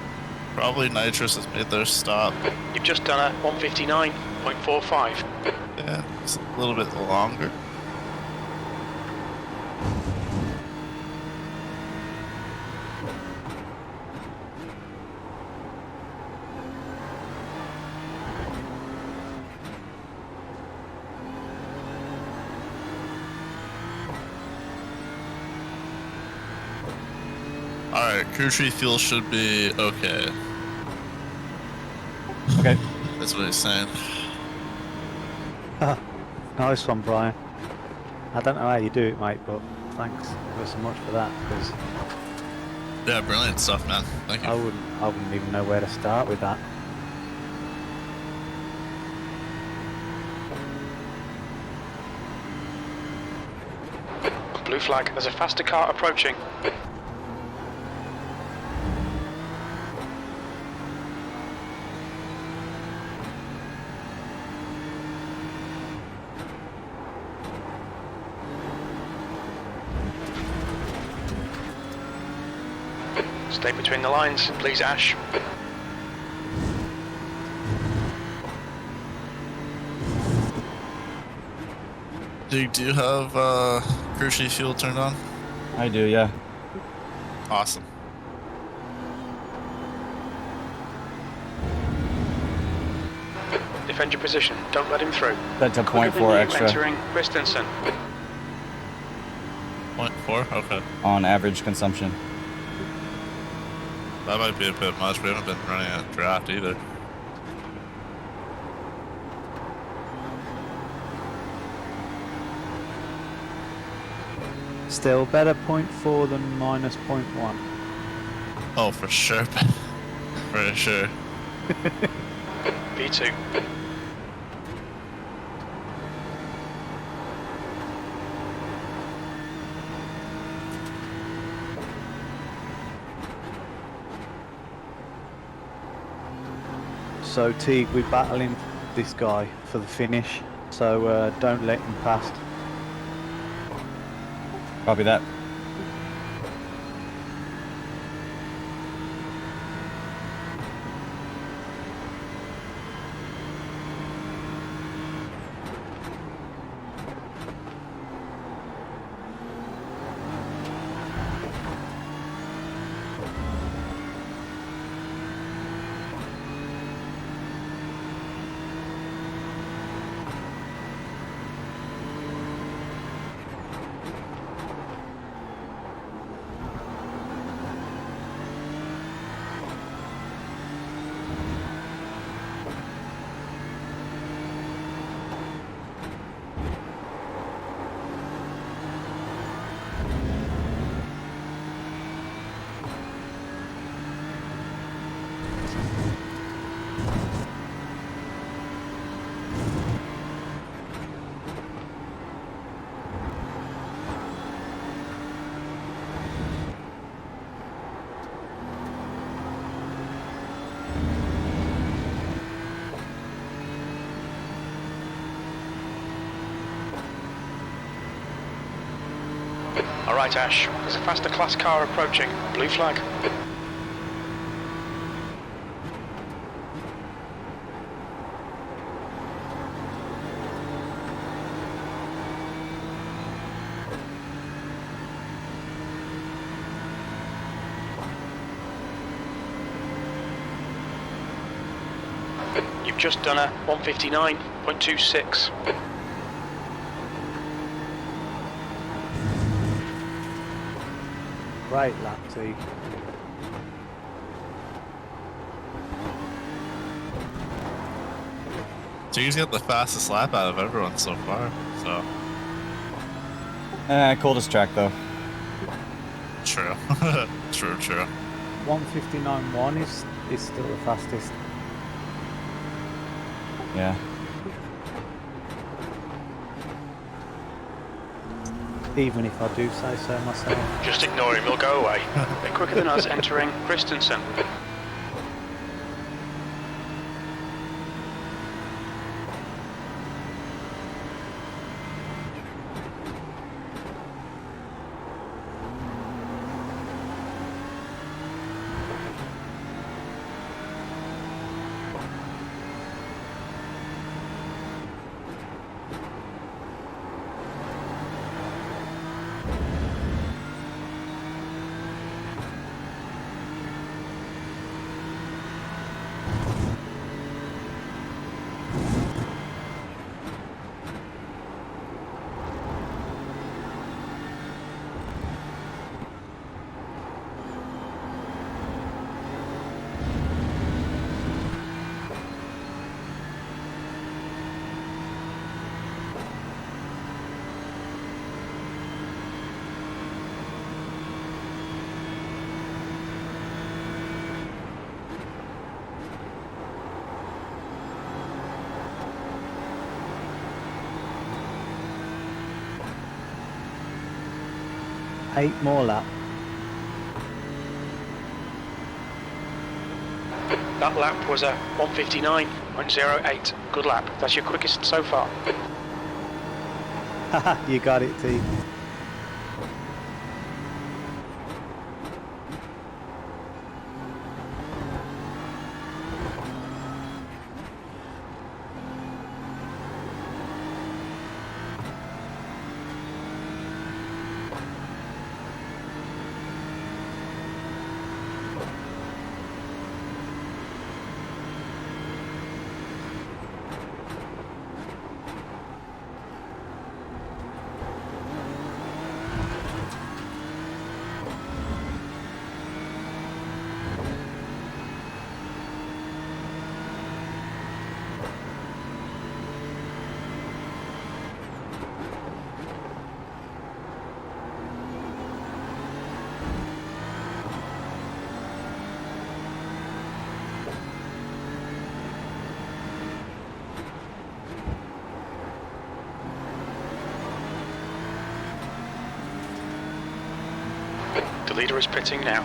Probably Nitrous has made their stop. You've just done a 159.45. Yeah, it's a little bit longer. Alright, crew tree fuel should be okay. Okay. That's what he's saying. Nice one, Brian. I don't know how you do it, mate, but thanks ever so much for that, because Yeah, brilliant stuff, man. Thank you. I wouldn't even know where to start with that. Blue flag, there's a faster car approaching. Stay between the lines, please, Ash. Do you have crew chief fuel turned on? I do, yeah. Awesome. Defend your position, don't let him through. That's a Quicker than 0.4 you, extra entering Christensen. 0.4? Okay. on average consumption. That might be a bit much. We haven't been running a draft either. Still better 0.4 than minus 0.1. Oh, for sure. For sure. V2. So Teague, we're battling this guy for the finish, so don't let him past. Copy that. Alright, Ash, there's a faster class car approaching. Blue flag. You've just done a 159.26. Great lap, Teague. Teague's got the fastest lap out of everyone so far, so. Coldest track though. True. True. 159.1 is still the fastest. Yeah. Even if I do say so myself. Just ignore him, he'll go away. They're quicker than us entering Christensen. 8 more laps. That lap was a 1:59.08. Good lap. That's your quickest so far. Haha, you got it, Teague. The leader is pitting now.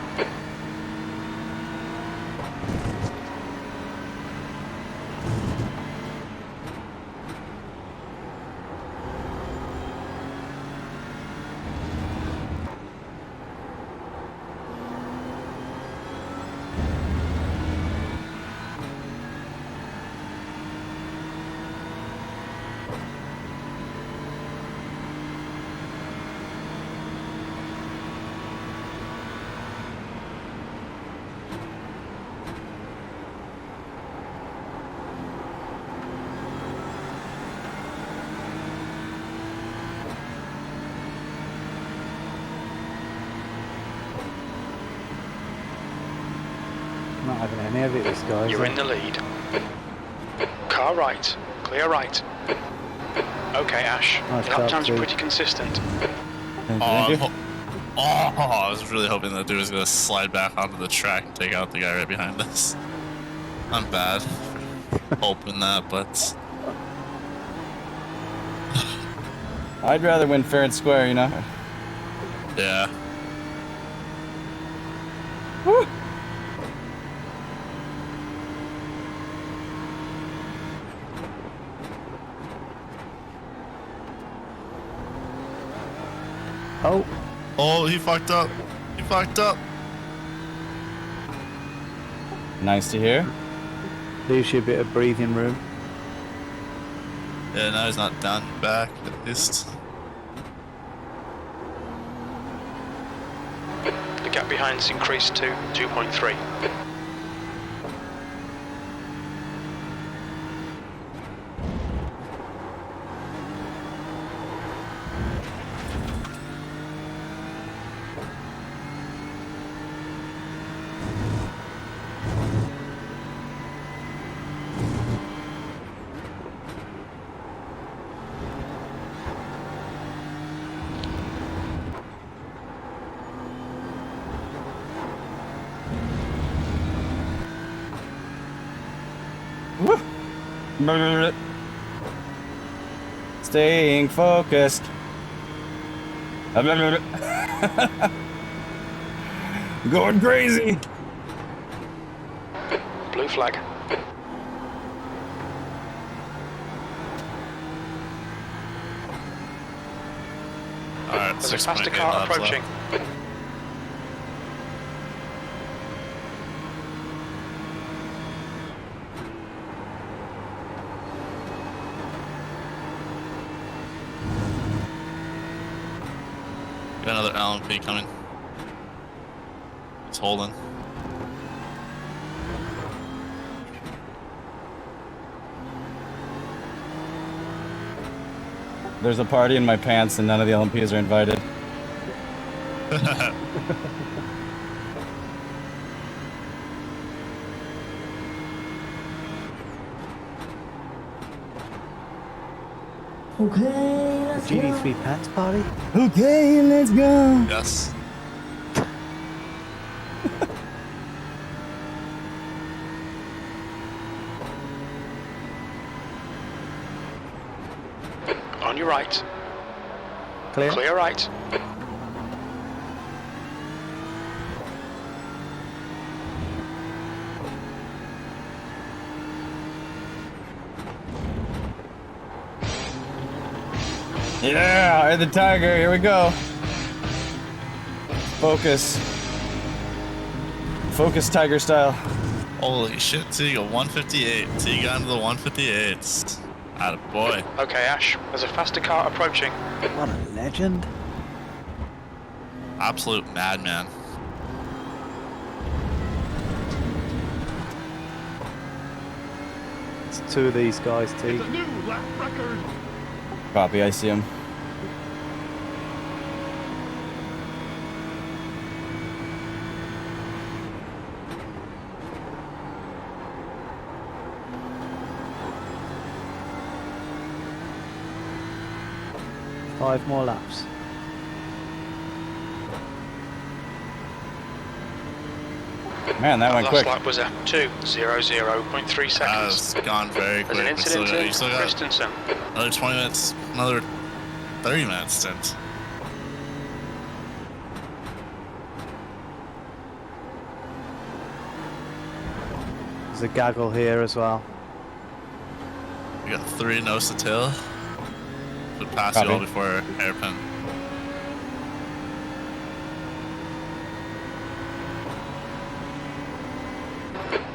Not having any of it, this guy. You're in the lead. Car right. Clear right. Okay, Ash. Nice Lap job, times are Teague. pretty consistent. I was really hoping that dude was gonna slide back onto the track and take out the guy right behind us. I'm bad for hoping that, but I'd rather win fair and square, you know? yeah. Woo! Oh, Oh, he fucked up. He fucked up. Nice to hear. leaves you a bit of breathing room. Yeah, now he's not down back at least. The gap behind's increased to 2.3. Staying focused. Going crazy. Blue flag. Alright, There's a 6.8 faster car laps approaching. left. Got another LMP coming. It's holding. There's a party in my pants and none of the LMPs are invited. Okay, The let's go. GD3 pants party? Okay, let's go. Yes. On your right. Clear? Clear right. Yeah, the Tiger. Here we go. Focus. Focus Tiger style. Holy shit, Teague, a 158. Teague onto the 158s. Attaboy. Okay, Ash, there's a faster car approaching. What a legend. Absolute madman. It's two of these guys, Teague. New lap record. Copy, I see him. Five more laps. Man, that went Last quick. lap was a 2:00.3 seconds. That's gone very There's an quick. incident in You still got Christensen. another 20 minutes, another 30 minutes stint. There's a gaggle here as well. We got 3 nose to tail. Should pass you Copy. all before hairpin.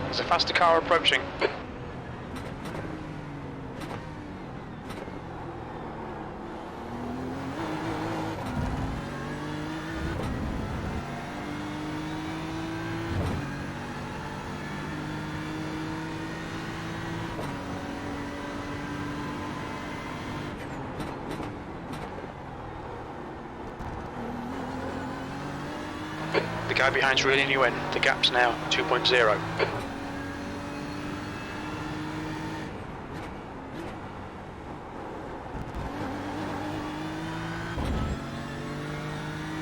There's a faster car approaching. The guy behind's reeling you in. The gap's now 2.0.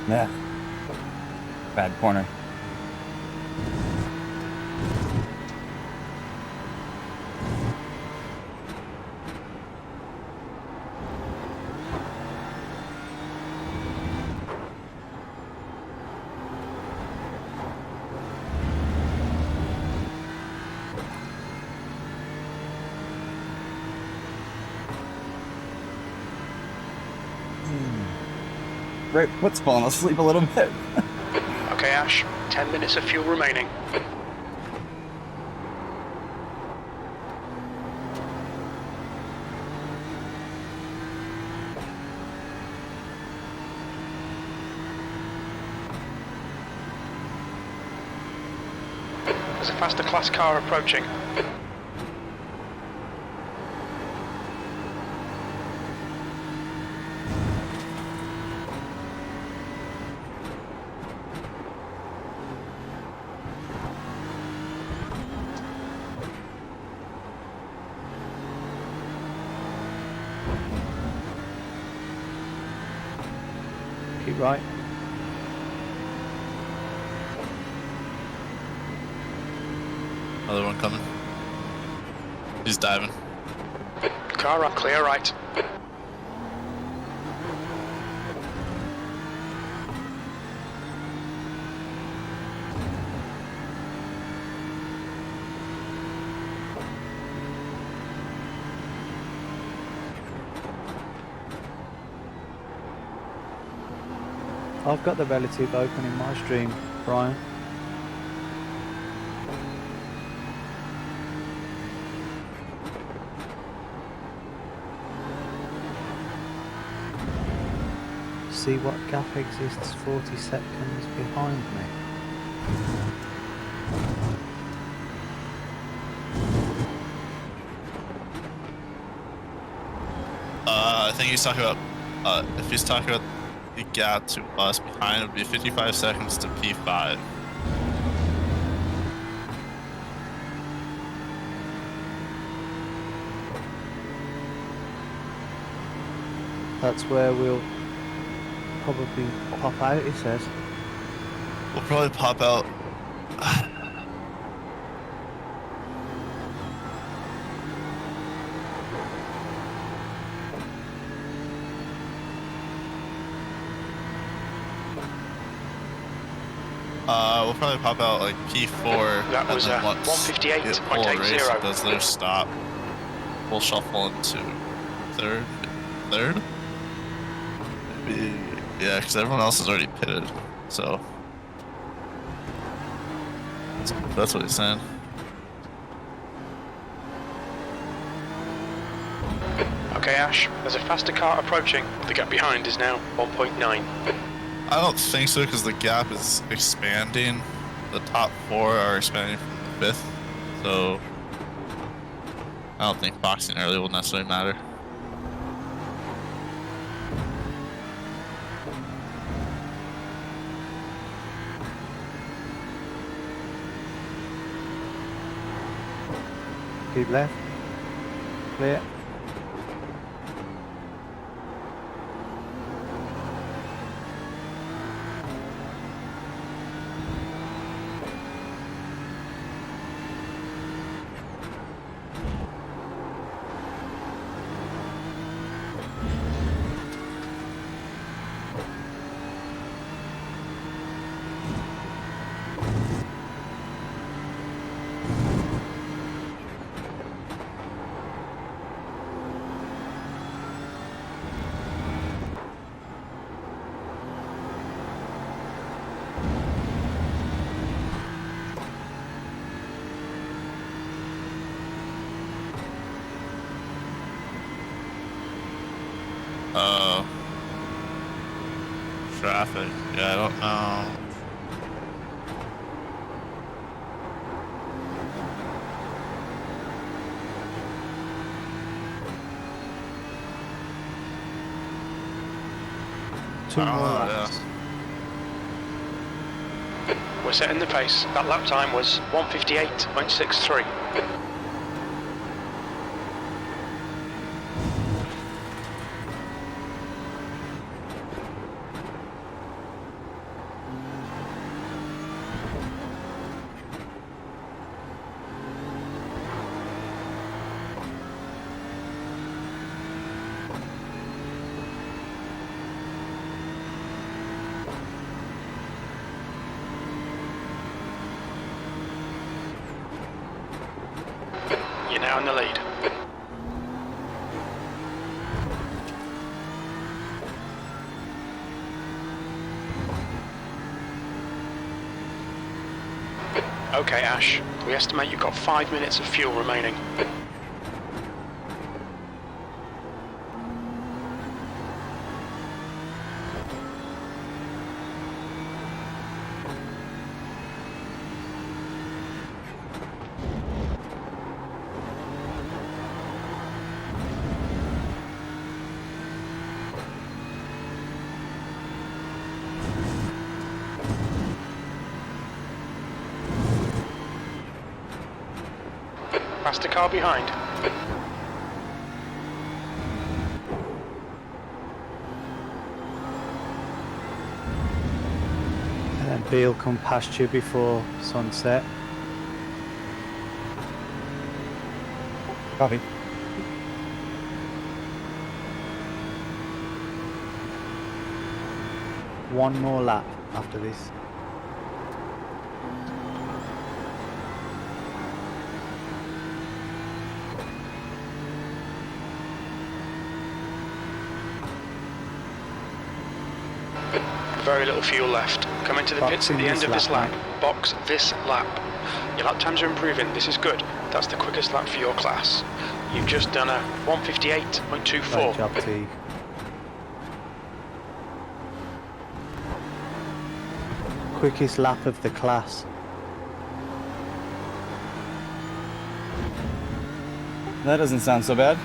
Yeah. Bad corner. Right foot's falling asleep a little bit. Okay, Ash, 10 minutes of fuel remaining. There's a faster class car approaching. Keep right. Another one coming. He's diving. Car on clear right. I've got the relative open in my stream, Brian. See what gap exists 40 seconds behind me. I think he's talking about, if he's talking about the gap to us behind, it would be 55 seconds to P5. That's where we'll probably pop out, he says. We'll probably pop out. We'll probably pop out like P4. That was and then once 158.80. the race does their stop, we'll shuffle into third. Yeah, because everyone else is already pitted. So that's what he's saying. Okay, Ash, there's a faster car approaching. The gap behind is now 1.9. I don't think so because the gap is expanding. The top 4 are expanding from the 5th. So I don't think boxing early will necessarily matter. Keep left. Clear. Traffic. Yeah, I don't know. Two I don't more know, laps. We're setting the pace. That lap time was 1:58.63. You're now in the lead. Okay, Ash. We estimate you've got 5 minutes of fuel remaining. Past the car behind. And then Beale come past you before sunset. Copy. One more lap after this. Very little fuel left. Come into the pits at the end of this lap. Box this lap. Your lap times are improving. This is good. That's the quickest lap for your class. You've just done a 1:58.24. Great job, Teague. Quickest lap of the class. That doesn't sound so bad.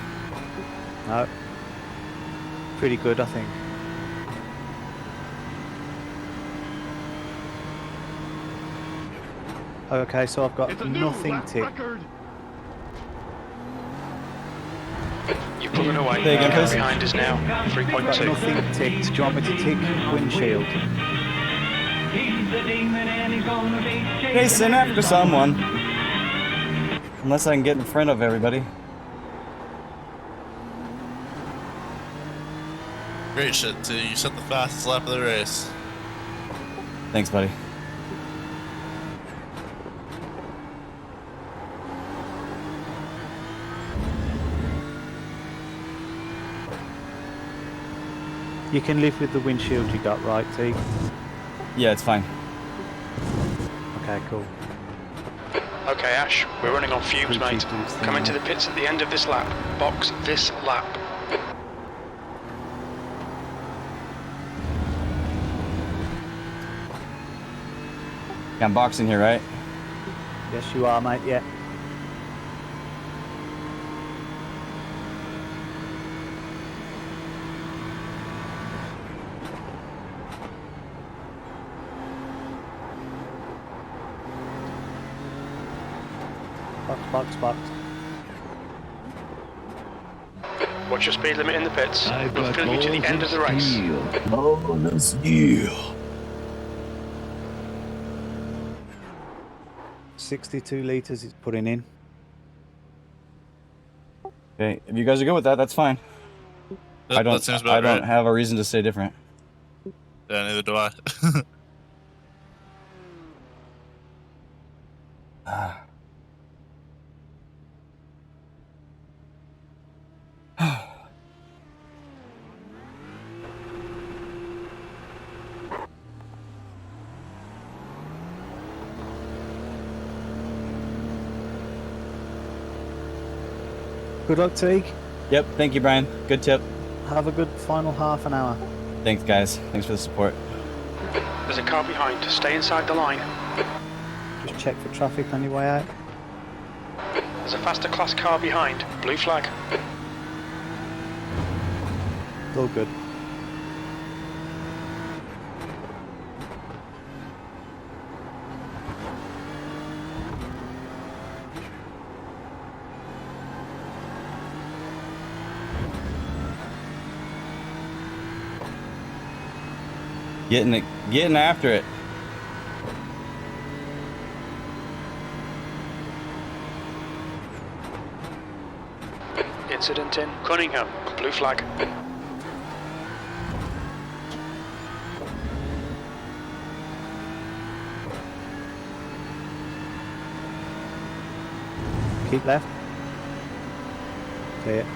No. Pretty good, I think. Okay, so I've got nothing ticked. You're pulling away. Say again, The gap please. behind is now Got 3.2. nothing ticked. Do you want me to tick windshield? Chasing after someone. Unless I can get in front of everybody. Great shit, too. You set the fastest lap of the race. Thanks, buddy. You can live with the windshield you got, right, Teague? Yeah, it's fine. Okay, cool. Okay, Ash, we're running on fumes, mate. Come into the pits at the end of this lap. Box this lap. Yeah, I'm boxing here, right? Yes, you are, mate. Yeah. Box. Watch your speed limit in the pits. I've We'll got fill you to the balls end of the race. steel. Oh, the steel. 62 litres it's putting in. Okay, if you guys are good with that, that's fine. That, that seems about I don't right. have a reason to say different. Yeah, neither do I. Good luck, Teague. Yep, thank you, Brian. Good tip. Have a good final half an hour. Thanks, guys. Thanks for the support. There's a car behind. Stay inside the line. Just check for traffic on your way out. There's a faster class car behind. Blue flag. All good. Getting after it. Incident in Cunningham. Blue flag. Keep left. Clear.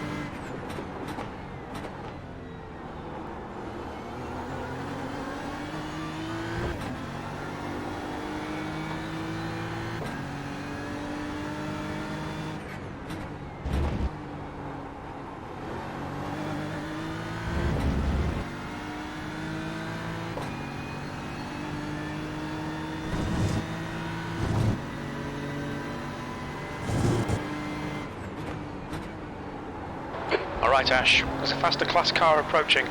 Alright, Ash. There's a faster class car approaching.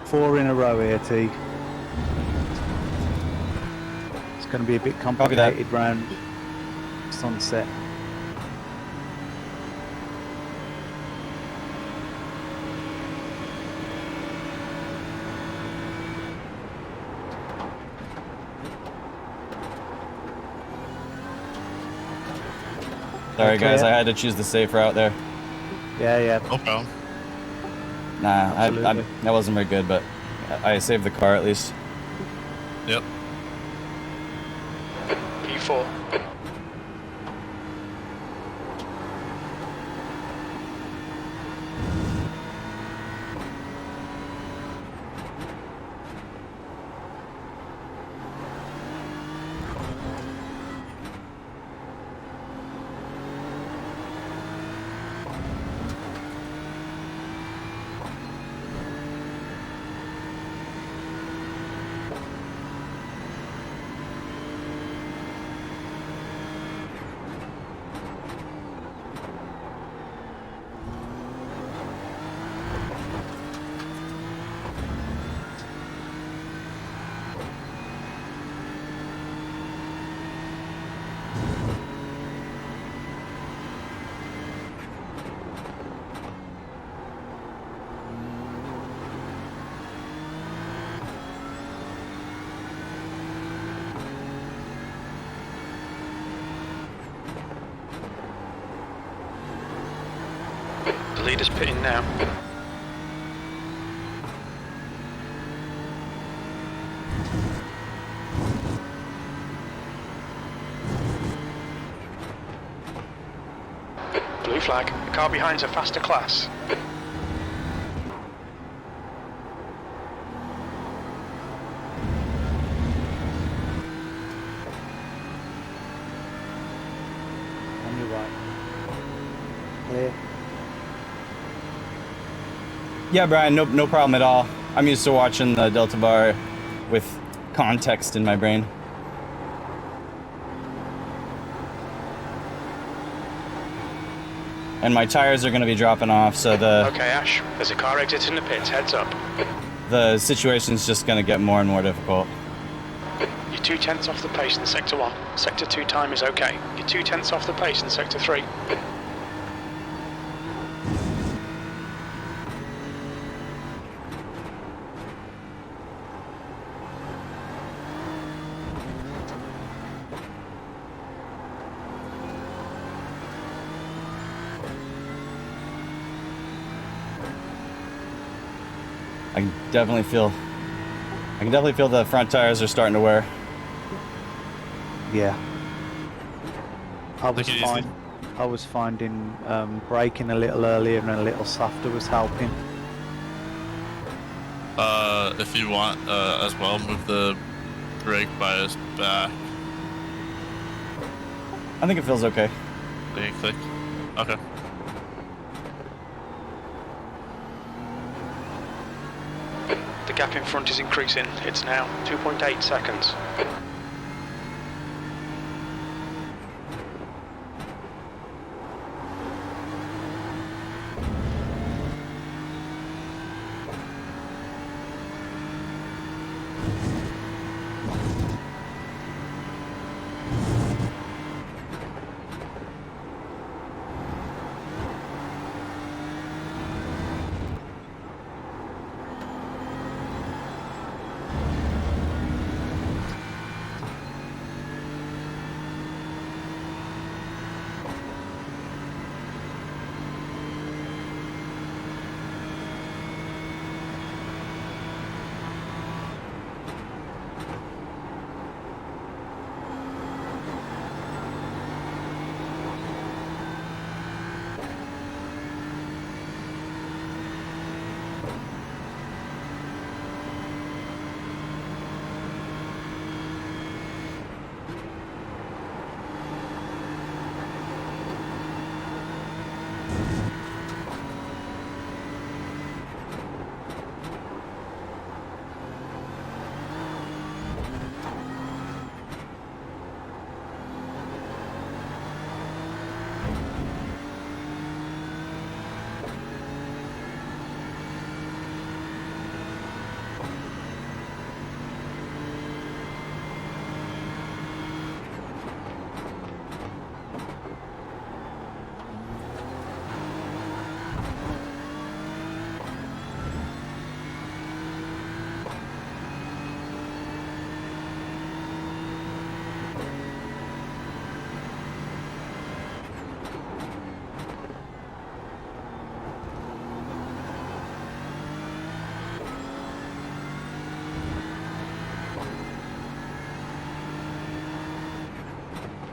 4 in a row here, Teague. It's going to be a bit complicated round sunset. Sorry, guys. Okay. I had to choose the safe route there. Yeah. No problem. Nah, Absolutely. that wasn't very good, but I saved the car at least. Yep. P4. The leader's pitting now. Blue flag. The car behind's a faster class. Yeah, Brian, no problem at all. I'm used to watching the Delta Bar with context in my brain. And my tires are going to be dropping off, so Okay, Ash. There's a car exiting the pits. Heads up. the situation's just going to get more and more difficult. You're 2/10 off the pace in Sector 1. Sector 2 time is okay. You're 2/10 off the pace in Sector 3. I can definitely feel the front tires are starting to wear. Yeah. Take it easy. I was finding braking a little earlier and a little softer was helping. If you want, as well, move the brake bias back. I think it feels okay. Okay, click. Okay. The gap in front is increasing. It's now 2.8 seconds.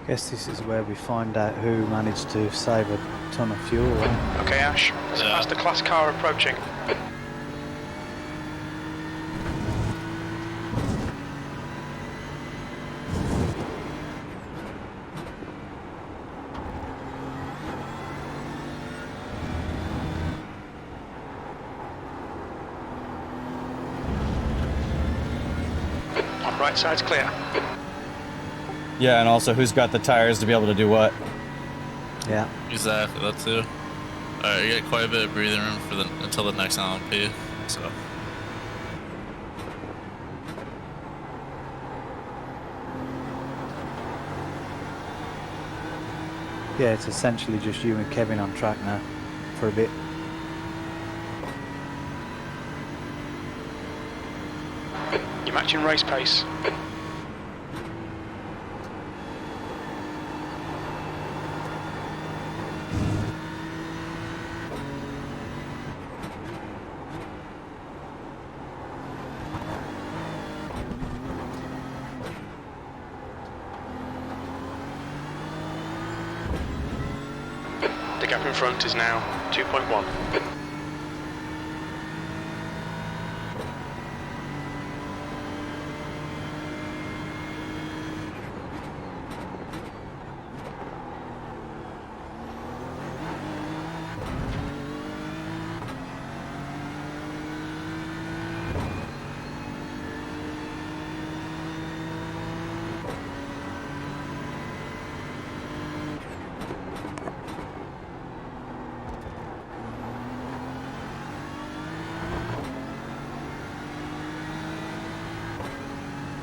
Guess this is where we find out who managed to save a ton of fuel. Right? Okay, Ash. There's a faster class car approaching. On right side's clear. Yeah, and also who's got the tires to be able to do what? Yeah. Exactly, that too. Alright, you get quite a bit of breathing room for until the next LMP, so. Yeah, it's essentially just you and Kevin on track now for a bit. You're matching race pace. The gap in front is now 2.1.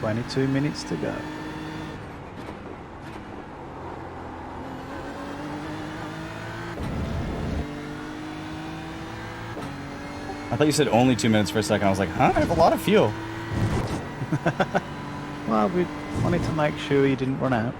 22 minutes to go. I thought you said only 2 minutes for a second. I was like, huh? I have a lot of fuel. Well, we wanted to make sure you didn't run out.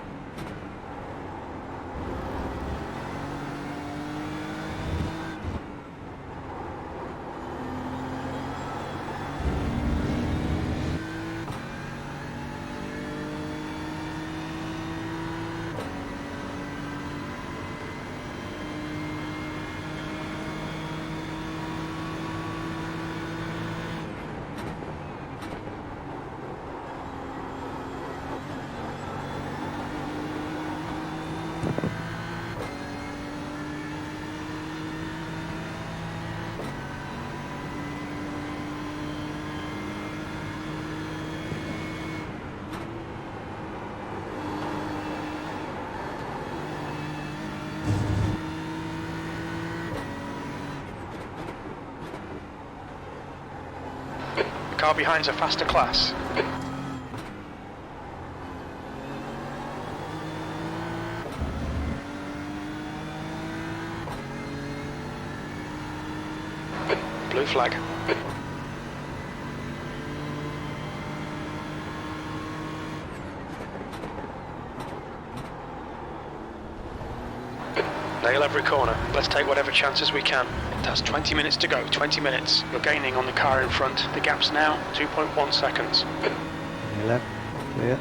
The car behind's a faster class. Blue flag. Nail every corner. Let's take whatever chances we can. That's 20 minutes to go. 20 minutes. You're gaining on the car in front. The gap's now 2.1 seconds. Left, clear.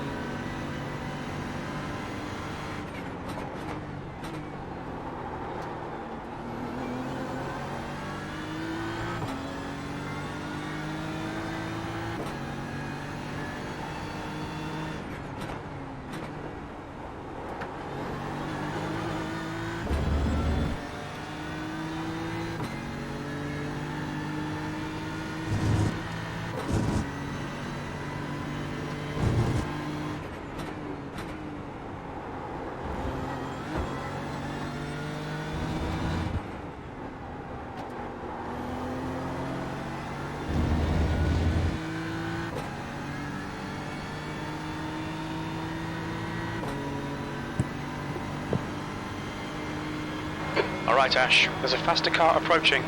All right, Ash. There's a faster car approaching.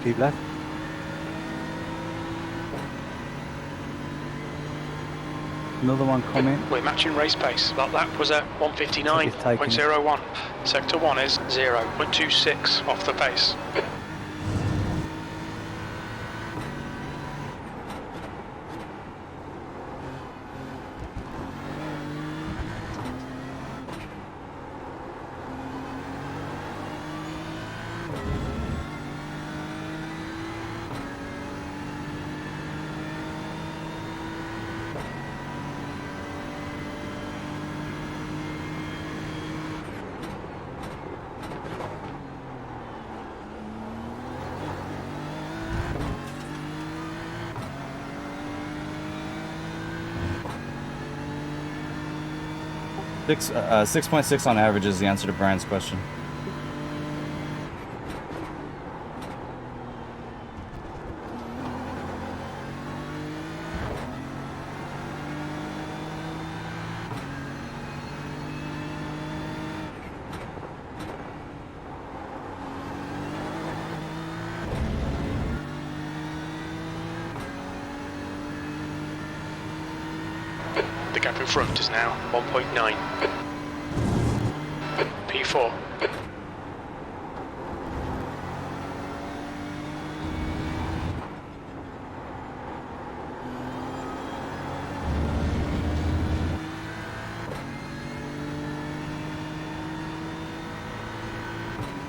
Keep left. Another one coming. We're matching race pace. That lap was at 159.01. Sector 1 is 0.26 off the pace. Six 6.6 on average is the answer to Brian's question. The gap in front is now 1.9. P4.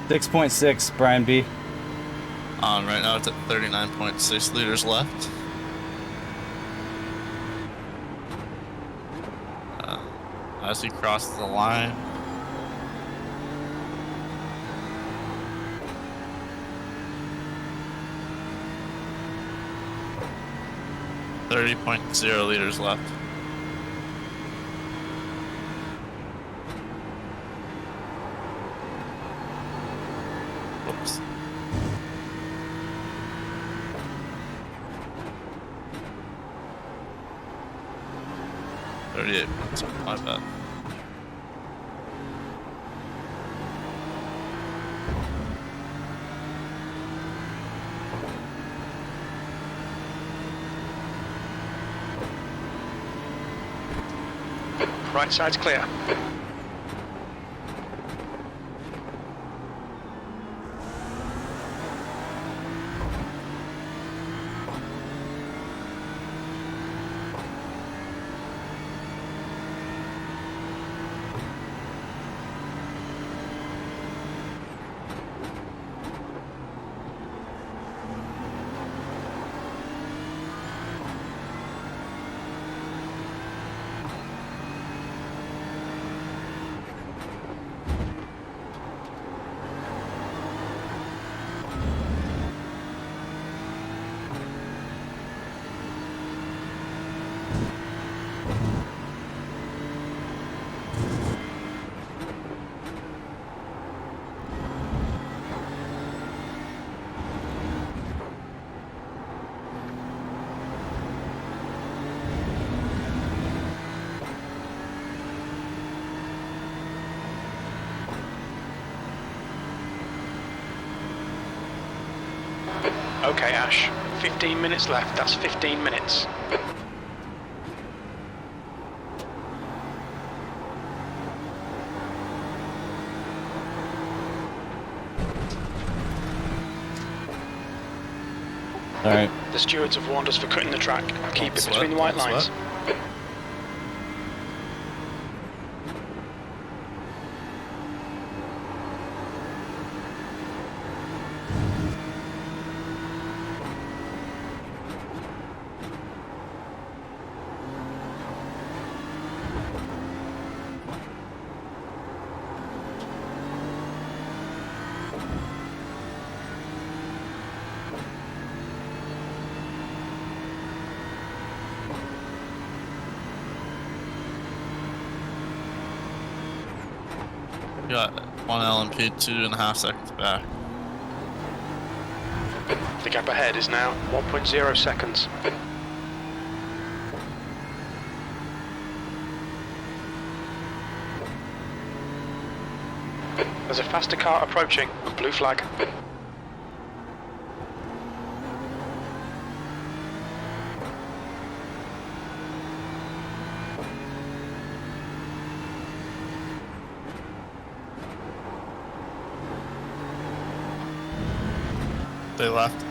.6, Brian B. Right now it's at 39.6 liters left. As he crosses the line. .0 liters left. 38 minutes, my bad. Right side's clear. Okay, Ash. 15 minutes left. That's 15 minutes. All right. The stewards have warned us for cutting the track. Keep it Sweat, between the white sweat. lines. You got 1 LMP, 2.5 seconds back. The gap ahead is now 1.0 seconds. There's a faster car approaching. Blue flag. They left.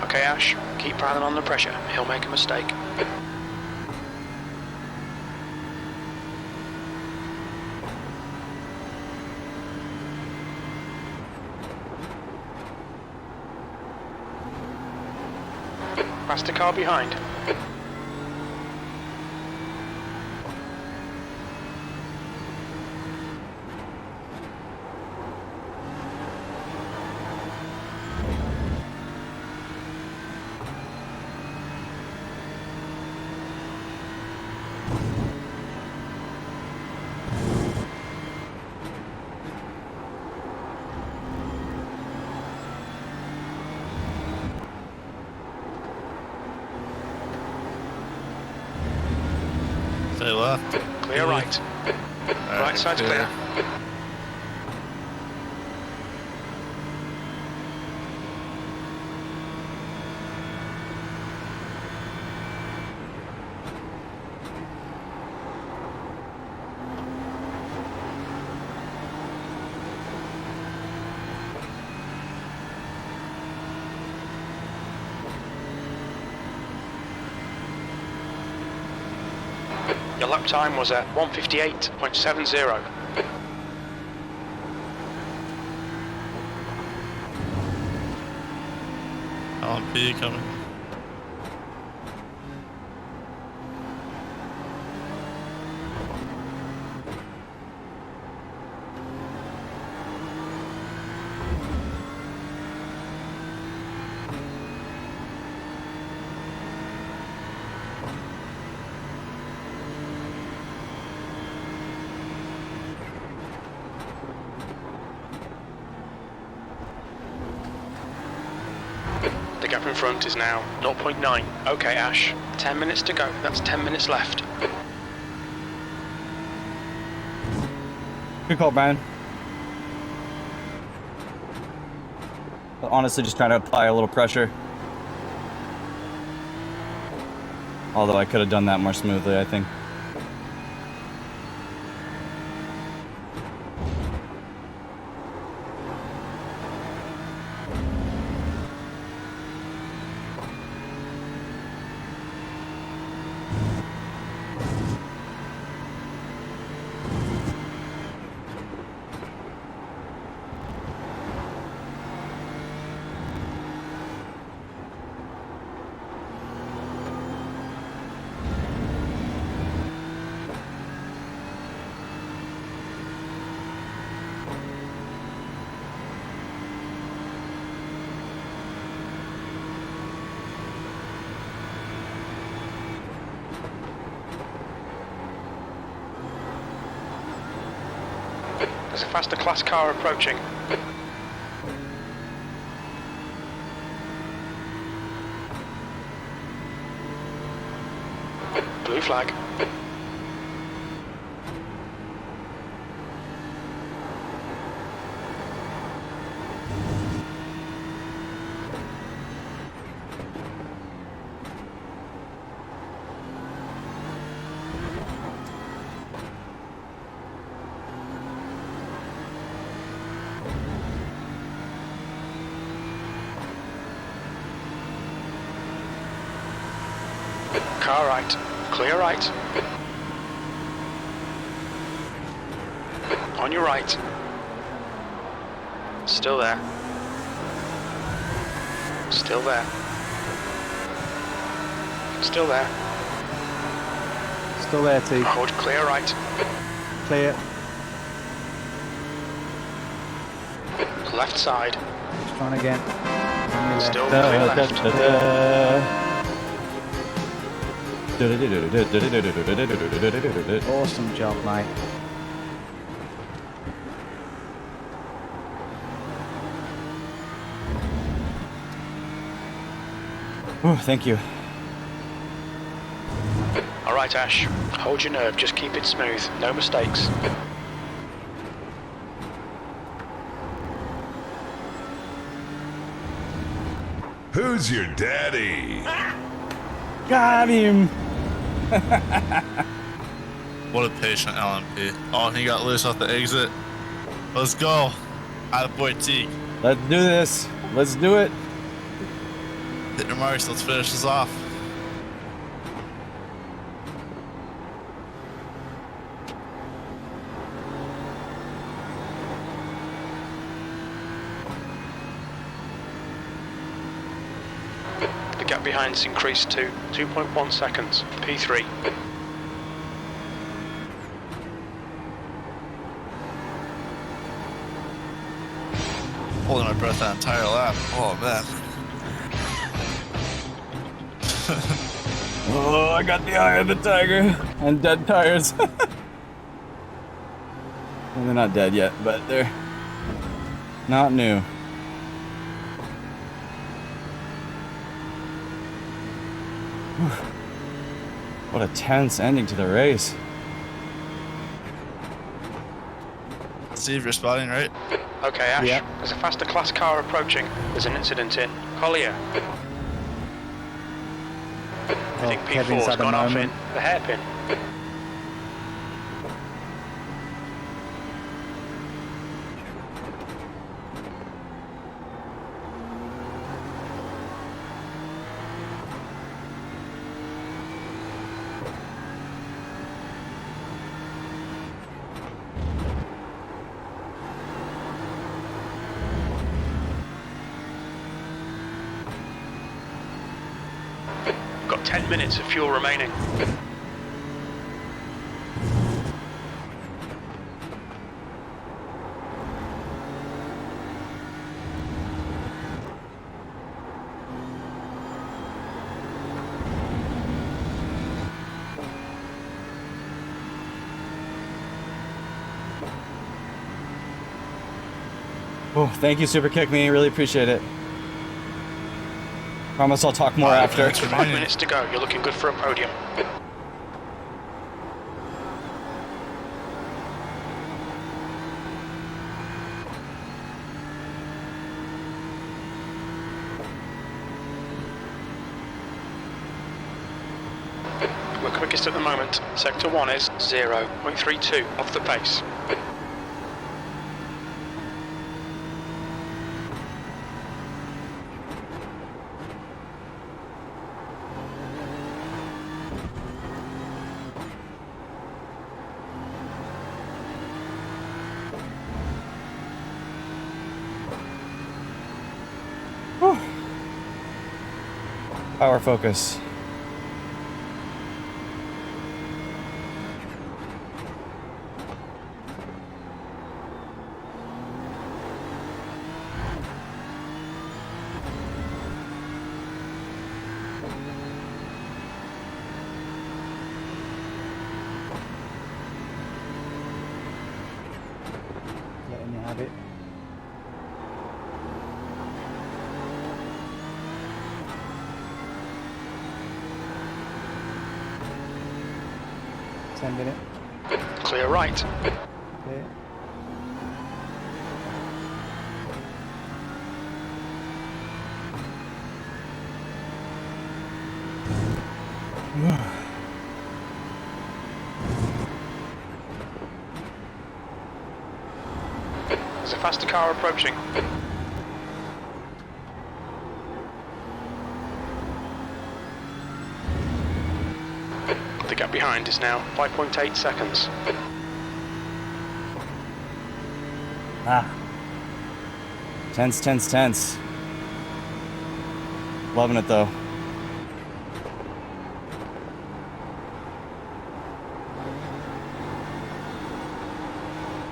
Okay, Ash, keep piling on the pressure. He'll make a mistake. Faster car behind. Stay left. Clear right. Alright, Right side's clear. Your lap time was at 1:58.70. LMP coming. The gap in front is now 0.9. Okay, Ash. 10 minutes to go. That's 10 minutes left. Good call, Brian. But honestly, just trying to apply a little pressure. Although I could have done that more smoothly, I think. There's a faster class car approaching. Blue flag. Car right. Clear right. On your right. Still there. Still there. Still there. Still there, Teague. Hold clear right. Clear. Left side. Just trying again. On your left. Still clear left. Awesome job, mate. Ooh, thank you. All right, Ash. Hold your nerve. Just keep it smooth. No mistakes. Who's your daddy? Got him! What a patient LMP. Oh, he got loose off the exit. Let's go. Attaboy Teague. Let's do this. Let's do it. Hit your marks. Let's finish this off. The gap behind's increased to 2.1 seconds. P3. Holding my breath that entire lap. Oh, man. Oh, I got the eye of the tiger and dead tires. Well, they're not dead yet, but they're not new. What a tense ending to the race. Steve, you're spotting, right? Okay, Ash. Yeah. There's a faster class car approaching. There's an incident in Collier. I think Kevin's P4's had a gone off in moment. the hairpin. Got 10 minutes of fuel remaining. Oh, thank you, Super Kick Me. Really appreciate it. Promise I'll talk more after. minutes 5 remaining. minutes to go. You're looking good for a podium. We're quickest at the moment. Sector 1 is 0.32 off the pace. Power focus. Letting you have it. Sending it. Clear right. Clear. There's a faster car approaching. The gap behind is now 5.8 seconds. Ah. Tense, tense, tense. Loving it though.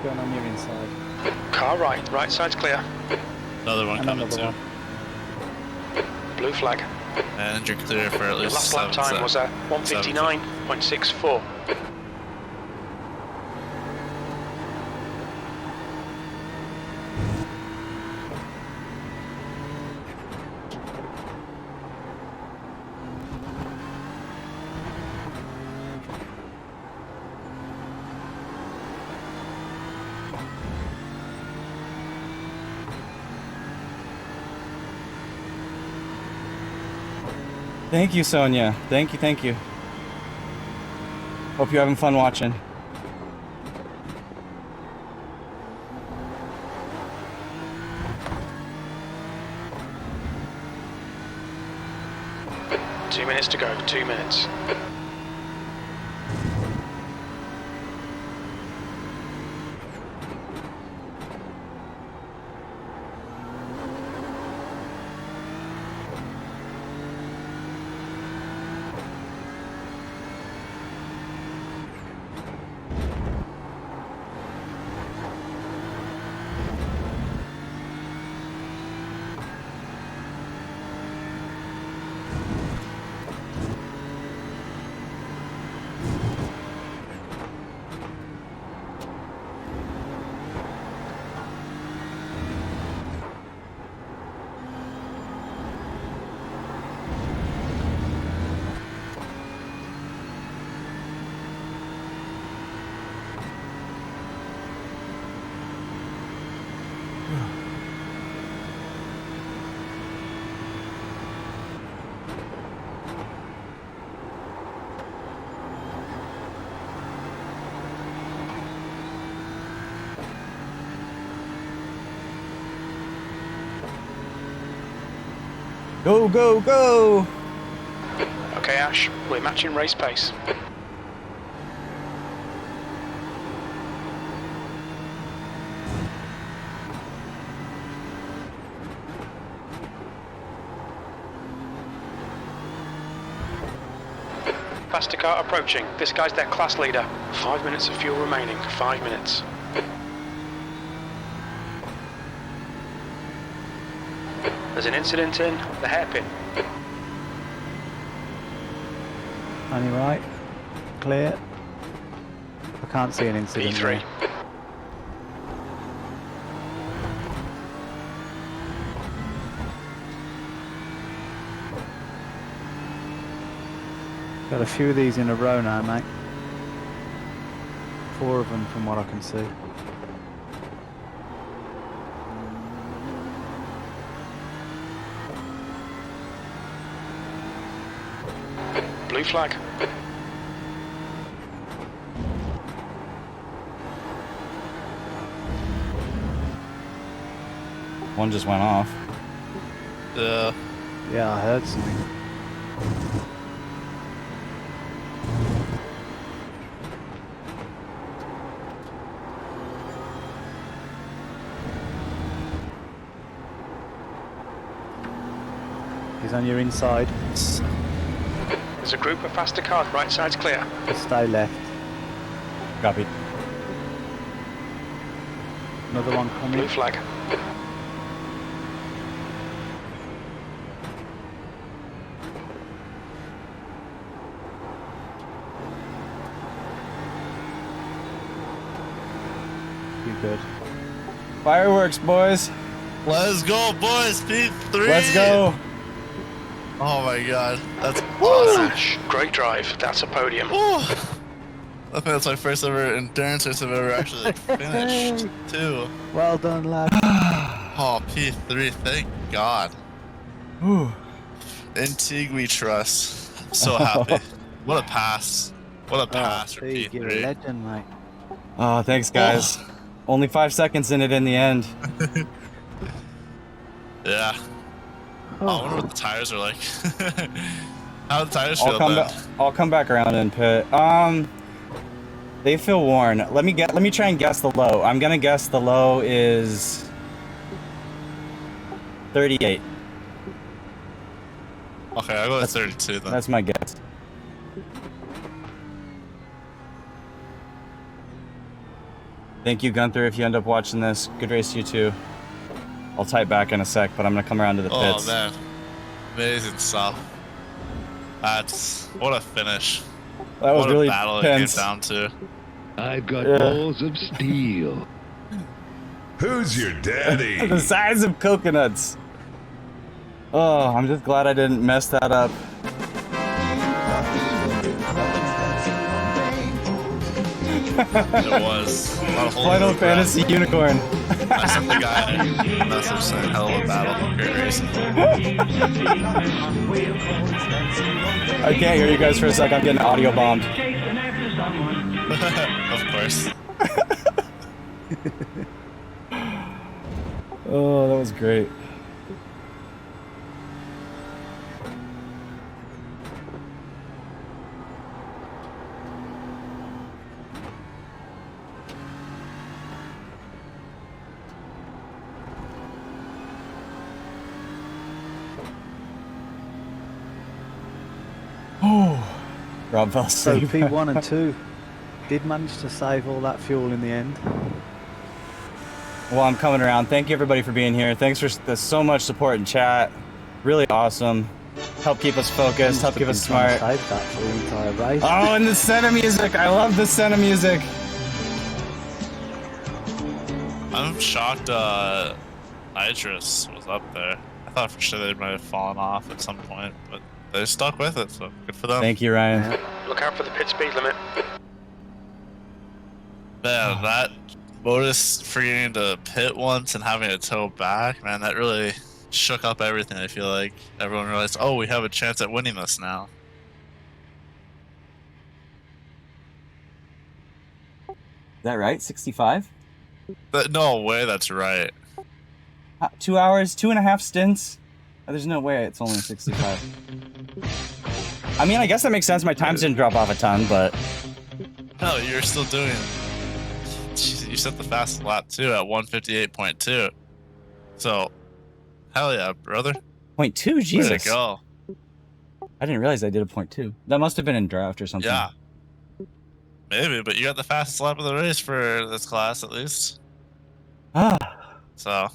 Going on your inside. Car right. Right side's clear. Another one And coming another too. one. Blue flag. And you're clear for at Your least last lap 7 time was at 1:59.64. Thank you, Sonia. Thank you, thank you. Hope you're having fun watching. Two minutes to go. 2 minutes. Go, go, go! Okay, Ash, we're matching race pace. Faster car approaching. This guy's their class leader. 5 minutes of fuel remaining. 5 minutes. There's an incident in the hairpin. On your right. Clear. I can't see an incident. P3. there. Got a few of these in a row now, mate. 4 of them from what I can see. Blue flag. One just went off. Yeah. Yeah, I heard something. He's on your inside. There's a group of faster cars. Right side's clear. Just stay left. Copy. Another one coming. Blue flag. You good? Fireworks, boys. Let's go, boys. P3. Let's go. Oh my god, that's awesome. Ash, great drive. That's a podium. Ooh. I think that's my first ever endurance race I've ever actually finished, too. Well done, lad. Oh, P3, thank God. Ooh. In Teague we trust. I'm so happy. What a pass. What a pass for Teague, you're a P3. legend, mate. Oh, thanks, guys. Only 5 seconds in it in the end. Yeah. Oh, I wonder what the tires are like. How do the tires feel then? I'll come back around and pit. They feel worn. Let me try and guess the low. I'm gonna guess the low is 38. Okay, I'll go with 32 then. That's my guess. Thank you, Gunther, if you end up watching this. Good race to you too. I'll type back in a sec, but I'm gonna come around to the pits. Oh man, amazing stuff. That's what a finish. That was what really a battle tense. it came down to. I've got balls of steel. Who's your daddy? The size of coconuts. Oh, I'm just glad I didn't mess that up. It was. A lot of holes Final in the Fantasy ground. Unicorn. I sent the guy a message saying hell of a battle. Great racing. I can't hear you guys for a sec. I'm getting audio bombed. Of course. Oh, that was great. Oh, Rob fell So asleep. P1 and 2 did manage to save all that fuel in the end. Well, I'm coming around. Thank you everybody for being here. Thanks for so much support in chat. Really awesome. Help keep us focused. Help keep us smart. Save that for the entire race. Oh, and the Senna music. I love the Senna music. I'm shocked Nitrous was up there. I thought for sure they might have fallen off at some point, but they stuck with it, so good for them. Thank you, Ryan. Look out for the pit speed limit. Man, that Modus forgetting to pit once and having a tow back, man, that really shook up everything. I feel like everyone realized, oh, we have a chance at winning this now. Is that right? 65? But no way that's right. 2 hours, 2.5 stints. There's no way it's only 65. I mean, I guess that makes sense. My times didn't drop off a ton, but... No, you're still doing... Jeez, you set the fastest lap, too, at 158.2. So, hell yeah, brother. 0.2? Jesus. Way to go. I didn't realize I did a 0.2. That must have been in draft or something. Yeah. Maybe, but you got the fastest lap of the race for this class, at least. Ah. So...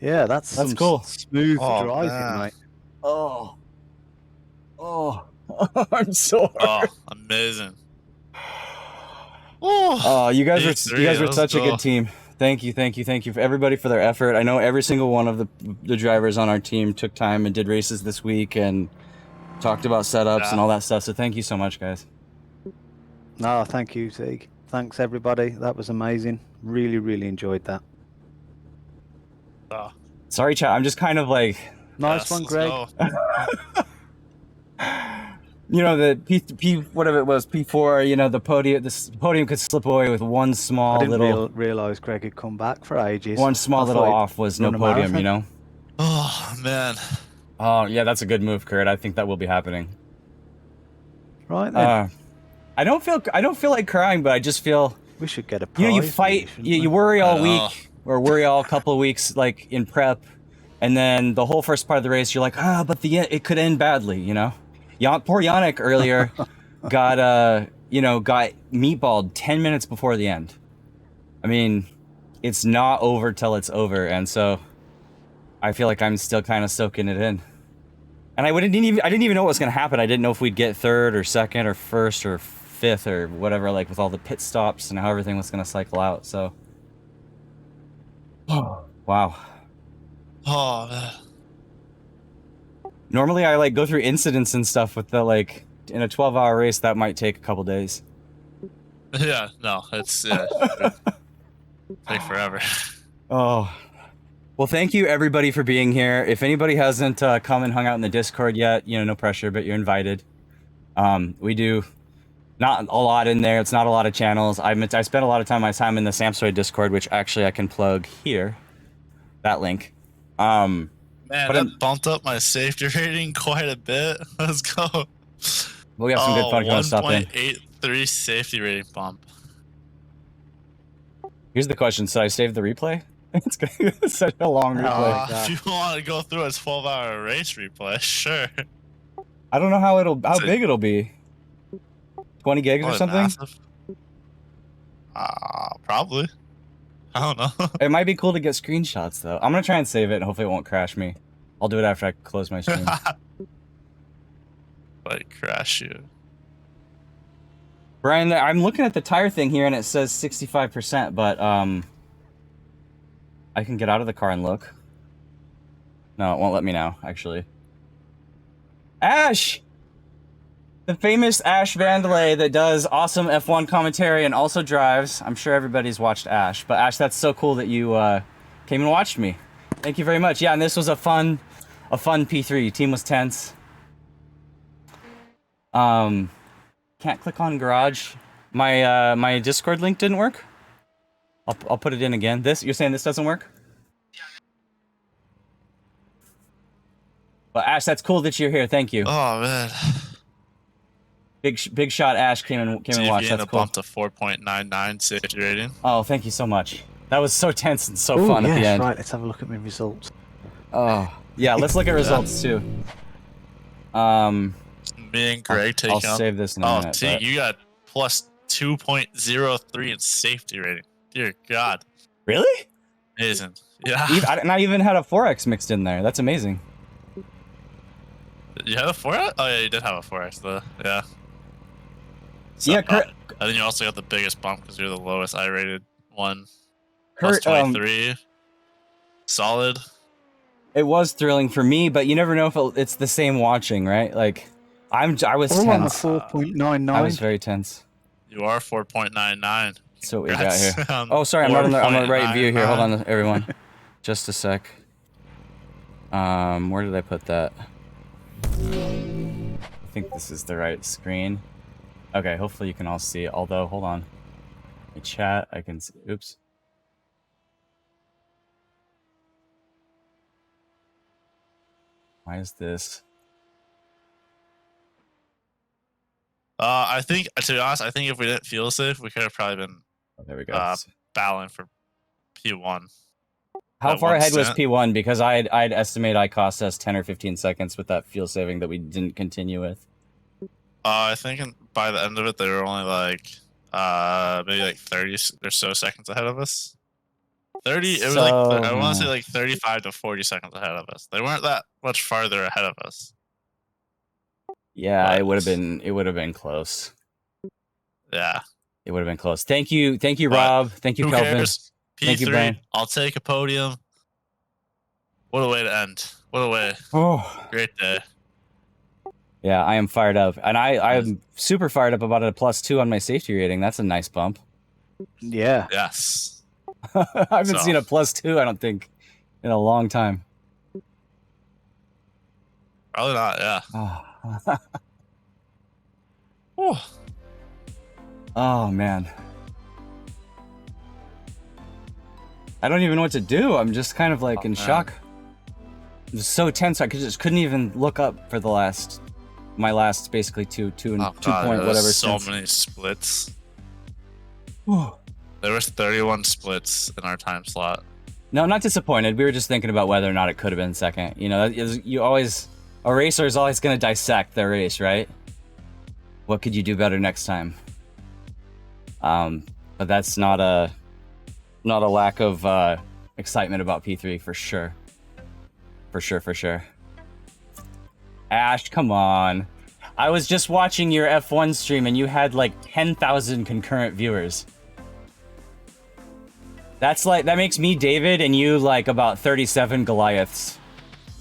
Yeah, that's some cool. Smooth Oh, driving, man. mate. Oh. Oh. I'm sore. Oh, amazing. Oh, you guys were let's such a go. good team. Thank you for everybody for their effort. I know every single one of the drivers on our team took time and did races this week and talked about setups and all that stuff. So thank you so much, guys. No, thank you, Teague. Thanks, everybody. That was amazing. Really, really enjoyed that. Oh, Sorry, chat. I'm just kind of like, Nice one, let's Greg. go. you know, the P whatever it was, P4. You know, the podium could slip away with one I small didn't little realise Greg had come back for ages. one small I little thought he'd off was no run a podium. marathon. You know. Oh, man. Oh yeah, that's a good move, Kurt. I think that will be happening. Right then. I don't feel like crying, but I just feel, we should get a you know, you prize, fight, shouldn't you we? worry all I know. week or worry all couple of weeks, like in prep, and then the whole first part of the race, you're like, but it could end badly, you know. Poor Yannick earlier got meatballed 10 minutes before the end. I mean, it's not over till it's over, and so I feel like I'm still kind of soaking it in. And I didn't even know what was gonna happen. I didn't know if we'd get third or second or first or fifth or whatever, like with all the pit stops and how everything was gonna cycle out. So, wow. Oh, man. Normally I like go through incidents and stuff with the like in a 12-hour race that might take a couple days. Yeah, no, it's take forever. Oh. Well, thank you everybody for being here. If anybody hasn't come and hung out in the Discord yet, you know, no pressure, but you're invited. We do not a lot in there. It's not a lot of channels. I spent a lot of my time in the Sampsoid Discord, which actually I can plug here. That link. Man, that bumped up my safety rating quite a bit. Let's go. We have some good fun coming stuff in. 1.83 safety rating bump. Here's the question: should I save the replay? It's gonna be such a long replay. If you want to go through a 12-hour race replay, sure. I don't know how big it'll be. 20 gigs or something? Massive. Probably. I don't know. It might be cool to get screenshots though. I'm gonna try and save it and hopefully it won't crash me. I'll do it after I close my stream. Like crash you. Brian, I'm looking at the tire thing here and it says 65%, but I can get out of the car and look. No, it won't let me now, actually. Ash! The famous Ash Vandelay that does awesome F1 commentary and also drives. I'm sure everybody's watched Ash, but Ash, that's so cool that you came and watched me. Thank you very much. Yeah, and this was a fun P3. Team was tense. Can't click on garage. My Discord link didn't work. I'll put it in again. You're saying this doesn't work? Well, Ash, that's cool that you're here. Thank you. Oh man. Big shot. Ash came and watched. That's cool. Bump to 4.99 safety rating. Oh, thank you so much. That was so tense and so fun at the end. Right, let's have a look at my results. Oh, yeah. Let's look at results too. Me and Greg taking I'll save this in a minute. Teague, But... you got plus 2.03 in safety rating. Dear God. Really? Amazing. Yeah. And I even had a 4x mixed in there. That's amazing. You have a 4x? Oh yeah, you did have a 4x though. Yeah. So, Yeah, Kurt. And then you also got the biggest bump because you're the lowest I rated one. Kurt, Plus 23. Solid. It was thrilling for me, but you never know if it's the same watching, right? Like, I was All on a tense. 4.99. I was very tense. You are 4.99. So what we got here. Congrats. Oh, sorry, I'm not on the right view here. Hold 4.99. on, everyone. Just a sec. Where did I put that? I think this is the right screen. Okay, hopefully you can all see it. Although, hold on. My chat, I can see. Oops. Why is this? I think, to be honest, I think if we didn't feel safe, we could have probably been Oh, there we go. battling for P1. How That far one ahead was stint. P1? Because I'd estimate I cost us 10 or 15 seconds with that fuel saving that we didn't continue with. I think by the end of it, they were only like maybe like 30 or so seconds ahead of us. 30. It was like I want to say like 35 to 40 seconds ahead of us. They weren't that much farther ahead of us. Yeah, But- it would have been. It would have been close. Yeah. It would have been close. Thank you, But Rob. Thank you, Who Kelvin. cares? P3. Thank you, Brian. I'll take a podium. What a way to end. What a way. Oh, Great day. yeah, I am fired up, and I'm super fired up about a +2 on my safety rating. That's a nice bump. Yeah. Yes. I haven't So- seen a +2, I don't think, in a long time. Probably not. Yeah. Oh, Whew. oh man. I don't even know what to do. I'm just kind of like in man. shock. I'm just so tense. I couldn't even look up for my last basically two and Oh, 2 God, point there was whatever. so stints. many splits. Whew. There was 31 splits in our time slot. No, not disappointed. We were just thinking about whether or not it could have been second. You know, a racer is always going to dissect their race, right? What could you do better next time? But that's not a lack of excitement about P3 for sure. For sure. Ash, come on. I was just watching your F1 stream and you had like 10,000 concurrent viewers. That makes me David and you like about 37 Goliaths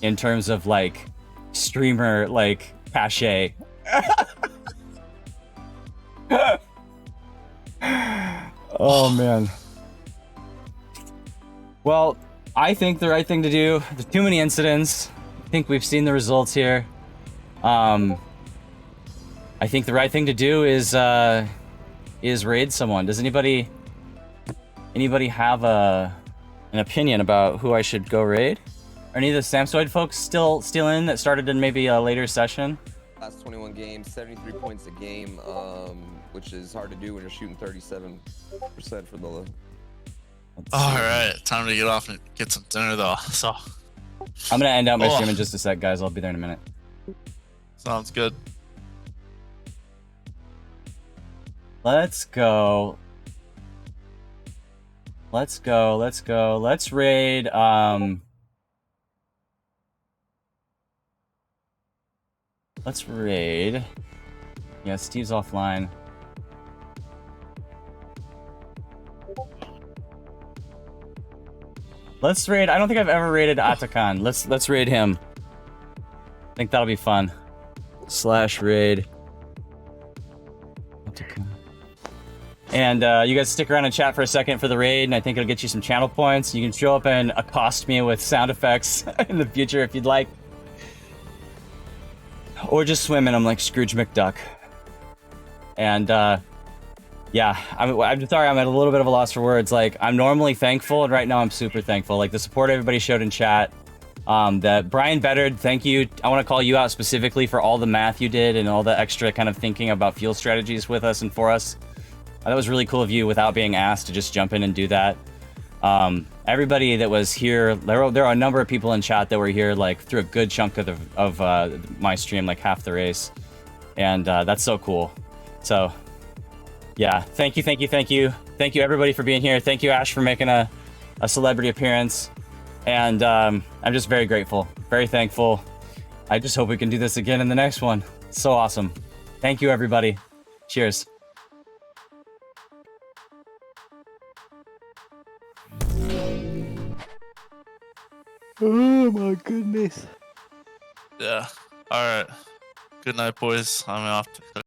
in terms of like streamer like cachet. Oh man. Well, I think the right thing to do, there's too many incidents. I think we've seen the results here. I think the right thing to do is raid someone. Does anybody have an opinion about who I should go raid? Are any of the Sampsoid folks still in that started in maybe a later session? Last 21 games, 73 points a game, which is hard to do when you're shooting 37% for the. All right, time to get off and get some dinner though. So I'm gonna end out my Oh. stream in just a sec, guys. I'll be there in a minute. sounds good. Let's go. Let's raid, let's raid. Yeah, Steve's offline. Let's raid. I don't think I've ever raided Atakan. Let's raid him. I think that'll be fun. /raid. Atakan. And you guys stick around and chat for a second for the raid, and I think it'll get you some channel points. You can show up and accost me with sound effects in the future if you'd like. Or just swim in them like Scrooge McDuck. And yeah, I'm sorry, I'm at a little bit of a loss for words. Like, I'm normally thankful, and right now I'm super thankful. Like, the support everybody showed in chat. That Brian Beddard, thank you. I want to call you out specifically for all the math you did and all the extra kind of thinking about fuel strategies with us and for us. That was really cool of you without being asked to just jump in and do that. Everybody that was here, there are a number of people in chat that were here like through a good chunk of my stream, like half the race. And that's so cool. So yeah, thank you. Thank you everybody for being here. Thank you, Ash, for making a celebrity appearance. And I'm just very grateful, very thankful. I just hope we can do this again in the next one. It's so awesome. Thank you, everybody. Cheers. Oh my goodness. Yeah. All right. Good night, boys. I'm off to